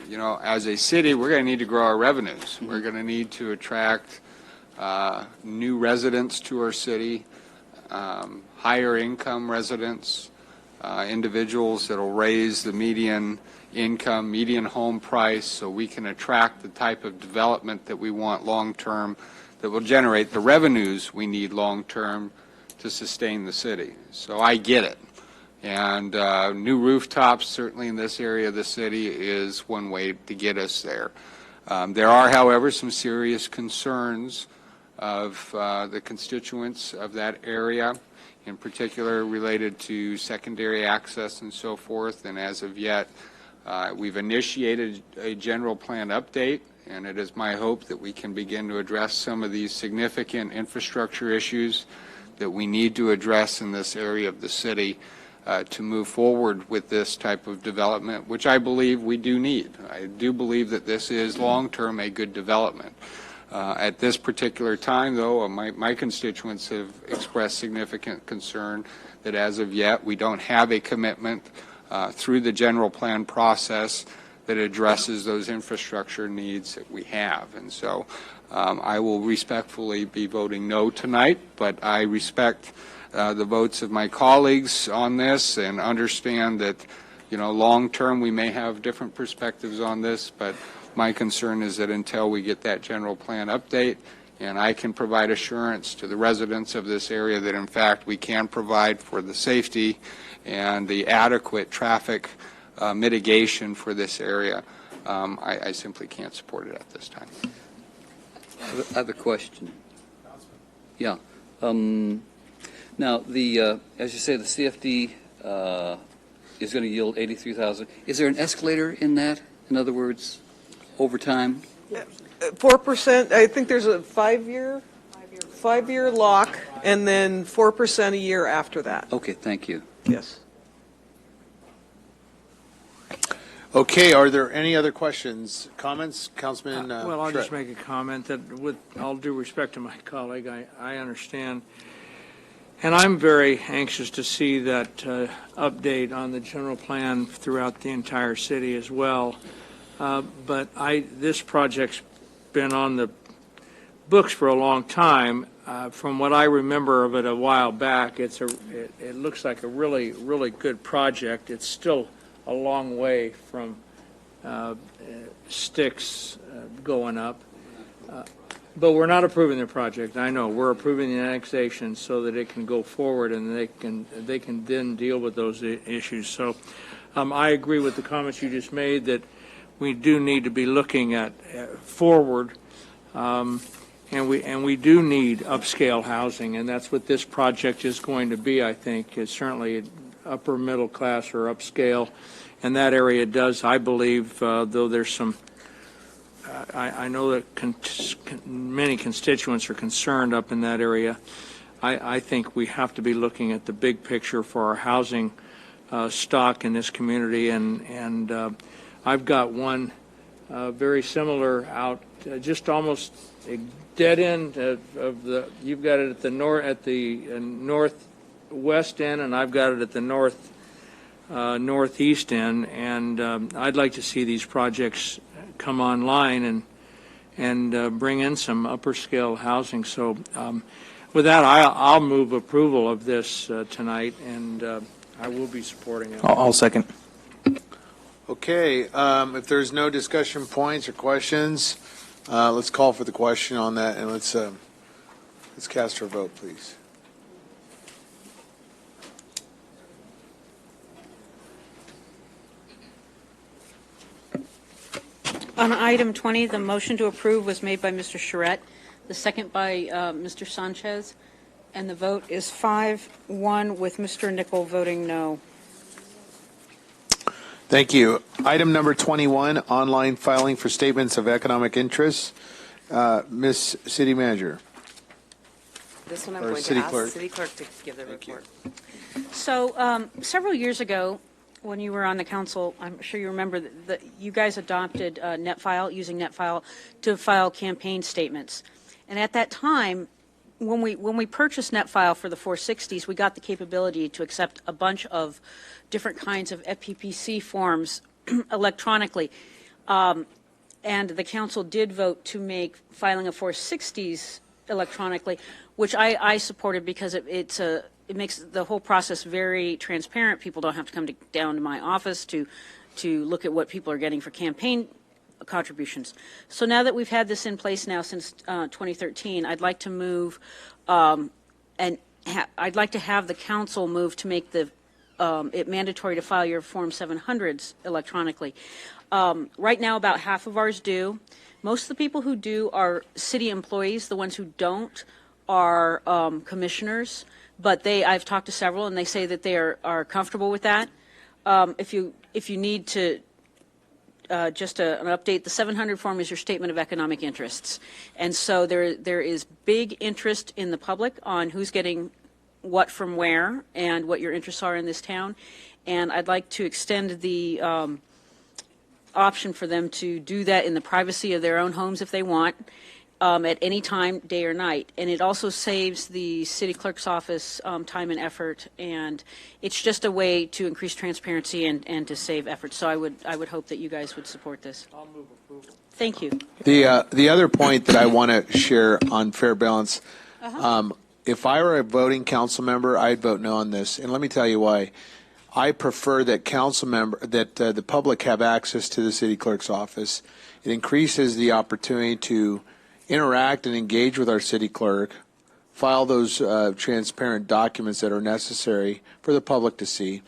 you know, as a city, we're going to need to grow our revenues. We're going to need to attract new residents to our city, higher income residents, individuals that will raise the median income, median home price, so we can attract the type of development that we want long-term that will generate the revenues we need long-term to sustain the city. So I get it. And new rooftops, certainly in this area of the city, is one way to get us there. There are, however, some serious concerns of the constituents of that area, in particular related to secondary access and so forth. And as of yet, we've initiated a general plan update, and it is my hope that we can begin to address some of these significant infrastructure issues that we need to address in this area of the city to move forward with this type of development, which I believe we do need. I do believe that this is long-term a good development. At this particular time, though, my constituents have expressed significant concern that as of yet we don't have a commitment through the general plan process that addresses those infrastructure needs that we have. And so I will respectfully be voting no tonight, but I respect the votes of my colleagues on this and understand that, you know, long-term we may have different perspectives on this, but my concern is that until we get that general plan update and I can provide assurance to the residents of this area that in fact we can provide for the safety and the adequate traffic mitigation for this area, I simply can't support it at this time. I have a question. Yeah. Now, as you say, the CFD is going to yield 83,000. Is there an escalator in that? In other words, over time? 4%, I think there's a five-year lock, and then 4% a year after that. Okay, thank you. Yes. Okay, are there any other questions, comments? Councilman Well, I'll just Schreck. make a comment that with all due respect to my colleague, I understand. And I'm very anxious to see that update on the general plan throughout the entire city as well. But this project's been on the books for a long time. From what I remember of it a while back, it looks like a really, really good project. It's still a long way from sticks going up. But we're not approving the project. I know we're approving the annexation so that it can go forward and they can then deal with those issues. So I agree with the comments you just made that we do need to be looking at forward, and we do need upscale housing, and that's what this project is going to be. I think is certainly upper middle class or upscale, and that area does. I believe, though there's some. I know that many constituents are concerned up in that area. I think we have to be looking at the big picture for our housing stock in this community, and I've got one very similar out, just almost a dead end of the. You've got it at the northwest end, and I've got it at the northeast end, and I'd like to see these projects come online and bring in some upper scale housing. So with that, I'll move approval of this tonight, and I will be supporting it. I'll second. Okay, if there's no discussion points or questions, let's call for the question on that, and let's cast our vote, please. On item 20, the motion to approve was made by Mr. Charette, the second by Mr. Sanchez, and the vote is 5-1 with Mr. Nichol voting no. Thank you. Item number 21, online filing for statements of economic interest. Ms. City Manager. This one I'm Or going to City ask Clerk. City Clerk to give the report. So several years ago, when you were on the council, I'm sure you remember that you guys adopted NetFile, using NetFile to file campaign statements. And at that time, when we purchased NetFile for the 460s, we got the capability to accept a bunch of different kinds of FPPC forms electronically. And the council did vote to make filing of 460s electronically, which I supported because it makes the whole process very transparent. People don't have to come down to my office to look at what people are getting for campaign contributions. So now that we've had this in place now since 2013, I'd like to move, I'd like to have the council move to make it mandatory to file your Form 700s electronically. Right now, about half of ours do. Most of the people who do are city employees. The ones who don't are commissioners. But I've talked to several, and they say that they are comfortable with that. If you need to just an update, the 700 form is your statement of economic interests, and so there is big interest in the public on who's getting what from where and what your interests are in this town. And I'd like to extend the option for them to do that in the privacy of their own homes if they want. At any time, day or night. And it also saves the city clerk's office time and effort, and it's just a way to increase transparency and to save effort. So I would hope that you guys would support this. I'll move approval. Thank you. The other point that I want to share on fair balance, if I were a voting council member, I'd vote no on this, and let me tell you why. I prefer that the public have access to the city clerk's office. It increases the opportunity to interact and engage with our city clerk, file those transparent documents that are necessary for the public to see.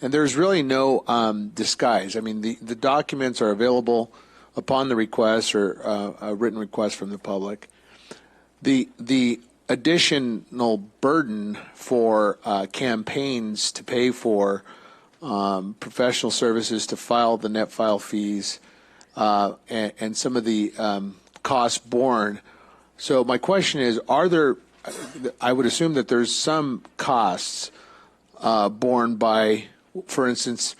And there's really no disguise. I mean, the documents are available upon the request or a written request from the public. The additional burden for campaigns to pay for professional services to file the net file fees and some of the costs borne. So my question is, I would assume that there's some costs borne by, for instance,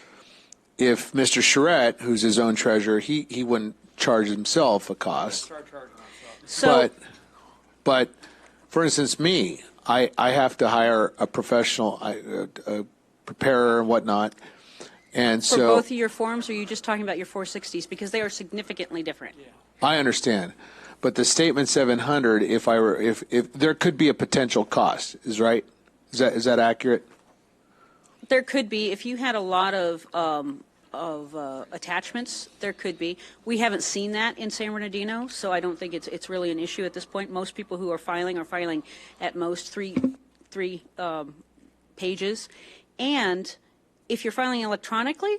if Mr. Charette, who's his own treasurer, he wouldn't charge himself a cost. But for instance, me, I have to hire a professional, a preparer and whatnot. And For both of your forms, or are you just talking about your 460s? Because they are significantly different. Yeah. I understand, but the statement 700, if there could be a potential cost, is that accurate? There could be. If you had a lot of attachments, there could be. We haven't seen that in San Bernardino, so I don't think it's really an issue at this point. Most people who are filing at most three pages, and if you're filing electronically,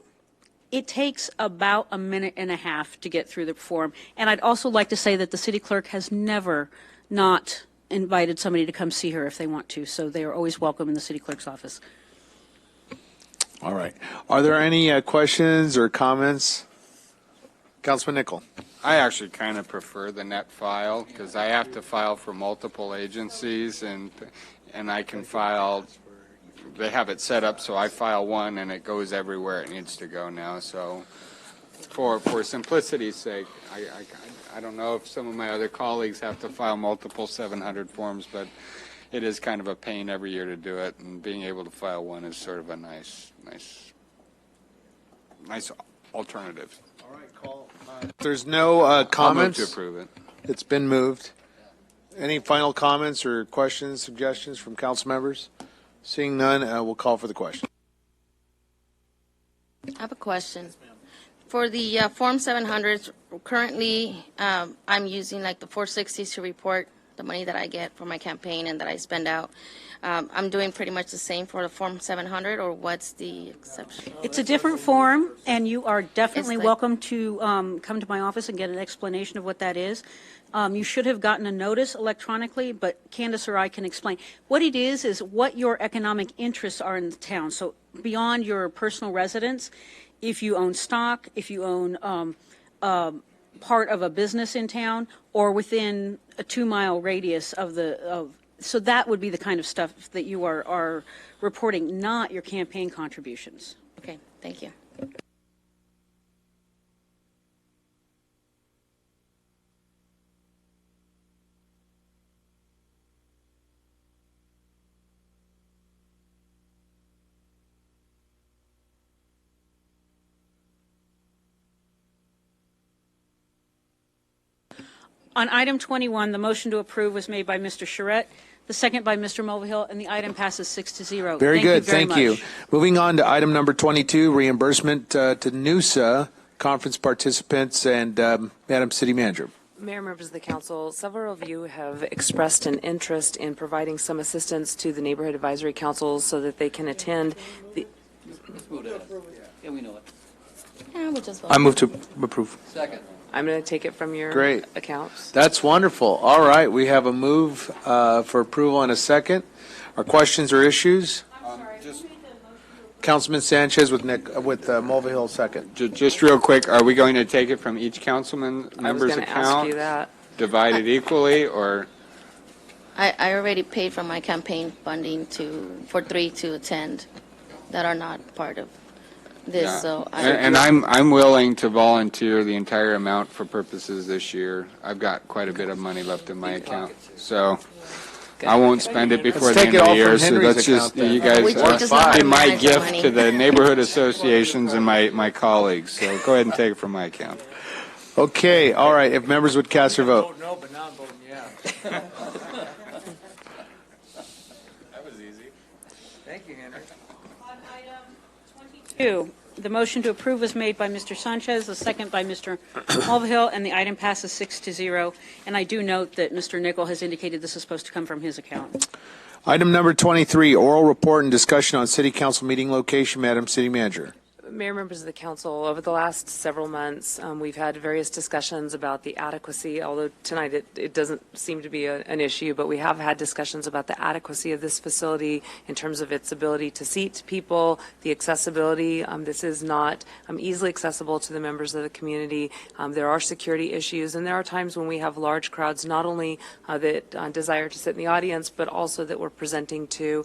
it takes about a minute and a half to get through the form. And I'd also like to say that the city clerk has never not invited somebody to come see her if they want to. So they are always welcome in the city clerk's office. All right. Are there any questions or comments? Councilman Nichol. I actually kind of prefer the net file because I have to file for multiple agencies and I can file, they have it set up so I file one and it goes everywhere it needs to go now. So for simplicity's sake, I don't know if some of my other colleagues have to file multiple 700 forms, but it is kind of a pain every year to do it, and being able to file one is sort of a nice alternative. All right, call. If there's no comments, I'll move to approve it. It's been moved. Any final comments or questions, suggestions from council members? Seeing none, we'll call for the question. I have a question. For the Form 700s, currently, I'm using like the 460s to report the money that I get for my campaign and that I spend out. I'm doing pretty much the same for the Form 700, or what's the exception? It's a different form, and you are definitely It's like- welcome to come to my office and get an explanation of what that is. You should have gotten a notice electronically, but Candace or I can explain. What it is what your economic interests are in the town. So beyond your personal residence, if you own stock, if you own part of a business in town, or within a 2-mile radius so that would be the kind of stuff that you are reporting, not your campaign contributions. Okay, thank you. On item 21, the motion to approve was made by Mr. Charette, the second by Mr. Mulvihill, and the item passes 6-0. Very good, Thank you. thank you. Moving on to item number 22, reimbursement to NUSA conference participants and Madam City Manager. Mayor, members of the council, several of you have expressed an interest in providing some assistance to the neighborhood advisory councils so that they can attend the. Yeah, we know it. Yeah, we'll just vote. I move to approve. Second. I'm going to take it from your Great. accounts. That's wonderful. All right, we have a move for approval and a second. Are questions or issues? Councilman Sanchez with Mulvihill second. Just real quick, are we going to take it from each councilman I was member's going to ask account? you that. Divided equally, or? I already paid for my campaign funding for 3 to attend that are not part of this, Yeah. so. And I'm willing to volunteer the entire amount for purposes this year. I've got quite a bit of money left in my account, so I won't spend it before Let's the take end it of the all from year. So Henry's that's just, account then. you guys, We just want be to my manage the gift money. to the neighborhood associations and my colleagues. So go ahead and take it from my account. Okay, all right, if members would cast their vote. No, but now I'm voting yeah. That was easy. Thank you, Henry. On item 22, the motion to approve was made by Mr. Sanchez, the second by Mr. Mulvihill, and the item passes 6-0. And I do note that Mr. Nickel has indicated this is supposed to come from his account. Item number 23, oral report and discussion on city council meeting location. Madam City Manager. Mayor, members of the council, over the last several months, we've had various discussions about the adequacy, although tonight it doesn't seem to be an issue, but we have had discussions about the adequacy of this facility in terms of its ability to seat people, the accessibility. This is not easily accessible to the members of the community. There are security issues, and there are times when we have large crowds, not only that desire to sit in the audience, but also that we're presenting to.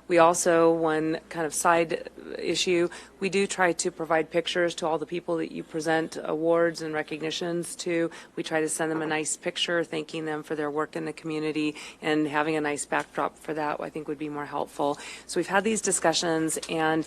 We also, one kind of side issue, we do try to provide pictures to all the people that you present awards and recognitions to. We try to send them a nice picture, thanking them for their work in the community, and having a nice backdrop for that, I think, would be more helpful. So we've had these discussions, and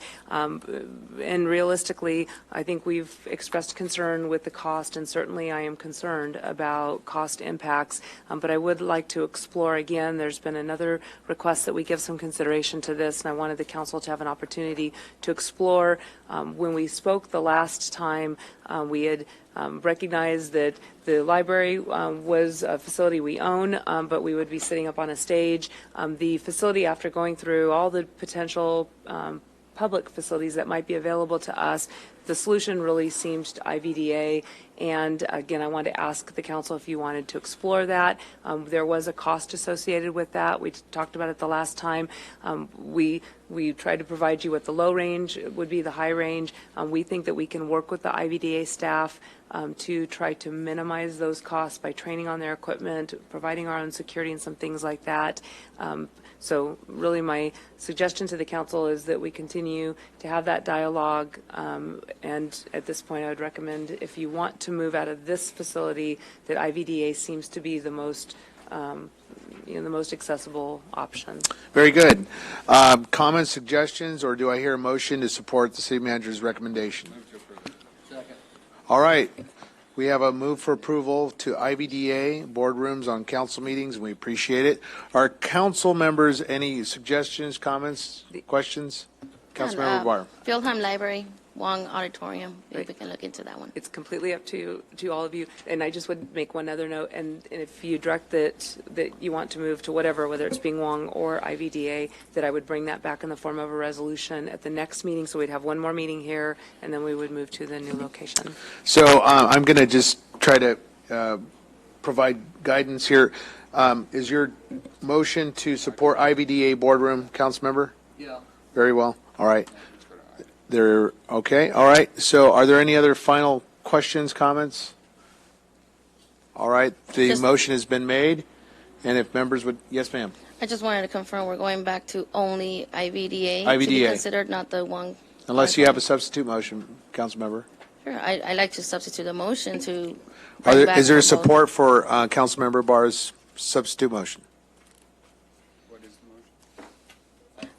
realistically, I think we've expressed concern with the cost, and certainly I am concerned about cost impacts. But I would like to explore again. There's been another request that we give some consideration to this, and I wanted the council to have an opportunity to explore. When we spoke the last time, we had recognized that the library was a facility we own, but we would be sitting up on a stage. The facility, after going through all the potential public facilities that might be available to us, the solution really seemed to IVDA. And again, I wanted to ask the council if you wanted to explore that. There was a cost associated with that. We talked about it the last time. We tried to provide you what the low range would be, the high range. We think that we can work with the IVDA staff to try to minimize those costs by training on their equipment, providing our own security and some things like that. So really my suggestion to the council is that we continue to have that dialogue. And at this point, I would recommend if you want to move out of this facility, that IVDA seems to be the most the most accessible option. Very good. Comments, suggestions, or do I hear a motion to support the city manager's recommendation? All right. We have a move for approval to IVDA boardrooms on council meetings, and we appreciate it. Are council members any suggestions, comments, questions? Councilmember Barr. Fieldheim Library, Wong Auditorium, if we can look into that one. It's completely up to all of you. And I just would make one other note, and if you direct that you want to move to whatever, whether it's Bing Wong or IVDA, that I would bring that back in the form of a resolution at the next meeting. So we'd have one more meeting here, and then we would move to the new location. So I'm going to just try to provide guidance here. Is your motion to support IVDA boardroom, council member? Yeah. Very well. All right. They're okay. All right. So are there any other final questions, comments? All right. The motion has been made. And if members would, yes, ma'am. I just wanted to confirm we're going back to only IVDA. To be IVDA. considered, not the Wong. Unless you have a substitute motion, council member. Sure. I like to substitute a motion to. Is there support for council member Barr's substitute motion?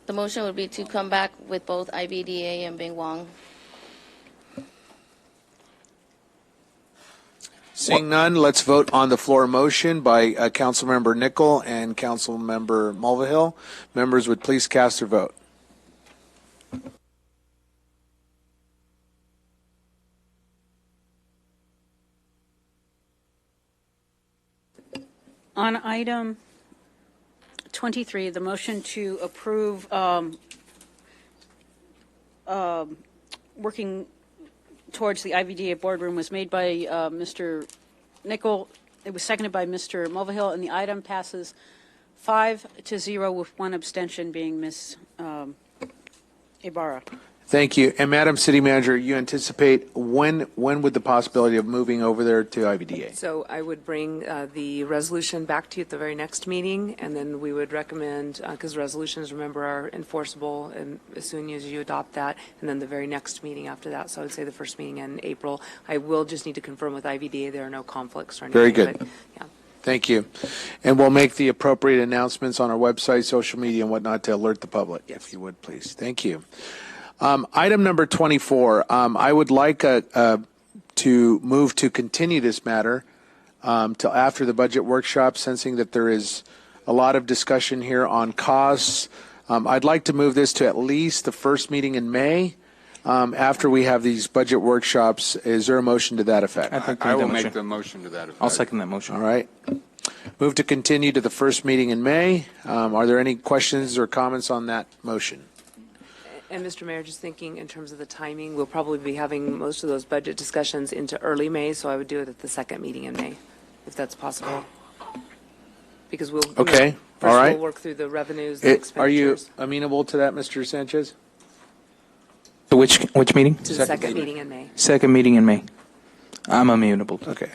The motion would be to come back with both IVDA and Bing Wong. Seeing none, let's vote on the floor motion by Councilmember Nickel and Councilmember Mulvihill. Members would please cast their vote. On item 23, the motion to approve working towards the IVDA boardroom was made by Mr. Nickel. It was seconded by Mr. Mulvihill, and the item passes 5-0 with one abstention being Ms. Ibarra. Thank you. And Madam City Manager, you anticipate when would the possibility of moving over there to IVDA? So I would bring the resolution back to you at the very next meeting, and then we would recommend, because resolutions, remember, are enforceable and as soon as you adopt that, and then the very next meeting after that. So I would say the first meeting in April. I will just need to confirm with IVDA there are no conflicts or anything. Very good. But, yeah. Thank you. And we'll make the appropriate announcements on our website, social media, and whatnot to alert the public, if you would, please. Thank you. Item number 24, I would like to move to continue this matter till after the budget workshop, sensing that there is a lot of discussion here on costs. I'd like to move this to at least the first meeting in May after we have these budget workshops. Is there a motion to that effect? I will make the motion to that effect. I'll second that motion. All right. Move to continue to the first meeting in May. Are there any questions or comments on that motion? And Mr. Mayor, just thinking in terms of the timing, we'll probably be having most of those budget discussions into early May, so I would do it at the second meeting in May, if that's possible. Because we'll, okay. First all right. we'll work through the revenues and expenditures. Are you amenable to that, Mr. Sanchez? So which meeting? To the second meeting in May. Second meeting in May. I'm amenable. Okay.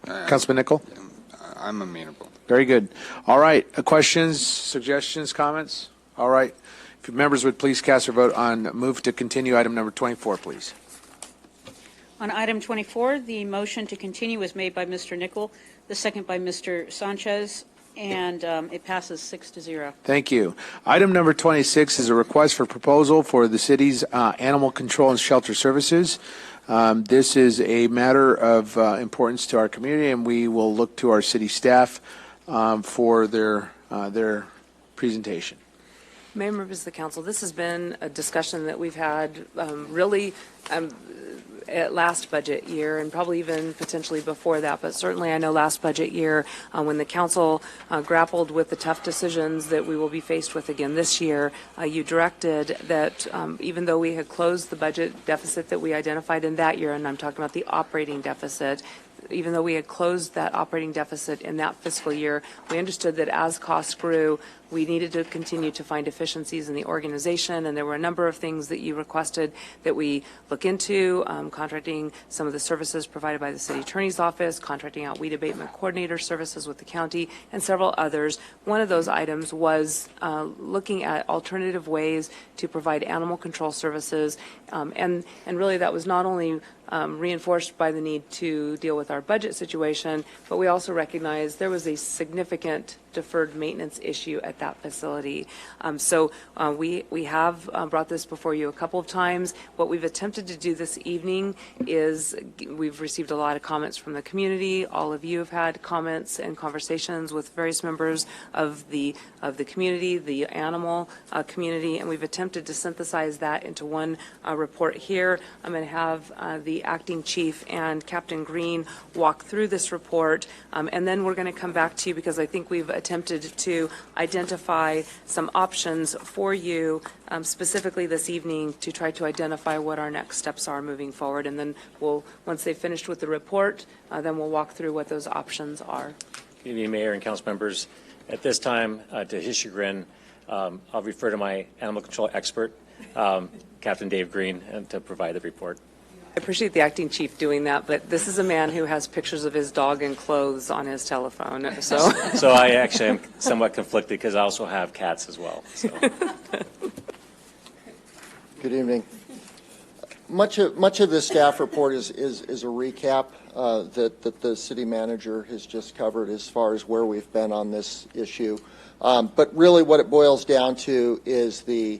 Councilman Nickel? I'm amenable. Very good. All right. Questions, suggestions, comments? All right. If members would please cast their vote on move to continue item number 24, please. On item 24, the motion to continue was made by Mr. Nickel, the second by Mr. Sanchez, and it passes 6-0. Thank you. Item number 26 is a request for proposal for the city's animal control and shelter services. This is a matter of importance to our community, and we will look to our city staff for their presentation. Mayor, members of the council, this has been a discussion that we've had really at last budget year, and probably even potentially before that, but certainly I know last budget year when the council grappled with the tough decisions that we will be faced with again this year, you directed that even though we had closed the budget deficit that we identified in that year, and I'm talking about the operating deficit, even though we had closed that operating deficit in that fiscal year, we understood that as costs grew, we needed to continue to find efficiencies in the organization, and there were a number of things that you requested that we look into, contracting some of the services provided by the city attorney's office, contracting out weed abatement coordinator services with the county, and several others. One of those items was looking at alternative ways to provide animal control services, and really that was not only reinforced by the need to deal with our budget situation, but we also recognized there was a significant deferred maintenance issue at that facility. So we have brought this before you a couple of times. What we've attempted to do this evening is we've received a lot of comments from the community. All of you have had comments and conversations with various members of the community, the animal community, and we've attempted to synthesize that into one report here. I'm going to have the acting chief and Captain Green walk through this report, and then we're going to come back to you because I think we've attempted to identify some options for you specifically this evening to try to identify what our next steps are moving forward. And then we'll, once they've finished with the report, then we'll walk through what those options are. Good evening, Mayor and council members. At this time, to his chagrin, I'll refer to my animal control expert, Captain Dave Green, to provide the report. I appreciate the acting chief doing that, but this is a man who has pictures of his dog and clothes on his telephone. So I actually am somewhat conflicted because I also have cats as well. So. Good evening. Much of this staff report is a recap that the city manager has just covered as far as where we've been on this issue. But really what it boils down to is the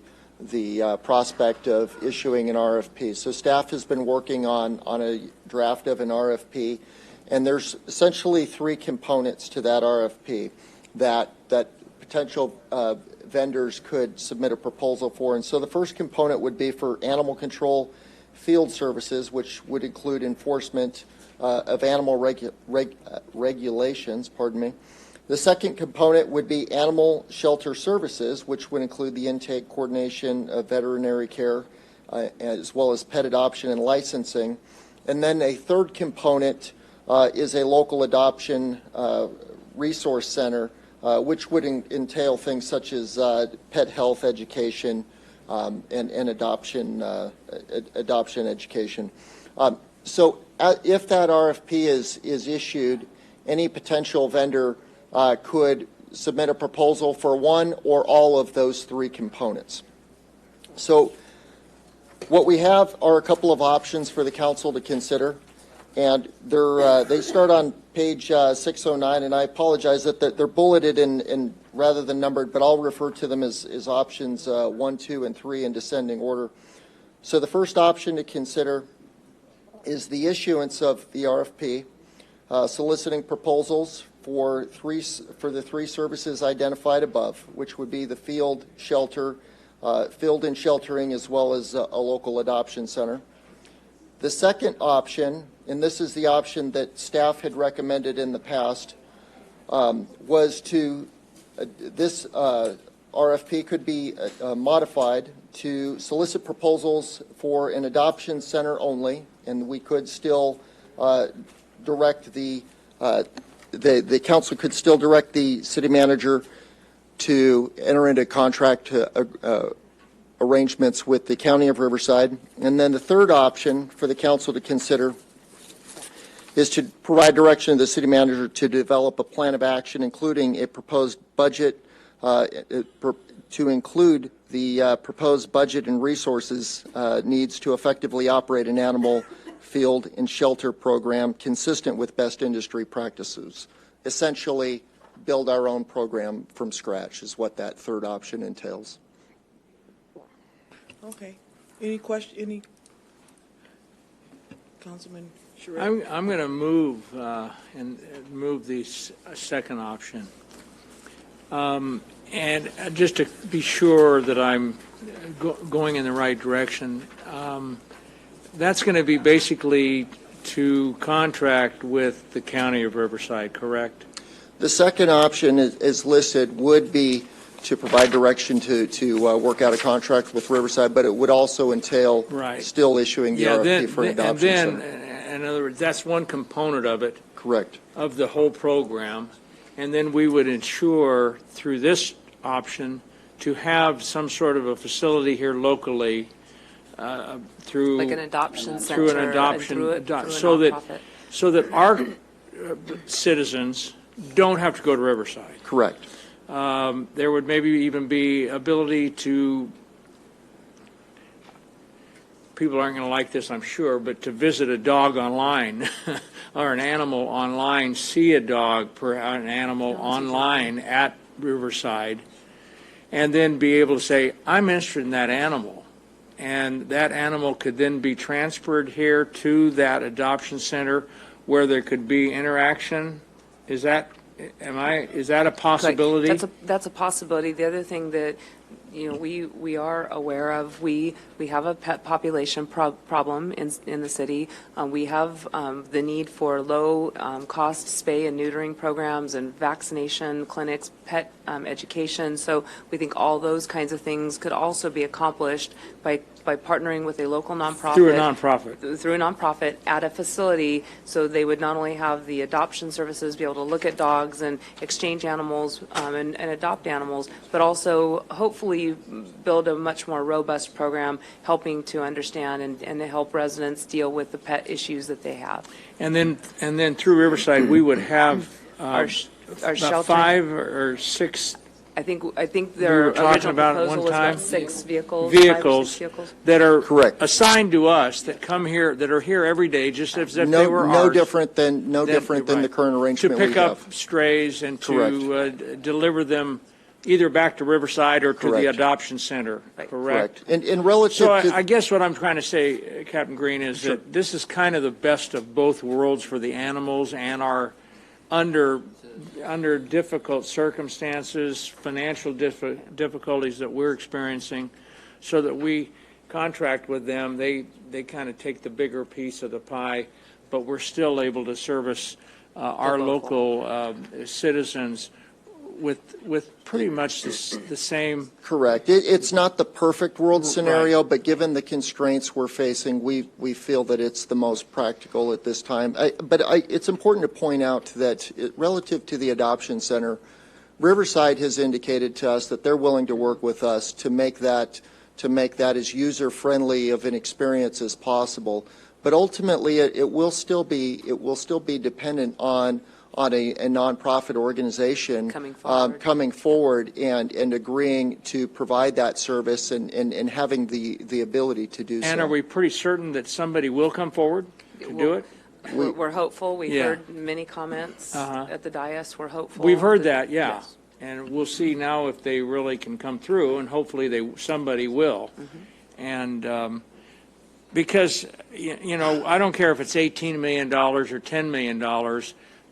prospect of issuing an RFP. So staff has been working on a draft of an RFP, and there's essentially three components to that RFP that potential vendors could submit a proposal for. And so the first component would be for animal control field services, which would include enforcement of animal regulations, pardon me. The second component would be animal shelter services, which would include the intake, coordination of veterinary care, as well as pet adoption and licensing. And then a third component is a local adoption resource center, which would entail things such as pet health education and adoption education. So if that RFP is issued, any potential vendor could submit a proposal for one or all of those three components. So what we have are a couple of options for the council to consider, and they start on page 609, and I apologize that they're bulleted in rather than numbered, but I'll refer to them as options 1, 2, and 3 in descending order. So the first option to consider is the issuance of the RFP, soliciting proposals for the three services identified above, which would be the field and sheltering, as well as a local adoption center. The second option, and this is the option that staff had recommended in the past, was to this RFP could be modified to solicit proposals for an adoption center only, and we could still direct the council could still direct the city manager to enter into contract arrangements with the County of Riverside. And then the third option for the council to consider is to provide direction to the city manager to develop a plan of action, including a proposed budget, to include the proposed budget and resources needs to effectively operate an animal field and shelter program consistent with best industry practices. Essentially, build our own program from scratch is what that third option entails. Okay. Any question? Any? Councilman Sherrill? I'm going to move and move the second option. And just to be sure that I'm going in the right direction, that's going to be basically to contract with the County of Riverside, correct? The second option is listed would be to provide direction to work out a contract with Riverside, but it would also entail still issuing the RFP for an adoption and then, center. in other words, that's one component of it. Correct. Of the whole program. And then we would ensure through this option to have some sort of a facility here locally through Like an adoption through center an and adoption through a nonprofit. so that our citizens don't have to go to Riverside. Correct. There would maybe even be ability to, people aren't going to like this, I'm sure, but to visit a dog online or an animal online, see a dog, an animal online at Riverside, and then be able to say, I'm interested in that animal. And that animal could then be transferred here to that adoption center where there could be interaction. Is that a possibility? That's a possibility. The other thing that, we are aware of, we have a pet population problem in the city. We have the need for low cost spay and neutering programs and vaccination clinics, pet education. So we think all those kinds of things could also be accomplished by partnering with a local nonprofit. Through a nonprofit. Through a nonprofit at a facility, so they would not only have the adoption services, be able to look at dogs and exchange animals and adopt animals, but also hopefully build a much more robust program helping to understand and to help residents deal with the pet issues that they have. And then through Riverside, we would have Our about shelter. 5 or 6. I think we their were talking original about at proposal one was time. about 6 vehicles. 5 or 6 vehicles. That are Correct. assigned to us, that come here, that are here every day, just as if they were No ours. different than the current arrangement To we pick have. up strays and to deliver them either back to Riverside or to the Correct. adoption center, correct? And relative So to I guess what I'm trying to say, Captain Green, is that this is kind of the best of both worlds for the animals and our under difficult circumstances, financial difficulties that we're experiencing, so that we contract with them. They kind of take the bigger piece of the pie, but we're still able to service our local citizens with pretty much the same. Correct. It's not the perfect world scenario, but given the constraints we're facing, we feel that it's the most practical at this time. It's important to point out that relative to the adoption center, Riverside has indicated to us that they're willing to work with us to make that as user-friendly of an experience as possible. But ultimately, it will still be dependent on a nonprofit organization coming forward and agreeing to provide that service and having the ability to do so. And are we pretty certain that somebody will come forward to do it? We're hopeful. We've Yeah. heard many comments at the dais. We're hopeful. We've heard that, yeah. Yes. And we'll see now if they really can come through, and hopefully somebody will. And because, I don't care if it's $18 million or $10 million,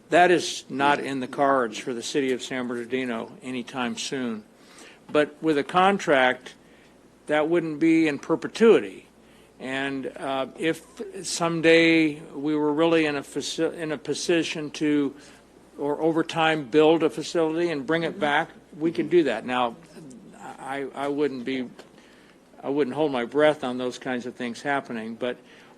that is not in the cards for the city of San Bernardino anytime soon. But with a contract, that wouldn't be in perpetuity. And if someday we were really in a position to, or over time, build a facility and bring it back, we could do that. Now, I wouldn't hold my breath on those kinds of things happening,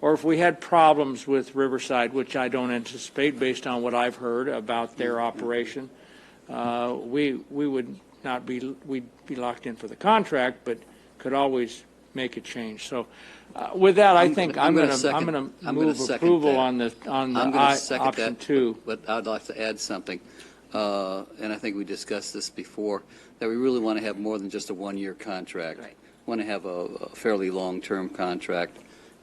or if we had problems with Riverside, which I don't anticipate based on what I've heard about their operation, we would not be, we'd be locked in for the contract, but could always make a change. So with that, I think I'm going to move approval on option 2. But I'd like to add something, and I think we discussed this before, that we really want to have more than just a one-year contract. Right. We want to have a fairly long-term contract,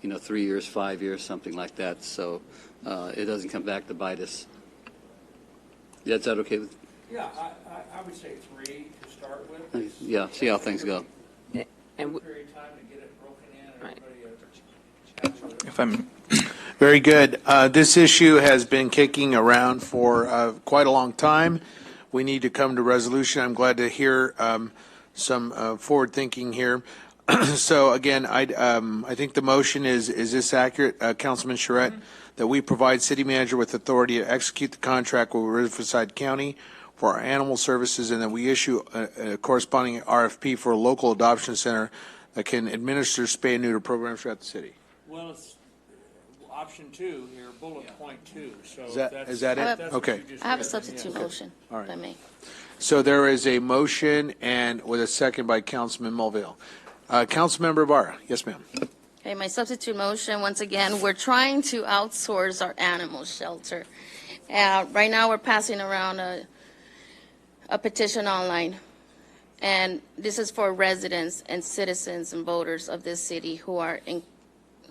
3 years, 5 years, something like that, so it doesn't come back to bite us. Is that okay with? Yeah, I would say 3 to start with. Yeah, see how things go. And period of time to get it broken in and If I'm very good. This issue has been kicking around for quite a long time. we need to come to resolution. I'm glad to hear some forward thinking here. So again, I think the motion is this accurate, Councilman Charette, that we provide city manager with authority to execute the contract with Riverside County for our animal services, and that we issue a corresponding RFP for a local adoption center that can administer spay and neuter programs throughout the city. Well, it's option 2 here, bullet point 2. So Is that it? that's what Okay. you just I have a read. substitute motion, All right. if I may. So there is a motion and with a second by Councilman Mulvihill. Councilmember Ibarra. Yes, ma'am. Okay, my substitute motion, once again, we're trying to outsource our animal shelter. Right now, we're passing around a petition online, and this is for residents and citizens and voters of this city who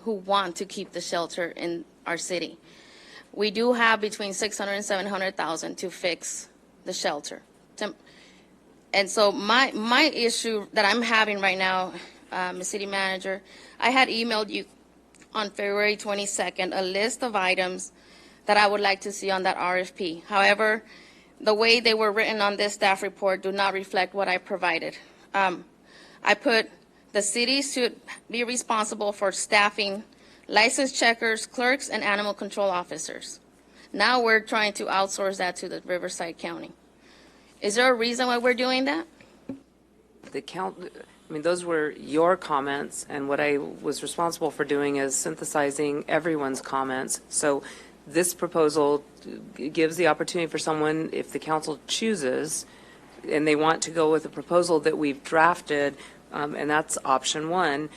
want to keep the shelter in our city. We do have between 600 and 700,000 to fix the shelter. And so my issue that I'm having right now, Ms. City Manager, I had emailed you on February 22nd a list of items that I would like to see on that RFP. However, the way they were written on this staff report do not reflect what I provided. I put the city should be responsible for staffing license checkers, clerks, and animal control officers. Now we're trying to outsource that to the Riverside County. Is there a reason why we're doing that? Those were your comments, and what I was responsible for doing is synthesizing everyone's comments. So this proposal gives the opportunity for someone, if the council chooses, and they want to go with a proposal that we've drafted, and that's option 1,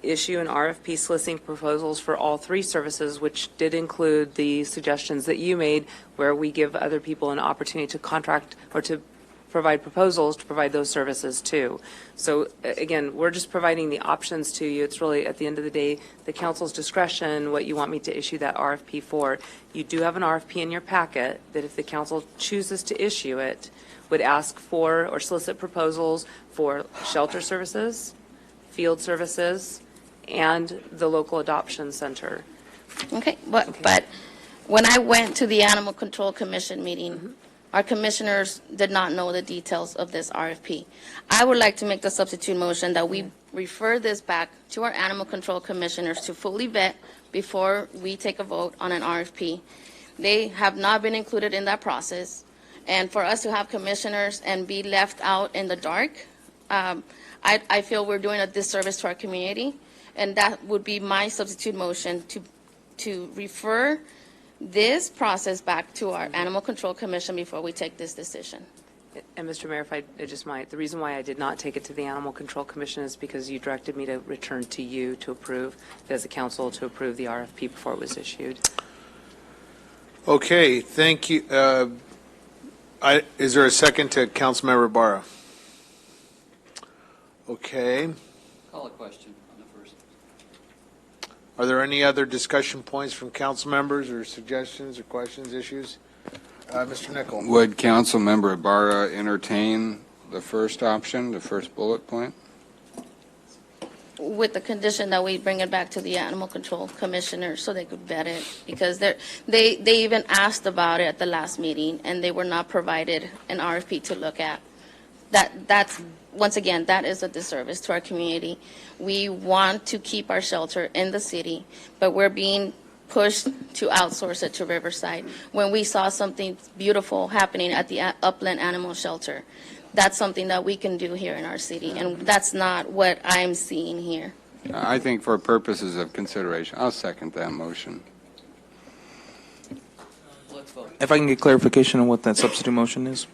issue an RFP soliciting proposals for all 3 services, which did include the suggestions that you made, where we give other people an opportunity to contract or to provide proposals to provide those services too. So again, we're just providing the options to you. It's really, at the end of the day, the council's discretion, what you want me to issue that RFP for. You do have an RFP in your packet that, if the council chooses to issue it, would ask for or solicit proposals for shelter services, field services, and the local adoption center. Okay, but when I went to the Animal Control Commission meeting, our commissioners did not know the details of this RFP. I would like to make the substitute motion that we refer this back to our Animal Control Commissioners to fully vet before we take a vote on an RFP. They have not been included in that process, and for us to have commissioners and be left out in the dark, I feel we're doing a disservice to our community, and that would be my substitute motion to refer this process back to our Animal Control Commission before we take this decision. And Mr. Mayor, if I just might, the reason why I did not take it to the Animal Control Commission is because you directed me to return to you to approve, as a council, to approve the RFP before it was issued. Okay, thank you. Is there a second to Councilmember Ibarra? Okay. Call a question on the first. Are there any other discussion points from council members, or suggestions or questions, issues? Mr. Nichol. Would Councilmember Ibarra entertain the first option, the first bullet point? With the condition that we bring it back to the Animal Control Commissioner so they could vet it, because they even asked about it at the last meeting, and they were not provided an RFP to look at. That's, once again, that is a disservice to our community. We want to keep our shelter in the city, but we're being pushed to outsource it to Riverside when we saw something beautiful happening at the Upland Animal Shelter. That's something that we can do here in our city, and that's not what I'm seeing here. I think for purposes of consideration, I'll second that motion. If I can get clarification on what that substitute motion is.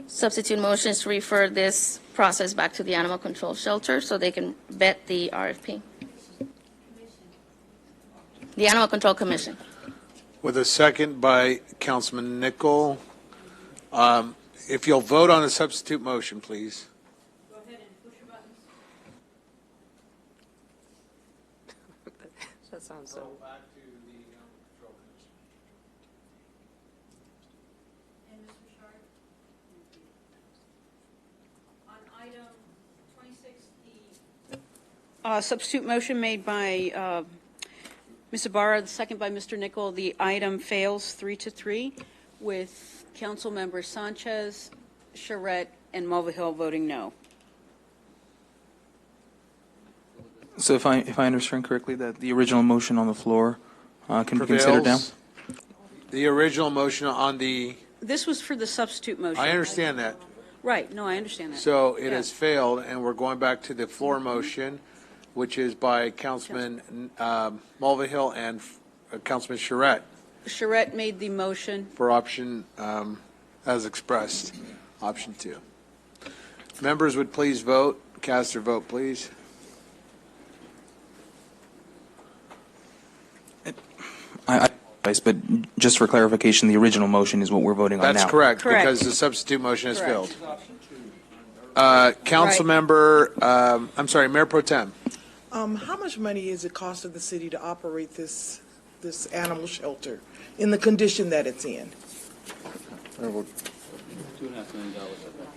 Substitute motion is to refer this process back to the Animal Control Shelter so they can vet the RFP. The Animal Control Commission. With a second by Councilman Nichol. If you'll vote on the substitute motion, please. Go ahead and push your buttons. That sounds so. And Mr. Sharp? On item 26E. Substitute motion made by Ms. Ibarra, the second by Mr. Nichol. The item fails 3-3 with Councilmember Sanchez, Charette, and Mulvihill voting no. So if I understand correctly, that the original motion on the floor can be considered now? Prevails. The original motion on the, This was for the substitute motion. I understand that. Right, no, I understand that. So it Yeah. has failed, and we're going back to the floor motion, which is by Councilman Mulvihill and Councilman Charette Charette made the motion. for option, as expressed, option 2. Members would please vote. Cast their vote, please. I apologize, but just for clarification, the original motion is what we're voting on now. That's correct, Correct. because the substitute motion has Correct. failed. Councilmember, I'm sorry, Mayor Pro Tem. How much money is it costing the city to operate this animal shelter in the condition that it's in? $2.5 million.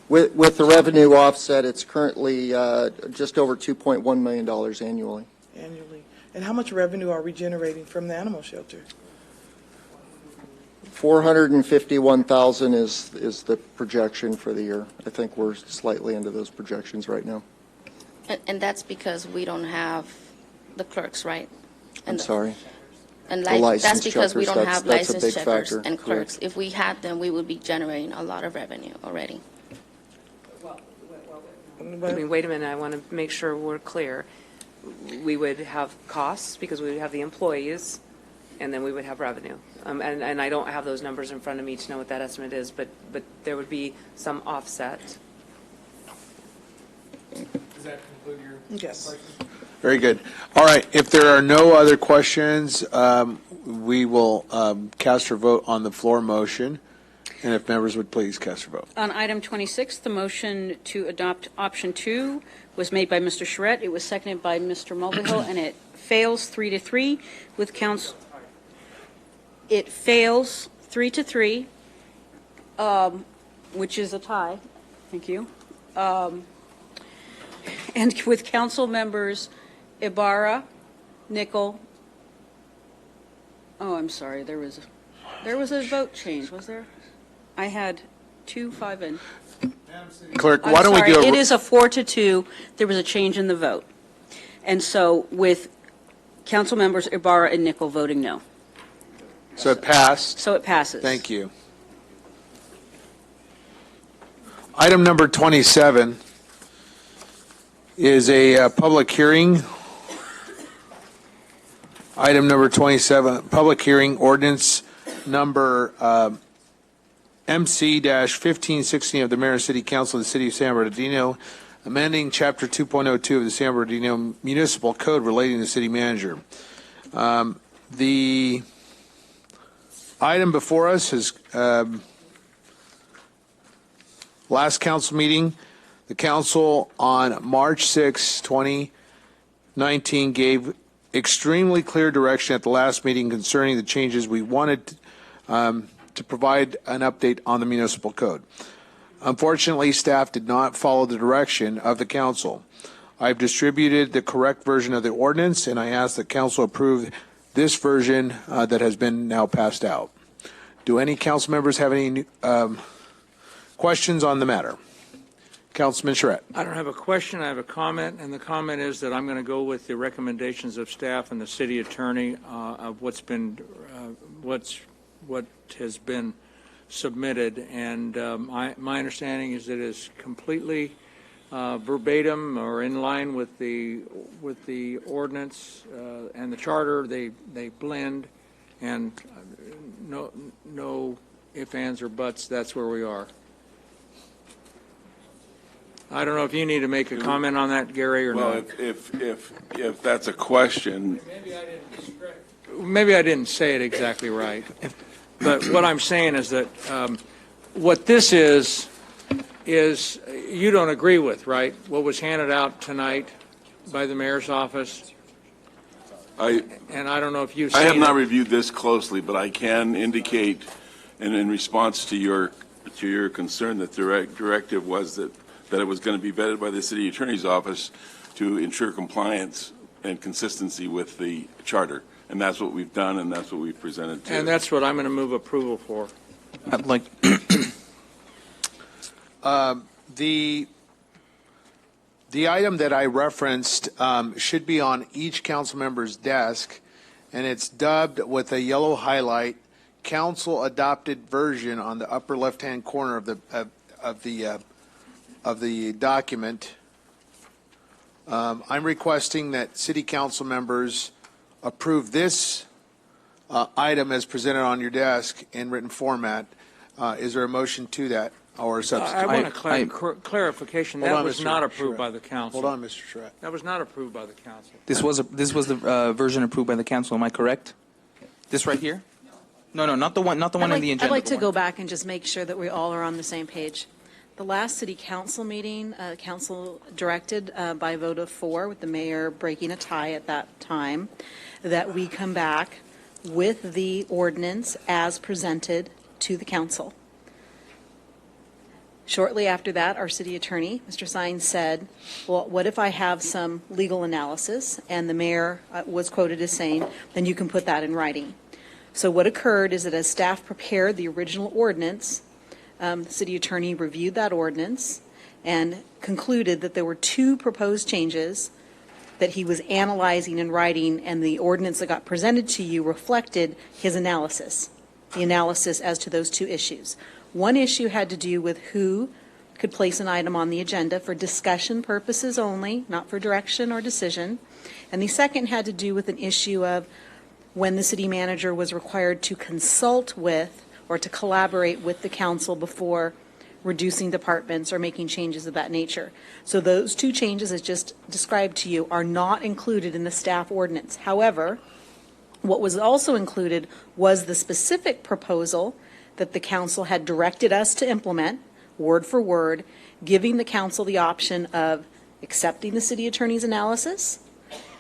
With the revenue offset, it's currently just over $2.1 million annually. Annually? And how much revenue are we generating from the animal shelter? 451,000 is the projection for the year. I think we're slightly into those projections right now. And that's because we don't have the clerks, right? I'm sorry. And The that's license because we checkers, don't have that's a licensed big checkers factor, and clerks. correct. If we had them, we would be generating a lot of revenue already. I mean, wait a minute, I want to make sure we're clear. We would have costs because we would have the employees, and then we would have revenue. And I don't have those numbers in front of me to know what that estimate is, but there would be some offset. Does that conclude your Yes. Very good. All right, if there are no other questions, we will cast our vote on the floor motion, and if members would please cast their vote. On item 26, the motion to adopt option 2 was made by Mr. Charette. It was seconded by Mr. Mulvihill, and it fails 3-3 with council. It fails 3-3, which is a tie. Thank you. And with council members Ibarra, Nickel. Oh, I'm sorry. There was a vote change, was there? I had 2, 5, and. Clerk, I'm why don't we sorry, do it is a 4-2. There was a change in the vote. And so with council members Ibarra and Nickel voting no. So it passed. So it passes. Thank you. Item number 27 is a public hearing. Item number 27, public hearing, ordinance number MC-1516 of the Mayor and City Council of the City of San Bernardino, amending Chapter 2.02 of the San Bernardino Municipal Code relating to city manager. The item before us is last council meeting. The council on March 6, 2019 gave extremely clear direction at the last meeting concerning the changes we wanted to provide an update on the municipal code. Unfortunately, staff did not follow the direction of the council. I've distributed the correct version of the ordinance, and I ask that council approve this version that has been now passed out. Do any council members have any questions on the matter? Councilman Charette. I don't have a question, I have a comment, and the comment is that I'm going to go with the recommendations of staff and the city attorney of what has been submitted, and my understanding is that it is completely verbatim or in line with the ordinance and the charter. They blend, and no ifs, ands, or buts. That's where we are. I don't know if you need to make a comment on that, Gary, or well, not. if that's a question. Maybe I didn't say it exactly right. But what I'm saying is that what this is you don't agree with, right? What was handed out tonight by the mayor's office? And I don't know if you've seen I have not it. reviewed this closely, but I can indicate, and in response to your concern, that the directive was that it was going to be vetted by the city attorney's office to ensure compliance and consistency with the charter. And that's what we've done, and that's what we've presented to. And that's what I'm going to move approval for. I'd like The item that I referenced should be on each council member's desk, and it's dubbed with a yellow highlight, council adopted version on the upper left-hand corner of the document. I'm requesting that city council members approve this item as presented on your desk in written format. Is there a motion to that or a substitute? I want a clarification. Hold That on, was Mr. not approved Charette. by the council. Hold on, Mr. Charette. That was not approved by the council. This was the version approved by the council. Am I correct? This right here? No, not the one in the agenda. I'd like to the go one- back and just make sure that we all are on the same page. The last city council meeting, council directed by a vote of 4, with the mayor breaking a tie at that time, that we come back with the ordinance as presented to the council. Shortly after that, our city attorney, Mr. Sines, said, well, what if I have some legal analysis? And the mayor was quoted as saying, then you can put that in writing. So what occurred is that as staff prepared the original ordinance, the city attorney reviewed that ordinance and concluded that there were 2 proposed changes that he was analyzing and writing, and the ordinance that got presented to you reflected his analysis, the analysis as to those 2 issues. One issue had to do with who could place an item on the agenda for discussion purposes only, not for direction or decision. And the second had to do with an issue of when the city manager was required to consult with or to collaborate with the council before reducing departments or making changes of that nature. So those 2 changes, as just described to you, are not included in the staff ordinance. However, what was also included was the specific proposal that the council had directed us to implement, word for word, giving the council the option of accepting the city attorney's analysis,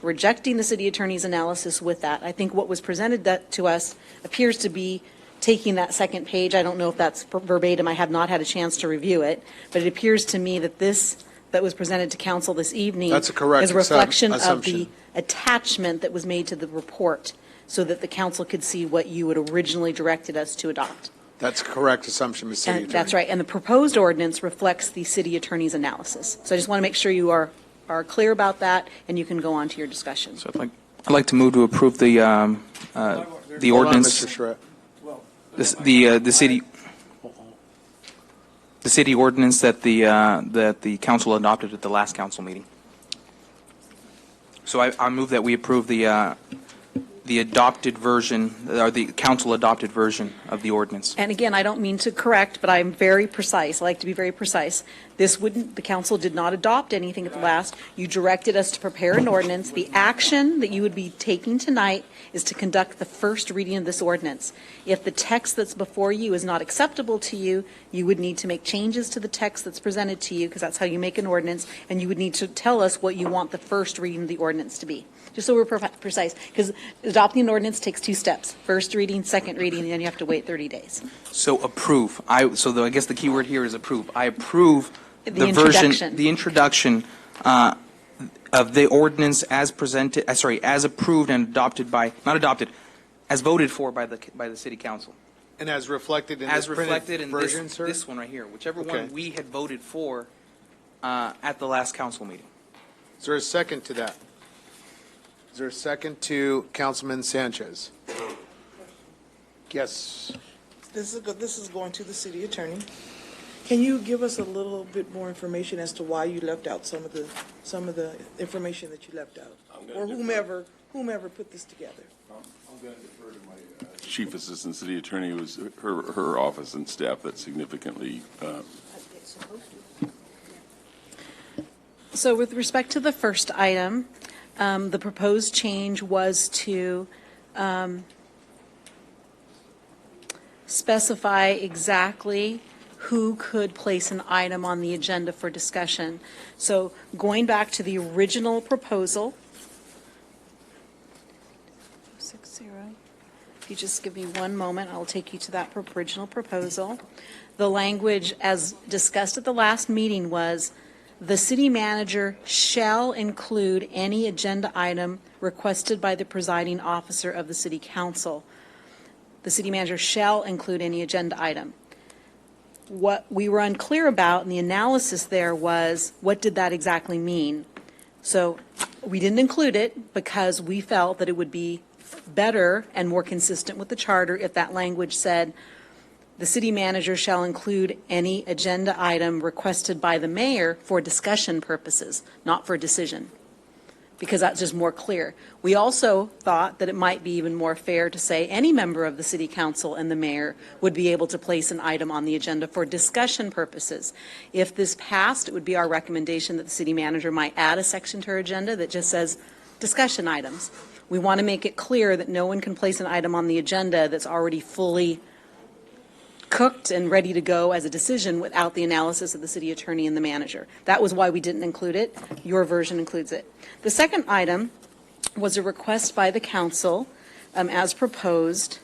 rejecting the city attorney's analysis with that. I think what was presented to us appears to be taking that second page. I don't know if that's verbatim. I have not had a chance to review it, but it appears to me that this that was presented to council this evening That's a correct is a reflection of assumption. the attachment that was made to the report so that the council could see what you had originally directed us to adopt. That's a correct assumption, Ms. City And Attorney. that's right. And the proposed ordinance reflects the city attorney's analysis. So I just want to make sure you are clear about that, and you can go on to your discussion. So I'd like to move to approve the Hold on, ordinance. Mr. Charette. The city ordinance that the council adopted at the last council meeting. So I move that we approve the adopted version, or the council adopted version of the ordinance. And again, I don't mean to correct, but I'm very precise. I like to be very precise. The council did not adopt anything at the last. You directed us to prepare an ordinance. The action that you would be taking tonight is to conduct the first reading of this ordinance. If the text that's before you is not acceptable to you, you would need to make changes to the text that's presented to you, because that's how you make an ordinance, and you would need to tell us what you want the first reading of the ordinance to be. Just so we're precise, because adopting an ordinance takes 2 steps. First reading, second reading, and then you have to wait 30 days. So approve. I guess the key word here is approve. I approve The introduction of the ordinance as presented, as approved and adopted by, not adopted, as voted for by the city council. And as reflected in As this printed reflected in version, sir? this one right here, whichever Okay. one we had voted for at the last council meeting. Is there a second to that? Is there a second to Councilman Sanchez? Yes. This is going to the city attorney. Can you give us a little bit more information as to why you left out some of the information that you left out? Or whomever put this together? I'm going to defer to my chief assistant city attorney, who was her office and staff that significantly. So with respect to the first item, the proposed change was to specify exactly who could place an item on the agenda for discussion. So going back to the original proposal, 60, if you just give me one moment, I'll take you to that original proposal. The language, as discussed at the last meeting, was the city manager shall include any agenda item requested by the presiding officer of the city council. The city manager shall include any agenda item. what we were unclear about, and the analysis there was, what did that exactly mean? So we didn't include it because we felt that it would be better and more consistent with the charter if that language said, the city manager shall include any agenda item requested by the mayor for discussion purposes, not for decision, because that's just more clear. We also thought that it might be even more fair to say any member of the city council and the mayor would be able to place an item on the agenda for discussion purposes. If this passed, it would be our recommendation that the city manager might add a section to her agenda that just says discussion items. We want to make it clear that no one can place an item on the agenda that's already fully cooked and ready to go as a decision without the analysis of the city attorney and the manager. That was why we didn't include it. Your version includes it. The second item was a request by the council, as proposed,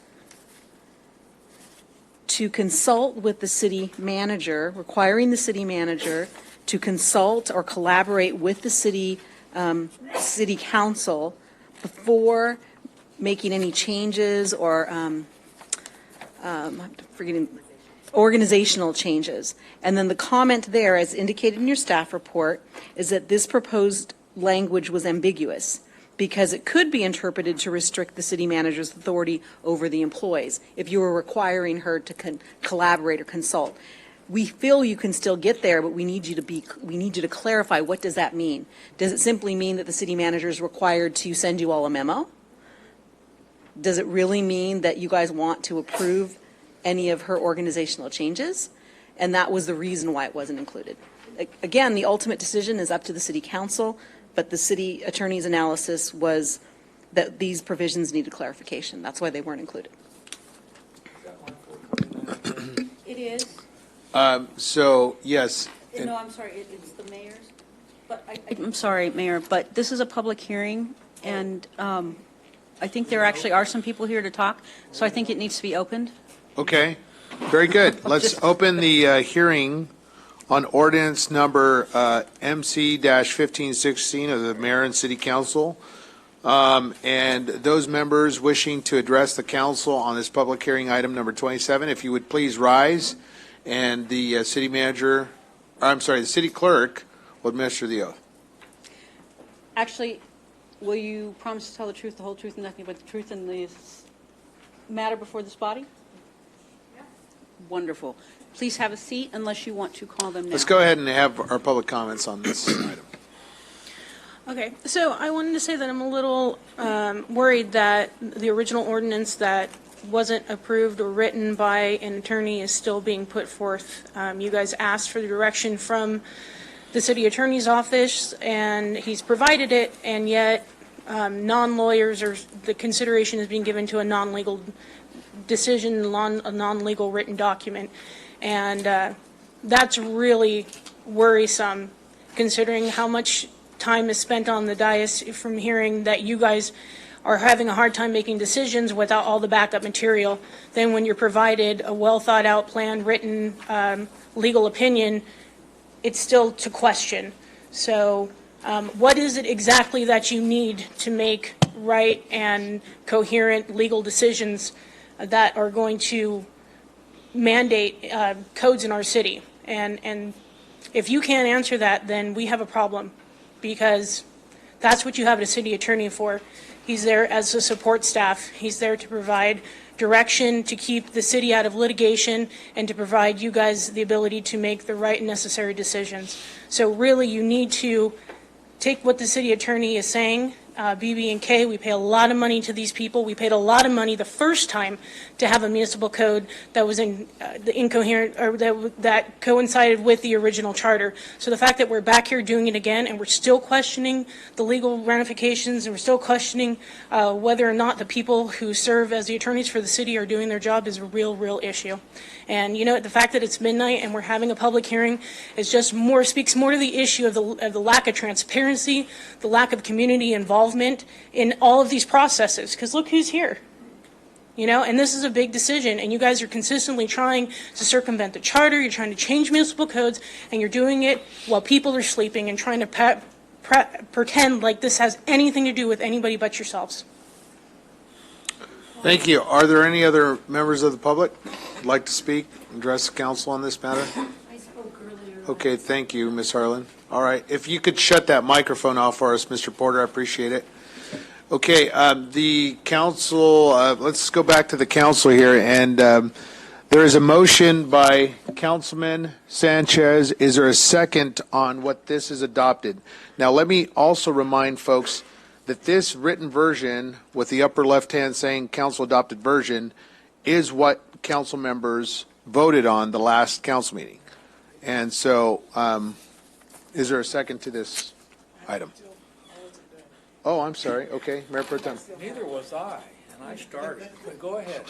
to consult with the city manager, requiring the city manager to consult or collaborate with the city council before making any changes or I'm forgetting organizational changes. And then the comment there, as indicated in your staff report, is that this proposed language was ambiguous because it could be interpreted to restrict the city manager's authority over the employees if you were requiring her to collaborate or consult. We feel you can still get there, but we need you to clarify, what does that mean? Does it simply mean that the city manager is required to send you all a memo? Does it really mean that you guys want to approve any of her organizational changes? And that was the reason why it wasn't included. Again, the ultimate decision is up to the city council, but the city attorney's analysis was that these provisions needed clarification. That's why they weren't included. It is. So, yes. No, I'm sorry, it's the mayor's. But I'm sorry, Mayor, but this is a public hearing, and I think there actually are some people here to talk, so I think it needs to be opened. Okay, very good. Let's open the hearing on ordinance number MC-1516 of the mayor and city council. And those members wishing to address the council on this public hearing item number 27, if you would please rise, and the city manager, the city clerk will administer the oath. Actually, will you promise to tell the truth, the whole truth, and nothing but the truth in this matter before this body? Yeah. Wonderful. Please have a seat unless you want to call them now. Let's go ahead and have our public comments on this item. Okay, so I wanted to say that I'm a little worried that the original ordinance that wasn't approved or written by an attorney is still being put forth. You guys asked for the direction from the city attorney's office, and he's provided it, and yet non-lawyers, or the consideration is being given to a non-legal decision, a non-legal written document. And that's really worrisome, considering how much time is spent on the dais from hearing that you guys are having a hard time making decisions without all the backup material. Then when you're provided a well-thought-out plan, written legal opinion, it's still to question. So what is it exactly that you need to make right and coherent legal decisions that are going to mandate codes in our city? And if you can't answer that, then we have a problem, because that's what you have a city attorney for. He's there as a support staff. He's there to provide direction, to keep the city out of litigation, and to provide you guys the ability to make the right and necessary decisions. So really, you need to take what the city attorney is saying. BB&K, we pay a lot of money to these people. We paid a lot of money the first time to have a municipal code that was incoherent, or that coincided with the original charter. So the fact that we're back here doing it again, and we're still questioning the legal ramifications, and we're still questioning whether or not the people who serve as the attorneys for the city are doing their job, is a real issue. And you know, the fact that it's midnight and we're having a public hearing is just speaks more to the issue of the lack of transparency, the lack of community involvement in all of these processes. Because look who's here. You know, and this is a big decision, and you guys are consistently trying to circumvent the charter. You're trying to change municipal codes, and you're doing it while people are sleeping and trying to pretend like this has anything to do with anybody but yourselves. Thank you. Are there any other members of the public? like to speak, address the council on this matter? I spoke earlier. Okay, thank you, Ms. Harlan. All right, if you could shut that microphone off for us, Mr. Porter, I appreciate it. Okay, the council, let's go back to the council here, and there is a motion by Councilman Sanchez. Is there a second on what this is adopted? Now, let me also remind folks that this written version with the upper left-hand saying council adopted version is what council members voted on the last council meeting. And so, is there a second to this item? Oh, I'm sorry. Okay, Mayor Pro Tem. Neither was I, and I started. But go ahead.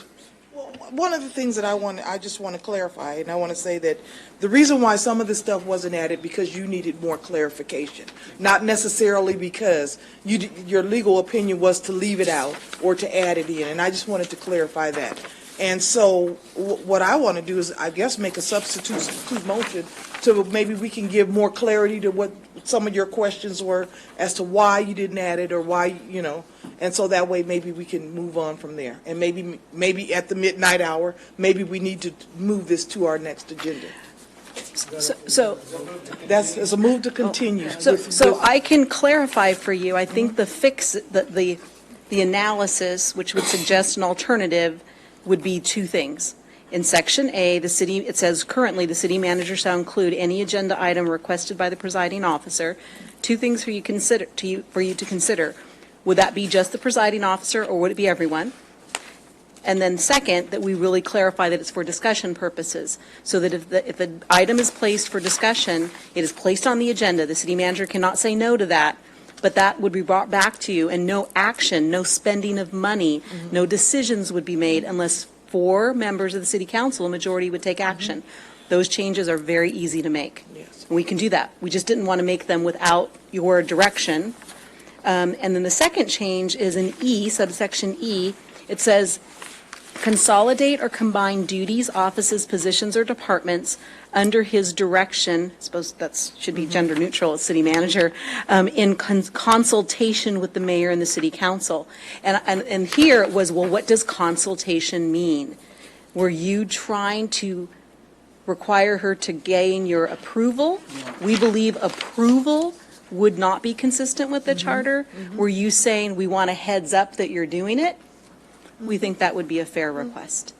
One of the things that I just want to clarify, and I want to say that the reason why some of this stuff wasn't added because you needed more clarification, not necessarily because your legal opinion was to leave it out or to add it in, and I just wanted to clarify that. And so what I want to do is, I guess, make a substitute motion so maybe we can give more clarity to what some of your questions were as to why you didn't add it or why, and so that way maybe we can move on from there. And maybe at the midnight hour, maybe we need to move this to our next agenda. So It's a move to continue. So I can clarify for you, I think the analysis, which would suggest an alternative, would be two things. In Section A, it says currently the city manager shall include any agenda item requested by the presiding officer. Two things for you to consider. Would that be just the presiding officer, or would it be everyone? And then second, that we really clarify that it's for discussion purposes, so that if the item is placed for discussion, it is placed on the agenda. The city manager cannot say no to that, but that would be brought back to you, and no action, no spending of money, no decisions would be made unless 4 members of the city council, a majority, would take action. Those changes are very easy to make. Yes. We can do that. We just didn't want to make them without your direction. And then the second change is in E, subsection E. It says, consolidate or combine duties, offices, positions, or departments under his direction, I suppose that should be gender neutral as city manager, in consultation with the mayor and the city council. And here it was, well, what does consultation mean? Were you trying to require her to gain your approval? We believe approval would not be consistent with the charter. Were you saying we want a heads up that you're doing it? We think that would be a fair request.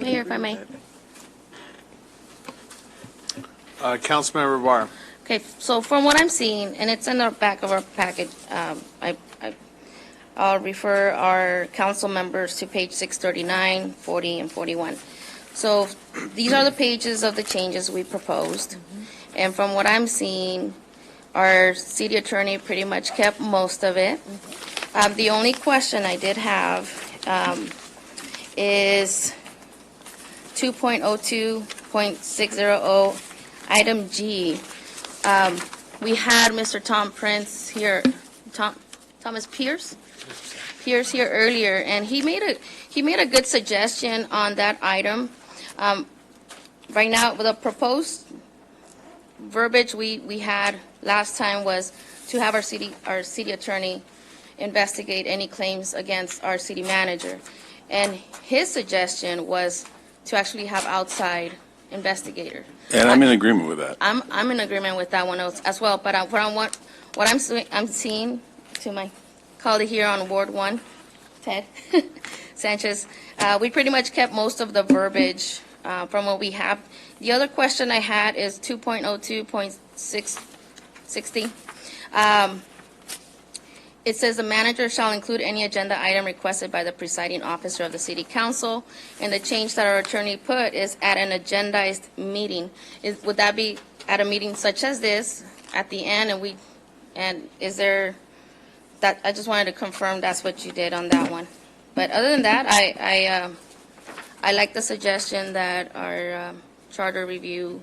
Mayor, if I may. Councilmember Barr. Okay, so from what I'm seeing, and it's in the back of our packet, I'll refer our council members to page 639, 40, and 41. So these are the pages of the changes we proposed. And from what I'm seeing, our city attorney pretty much kept most of it. The only question I did have is 2.02.600, item G. We had Mr. Tom Prince here, Thomas Pierce here earlier, and he made a good suggestion on that item. Right now, the proposed verbiage we had last time was to have our city attorney investigate any claims against our city manager. And his suggestion was to actually have outside investigator. And I'm in agreement with that. I'm in agreement with that one as well, but what I'm seeing, to my colleague here on Ward 1, Ted Sanchez, we pretty much kept most of the verbiage from what we have. The other question I had is 2.02.660. It says the manager shall include any agenda item requested by the presiding officer of the city council. And the change that our attorney put is at an agendized meeting. Would that be at a meeting such as this at the end? And is there that? I just wanted to confirm that's what you did on that one. But other than that, I like the suggestion that our charter review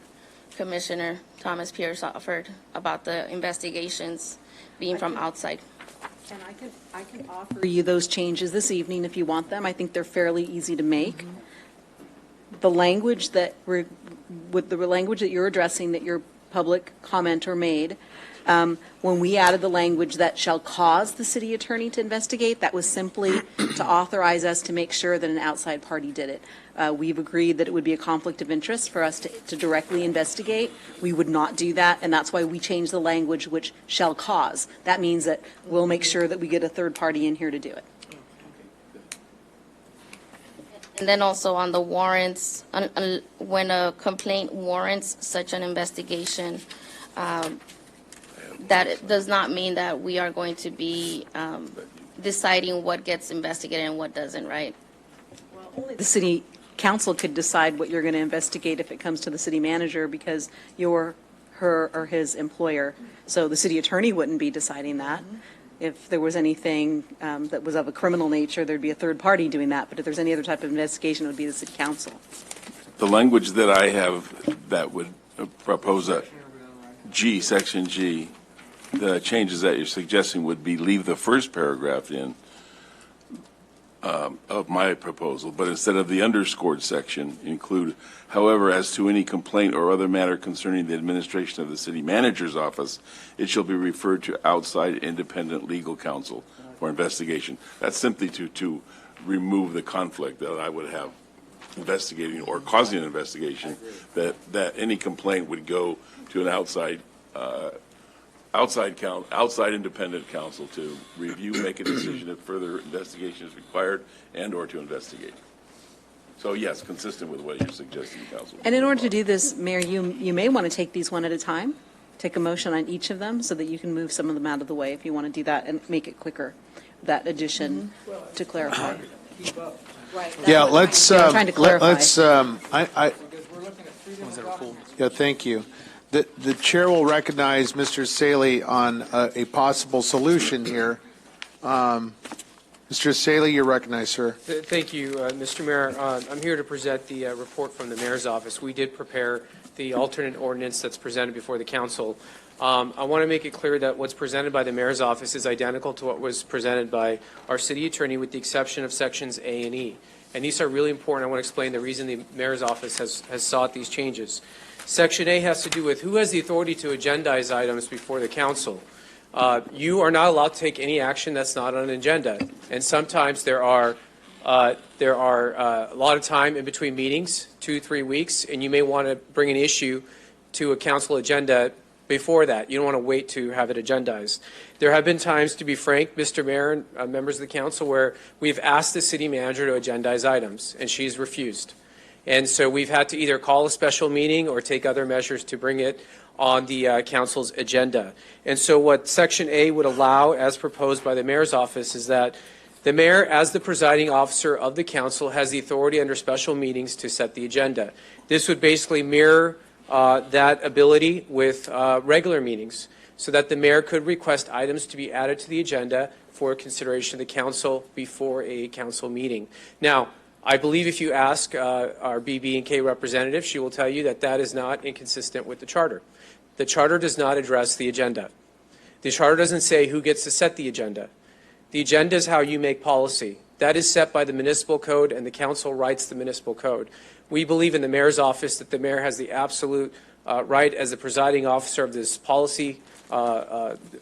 commissioner Thomas Pierce offered about the investigations being from outside. And I can offer you those changes this evening if you want them. I think they're fairly easy to make. The language that you're addressing, that you're public comment are made. When we added the language that shall cause the city attorney to investigate, that was simply to authorize us to make sure that an outside party did it. We've agreed that it would be a conflict of interest for us to directly investigate. We would not do that, and that's why we changed the language which shall cause. That means that we'll make sure that we get a third party in here to do it. And then also on the warrants, when a complaint warrants such an investigation, that it does not mean that we are going to be deciding what gets investigated and what doesn't, right? The city council could decide what you're going to investigate if it comes to the city manager because you're her or his employer. So the city attorney wouldn't be deciding that. If there was anything that was of a criminal nature, there'd be a third party doing that. But if there's any other type of investigation, it would be the city council. The language that I have that would propose a G, section G, the changes that you're suggesting would be leave the first paragraph in of my proposal, but instead of the underscored section, include, however, as to any complaint or other matter concerning the administration of the city manager's office, it shall be referred to outside independent legal counsel for investigation. That's simply to remove the conflict that I would have investigating or causing an investigation, that any complaint would go to an outside independent counsel to review, make a decision if further investigation is required and or to investigate. So yes, consistent with what you're suggesting, Council. And in order to do this, Mayor, you may want to take these one at a time, take a motion on each of them so that you can move some of them out of the way if you want to do that and make it quicker, that addition to clarify. Yeah, let's, trying to clarify. Yeah, thank you. The chair will recognize Mr. Saley on a possible solution here. Mr. Saley, you're recognized, sir. Thank you, Mr. Mayor. I'm here to present the report from the mayor's office. We did prepare the alternate ordinance that's presented before the council. I want to make it clear that what's presented by the mayor's office is identical to what was presented by our city attorney with the exception of sections A and E. And these are really important. I want to explain the reason the mayor's office has sought these changes. Section A has to do with who has the authority to agendize items before the council. You are not allowed to take any action that's not on an agenda. And sometimes there are a lot of time in between meetings, 2-3 weeks, and you may want to bring an issue to a council agenda before that. You don't want to wait to have it agendized. There have been times, to be frank, Mr. Mayor and members of the council, where we've asked the city manager to agendize items, and she's refused. And so we've had to either call a special meeting or take other measures to bring it on the council's agenda. And so what Section A would allow, as proposed by the mayor's office, is that the mayor, as the presiding officer of the council, has the authority under special meetings to set the agenda. This would basically mirror that ability with regular meetings, so that the mayor could request items to be added to the agenda for consideration of the council before a council meeting. Now, I believe if you ask our BB&K representative, she will tell you that that is not inconsistent with the charter. The charter does not address the agenda. The charter doesn't say who gets to set the agenda. The agenda is how you make policy. That is set by the municipal code, and the council writes the municipal code. We believe in the mayor's office that the mayor has the absolute right as the presiding officer of this policy body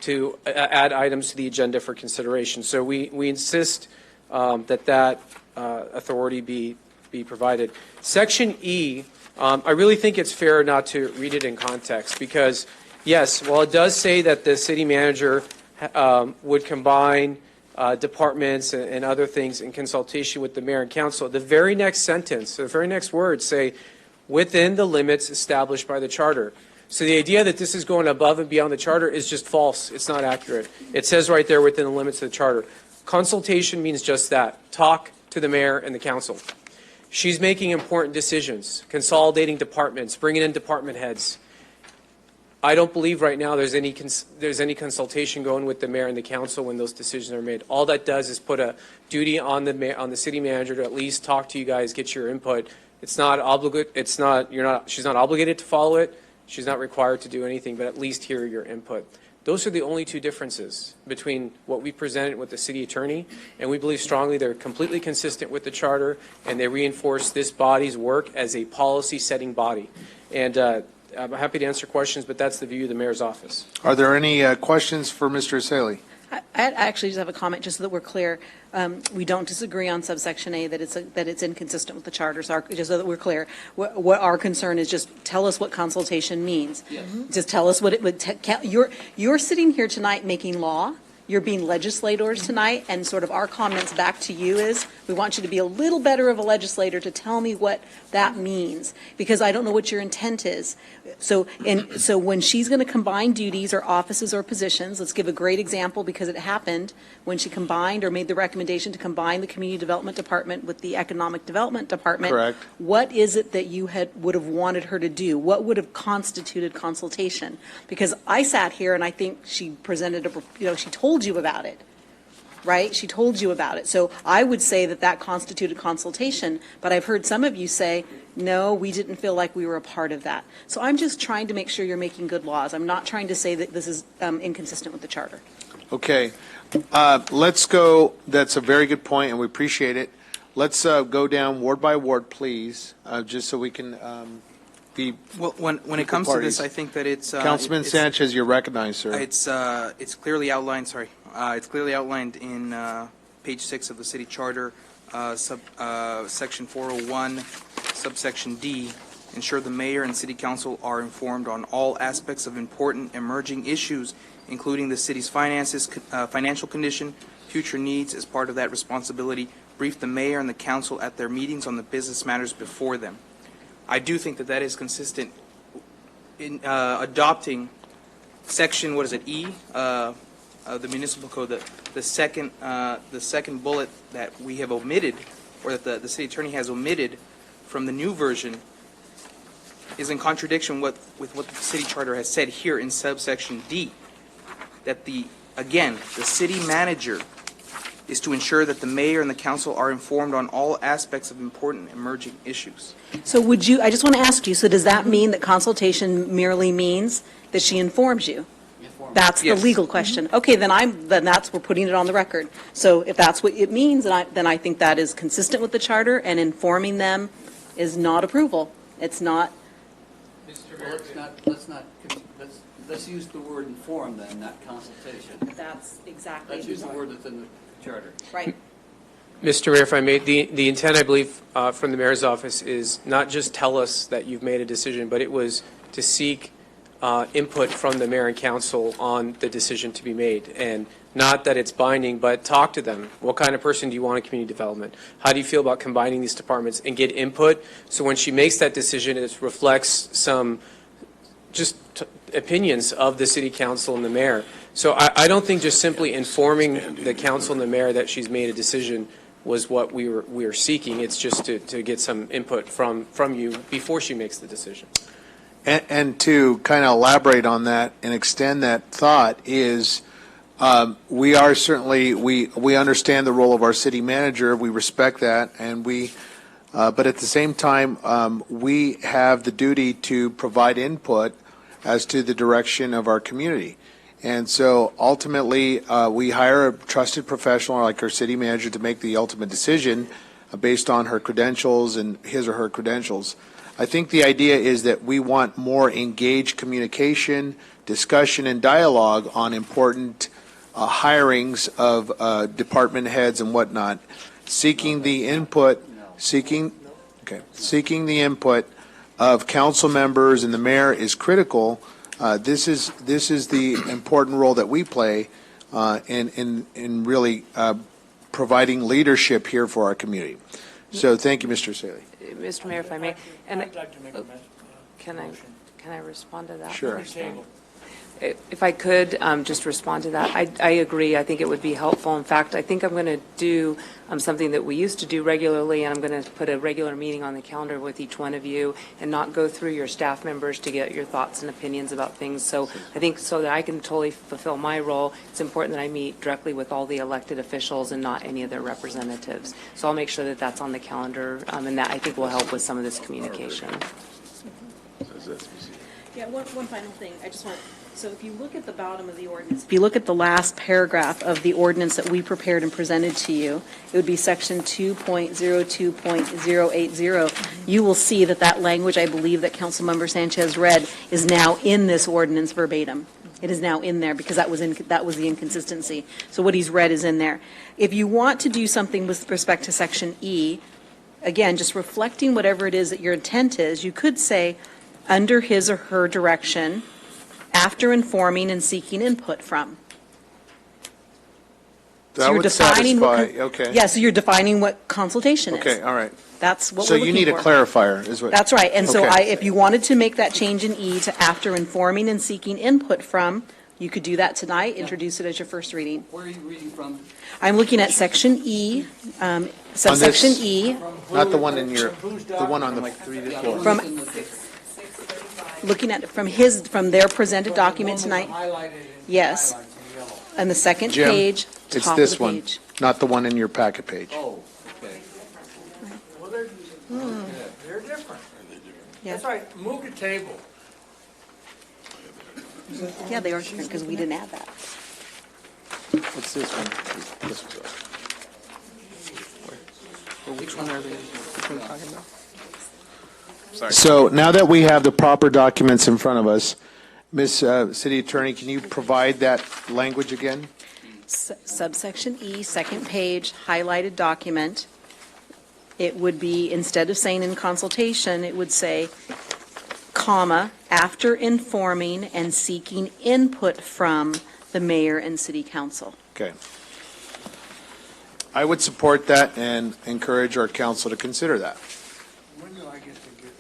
to add items to the agenda for consideration. So we insist that authority be provided. Section E, I really think it's fair not to read it in context because, yes, while it does say that the city manager would combine departments and other things in consultation with the mayor and council, the very next sentence, the very next words say, within the limits established by the charter. So the idea that this is going above and beyond the charter is just false. It's not accurate. It says right there within the limits of the charter. Consultation means just that. Talk to the mayor and the council. She's making important decisions, consolidating departments, bringing in department heads. I don't believe right now there's any consultation going with the mayor and the council when those decisions are made. All that does is put a duty on the city manager to at least talk to you guys, get your input. It's not obligate. She's not obligated to follow it. She's not required to do anything, but at least hear your input. Those are the only two differences between what we presented with the city attorney, and we believe strongly they're completely consistent with the charter, and they reinforce this body's work as a policy-setting body. And I'm happy to answer questions, but that's the view of the mayor's office. Are there any questions for Mr. Saley? I actually just have a comment, just so that we're clear. We don't disagree on subsection A, that it's inconsistent with the charter, so just so that we're clear. What our concern is, just tell us what consultation means. Yes. Just tell us what it would, you're sitting here tonight making law. You're being legislators tonight, and sort of our comments back to you is, we want you to be a little better of a legislator to tell me what that means, because I don't know what your intent is. So when she's going to combine duties or offices or positions, let's give a great example, because it happened when she combined or made the recommendation to combine the Community Development Department with the Economic Development Department. Correct. What is it that you would have wanted her to do? What would have constituted consultation? Because I sat here and I think she presented she told you about it, right? She told you about it. So I would say that constituted consultation, but I've heard some of you say, no, we didn't feel like we were a part of that. So I'm just trying to make sure you're making good laws. I'm not trying to say that this is inconsistent with the charter. Okay. Let's go. That's a very good point, and we appreciate it. Let's go down ward by ward, please, just so we can be. Well, when it comes to this, I think that it's Councilman Sanchez, you're recognized, sir. It's clearly outlined. Sorry, it's clearly outlined in page 6 of the city charter, section 401, subsection D. Ensure the mayor and city council are informed on all aspects of important emerging issues, including the city's finances, financial condition, future needs. As part of that responsibility, brief the mayor and the council at their meetings on the business matters before them. I do think that is consistent in adopting section, what is it, E, of the municipal code, the second bullet that we have omitted, or that the city attorney has omitted from the new version, is in contradiction with what the city charter has said here in subsection D, that the city manager is to ensure that the mayor and the council are informed on all aspects of important emerging issues. So I just want to ask you, so does that mean that consultation merely means that she informs you? That's the legal question. Okay, then we're putting it on the record. So if that's what it means, then I think that is consistent with the charter, and informing them is not approval. It's not. Let's use the word inform then, not consultation. That's exactly. Let's use the word that's in the charter. Right. Mr. Mayor, if I may, the intent, I believe, from the mayor's office is not just tell us that you've made a decision, but it was to seek input from the mayor and council on the decision to be made. And not that it's binding, but talk to them. What kind of person do you want in community development? How do you feel about combining these departments, and get input? So when she makes that decision, it reflects some opinions of the city council and the mayor. So I don't think just simply informing the council and the mayor that she's made a decision was what we were seeking. It's just to get some input from you before she makes the decision. And to kind of elaborate on that and extend that thought is, we are certainly, we understand the role of our city manager. We respect that, and but at the same time, we have the duty to provide input as to the direction of our community. And so ultimately, we hire a trusted professional like our city manager to make the ultimate decision based on her credentials and his or her credentials. I think the idea is that we want more engaged communication, discussion, and dialogue on important hirings of department heads and whatnot, seeking the input of council members and the mayor is critical. This is the important role that we play in really providing leadership here for our community. So thank you, Mr. Saley. Mr. Mayor, if I may, and I'd like to make a can I respond to that? Sure. If I could just respond to that, I agree. I think it would be helpful. In fact, I think I'm going to do something that we used to do regularly, and I'm going to put a regular meeting on the calendar with each one of you and not go through your staff members to get your thoughts and opinions about things. So I think so that I can totally fulfill my role, it's important that I meet directly with all the elected officials and not any of their representatives. So I'll make sure that that's on the calendar, and that I think will help with some of this communication. Yeah, one final thing. I just want, so if you look at the bottom of the ordinance, if you look at the last paragraph of the ordinance that we prepared and presented to you, it would be section 2.02.080. You will see that that language, I believe, that Councilmember Sanchez read is now in this ordinance verbatim. It is now in there because that was the inconsistency. So what he's read is in there. If you want to do something with respect to section E, again, just reflecting whatever it is that your intent is, you could say, under his or her direction, after informing and seeking input from. So That you're would defining what satisfy, okay. Yeah, so you're defining what consultation is. Okay, all right. That's what So we're looking for. you need a clarifier, is what? That's right. And so Okay. if you wanted to make that change in E to after informing and seeking input from, you could do that tonight, introduce it as your first reading. Where are you reading from? I'm looking at section E, subsection E, Not the one in your, the one on the 3 to 4. from, looking at, from their presented document tonight. Yes. And the second Jim, page, it's top of this the one, page. not the one in your packet page. Oh, okay. Well, they're different. Yeah. That's right, move the table. Yeah, they are different because we didn't add that. What's this one? This one's Which one are they talking about? So now that we have the proper documents in front of us, Ms. City Attorney, can you provide that language again? Subsection E, second page, highlighted document. It would be, instead of saying in consultation, it would say, comma, after informing and seeking input from the mayor and city council. Okay. I would support that and encourage our council to consider that. When do I get to get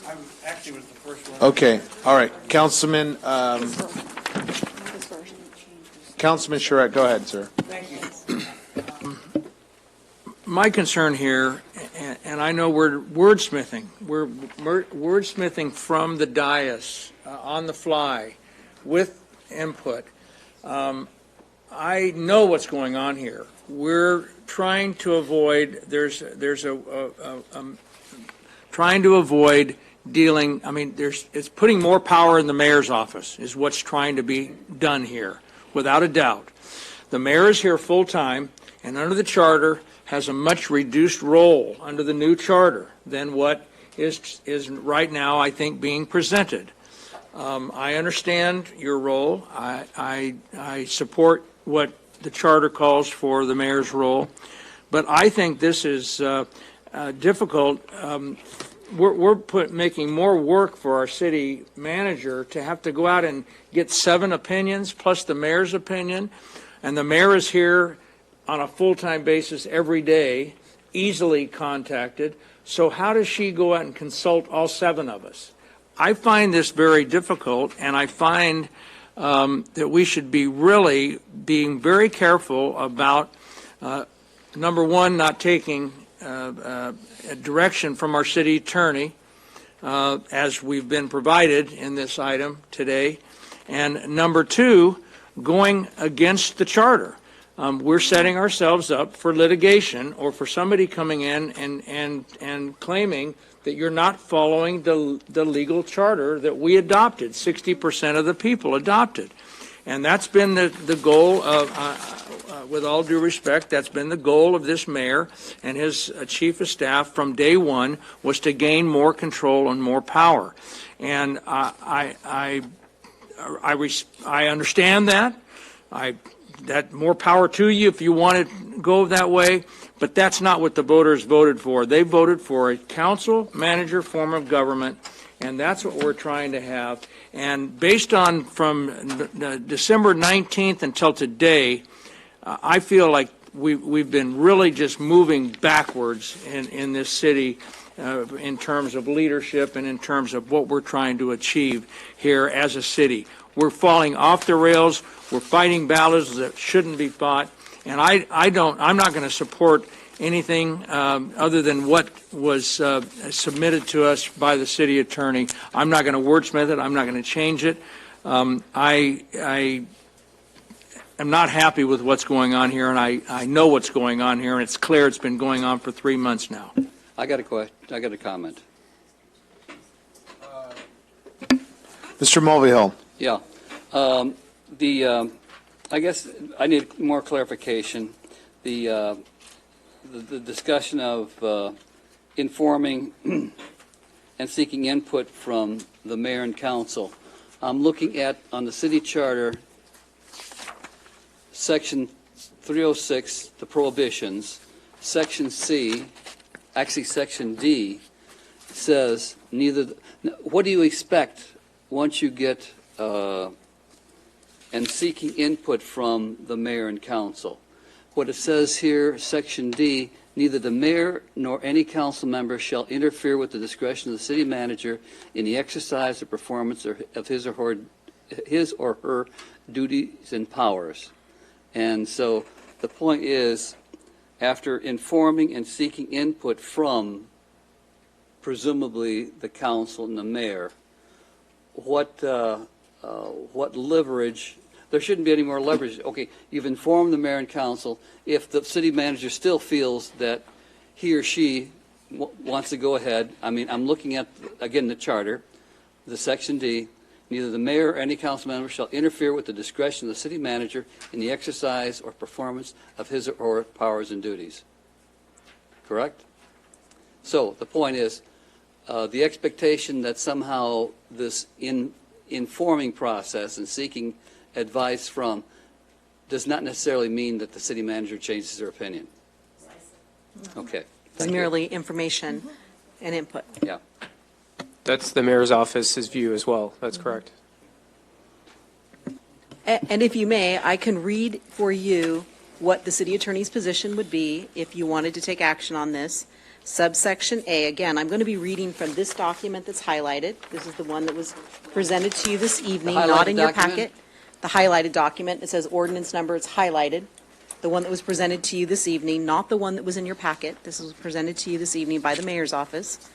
ready? I actually was the first one. Okay, all right. Councilman Charette, go ahead, sir. Thank you. My concern here, and I know we're wordsmithing, we're wordsmithing from the dais, on the fly, with input. I know what's going on here. We're trying to avoid, trying to avoid dealing, it's putting more power in the mayor's office is what's trying to be done here, without a doubt. The mayor is here full-time, and under the charter, has a much reduced role under the new charter than what is right now, I think, being presented. I understand your role. I support what the charter calls for the mayor's role, but I think this is difficult. We're making more work for our city manager to have to go out and get 7 opinions plus the mayor's opinion, and the mayor is here on a full-time basis every day, easily contacted. So how does she go out and consult all 7 of us? I find this very difficult, and I find that we should be really being very careful about, number one, not taking direction from our city attorney, as we've been provided in this item today, and number 2, going against the charter. We're setting ourselves up for litigation or for somebody coming in and claiming that you're not following the legal charter that we adopted, 60% of the people adopted. And that's been the goal of, with all due respect, that's been the goal of this mayor and his chief of staff from day one, was to gain more control and more power. And I understand that. That more power to you if you want to go that way, but that's not what the voters voted for. They voted for a council manager form of government, and that's what we're trying to have. And based on from December 19th until today, I feel like we've been really just moving backwards in this city in terms of leadership and in terms of what we're trying to achieve here as a city. We're falling off the rails. We're fighting battles that shouldn't be fought. And I'm not going to support anything other than what was submitted to us by the city attorney. I'm not going to wordsmith it. I'm not going to change it. I am not happy with what's going on here, and I know what's going on here, and it's clear it's been going on for 3 months now. I got a question. I got a comment. Mr. Mulvihill. Yeah. I guess I need more clarification. The discussion of informing and seeking input from the mayor and council. I'm looking at, on the city charter, section 306, the prohibitions. Section C, actually section D, says neither, what do you expect once you get, and seeking input from the mayor and council? What it says here, section D, neither the mayor nor any council member shall interfere with the discretion of the city manager in the exercise or performance of his or her duties and powers. And so the point is, after informing and seeking input from presumably the council and the mayor, what leverage, there shouldn't be any more leverage. Okay, you've informed the mayor and council. If the city manager still feels that he or she wants to go ahead, I mean, I'm looking at, again, the charter, the section D, neither the mayor or any council member shall interfere with the discretion of the city manager in the exercise or performance of his or her powers and duties. Correct? So the point is, the expectation that somehow this informing process and seeking advice from does not necessarily mean that the city manager changes their opinion. Okay. It's merely information and input. Yeah. That's the mayor's office's view as well. That's correct. And if you may, I can read for you what the city attorney's position would be if you wanted to take action on this. Subsection A, again, I'm going to be reading from this document that's highlighted. This is the one that was presented to you this evening, not in your packet. The highlighted document, it says ordinance number, it's highlighted. The one that was presented to you this evening, not the one that was in your packet. This was presented to you this evening by the mayor's office.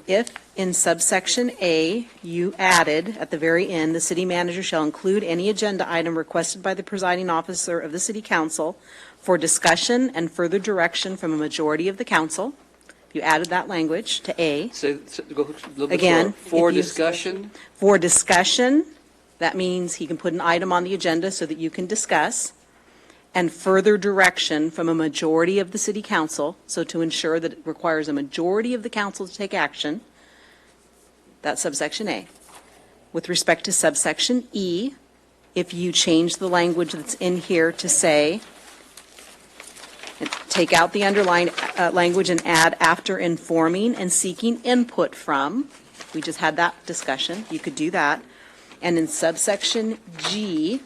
If in subsection A, you added at the very end, the city manager shall include any agenda item requested by the presiding officer of the city council for discussion and further direction from a majority of the council. If you added that language to A. Go a little bit Again, slower. For if you- discussion? For discussion, that means he can put an item on the agenda so that you can discuss, and further direction from a majority of the city council, so to ensure that it requires a majority of the council to take action. That's subsection A. With respect to subsection E, if you change the language that's in here to say, take out the underlined language and add after informing and seeking input from, we just had that discussion, you could do that. And in subsection G,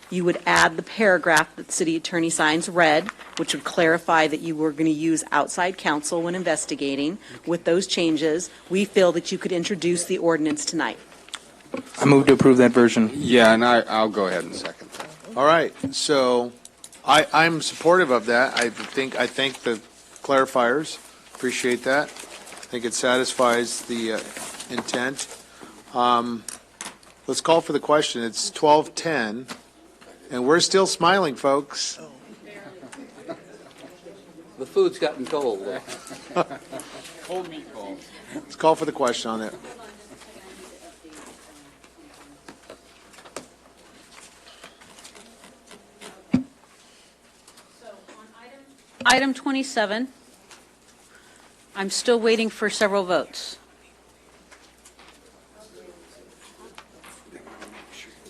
you would add the paragraph that the city attorney signs red, which would clarify that you were going to use outside counsel when investigating. With those changes, we feel that you could introduce the ordinance tonight. I move to approve that version. Yeah, and I'll go ahead and second that. All right, so I'm supportive of that. I thank the clarifiers. Appreciate that. I think it satisfies the intent. Let's call for the question. It's 12:10, and we're still smiling, folks. The food's gotten cold. Cold meatball. Let's call for the question on it. Item 27, I'm still waiting for several votes.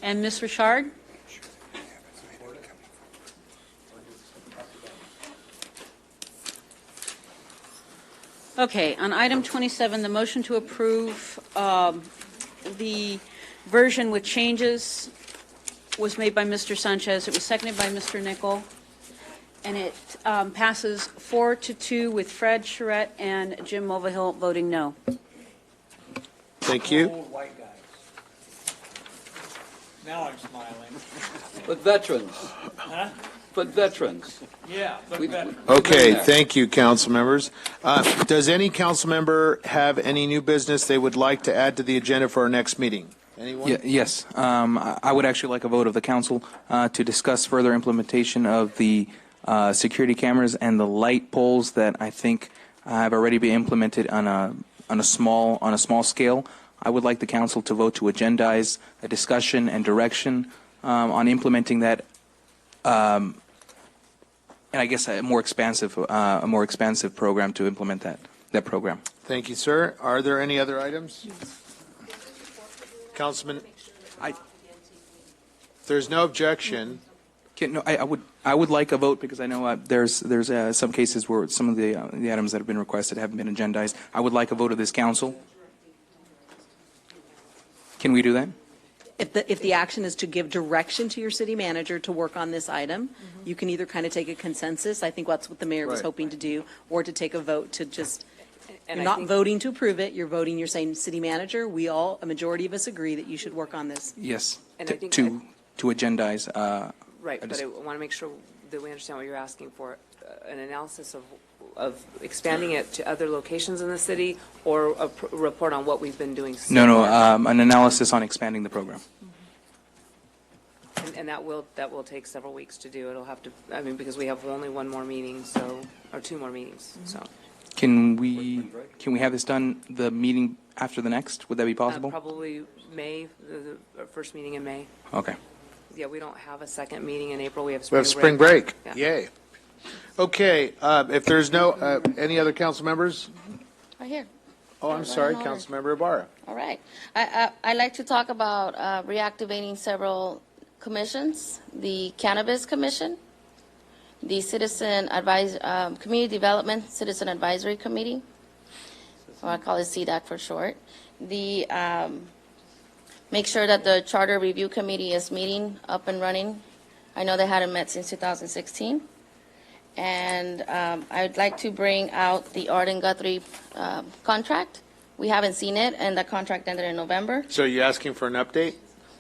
And Ms. Richard? Okay, on item 27, the motion to approve the version with changes was made by Mr. Sanchez. It was seconded by Mr. Nickel. And it passes 4-2 with Fred Charette and Jim Mulvihill voting no. Thank you. White guys. Now I'm smiling. But veterans. Huh? But veterans. Yeah, but veterans. Okay, thank you, council members. Does any council member have any new business they would like to add to the agenda for our next meeting? Anyone? Yes. I would actually like a vote of the council to discuss further implementation of the security cameras and the light poles that I think have already been implemented on a small scale. I would like the council to vote to agendize a discussion and direction on implementing that, and I guess a more expansive program to implement that program. Thank you, sir. Are there any other items? Councilman, if there's no objection. I would like a vote because I know there's some cases where some of the items that have been requested haven't been agendized. I would like a vote of this council. Can we do that? If the action is to give direction to your city manager to work on this item, you can either kind of take a consensus, I think that's what the mayor was Right. hoping to do, or to take a vote to just, And you're I not think- voting to approve it, you're saying, city manager, a majority of us agree that you should work on this. Yes. And I think To agendize. Right, but I want to make sure that we understand what you're asking for, an analysis of expanding it to other locations in the city, or a report on what we've been doing so No, far? an analysis on expanding the program. And that will take several weeks to do. It'll have to, I mean, because we have only one more meeting, so, or two more meetings, so. Can we have this done the meeting after the next? Would that be possible? Probably May, the first meeting in May. Okay. Yeah, we don't have a second meeting in April. We have We spring have break. spring break. Yeah. Yay. Okay, if there's no, any other council members? Right here. Oh, I'm sorry, Councilmember Ibarra. All right. I'd like to talk about reactivating several commissions, the Cannabis Commission, the Community Development Citizen Advisory Committee, or I call it CDAC for short. Make sure that the Charter Review Committee is meeting, up and running. I know they hadn't met since 2016. And I'd like to bring out the Art and Guthrie contract. We haven't seen it, and the contract ended in November. So you're asking for an update?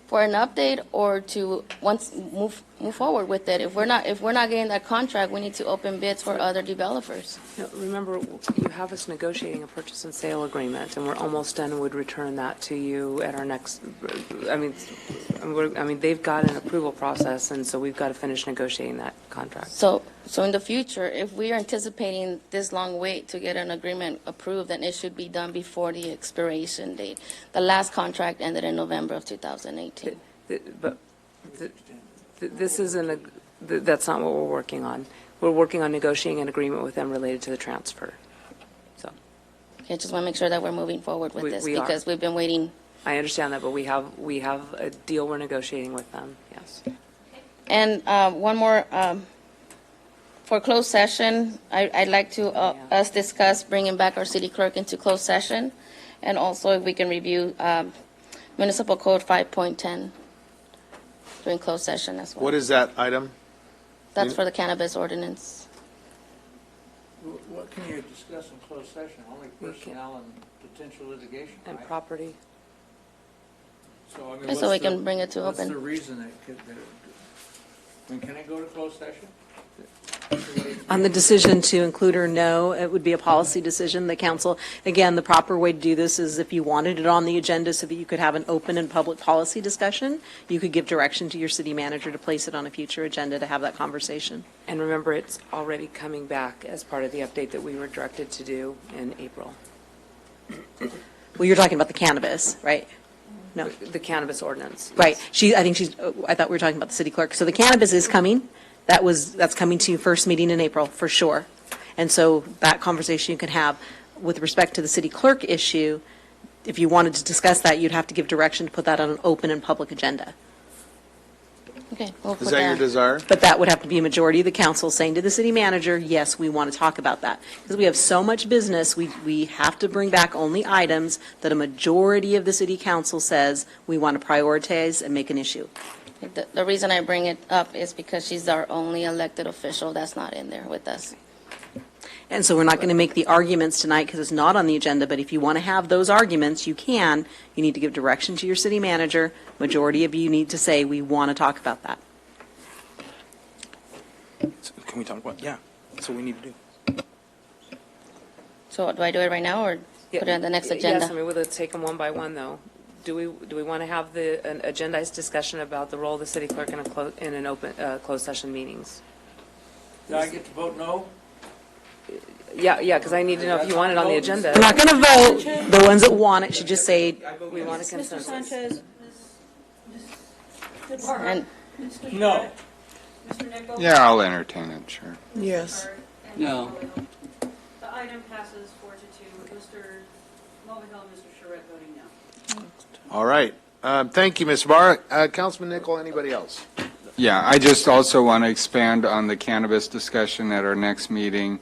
For an update or to move forward with it. If we're not getting that contract, we need to open bids for other developers. No, remember, you have us negotiating a purchase and sale agreement, and we're almost done and would return that to you at our next, I mean, they've got an approval process, and so we've got to finish negotiating that contract. So in the future, if we are anticipating this long wait to get an agreement approved, then it should be done before the expiration date. The last contract ended in November of 2018. But this isn't, that's not what we're working on. We're working on negotiating an agreement with them related to the transfer. So. Okay, just want to make sure that we're moving forward with this We are. because we've been waiting. I understand that, but we have a deal we're negotiating with them, yes. And one more, for closed session, I'd like to us discuss bringing back our city clerk into closed session, and also if we can review Municipal Code 5.10 during closed session as well. What is that item? That's for the cannabis ordinance. What can you discuss in closed session? Only personnel and potential litigation, And right? property. So, I mean, And so what's we can bring it to What's open. the reason can I go to closed session? On the decision to include or no, it would be a policy decision. The council, again, the proper way to do this is if you wanted it on the agenda so that you could have an open and public policy discussion, you could give direction to your city manager to place it on a future agenda to have that conversation. And remember, it's already coming back as part of the update that we were directed to do in April. Well, you're talking about the cannabis, right? No. The cannabis ordinance. Right. I thought we were talking about the city clerk. So the cannabis is coming. That's coming to you first meeting in April, for sure. And so that conversation you can have with respect to the city clerk issue, if you wanted to discuss that, you'd have to give direction to put that on an open and public agenda. Okay. We'll Is put that your desire? But that would have to be a majority of the council saying to the city manager, yes, we want to talk about that. Because we have so much business, we have to bring back only items that a majority of the city council says we want to prioritize and make an issue. The reason I bring it up is because she's our only elected official that's not in there with us. And so we're not going to make the arguments tonight because it's not on the agenda, but if you want to have those arguments, you can. You need to give direction to your city manager. Majority of you need to say, we want to talk about that. So can we talk about? Yeah. That's what we need to do. So do I do it right now or put it on the next agenda? Yes, I mean, we'll take them one by one, though. Do we want to have an agendized discussion about the role of the city clerk in an open, closed session meetings? Do I get to vote no? Yeah, because I need to know if you want it on the agenda. We're not going to vote. The ones that want it should just say, We want a Mr. consensus. Sanchez, And No. Mr. Nichols? Yeah, I'll entertain it, sure. Yes. No. The item passes 4-2. Mr. Mulvihill and Mr. Charette voting no. All right. Thank you, Ms. Barr. Councilman Nichol, anybody else? Yeah, I just also want to expand on the cannabis discussion at our next meeting,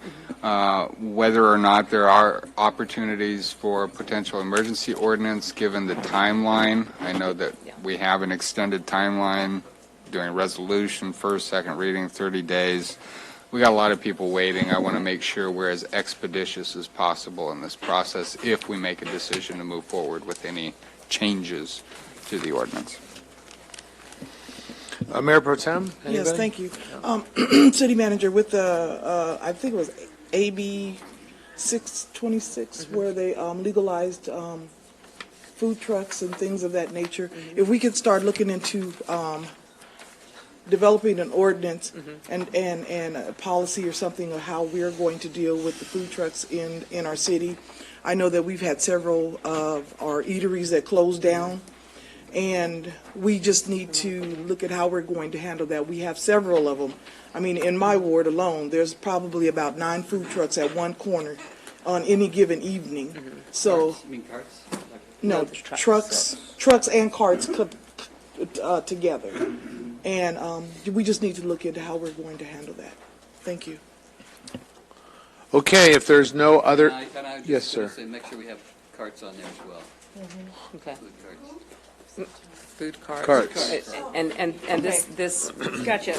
whether or not there are opportunities for potential emergency ordinance, given the timeline. I know that we have an extended timeline, doing resolution, first, second reading, 30 days. We got a lot of people waiting. I want to make sure we're as expeditious as possible in this process if we make a decision to move forward with any changes to the ordinance. Mayor Pro Tem? Yes, anybody? thank you. City Manager, with the, I think it was AB 626, where they legalized food trucks and things of that nature. If we could start looking into developing an ordinance and a policy or something of how we're going to deal with the food trucks in our city. I know that we've had several of our eateries that closed down, and we just need to look at how we're going to handle that. We have several of them. I mean, in my ward alone, there's probably about 9 food trucks at one corner on any given evening. So, You mean carts? no, trucks and carts together. And we just need to look into how we're going to handle that. Thank you. Okay, if there's no other, And I was yes, just going sir. to say, make sure we have carts on there as well. Okay. Food carts. Food carts. Carts. And this, Gotcha.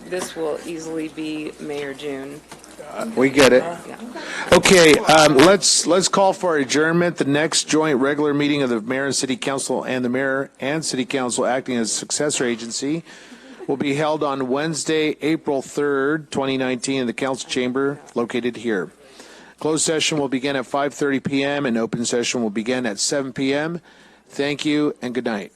this will easily be May or June. We get it. Yeah. Okay, let's call for adjournment. The next joint regular meeting of the Mayor and City Council and the Mayor and City Council acting as successor agency will be held on Wednesday, April 3rd, 2019 in the Council Chamber located here. Closed session will begin at 5:30 p.m. and open session will begin at 7 p.m. Thank you and good night.